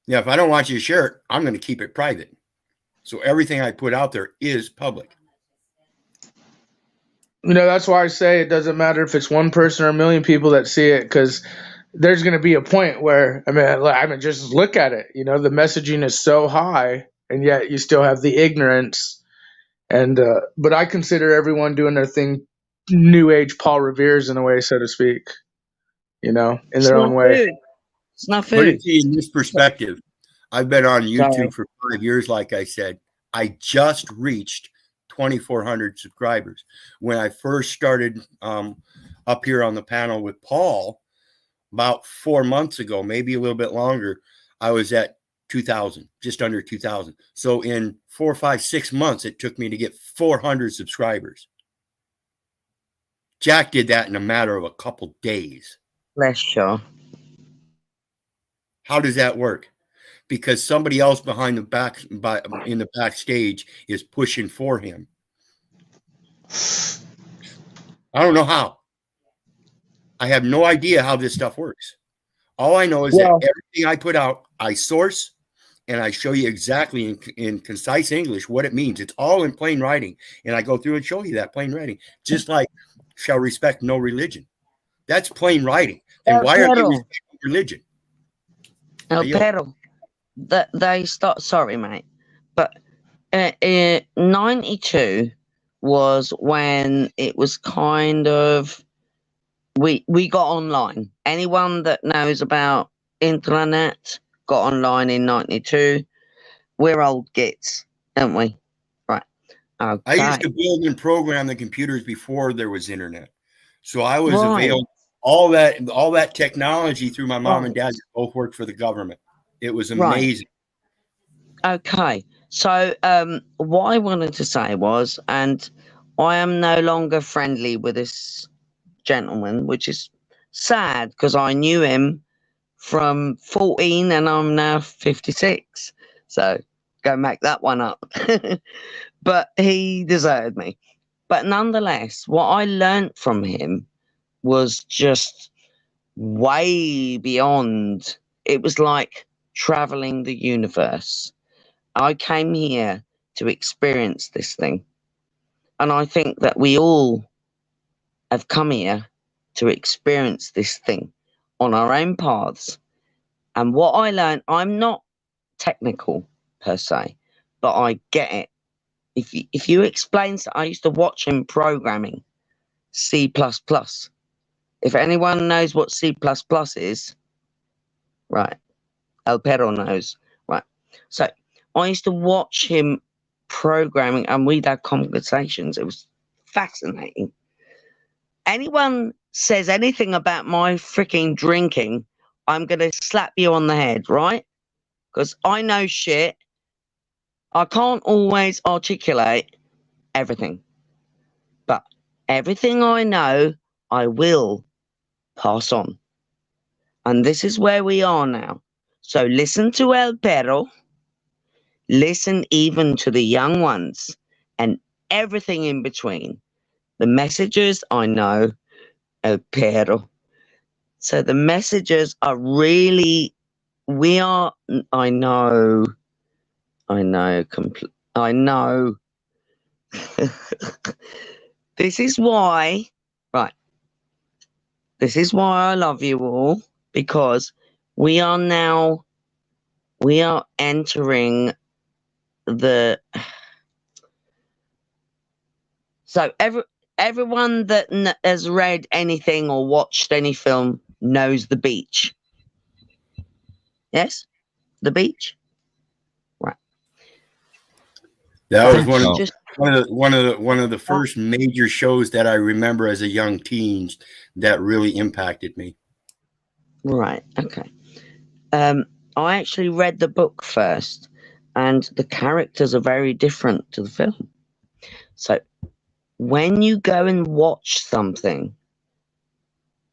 Yeah, if I don't want you to share it, I'm going to keep it private. So everything I put out there is public. That's why I say it doesn't matter if it's one person or a million people that see it, because there's going to be a point where, just look at it. The messaging is so high, and yet you still have the ignorance. And but I consider everyone doing their thing New Age Paul Revere's in a way, so to speak. In their own way. It's not Put it food. to you in this perspective. I've been on YouTube for 5 years, like I said. I just reached 2,400 subscribers. When I first started up here on the panel with Paul, about 4 months ago, maybe a little bit longer, I was at 2,000, just under 2,000. So in 4, 5, 6 months, it took me to get 400 subscribers. Jack did that in a matter of a couple days. Bless you. How does that work? Because somebody else behind the back, in the backstage, is pushing for him. I don't know how. I have no idea how this stuff works. All I know is that everything I put out, I source, and I show you exactly in concise English what it means. It's all in plain writing, and I go through and show you that plain writing. Just like shall respect no religion. That's plain writing. And why are they respecting religion? Alberto, they start. Sorry, mate, but 92 was when it was kind of we got online. Anyone that knows about internet got online in 92. We're old gits, aren't we? Right. Okay. I used to build and program the computers before there was internet, so I was available. All that technology through my mom and dad both worked for the government. It was amazing. Okay. So what I wanted to say was, and I am no longer friendly with this gentleman, which is sad because I knew him from 14 and I'm now 56. So go make that one up. But he deserted me. But nonetheless, what I learned from him was just way beyond. It was like traveling the universe. I came here to experience this thing. And I think that we all have come here to experience this thing on our own paths. And what I learned, I'm not technical per se, but I get it. If you explain, I used to watch him programming C++. If anyone knows what C++ is, right, El Perro knows, right. So I used to watch him programming and we'd have conversations. It was fascinating. Anyone says anything about my freaking drinking, I'm going to slap you on the head, right? Because I know shit. I can't always articulate everything. But everything I know, I will pass on. And this is where we are now. So listen to El Perro. Listen even to the young ones and everything in between. The messages I know, El Perro. So the messages are really, I know. This is why, right, this is why I love you all, because we are entering so everyone that has read anything or watched any film knows the beach. Yes? The beach? Right. That was one of the first major shows that I remember as a young teen that really impacted me. Right. Okay. I actually read the book first, and the characters are very different to the film. So when you go and watch something,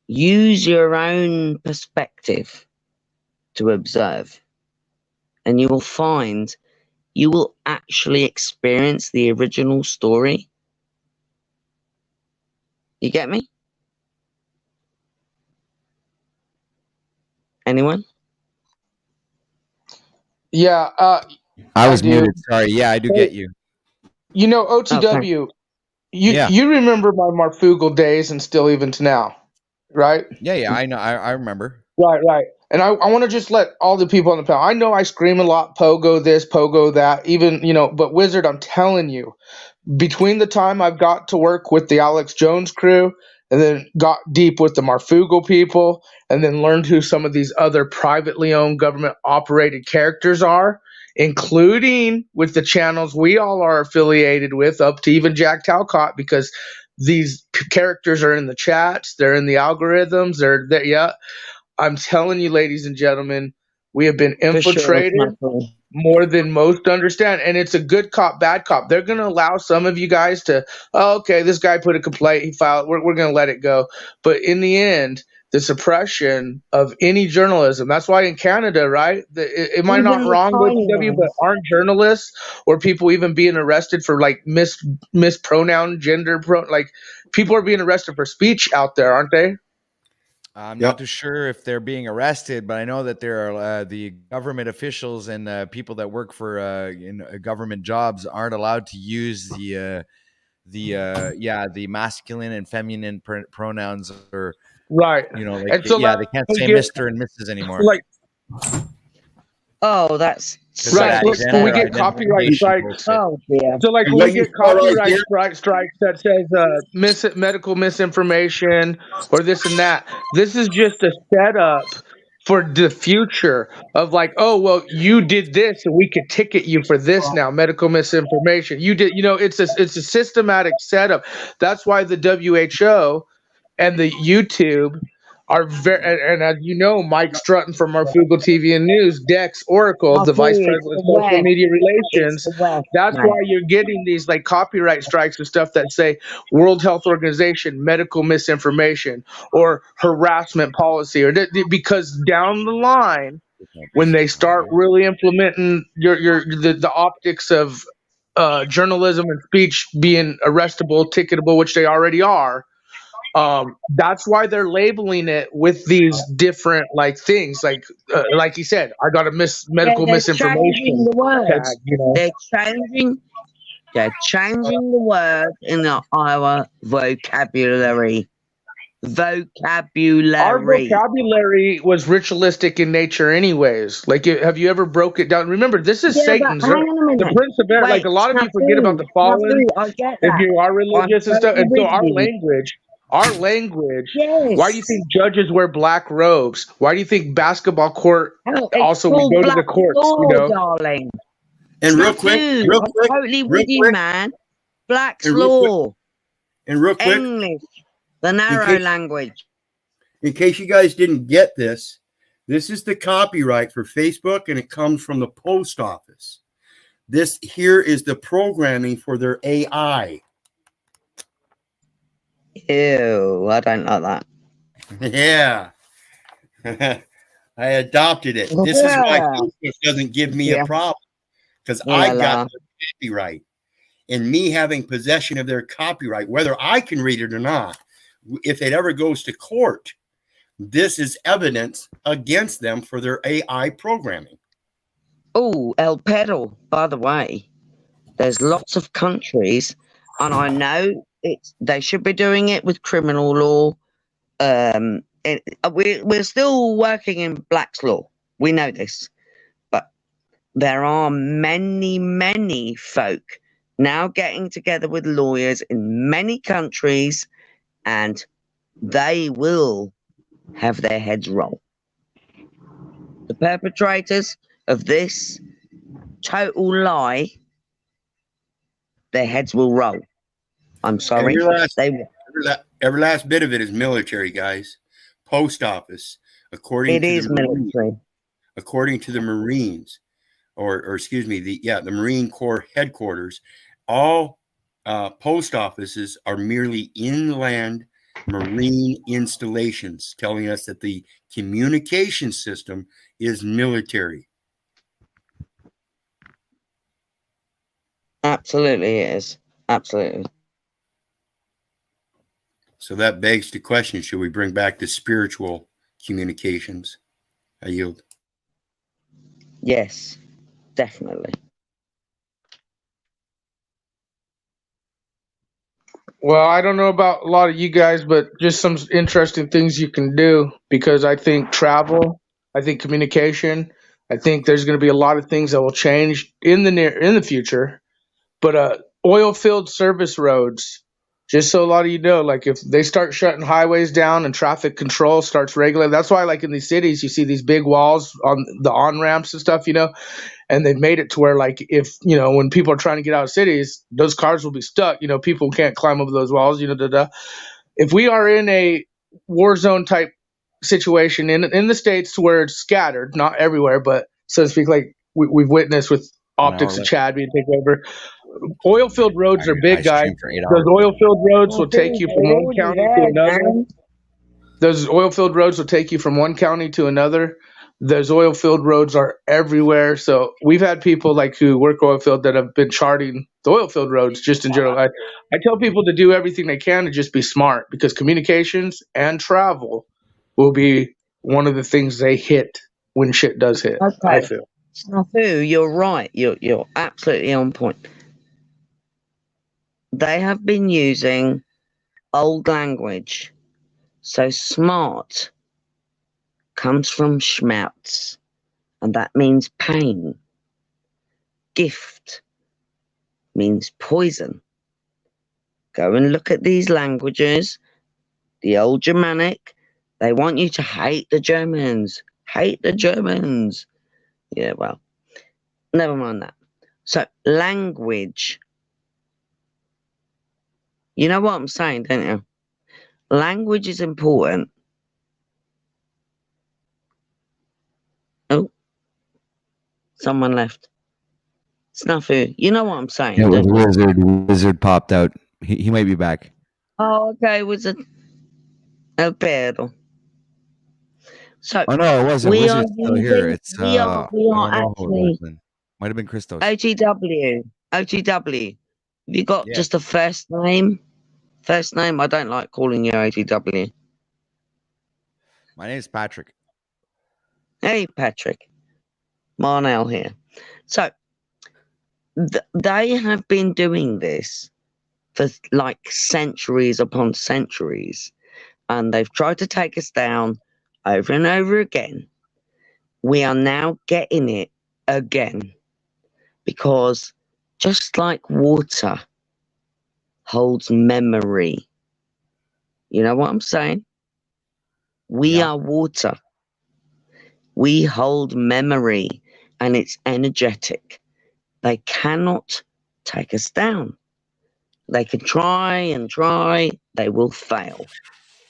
use your own perspective to observe, and you will find you will actually experience the original story. You get me? Anyone? Yeah, I was do. muted. Sorry. Yeah, I do get you. You know, OTW, you remember my Marfugal days and still even to now, right? Yeah, I know. I remember. Right. And I want to just let all the people on the panel, I know I scream a lot, pogo this, pogo that, even, but Wizard, I'm telling you, between the time I've got to work with the Alex Jones crew and then got deep with the Marfugal people and then learned who some of these other privately owned government operated characters are, including with the channels we all are affiliated with, up to even Jack Talcott, because these characters are in the chats, they're in the algorithms, they're there. Yeah. I'm telling you, ladies and gentlemen, we have been infiltrated more than most understand. And it's a good cop, bad cop. They're going to allow some of you guys to, okay, this guy put a complaint, he filed, we're going to let it go. But in the end, the suppression of any journalism, that's why in Canada, right? Am I not wrong, OTW, but aren't journalists or people even being arrested for like mispronoun, gender, like people are being arrested for speech out there, aren't they? I'm not too sure if they're being arrested, but I know that there are the government officials and people that work for in government jobs aren't allowed to use the masculine and feminine pronouns, or right. Like and so they can't say Mr. and Mrs. anymore. Like, oh, that's right. So we get copyright strikes. Oh, yeah. So like when we get copyright strikes that says medical misinformation or this and that, this is just a setup for the future of like, oh, well, you did this and we could ticket you for this now, medical misinformation. You did, it's a systematic setup. That's why the WHO and the YouTube are very, and as you know, Mike Strutton from Marfugal TV and News, Dex Oracle, the Vice President of Social Media Relations. That's why you're getting these like copyright strikes and stuff that say World Health Organization medical misinformation or harassment policy, or because down the line, when they start really implementing the optics of journalism and speech being arrestable, ticketable, which they already are. That's why they're labeling it with these different like things, like he said, I got a medical misinformation the words. tag. They're changing the word in our vocabulary Our vocabulary. vocabulary was ritualistic in nature, anyways. Like, have you ever broke it down? Remember, this is Yeah, but Satan's, hang on a the minute. Prince of Air. Like, Wait, a lot of you forget about snafu, the fallen snafu. I get if that. you are I'm religious and stuff. totally And so with you. our language, why do you Yes. think judges wear black robes? Why do you think basketball court, Hell, it's also we called go to the Black courts, you Law, know? darling. And real quick, Snafu. I'm totally with you, man. Black's and real quick, Law. and real quick, English. The in narrow case, language. in case you guys didn't get this, this is the copyright for Facebook, and it comes from the post office. This here is the programming for their AI. Ew, I don't like that. Yeah. I adopted it. This is why Facebook doesn't give me a problem, because I got the copyright. And me having possession of their copyright, whether I can read it or not, if it ever goes to court, this is evidence against them for their AI programming. Oh, El Perro, by the way, there's lots of countries, and I know they should be doing it with criminal law. We're still working in Black's Law. We know this. But there are many folk now getting together with lawyers in many countries, and they will have their heads roll. The perpetrators of this total lie, their heads will roll. I'm sorry. Every last bit of it is military, guys. Post office, according to the military. According to the Marines, or excuse me, the Marine Corps headquarters, all post offices are merely inland marine installations, telling us that the communication system is military. Absolutely, it is. Absolutely. So that begs the question, should we bring back the spiritual communications? I yield. Yes, definitely. Well, I don't know about a lot of you guys, but just some interesting things you can do, because I think travel, I think communication, I think there's going to be a lot of things that will change in the future. But oil field service roads, just so a lot of you know, like if they start shutting highways down and traffic control starts regulating, that's why like in these cities you see these big walls on the on-ramps and stuff, you know, and they've made it to where like if, you know, when people are trying to get out of cities, those cars will be stuck, you know, people can't climb over those walls, you know, If we are in a war zone type situation in the States where it's scattered, not everywhere, but so to speak, like we've witnessed with optics of Chad being taken over, oil field roads are big, guys. Those oil field roads will take you from one county to another. Those oil field roads will take you from one county to another. Those oil field roads are everywhere. So we've had people like who work oil field that have been charting the oil field roads just in general. I tell people to do everything they can to just be smart, because communications and travel will be one of the things they hit when shit does hit. Okay. I feel. Snafu, you're right. You're absolutely on point. They have been using old language. So smart comes from schmerz, and that means pain. Gift means poison. Go and look at these languages, the old Germanic. They want you to hate the Germans. Hate the Germans. Yeah, well, never mind that. So language. You know what I'm saying, don't you? Language is important. Oh, someone left. Snafu, you know what I'm saying, Yeah, don't you? Wizard popped out. He might be back. Oh, okay, Wizard. El Perro. So Oh no, it wasn't. we are Wizard's still here. using, It's we are I don't know who it actually was then. Might have been Christos. OTW. OTW. Have you got just a first name? First name? I don't like calling you OTW. My name is Patrick. Hey, Patrick. Marnell here. So they have been doing this for like centuries upon centuries. and they've tried to take us down over and over again. We are now getting it again, because just like water holds memory, you know what I'm saying? We are water. We hold memory, and it's energetic. They cannot take us down. They can try and try, they will fail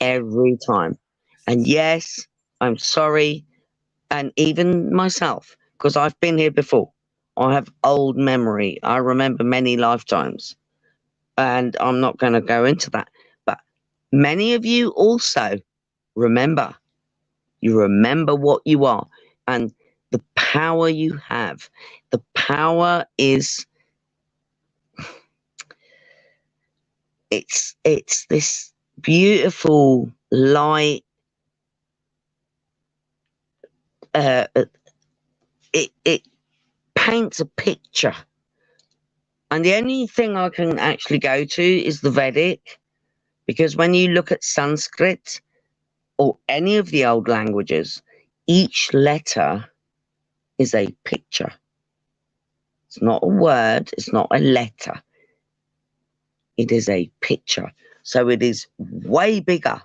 every time. And yes, I'm sorry, and even myself, because I've been here before. I have old memory. I remember many lifetimes, and I'm not going to go into that. But many of you also remember. You remember what you are and the power you have. The power is, it's this beautiful light. It paints a picture. And the only thing I can actually go to is the Vedic, because when you look at Sanskrit or any of the old languages, each letter is a picture. It's not a word, it's not a letter. It is a picture. So it is way bigger.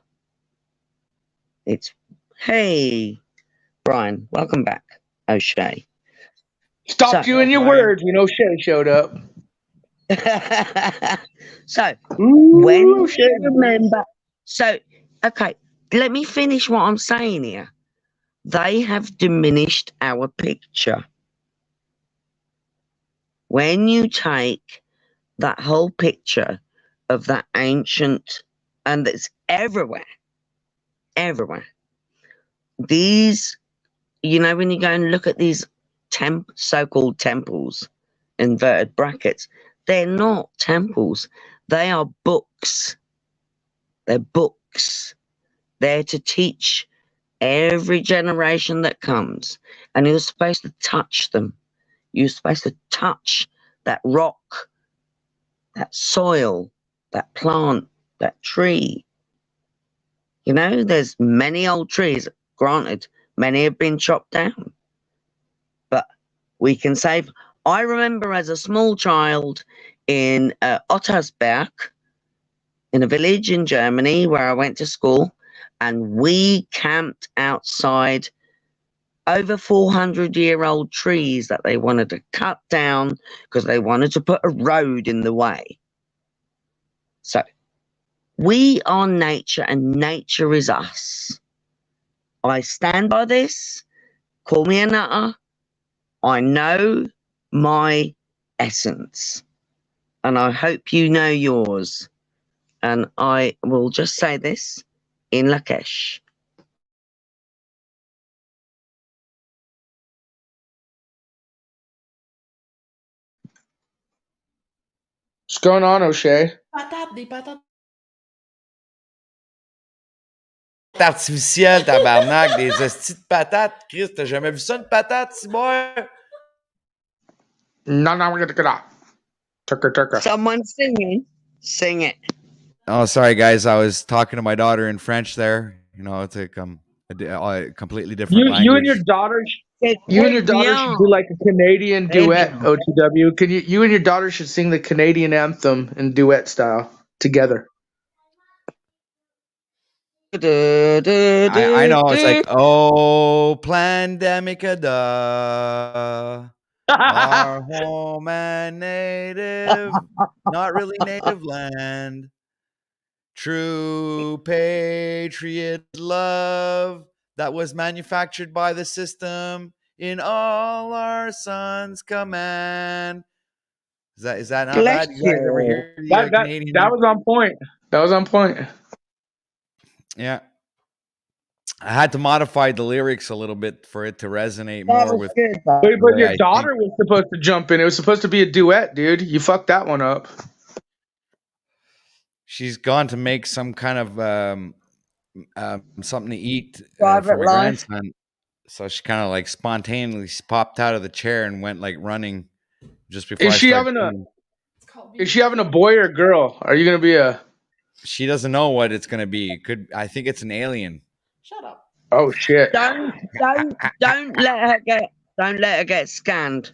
It's, hey, Brian, welcome back, O'Shea. Stopped you in your words when O'Shea showed up. So, when you remember, so, okay, let me finish what I'm saying here. They have diminished our picture. When you take that whole picture of that ancient, and it's everywhere, everywhere. These, you know, when you go and look at these so-called temples, inverted brackets, they're not temples. They are books. They're books. They're to teach every generation that comes. And you're supposed to touch them. You're supposed to touch that rock, that soil, that plant, that tree. You know, there's many old trees. Granted, many have been chopped down. But we can save. I remember as a small child in Ottersberg, in a village in Germany where I went to school, and we camped outside over 400-year-old trees that they wanted to cut down because they wanted to put a road in the way. So, we are nature and nature is us. I stand by this. Call me a nutter. I know my essence, and I hope you know yours. And I will just say this in Lakesh. What's going on, O'Shea? Patate. Artificiel, tabarnak, des hosties de patates. Chris, t'as jamais vu ça, une patate, si boy? No, we're gonna Tucker. Someone singing. Sing it. Oh, sorry, guys. I was talking to my daughter in French there. You know, it's like a completely different language. You and your daughter should do like a Canadian duet, OTW. You and your daughter should sing the Canadian anthem in duet style together. I know. It's like, oh, Plandemica, duh. Our home and native, not really native land. True patriot love that was manufactured by the system in all our sons' command. Is that not Bless bad? You guys ever hear the Canadian? That was on point. That was on point. Yeah. I had to modify the lyrics a little bit for it to resonate more with. But your daughter was supposed to jump in. It was supposed to be a duet, dude. You fucked that one up. She's gone to make some kind of something to eat Private for my life. grandson. So she kind of like spontaneously popped out of the chair and went like running just before. Is she having a boy or a girl? Are you gonna be a She doesn't know what it's gonna be. I think it's an alien. Shut up. Oh shit. Don't let her get scanned.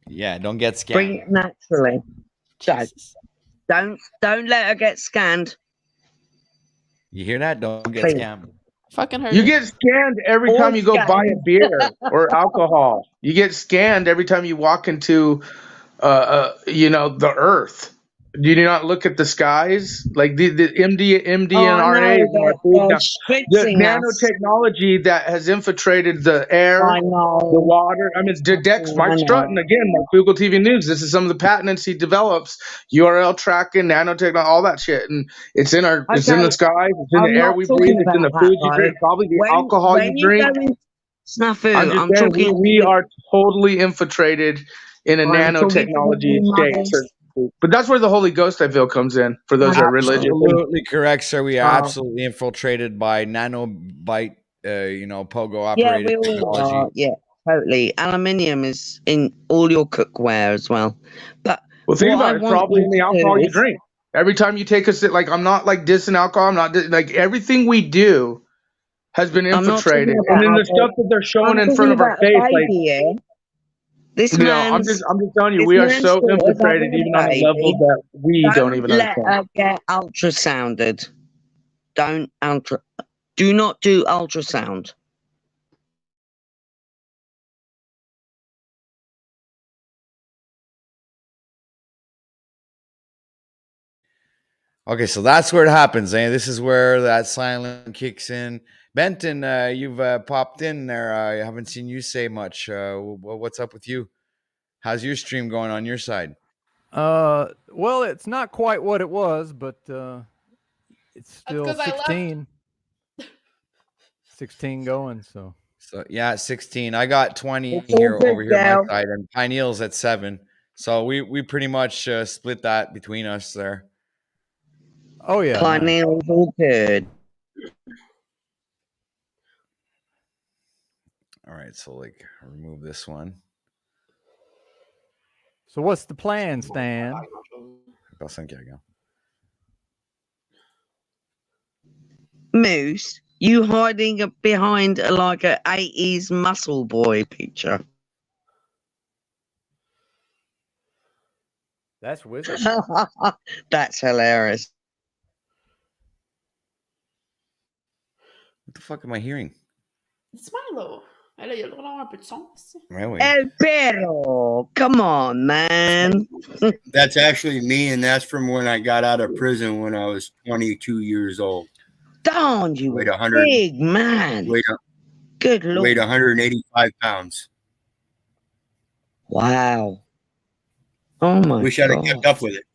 Yeah, don't get Bring scammed. it naturally. Don't let her get scanned. You hear that? Don't get Please. scammed. Fucking heard You it. get scanned every time you go buy a beer or alcohol. You get scanned every time you walk into, the earth. Do you not look at the skies? Like the MD and I RNA know is in our food they're now. The spritzing us. nanotechnology that has infiltrated the air, I know. the water. I mean, Mike I Strutton, know. again, like Google TV News. This is some of the patents he develops, URL tracking, nanotechnology, all that shit. And it's in the Okay, skies, it's in the I'm air not we breathe, talking it's in about the that food you though. drink, probably the alcohol you When you drink. go in snafu, I'm just I'm saying talking we are totally infiltrated in a I'm talking to nanotechnology the state. mothers. But that's where the Holy Ghost, I feel, comes in for those that are religious. Absolutely correct, sir. We are Oh. absolutely infiltrated by nanobite, pogo Yeah, operated we all technology. are. Yeah, totally. Aluminium is in all your cookware as well. But Well, think what about I it. It's want probably you in the to alcohol do you is drink. Every time you take a sip, like I'm not like dissing alcohol. I'm not like everything we do has been I'm not talking infiltrated. And about then the alcohol. stuff that they're showing I'm in front talking of our about a face, like, baby here. This I'm man's just telling you, we are so daughter's infiltrated, having even a on a level baby. that we don't even Let understand. her get ultrasounded. Do not do ultrasound. Okay, so that's where it happens. This is where that silent kicks in. Benton, you've popped in there. I haven't seen you say much. What's up with you? How's your stream going on your side? Well, it's not quite what it was, but it's still 'cause I left. 16. 16 going, so yeah, 16. I got 20 It's all good, over here on my Dale. side, and Pineal's at 7. So we pretty much split that between us there. Oh yeah, nice. Pineal's all good. All right, so like remove this one. So what's the plan, Stan? Moose, you hiding behind like a 80s muscle boy picture. That's wizard. That's hilarious. What the fuck am I hearing? C'est Milo. Là, il y a le droit d'avoir un peu de son. El Perro, come on, man. That's actually me, and that's from when I got out of prison when I was 22 years old. Darn, you Weighed were 100, big man. Good lord. Weighed 185 pounds. Wow. Oh my Wish I'd have god. kept up with it.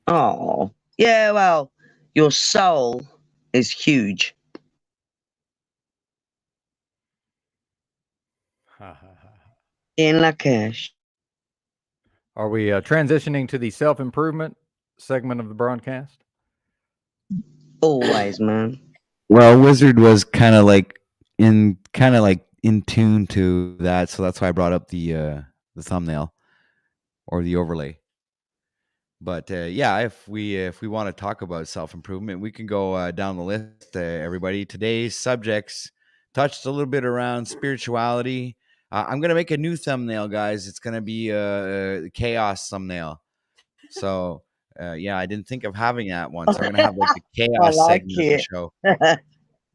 Oh, yeah, well, your soul is huge. In la cash. Are we transitioning to the self-improvement segment of the broadcast? Always, man. Well, Wizard was kind of like in tune to that, so that's why I brought up the thumbnail or the overlay. But yeah, if we want to talk about self-improvement, we can go down the list. Everybody, today's subjects touched a little bit around spirituality. I'm gonna make a new thumbnail, guys. It's gonna be a chaos thumbnail. So yeah, I didn't think of having that one. So I'm gonna have like the chaos like segment of the show. it. Right.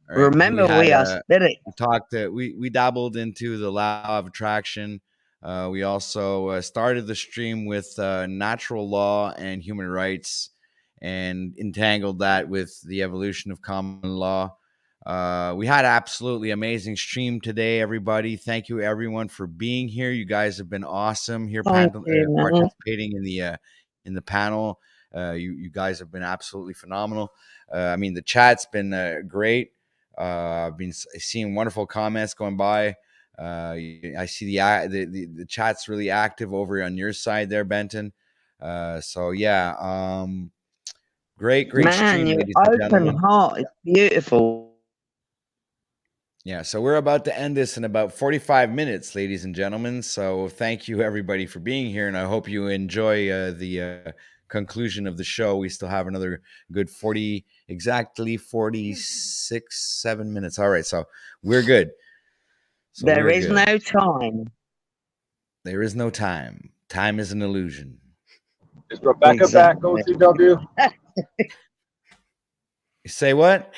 Remember, we are spirit. We talked. We dabbled into the law of attraction. We also started the stream with natural law and human rights, and entangled that with the evolution of common law. We had absolutely amazing stream today, everybody. Thank you, everyone, for being here. You guys have been awesome here, participating in the panel. You guys have been absolutely phenomenal. I mean, the chat's been great. I've been seeing wonderful comments going by. I see the chat's really active over on your side there, Benton. So yeah, great Man, stream, your ladies and open gentlemen. heart is beautiful. Yeah, so we're about to end this in about 45 minutes, ladies and gentlemen. So thank you, everybody, for being here, and I hope you enjoy the conclusion of the show. We still have another good 7 minutes. All right, so we're good. So There is no time. There is no time. Time is an illusion. Is Rebecca back, OTW? You say what?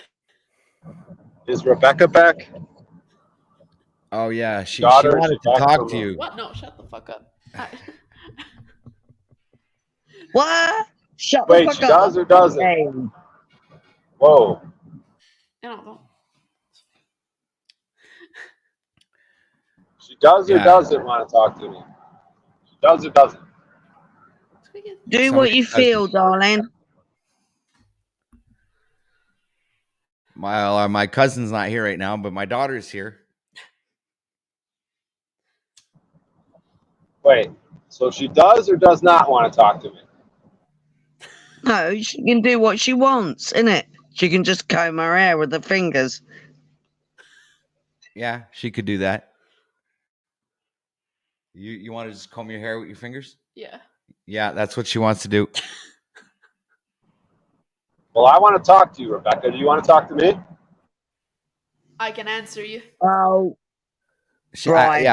Is Rebecca back? Oh yeah, she Daughter, wanted she to back talk from to you. What? No, shut the fuck up. What? Shut Wait, the she fuck up. does or doesn't? Hey. Whoa. Don't. She does or Yeah. doesn't want to talk to me? She does or doesn't? Do what you feel, darling. My cousin's not here right now, but my daughter's here. Wait, so she does or does not want to talk to me? No, she can do what she wants, innit? She can just comb her hair with her fingers. Yeah, she could do that. You want to just comb your hair with your fingers? Yeah. Yeah, that's what she wants to do. Well, I want to talk to you, Rebecca. Do you want to talk to me? I can answer you. Oh. I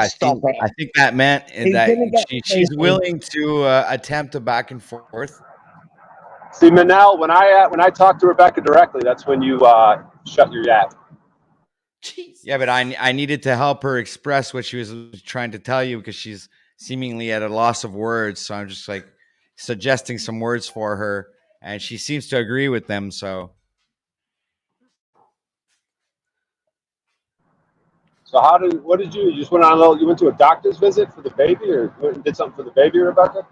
think that meant that she's busy. willing to attempt a back and forth. See, Manel, when I talk to Rebecca directly, that's when you shut your yap. Yeah, but I needed to help her express what she was trying to tell you because she's seemingly at a loss of words. So I'm just like suggesting some words for her, and she seems to agree with them. So What did you just went on you went to a doctor's visit for the baby, or went and did something for the baby, Rebecca?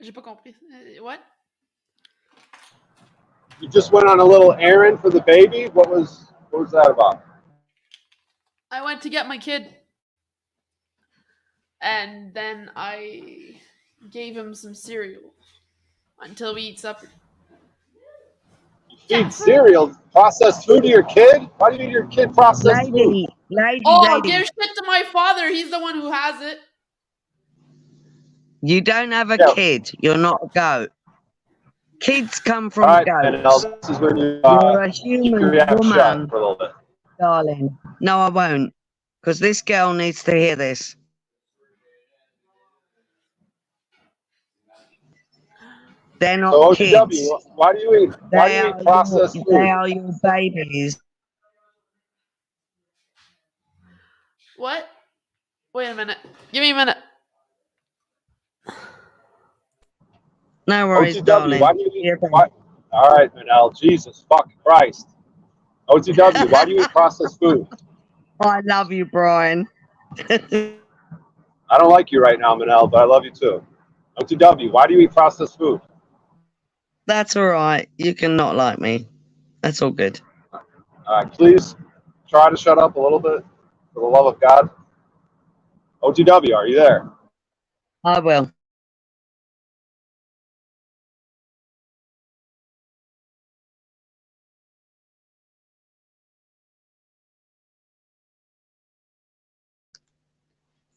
J'ai pas compris. What? You just went on a little errand for the baby? What was that about? I went to get my kid. And then I gave him some cereal until we eat supper. You feed cereal, processed food to your kid? Why do you need your kid processed food? Give shit to my father. He's the one who has it. You don't have a kid. You're not a goat. Kids come from All right, goats. Manel, this is when you You're a keep your human yap woman, shut for a little bit. darling. No, I won't. Because this girl needs to hear this. They're not So kids. OTW, why do you eat processed food? They are your babies. What? Wait a minute. Give me a minute. No worries, OTW, darling. why do you eat? All right, Manel, Jesus fucking Christ. OTW, why do you eat processed food? I love you, Brian. I don't like you right now, Manel, but I love you too. OTW, why do you eat processed food? That's all right. You can not like me. That's all good. All right, please try to shut up a little bit, for the love of God. OTW, are you there? I will.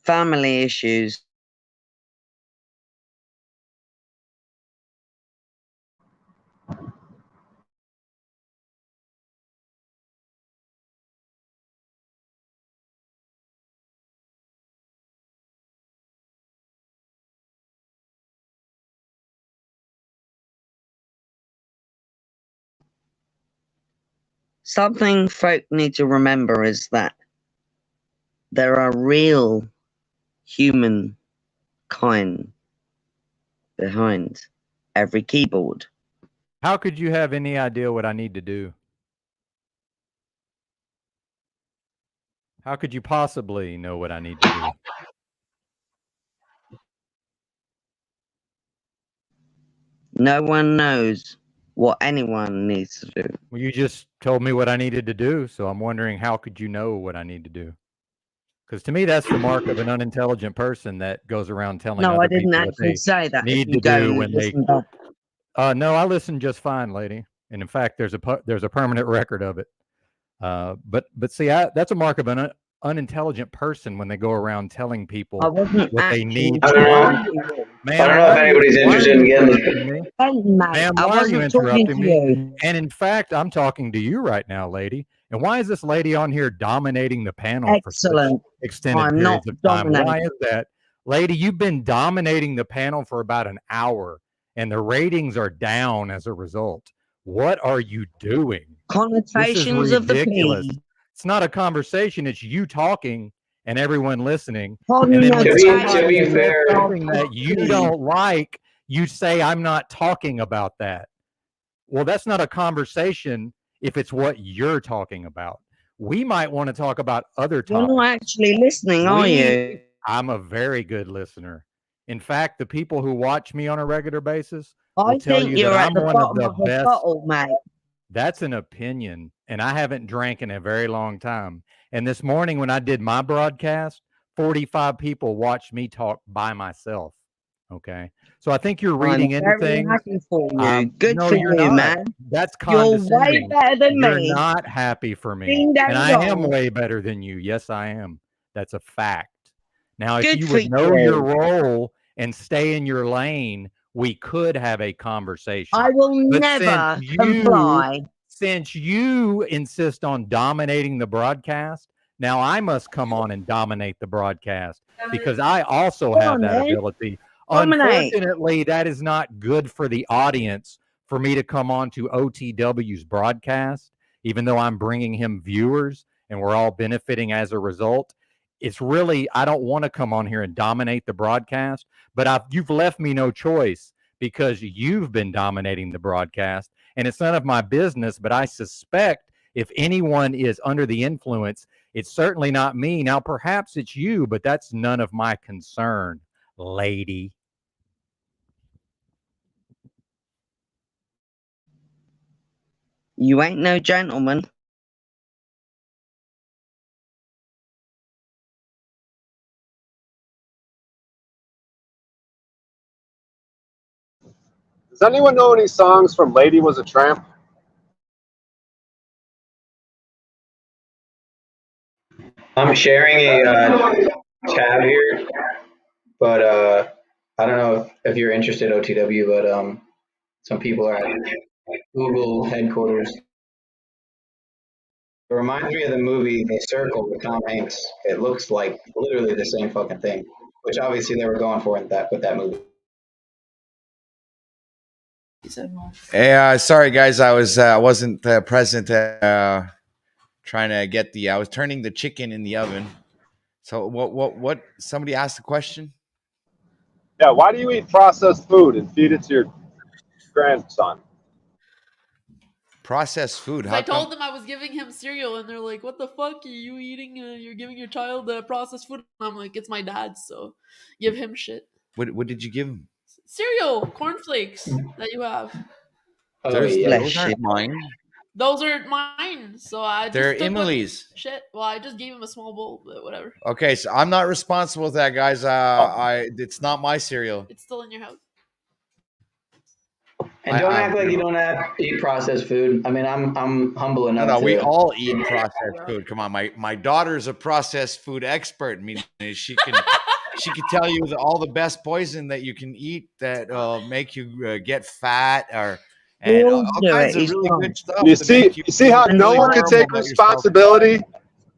Family issues. Something folk need to remember is that there are real human kind behind every keyboard. How could you have any idea what I need to do? How could you possibly know what I need to do? No one knows what anyone needs to do. Well, you just told me what I needed to do, so I'm wondering how could you know what I need to do? Because to me, that's the mark of an unintelligent person that goes around telling No, I other didn't people what actually they say that. need to do when they. No, I listen just fine, lady. And in fact, there's a permanent record of it. But see, that's a mark of an unintelligent person when they go around telling people I wasn't what they actually need. I don't know. talking to you. I don't know if anybody's interested in getting the. Mate, I Why are you wasn't talking to interrupting me? you. And in fact, I'm talking to you right now, lady. And why is this lady on here dominating the panel for such Excellent. extended I'm not periods of time? Why dominating. is that? Lady, you've been dominating the panel for about an hour, and the ratings are down as a result. What are you doing? This is Connotations of the ridiculous. P. It's not a conversation. It's you talking and everyone listening. Pardon And then when To somebody be says fair, something that you don't like, you say, I'm not talking about that. Well, that's not a conversation if it's what you're talking about. We might want to talk about other You're topics. not actually listening, are you? I'm a very good listener. In fact, the people who watch me on a regular basis will I tell think you you're that at I'm the one of bottom the of the best. bottle, mate. That's an opinion, and I haven't drank in a very long time. And this morning when I did my broadcast, 45 people watched me talk by myself. Okay. So I think you're reading I'm into very things. happy for you. Good No, for you're you, not. man. That's You're way condescending. better than You're me. not happy for me. Ding dang And I am dong. way better than you. Yes, I am. That's a fact. Now, if Good you for would know your you. role and stay in your lane, we could have a conversation. I will But never comply. since you insist on dominating the broadcast, now I must come on and dominate the broadcast because I also Go have on, that then. ability. Dominate. Unfortunately, that is not good for the audience for me to come on to OTW's broadcast, even though I'm bringing him viewers and we're all benefiting as a result. It's really, I don't want to come on here and dominate the broadcast, but you've left me no choice because you've been dominating the broadcast. And it's none of my business, but I suspect if anyone is under the influence, it's certainly not me. Now, perhaps it's you, but that's none of my concern, lady. You ain't no gentleman. Does anyone know any songs from Lady Was a Tramp? I'm sharing a tab here, but I don't know if you're interested, OTW, but some people are at Google headquarters. It reminds me of the movie The Circle with Tom Hanks. It looks like literally the same fucking thing, which obviously they were going for with that movie. Hey, sorry guys, I wasn't present. Trying to get I was turning the chicken in the oven. So what? Somebody asked a question. Yeah, why do you eat processed food and feed it to your grandson? Processed food. I told them I was giving him cereal, and they're like, "What the fuck are you eating? You're giving your child processed food?" And I'm like, "It's my dad's, so give him shit." What did you give him? Cereal, cornflakes that you have. Those aren't mine. Those are mine. So I just They're took Emily's. shit. Well, I just gave him a small bowl, but whatever. Okay, so I'm not responsible for that, guys. It's not my cereal. It's still in your house. And don't act like you don't have to eat processed food. I mean, I'm humble enough. No, we to, all eat processed food. Come on, my daughter's a processed food expert. I mean, she can tell you all the best poison that you can eat that make you get fat and all kinds of really good stuff. You see how no one can take responsibility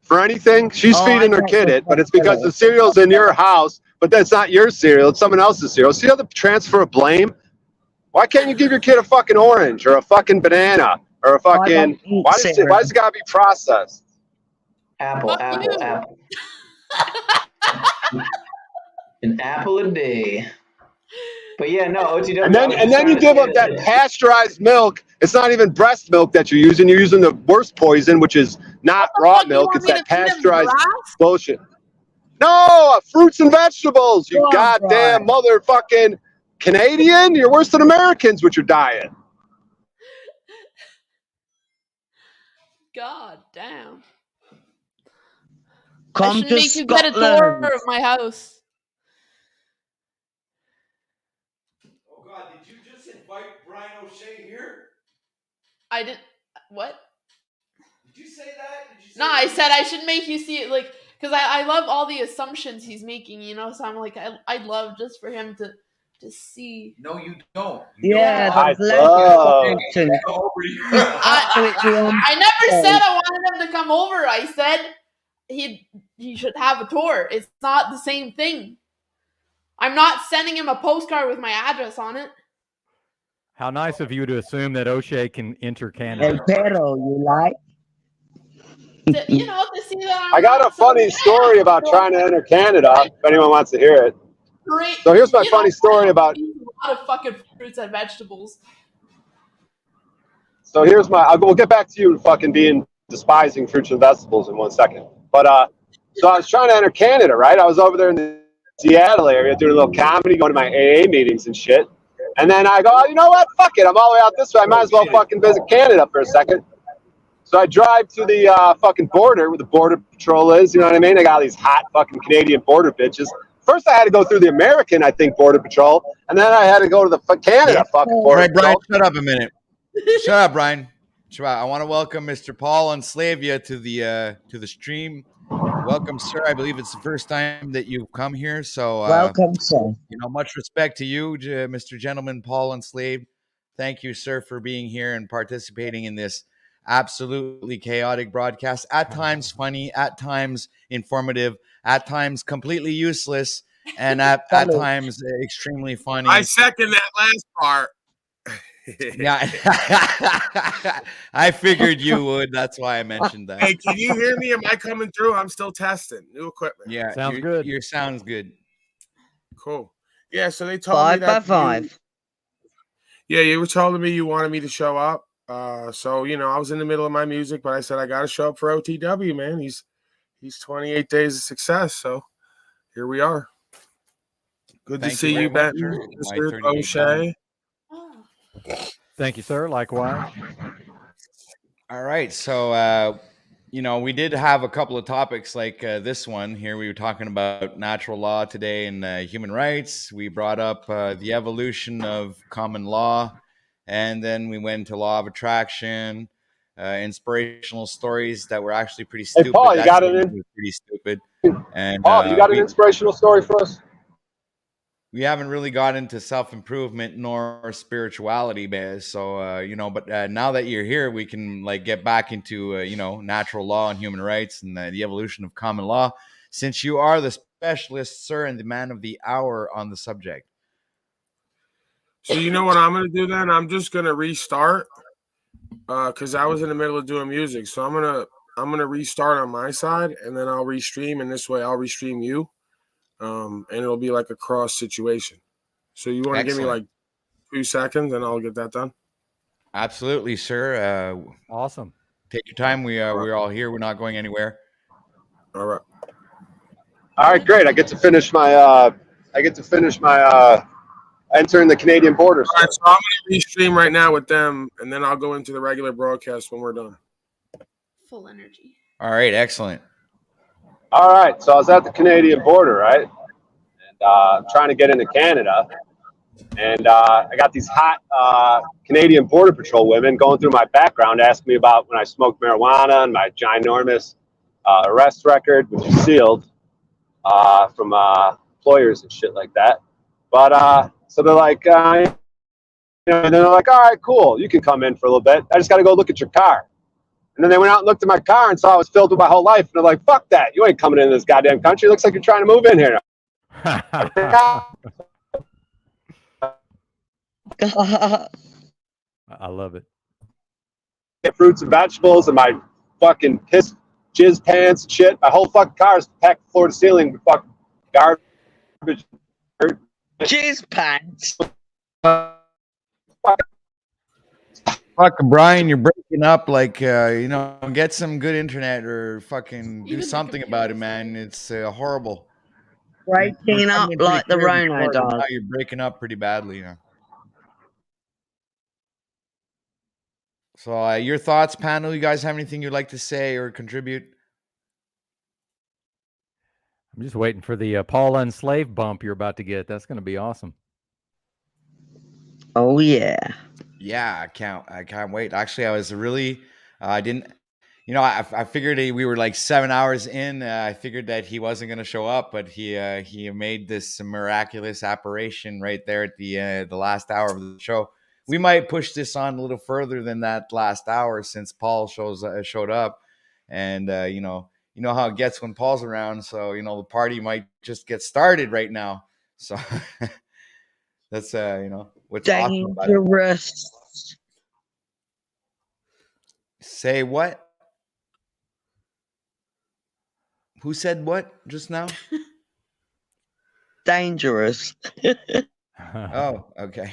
for anything? She's feeding her kid it, but it's because the cereal's in your house, but that's not your cereal, it's someone else's cereal. See how the transfer of blame? Why can't you give your kid a fucking orange or a fucking banana or a fucking why does it gotta be processed? Apple. An apple a day. But yeah, no, OTW. And then you give up that pasteurized milk. It's not even breast milk that you're using. You're using the worst poison, which is not raw milk. It's that pasteurized bullshit. No, fruits and vegetables. You goddamn motherfucking Canadian. You're worse than Americans with your diet. God damn. Come I should to make you get a Scotland. tour of my house. Oh God, did you just invite Brian O'Shea here? I didn't. What? Did you say that? No, I said I should make you see it, like, because I love all the assumptions he's making, you know. So I'm like, I'd love just for him to see. No, you don't. Yeah, I there's loads of love. assumptions. I never said I wanted him to come over. I said he should have a tour. It's not the same thing. I'm not sending him a postcard with my address on it. How nice of you to assume that O'Shea can enter El Canada. perro, you like? You know, to see that I got a funny story about trying to enter Canada. If anyone wants to hear it. great. So here's my You funny know, story about. a lot of fucking fruits and vegetables. So here's my. We'll get back to you fucking being despising fruits and vegetables in 1 second. But so I was trying to enter Canada, right? I was over there in the Seattle area doing a little comedy, going to my AA meetings and shit. And then I go, oh, you know what? Fuck it. I'm all the way out this way. I might as well fucking visit Canada for a second. So I drive to the fucking border where the border patrol is. You know what I mean? I got all these hot fucking Canadian border bitches. First, I had to go through the American, I think, border patrol, and then I had to go to the Canada fucking All border right, Brian, patrol. shut up a minute. Shut up, Brian. I want to welcome Mr. Paul Onslavia to the stream. Welcome, sir. I believe it's the first time that you've come here, so Welcome, sir. you know, much respect to you, Mr. Gentleman Paul Enslaved. Thank you, sir, for being here and participating in this absolutely chaotic broadcast. At times funny, at times informative, at times completely useless, and at times extremely funny. I second that last part. Yeah, I figured you would. That's why I mentioned that. Hey, can you hear me? Am I coming through? I'm still testing new equipment. Yeah, sounds good. Your sounds good. Cool. Yeah, so they told me that 5x5. You were telling me you wanted me to show up. So you know, I was in the middle of my music, but I said I got to show up for OTW, man. He's 28 days of success, so here we are. Good to see you, Ben, Mr. O'Shea. Thank you, sir. Likewise. All right. So, you know, we did have a couple of topics like this one here. We were talking about natural law today and human rights. We brought up the evolution of common law. And then we went to law of attraction, inspirational stories that were actually pretty stupid. Hey, Paul, you got it That's in? pretty stupid. And Paul, you got an inspirational story for us? we haven't really got into self-improvement nor spirituality, man. So, you know, but now that you're here, we can like get back into, you know, natural law and human rights and the evolution of common law, since you are the specialist, sir, and the man of the hour on the subject. So you know what I'm going to do then? I'm just going to restart because I was in the middle of doing music. So I'm going to restart on my side, and then I'll restream, and this way I'll restream you. And it'll be like a cross situation. So you want to give me like 2 seconds and I'll get that done? Absolutely, sir. Awesome. Take your time. We're all here. We're not going anywhere. All right. All right, great. I get to finish my entering the Canadian border. All right, so I'm going to restream right now with them, and then I'll go into the regular broadcast when we're done. Full energy. All right, excellent. All right, so I was at the Canadian border, right? And trying to get into Canada. And I got these hot Canadian Border Patrol women going through my background, asking me about when I smoked marijuana and my ginormous arrest record, which is sealed from employers and shit like that. But so they're like, you know, and they're like, all right, cool, you can come in for a little bit. I just got to go look at your car. And then they went out and looked at my car and saw it was filled with my whole life. And they're like, fuck that. You ain't coming into this goddamn country. It looks like you're trying to move in here. I love it. Fruits and vegetables and my fucking piss jizz pants and shit. My whole fucking car is packed floor to ceiling with fucking garbage. Jizz pants. Fucking Brian, you're breaking up. Like, you know, get some good internet or fucking do something about it, man. It's horrible. Breaking up like the Rhino does. Now you're breaking up pretty badly, you know. So, your thoughts, panel? You guys have anything you'd like to say or contribute? I'm just waiting for the Paul Enslaved bump you're about to get. That's going to be awesome. Oh yeah. Yeah, I can't wait. Actually, I was really, I didn't, you know, I figured we were like 7 hours in. I figured that he wasn't going to show up, but he made this miraculous apparition right there at the last hour of the show. We might push this on a little further than that last hour since Paul showed up, and you know how it gets when Paul's around. So you know the party might just get started right now. So that's you know what's awesome about it. Dangerous. Say what? Who said what just now? Dangerous. Oh, okay.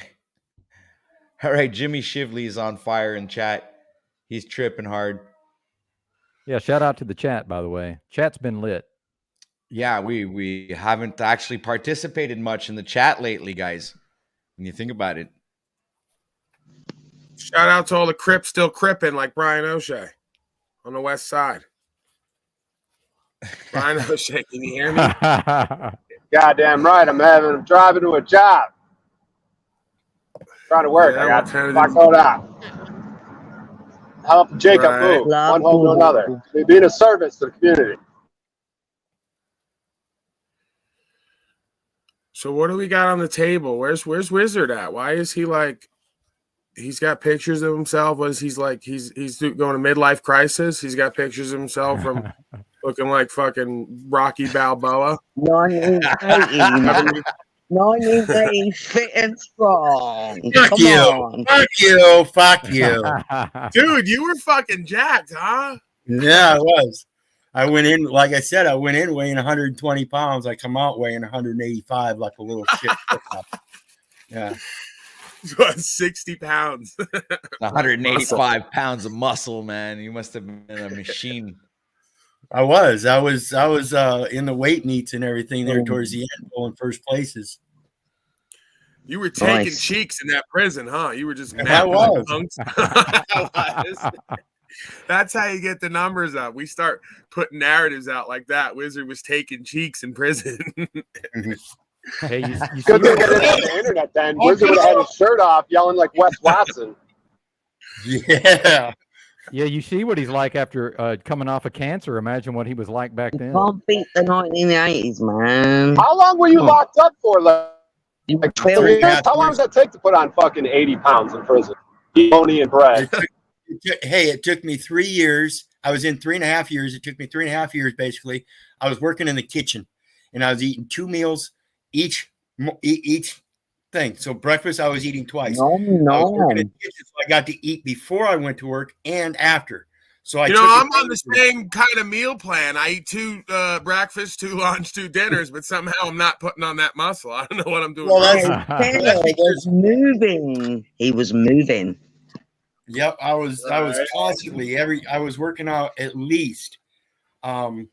All right, Jimmy Shively is on fire in chat. He's tripping hard. Yeah, shout out to the chat, by the way. Chat's been lit. Yeah, we haven't actually participated much in the chat lately, guys. When you think about it. Shout out to all the Crips still cripping like Brian O'Shea on the west side. Brian O'Shea, can you hear me? Goddamn right. I'm driving to a job. Trying to work. Yeah, I got fucked out. Help Jacob move one home to another. Being a service to the community. So what do we got on the table? Where's Wizard at? Why is he like? He's got pictures of himself. He's going to midlife crisis. He's got pictures of himself from looking like fucking Rocky Balboa. 1980, fit and strong. Fuck Come you. on. Fuck you. Fuck you. Dude, you were fucking jacked, huh? Yeah, I was. I went in, like I said, I went in weighing 120 pounds. I come out weighing 185 like a little shit. Yeah. 60 pounds. 185 pounds of muscle, man. You must have been a machine. I was in the weight meets and everything there towards the end, going first places. You were taking cheeks in that prison, huh? You were just I was. That's how you get the numbers up. We start putting narratives out like that. Wizard was taking cheeks in prison. Hey, you Good thing I didn't have the internet then. Wizard would have had his shirt off, yelling like Wes Watson. Yeah. Yeah, you see what he's like after coming off of cancer. Imagine what he was like back then. Can't beat the 1980s, man. How long were you locked up for? Like 3 years? How long does that take to put on fucking 80 pounds in prison? Bologna and bread. It took me 3 years. I was in 3.5 years. It took me 3.5 years, basically. I was working in the kitchen, and I was eating 2 meals each thing. So breakfast, I was eating twice. I was working in the kitchen, so I got to eat before I went to work and after. So I'm on the same kind of meal plan. I eat 2 breakfast, 2 lunch, 2 dinners, but somehow I'm not putting on that muscle. I don't know what I'm doing. Well, he was moving. He was moving. Yep, I was constantly I was working out at least 5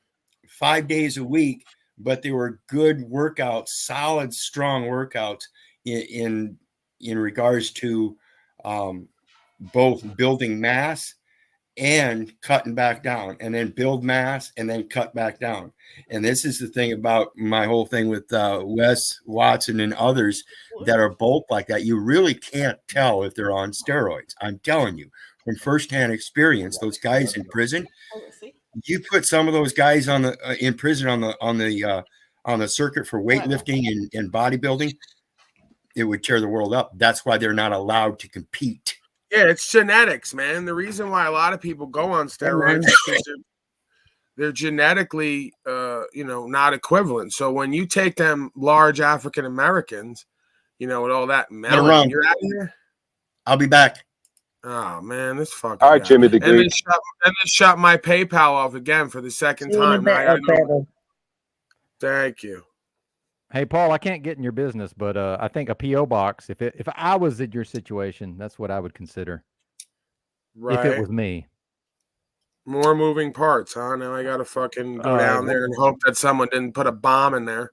days a week, but they were good workouts, solid, strong workouts in regards to both building mass and cutting back down, and then build mass and then cut back down. And this is the thing about my whole thing with Wes Watson and others that are both like that. You really can't tell if they're on steroids. I'm telling you from firsthand experience, those guys in prison, you put some of those guys on the in prison on the circuit for weightlifting and bodybuilding, it would tear the world up. That's why they're not allowed to compete. Yeah, it's genetics, man. The reason why a lot of people go on steroids is because they're genetically, not equivalent. So when you take them large African Americans, with all that melanin, you're out of here. I'll be back. Oh man, this fucking. All right, guy. Jimmy the And they Greek. shut my PayPal off again for the second time. Thank you. Hey, Paul, I can't get in your business, but I think a P.O. box, if I was in your situation, that's what I would consider. Right. If it was me. More moving parts, huh? Now I got to fucking go down there and hope that someone didn't put a bomb in there.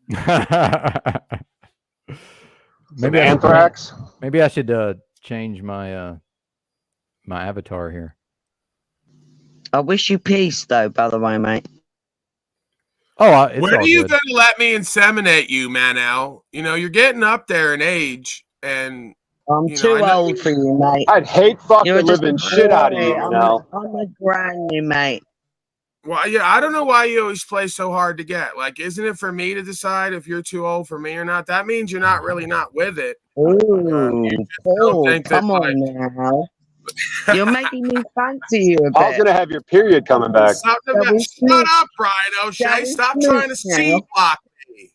Maybe anthrax. Maybe I should change my my avatar here. I wish you peace, though, by the way, mate. Oh, it's when all are you good. going to let me inseminate you, Manel? You're getting up there in age, and I'm you know, too I know old for you, mate. I'd hate You're fucking just a living shit out of boy. you, Manel. I'm a grand new mate. Well, yeah, I don't know why you always play so hard to get. Like, isn't it for me to decide if you're too old for me or not? That means you're not really not with it. Ooh, You just don't Paul, think that, come on now. You're making me fancy you a Paul's bit. gonna have your period coming back. Shall we Shut smooch? up, Brian Shall O'Shea. we Stop smooch trying to now? C-block me.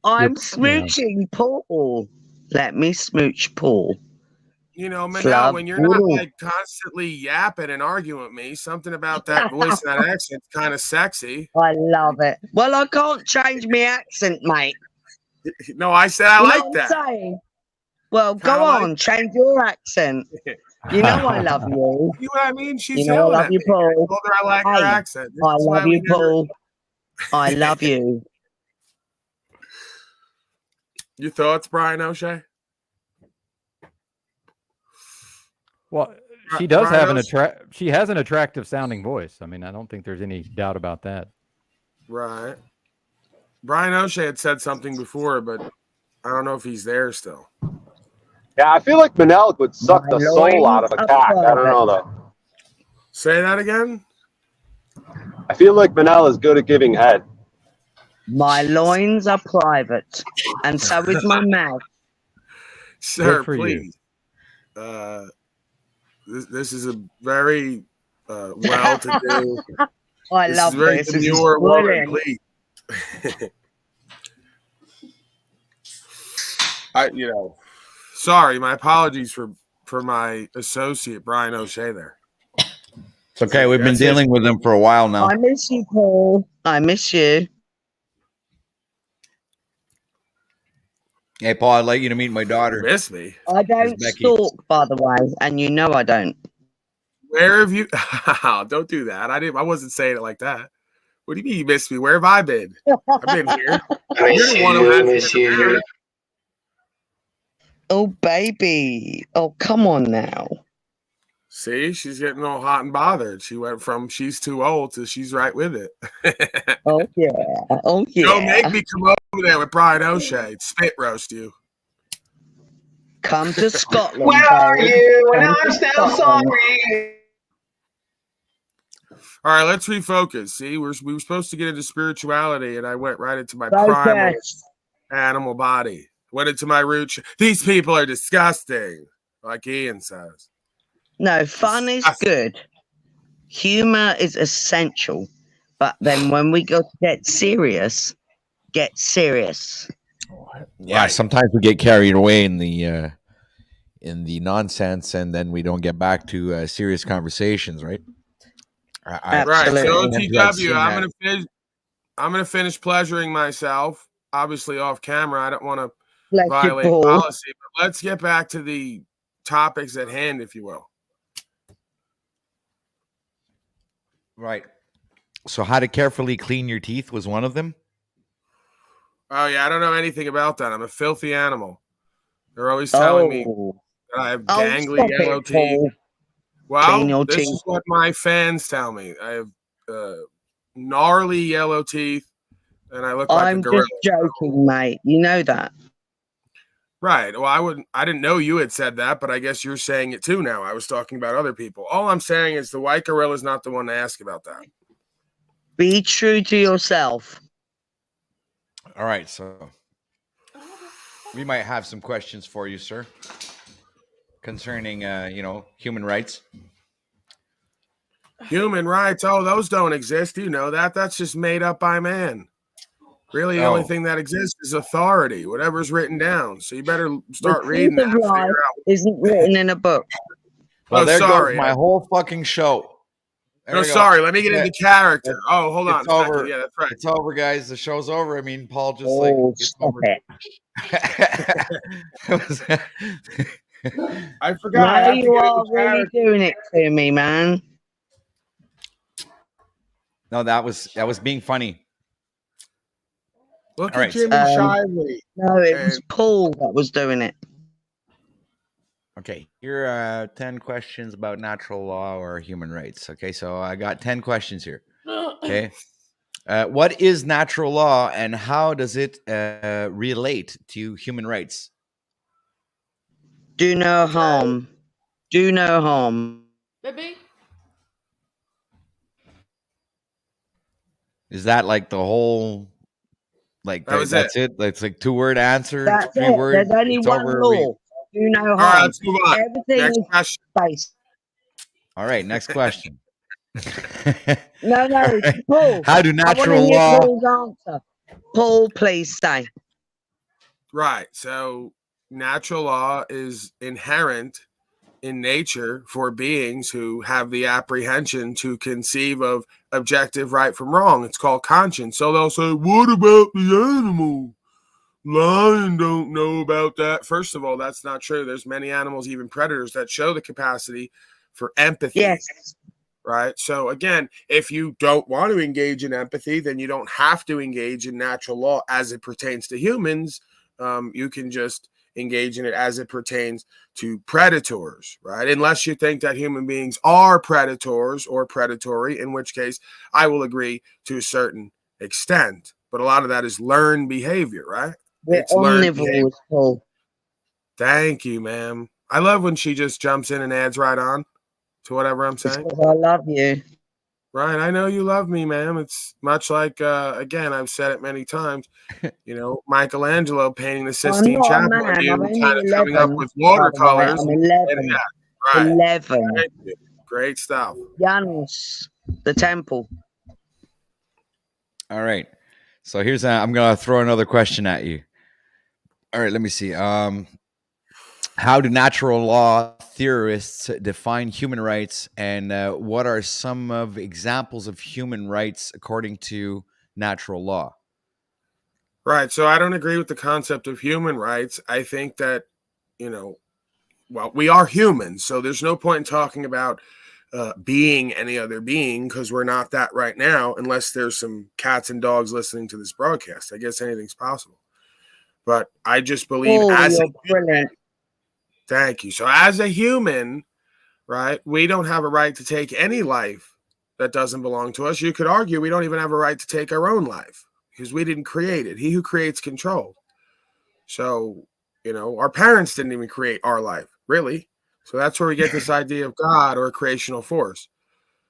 I'm smooching Paul. Let me smooch Paul. You know, Manel, Flub. when you're not like constantly yapping and arguing with me, something about that voice and that accent's kind of sexy. I love it. Well, I can't change my accent, mate. No, I said I You know like what I'm that. saying? Well, Kinda go like on, change your accent. You know I love you. See what I mean? She's You know I yelling love at you, me. I Paul. told her I like her Hey, accent. This I is why love we you, never. Paul. I love you. Your thoughts, Brian O'Shea? Well, she does have an O'Shea? she has an attractive sounding voice. I mean, I don't think there's any doubt about that. Right. Brian O'Shea had said something before, but I don't know if he's there still. Yeah, I feel like Manel would suck the soul out of a cock. I don't know though. Say that again? I feel like Manel is good at giving head. My loins are private, and so is my mouth. Sir, for you. please. This is a very well-to-do. I This love is very this. This is demure woman, brilliant. please. Sorry, my apologies for my associate Brian O'Shea there. It's okay. We've been dealing with him for a while now. I miss you, Paul. I miss you. Hey, Paul, I'd like you to meet my daughter. Miss me? I don't Becky. stalk, by the way, and you know I don't. Where have you? Don't do that. I wasn't saying it like that. What do you mean you missed me? Where have I been? I've been here. You're the one who hasn't been around. Oh, baby. Oh, come on now. See, she's getting all hot and bothered. She went from she's too old to she's right with it. Oh, yeah. Oh, yeah. Don't make me come over there with Brian O'Shea. Spit roast you. Come to Scotland. Where are babe. you? And Come I'm to still Scotland. sorry. All right, let's refocus. See, we were supposed to get into spirituality, and I went right into my primal Focus. animal body. Went into my roots. These people are disgusting, like Ian says. No, fun is good. Humor is essential. But then when we go to get serious, get serious. Yeah, sometimes we get carried away in the nonsense, and then we don't get back to serious conversations, right? Right. So OTW, that. I'm gonna finish pleasuring myself. Obviously, off camera. I don't want to Bless you, violate Paul. policy, but let's get back to the topics at hand, if you will. Right. So, how to carefully clean your teeth was one of them. Oh yeah, I don't know anything about that. I'm a filthy animal. They're always telling me that I have gangly stop yellow it, teeth. Paul. Clean your Well, this teeth. is what my fans tell me. I have gnarly yellow teeth, and I look like a I'm gorilla. just joking, mate. You know that. Right. Well, I didn't know you had said that, but I guess you're saying it too now. I was talking about other people. All I'm saying is the white gorilla is not the one to ask about that. Be true to yourself. All right. So, we might have some questions for you, sir, concerning human rights. Human rights? Oh, those don't exist. You know that. That's just made up by man. Really, the only thing that exists is authority, whatever's written down. So you better start The reading truth that. of life isn't written in a book. Well, there sorry. goes my whole fucking show. There No, we go. sorry. Let me get into character. Oh, hold on. It's over. Yeah, that's right. It's over, guys. The show's over. I mean, Paul just stop it. I forgot. I Now have to you get are into really character. doing it to me, man. No, that was being funny. Look All at right. Jimmy Shively. No, it was Paul that was doing it. Okay, here are 10 questions about natural law or human rights. Okay, so I got 10 questions here. Okay. What is natural law and how does it relate to human rights? Do no harm. Do no harm. Baby. Is that like the whole? Like That was it. that's it. That's like 2-word answer, That's 3 it. words. There's only It's one over. law. Do no All right, harm. let's move on. Everything Next is question. based. All right, next question. No, Paul. How do I want to natural hear law? Paul's answer. Paul, please say. Right. So natural law is inherent in nature for beings who have the apprehension to conceive of objective right from wrong. It's called conscience. So they'll say, what about the animal? Lion don't know about that. First of all, that's not true. There's many animals, even predators, that show the capacity for empathy. Yes. Right. So again, if you don't want to engage in empathy, then you don't have to engage in natural law as it pertains to humans. You can just engage in it as it pertains to predators, right? Unless you think that human beings are predators or predatory, in which case I will agree to a certain extent. But a lot of that is learned behavior, right? We're It's learned behavior. omnivores, Paul. Thank you, ma'am. I love when she just jumps in and adds right on to whatever I'm saying. Because I love you. Right. I know you love me, ma'am. It's much like, again, I've said it many times, Michelangelo painting the I'm Sistine not a Chapel, man. you I'm kind only of coming up 11. with By the way, watercolors. I'm And 11. yeah, right. 11. Thank you. Great stuff. Janus, the temple. All right. So I'm gonna throw another question at you. All right, let me see. How do natural law theorists define human rights, and what are some of examples of human rights according to natural law? Right. So I don't agree with the concept of human rights. I think that, we are humans. So there's no point in talking about being any other being because we're not that right now, unless there's some cats and dogs listening to this broadcast. I guess anything's possible. But I just believe you're brilliant. Thank you. So as a human, right, we don't have a right to take any life that doesn't belong to us. You could argue we don't even have a right to take our own life because we didn't create it. He who creates control. So, our parents didn't even create our life, really. So that's where we get this idea of God or a creational force.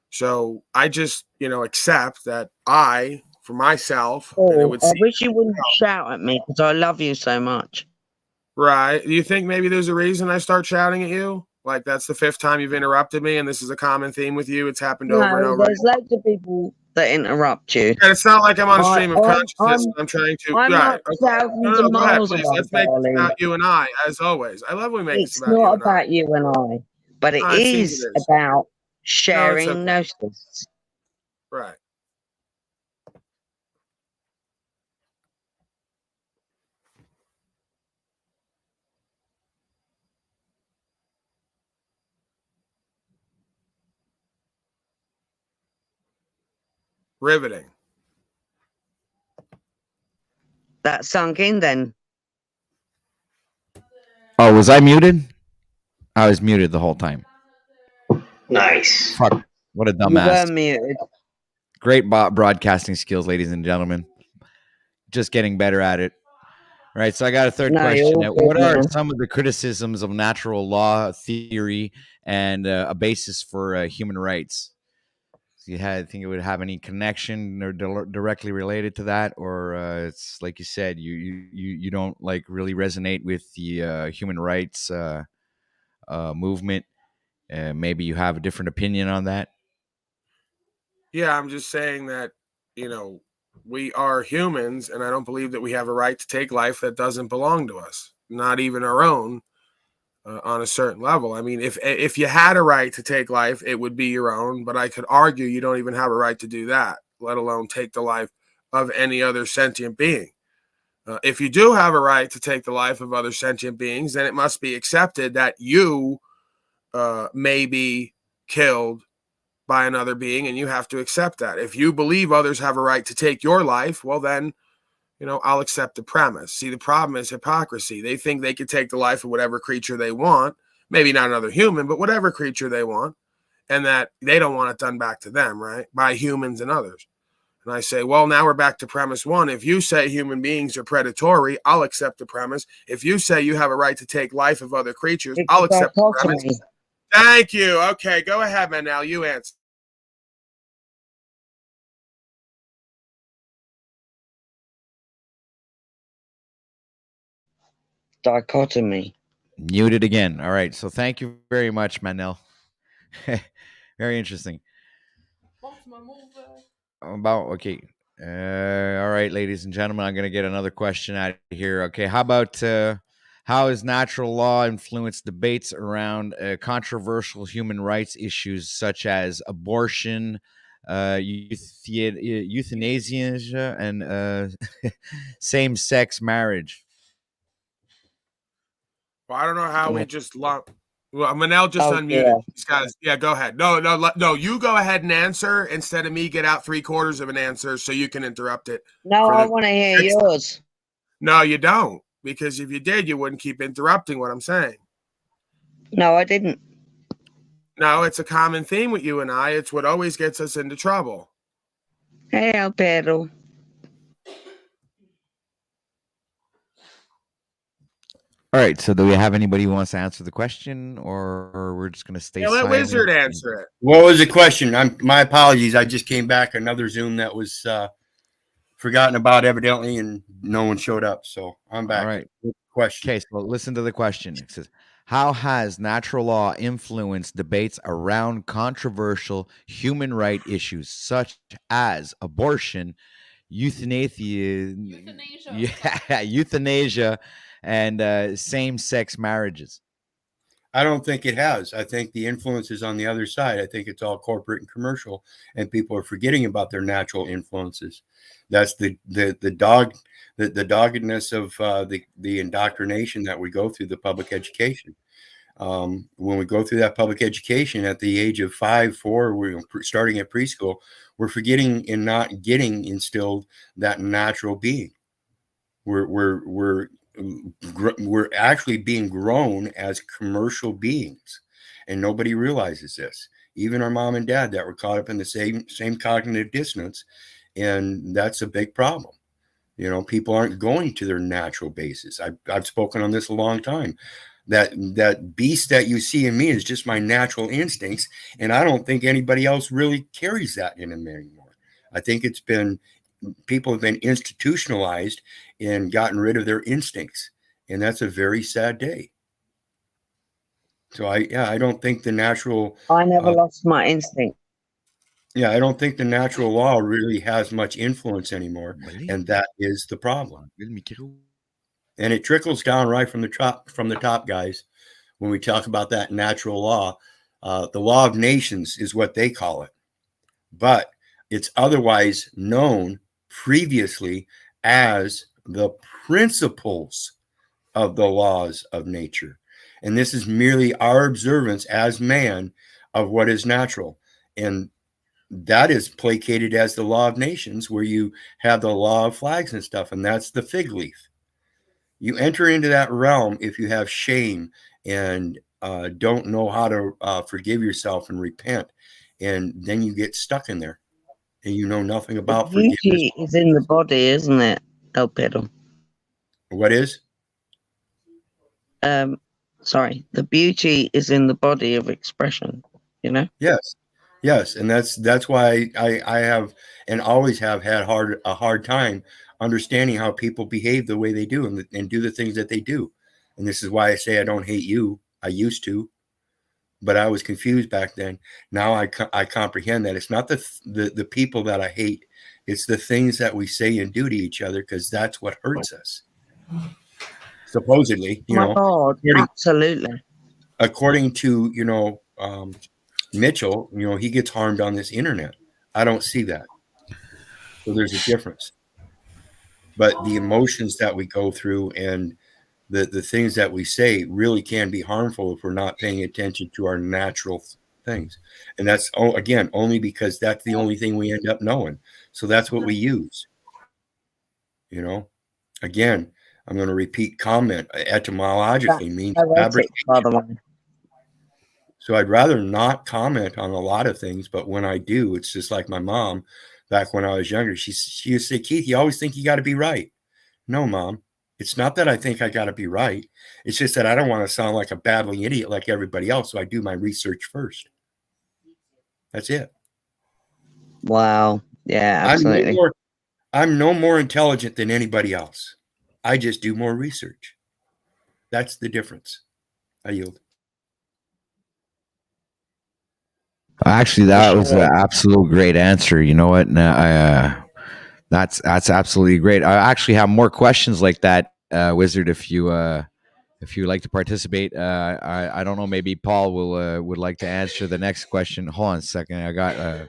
So I just, accept that for myself, and it would I seem, wish you wouldn't shout at me because I love you so much. right. Do you think maybe there's a reason I start shouting at you? Like that's the 5th time you've interrupted me, and this is a common theme with you. It's happened over and No, over. there's loads of people that interrupt you. And it's not like I'm on a stream of consciousness. I'm trying to. I'm Right. not Okay. thousands of Go ahead, miles please. away, Let's make this darling. about you and I, as always. I love when we make It's this about you not and I. about you and I, but it No, it seems is it is. about sharing okay. gnosis. Right. Riveting. That sunk in then. Oh, was I muted? I was muted the whole time. Nice. Fuck, what a You were dumbass. muted. Great broadcasting skills, ladies and gentlemen. Just getting better at it. All right, so I got a third No, you're question. all good, What are man. some of the criticisms of natural law theory and a basis for human rights? So I think it would have any connection or directly related to that, or it's like you said, you don't like really resonate with the human rights movement. Maybe you have a different opinion on that. Yeah, I'm just saying that, we are humans, and I don't believe that we have a right to take life that doesn't belong to us, not even our own, on a certain level. I mean, if you had a right to take life, it would be your own, but I could argue you don't even have a right to do that, let alone take the life of any other sentient being. If you do have a right to take the life of other sentient beings, then it must be accepted that you may be killed by another being, and you have to accept that. If you believe others have a right to take your life, well then, I'll accept the premise. See, the problem is hypocrisy. They think they could take the life of whatever creature they want, maybe not another human, but whatever creature they want, and that they don't want it done back to them, right? By humans and others. And I say, well, now we're back to premise one. If you say human beings are predatory, I'll accept the premise. If you say you have a right to take life of other creatures, I'll accept the premise. Thank you. Okay, go ahead, Manel. You answer. Dichotomy. Muted again. All right. So thank you very much, Manel. Very interesting. Okay. All right, ladies and gentlemen, I'm going to get another question out of here. Okay. How about how has natural law influenced debates around controversial human rights issues such as abortion, euthanasia, and same-sex marriage? Well, I don't know how we just lump. Well, Manel just unmuted. Yeah, go ahead. No, you go ahead and answer instead of me get out 3/4 of an answer so you can interrupt it. No, I want to hear yours. No, you don't. Because if you did, you wouldn't keep interrupting what I'm saying. No, I didn't. No, it's a common theme with you and I. It's what always gets us into trouble. Hey, Pedro. All right. So, do we have anybody who wants to answer the question, or we're just going to stay silent? Let Wizard answer it. What was the question? My apologies. I just came back another Zoom that was forgotten about evidently, and no one showed up. So I'm back. All right. Question. Okay. So listen to the question. It says, how has natural law influenced debates around controversial human rights issues such as abortion, euthanasia, and same-sex marriages? I don't think it has. I think the influence is on the other side. I think it's all corporate and commercial, and people are forgetting about their natural influences. That's the doggedness of the indoctrination that we go through the public education. When we go through that public education at the age of 5, 4, we're starting at preschool, we're forgetting and not getting instilled that natural being. We're actually being grown as commercial beings, and nobody realizes this. Even our mom and dad that were caught up in the same cognitive dissonance, and that's a big problem. You know, people aren't going to their natural basis. I've spoken on this a long time. That beast that you see in me is just my natural instincts, and I don't think anybody else really carries that in them anymore. I think people have been institutionalized and gotten rid of their instincts, and that's a very sad day. So I don't think the natural. I never lost my instinct. Yeah, I don't think the natural law really has much influence anymore, and that is the problem. And it trickles down right from the top, guys. When we talk about that natural law, the law of nations is what they call it, but it's otherwise known previously as the principles of the laws of nature. And this is merely our observance as man of what is natural. And that is placated as the law of nations, where you have the law of flags and stuff, and that's the fig leaf. You enter into that realm if you have shame and don't know how to forgive yourself and repent, and then you get stuck in there, and you know nothing about forgiveness. Beauty is in the body, isn't it, El Pedro? What is? Sorry, the beauty is in the body of expression. You know. Yes, and that's why I have and always have had a hard time understanding how people behave the way they do and do the things that they do. And this is why I say I don't hate you. I used to, but I was confused back then. Now I comprehend that it's not the people that I hate. It's the things that we say and do to each other, because that's what hurts us. Supposedly, God, absolutely. According to, Mitchell, he gets harmed on this internet. I don't see that. So there's a difference. But the emotions that we go through and the things that we say really can be harmful if we're not paying attention to our natural things. And that's, again, only because that's the only thing we end up knowing. So that's what we use. Again, I'm going to repeat comment. Etymologically means fabrication. So I'd rather not comment on a lot of things, but when I do, it's just like my mom. back when I was younger. She used to say, Keith, you always think you got to be right. No, Mom. It's not that I think I got to be right. It's just that I don't want to sound like a babbling idiot like everybody else. So I do my research first. That's it. Wow. Yeah, absolutely. I'm no more intelligent than anybody else. I just do more research. That's the difference. I yield. Actually, that was an absolute great answer. You know what? That's absolutely great. I actually have more questions like that, Wizard. If you like to participate, I don't know. Maybe Paul would like to answer the next question. Hold on a second. I got.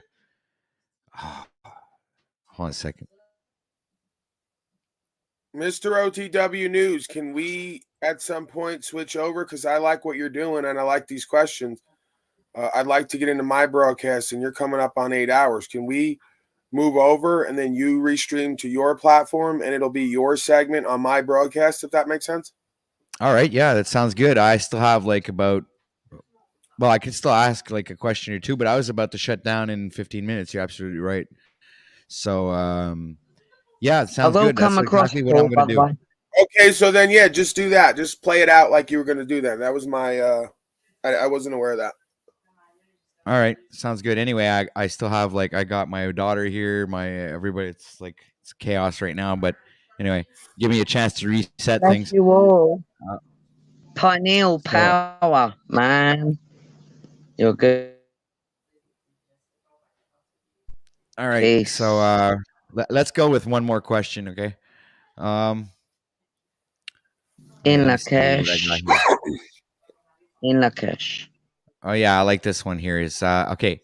Hold on a second. Mr. OTW News, can we at some point switch over? Because I like what you're doing and I like these questions. I'd like to get into my broadcast, and you're coming up on 8 hours. Can we move over and then you restream to your platform and it'll be your segment on my broadcast, if that makes sense? All right. Yeah, that sounds good. I still have like about. Well, I could still ask like a question or two, but I was about to shut down in 15 minutes. You're absolutely right. So, yeah, it sounds good. That's exactly what I'm going to do. Okay, so then, yeah, just do that. Just play it out like you were going to do that. That was my, I wasn't aware of that. All right. Sounds good. Anyway, I still have like, I got my daughter here, everybody, it's like, it's chaos right now. But anyway, give me a chance to reset things. You all. Pineal power, man. You're good. All right. Peace. So let's go with one more question, okay? In Lakesh. In Lakesh. Oh yeah, I like this one here. Is okay.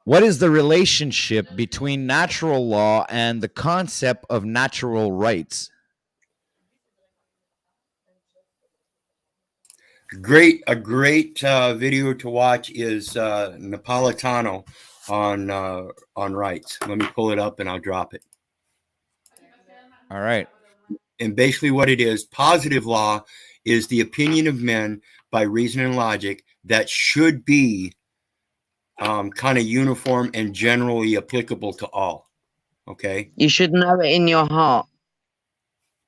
What is the relationship between natural law and the concept of natural rights? A great video to watch is Napolitano on rights. Let me pull it up and I'll drop it. All right. And basically what it is, positive law is the opinion of men by reason and logic that should be kind of uniform and generally applicable to all. Okay. You should know it in your heart.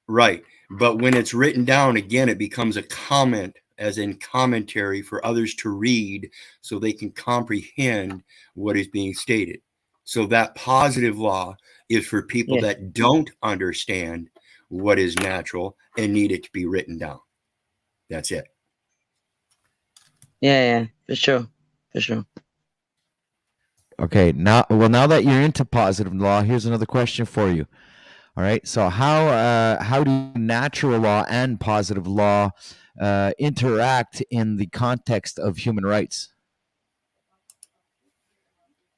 Right. But when it's written down, again, it becomes a comment, as in commentary for others to read so they can comprehend what is being stated. So that positive law is for people that don't understand what is natural and need it to be written down. That's it. Yeah, for sure. For sure. Okay, now that you're into positive law, here's another question for you. All right, so how do natural law and positive law interact in the context of human rights?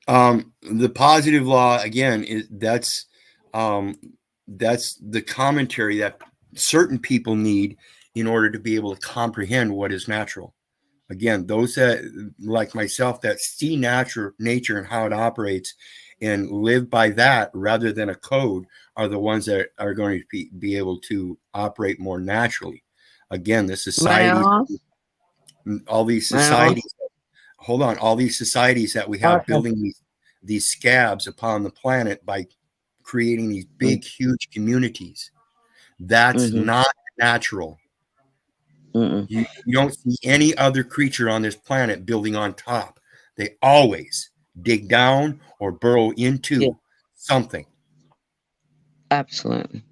The positive law, again, that's the commentary that certain people need in order to be able to comprehend what is natural. Again, those that, like myself, that see nature and how it operates and live by that rather than a code are the ones that are going to be able to operate more naturally. Again, the society, all these societies, hold on, all these societies that we have building these scabs upon the planet by creating these big, huge communities. That's not natural. You don't see any other creature on this planet building on top. They always dig down or burrow into something. Absolutely.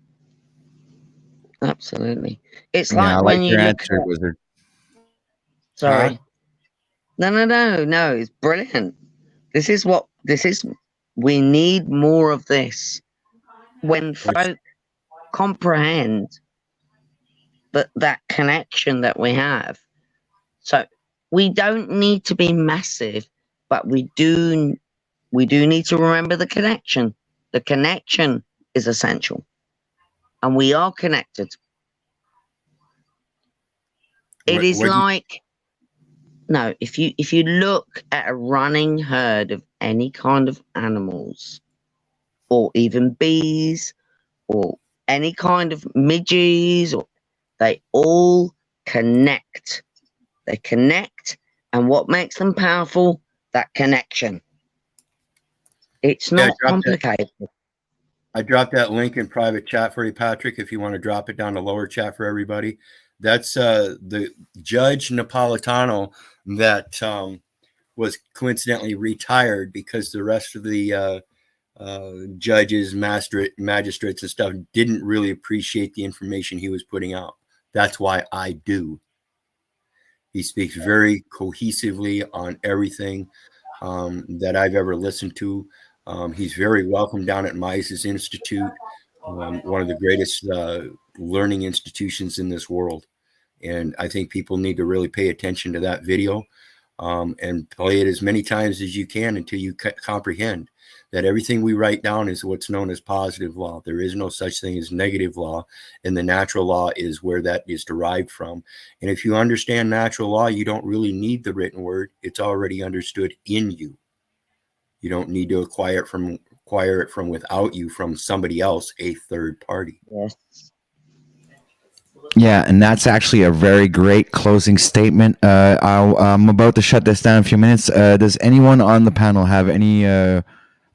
Absolutely. It's Yeah, like I when like you your look answer, at... Wizard. Sorry. No. It's brilliant. This is we need more of this. When folk comprehend that connection that we have. So we don't need to be massive, but we do need to remember the connection. The connection is essential. And we are connected. It is like, no, if you look at a running herd of any kind of animals, or even bees, or any kind of midges, they all connect. They connect, and what makes them powerful? That connection. It's Yeah, not complicated. I dropped that link in private chat for you, Patrick, if you want to drop it down to lower chat for everybody. That's the Judge Napolitano that was coincidentally retired because the rest of the judges, magistrates and stuff didn't really appreciate the information he was putting out. That's why I do. He speaks very cohesively on everything that I've ever listened to. He's very welcome down at Mises Institute, one of the greatest learning institutions in this world. And I think people need to really pay attention to that video and play it as many times as you can until you comprehend that everything we write down is what's known as positive law. There is no such thing as negative law, and the natural law is where that is derived from. And if you understand natural law, you don't really need the written word. It's already understood in you. You don't need to acquire it from without you, from somebody else, a third party. Yes. Yeah, and that's actually a very great closing statement. I'm about to shut this down in a few minutes. Does anyone on the panel have any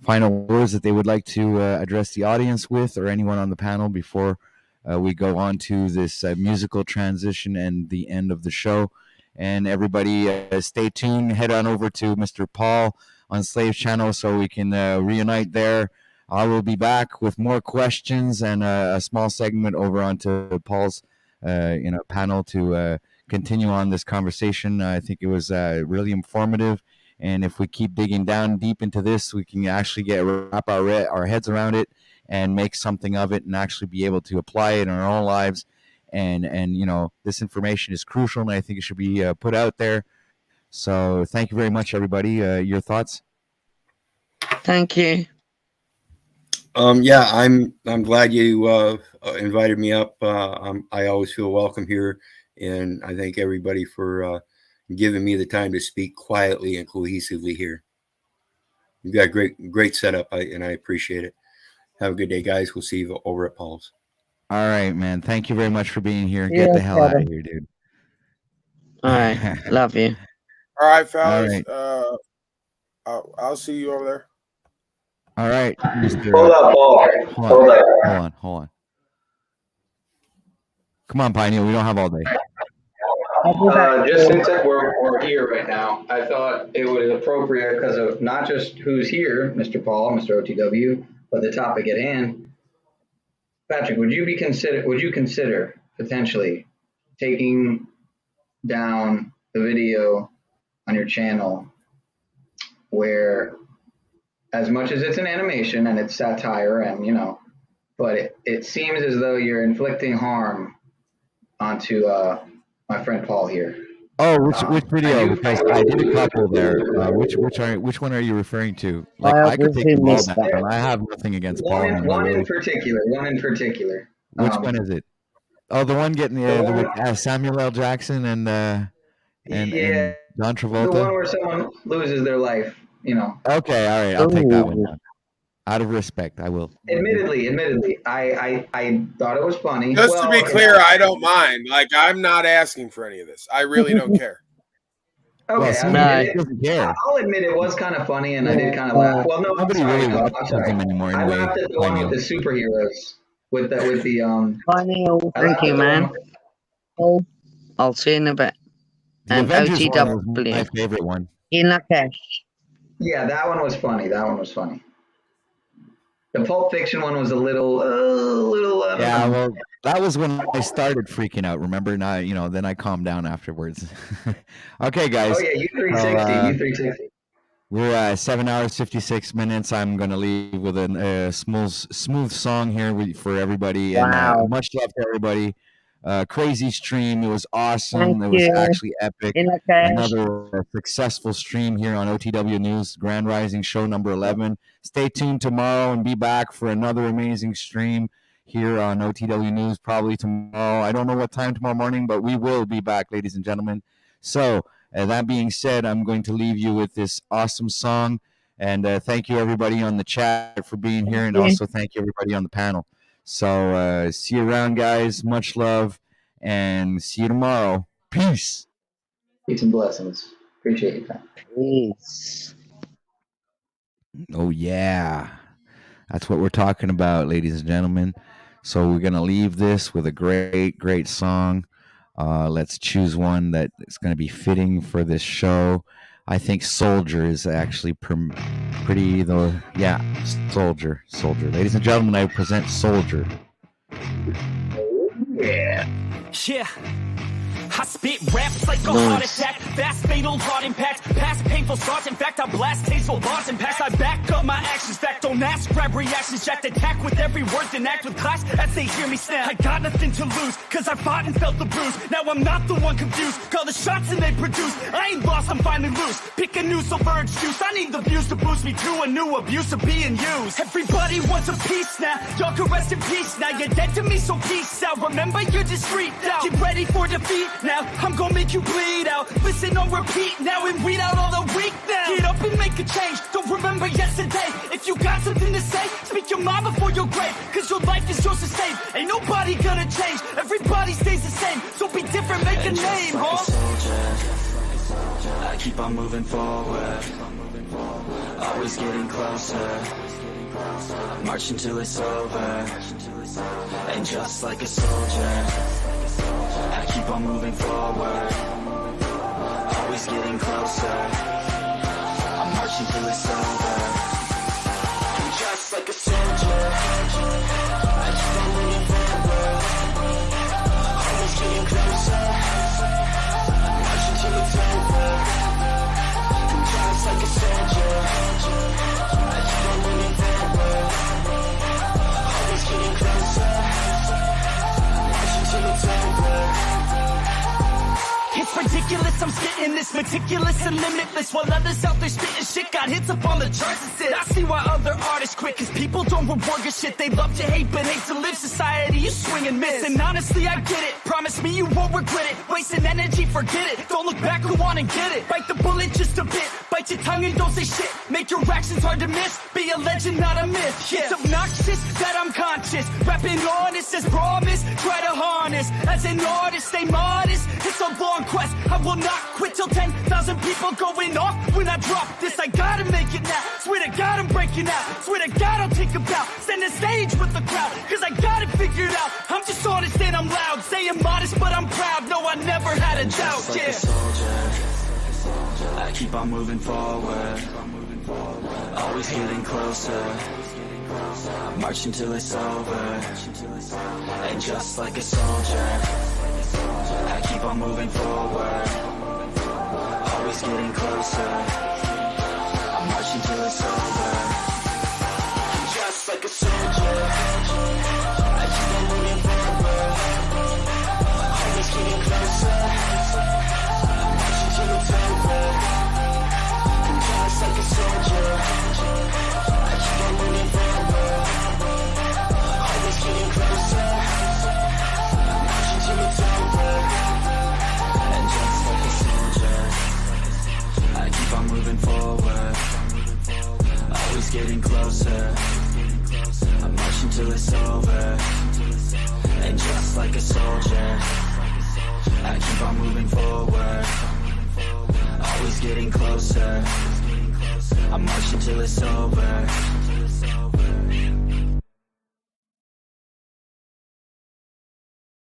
final words that they would like to address the audience with, or anyone on the panel before we go on to this musical transition and the end of the show? And everybody stay tuned. Head on over to Mr. Paul on Slave's channel so we can reunite there. I will be back with more questions and a small segment over onto Paul's panel to continue on this conversation. I think it was really informative, and if we keep digging down deep into this, we can actually wrap our heads around it and make something of it, and actually be able to apply it in our own lives. And this information is crucial, and I think it should be put out there. So thank you very much, everybody. Your thoughts? Thank you. Yeah, I'm glad you invited me up. I always feel welcome here, and I thank everybody for giving me the time to speak quietly and cohesively here. You've got great setup, and I appreciate it. Have a good day, guys. We'll see you over at Paul's. All right, man. Thank you very much for being here. Get the hell out of here, dude. All right. Love you. All right, fellas. All right. I'll see you over there. All right, Mr. Hold up, Paul. Hold on. Come on, Pioneer. We don't have all day. Just since we're here right now, I thought it was appropriate because of not just who's here, Mr. Paul, Mr. OTW, but the topic at hand. Patrick, would you consider potentially taking down the video on your channel where, as much as it's an animation and it's satire and but it seems as though you're inflicting harm onto my friend Paul here. Oh, which video? Because I did a couple there. Which one are you referring to? Like, I could take them all down. I have nothing against Paul. One in particular. Which one is it? Oh, the one getting with Samuel L. Jackson and John Travolta. The one where someone loses their life. Okay, all right. I'll take that one down. Out of respect, I will. Admittedly, I thought it was funny. Just to be clear, I don't mind. Like, I'm not asking for any of this. I really don't care. Okay, doesn't care. I'll admit it was kind of funny, and I did kind of laugh. Well, no, nobody really watches him anymore. I laughed at the one with the superheroes, with the Thank you, man. I'll see you in a bit. And OTW was my favorite one. In Lakesh. Yeah, that one was funny. The Pulp Fiction one was a little. Yeah, well, that was when I started freaking out. Remember? Now, then I calmed down afterwards. Okay, guys. Oh yeah, you 360. We're at 7 hours 56 minutes. I'm gonna leave with a smooth song here for everybody. Wow. And much love to everybody. Crazy stream. It was awesome. It was actually epic. Another successful stream here on OTW News Grand Rising show number 11. Stay tuned tomorrow and be back for another amazing stream here on OTW News, probably tomorrow. I don't know what time tomorrow morning, but we will be back, ladies and gentlemen. So that being said, I'm going to leave you with this awesome song. And thank you, everybody on the chat, for being here. And also thank you, everybody on the panel. So see you around, guys. Much love, and see you tomorrow. Peace. Peace and blessings. Appreciate you, man. Peace. Oh, yeah. That's what we're talking about, ladies and gentlemen. So we're going to leave this with a great, great song. Let's choose one that is going to be fitting for this show. I think Soldier is actually pretty, though. Yeah, Soldier. Ladies and gentlemen, I present Soldier. Yeah. I spit raps like a heart attack, fast fatal heart impact, past painful scars. In fact, I blast tasteful bars and packs. I back up my actions. Fact, don't ask, grab reactions. Jacked attack with every word, then act with class as they hear me snap. I got nothing to lose, cause I fought and felt the bruise. Now I'm not the one confused. Call the shots and they produce. I ain't lost, I'm finally loose. Pick a new silver excuse. I need the views to boost me to a new abuse of being used. Everybody wants a piece now. Y'all can rest in peace now. You're dead to me, so peace out. Remember, you're discreet now. Get ready for defeat now. I'm gonna make you bleed out. Listen on repeat now and weed out all the weak now. Get up and make a change. Don't remember yesterday. If you got something to say, speak your mind before your grave. Cause your life is yours to save. Ain't nobody gonna change. Everybody stays the same. So be different, make a name, huh? I keep on moving forward. Always getting closer. Marching till it's over. And just like a soldier, I keep on moving forward, always getting closer. I'm marching till it's over. I'm just like a soldier. I keep on moving forward, always getting closer. I'm marching till it's over. I'm just like a soldier. I keep on moving forward, always getting closer. It's ridiculous, I'm spitting this meticulous and limitless. While others out there spitting shit got hits up on the charts and shit. I see why other artists quit, cause people don't reward your shit. They love to hate but hate to live. Society, you swing and miss. And honestly, I get it. Promise me you won't regret it. Wasting energy, forget it. Don't look back, go on and get it. Bite the bullet just a bit. Bite your tongue and don't say shit. Make your actions hard to miss. Be a legend, not a myth. Yeah. It's obnoxious that I'm conscious. Rapping honest as promise. Try to harness. As an artist, stay modest. It's a long quest. I will not quit till 10,000 people going off. When I drop this, I gotta make it now. Swear to God, I'm breaking out. Swear to God, I'll take a bow. Stand the stage with the crowd, cause I got it figured out. I'm just honest and I'm loud. Saying modest, but I'm proud. No, I never had a doubt, like yeah. a soldier, I keep on moving forward, always getting closer. Marching till it's over. And just like a soldier, I keep on moving forward, always getting closer. I'm marching till it's over. And just like a soldier, I keep on moving forward, always getting closer. I'm marching till it's over. And just like a soldier, I keep on moving forward, always getting closer. I'm marching till it's over. And just like a soldier, I keep on moving forward, always getting closer. I'm marching till it's over. And just like a soldier, I keep on moving forward, always getting closer. I'm marching till it's over.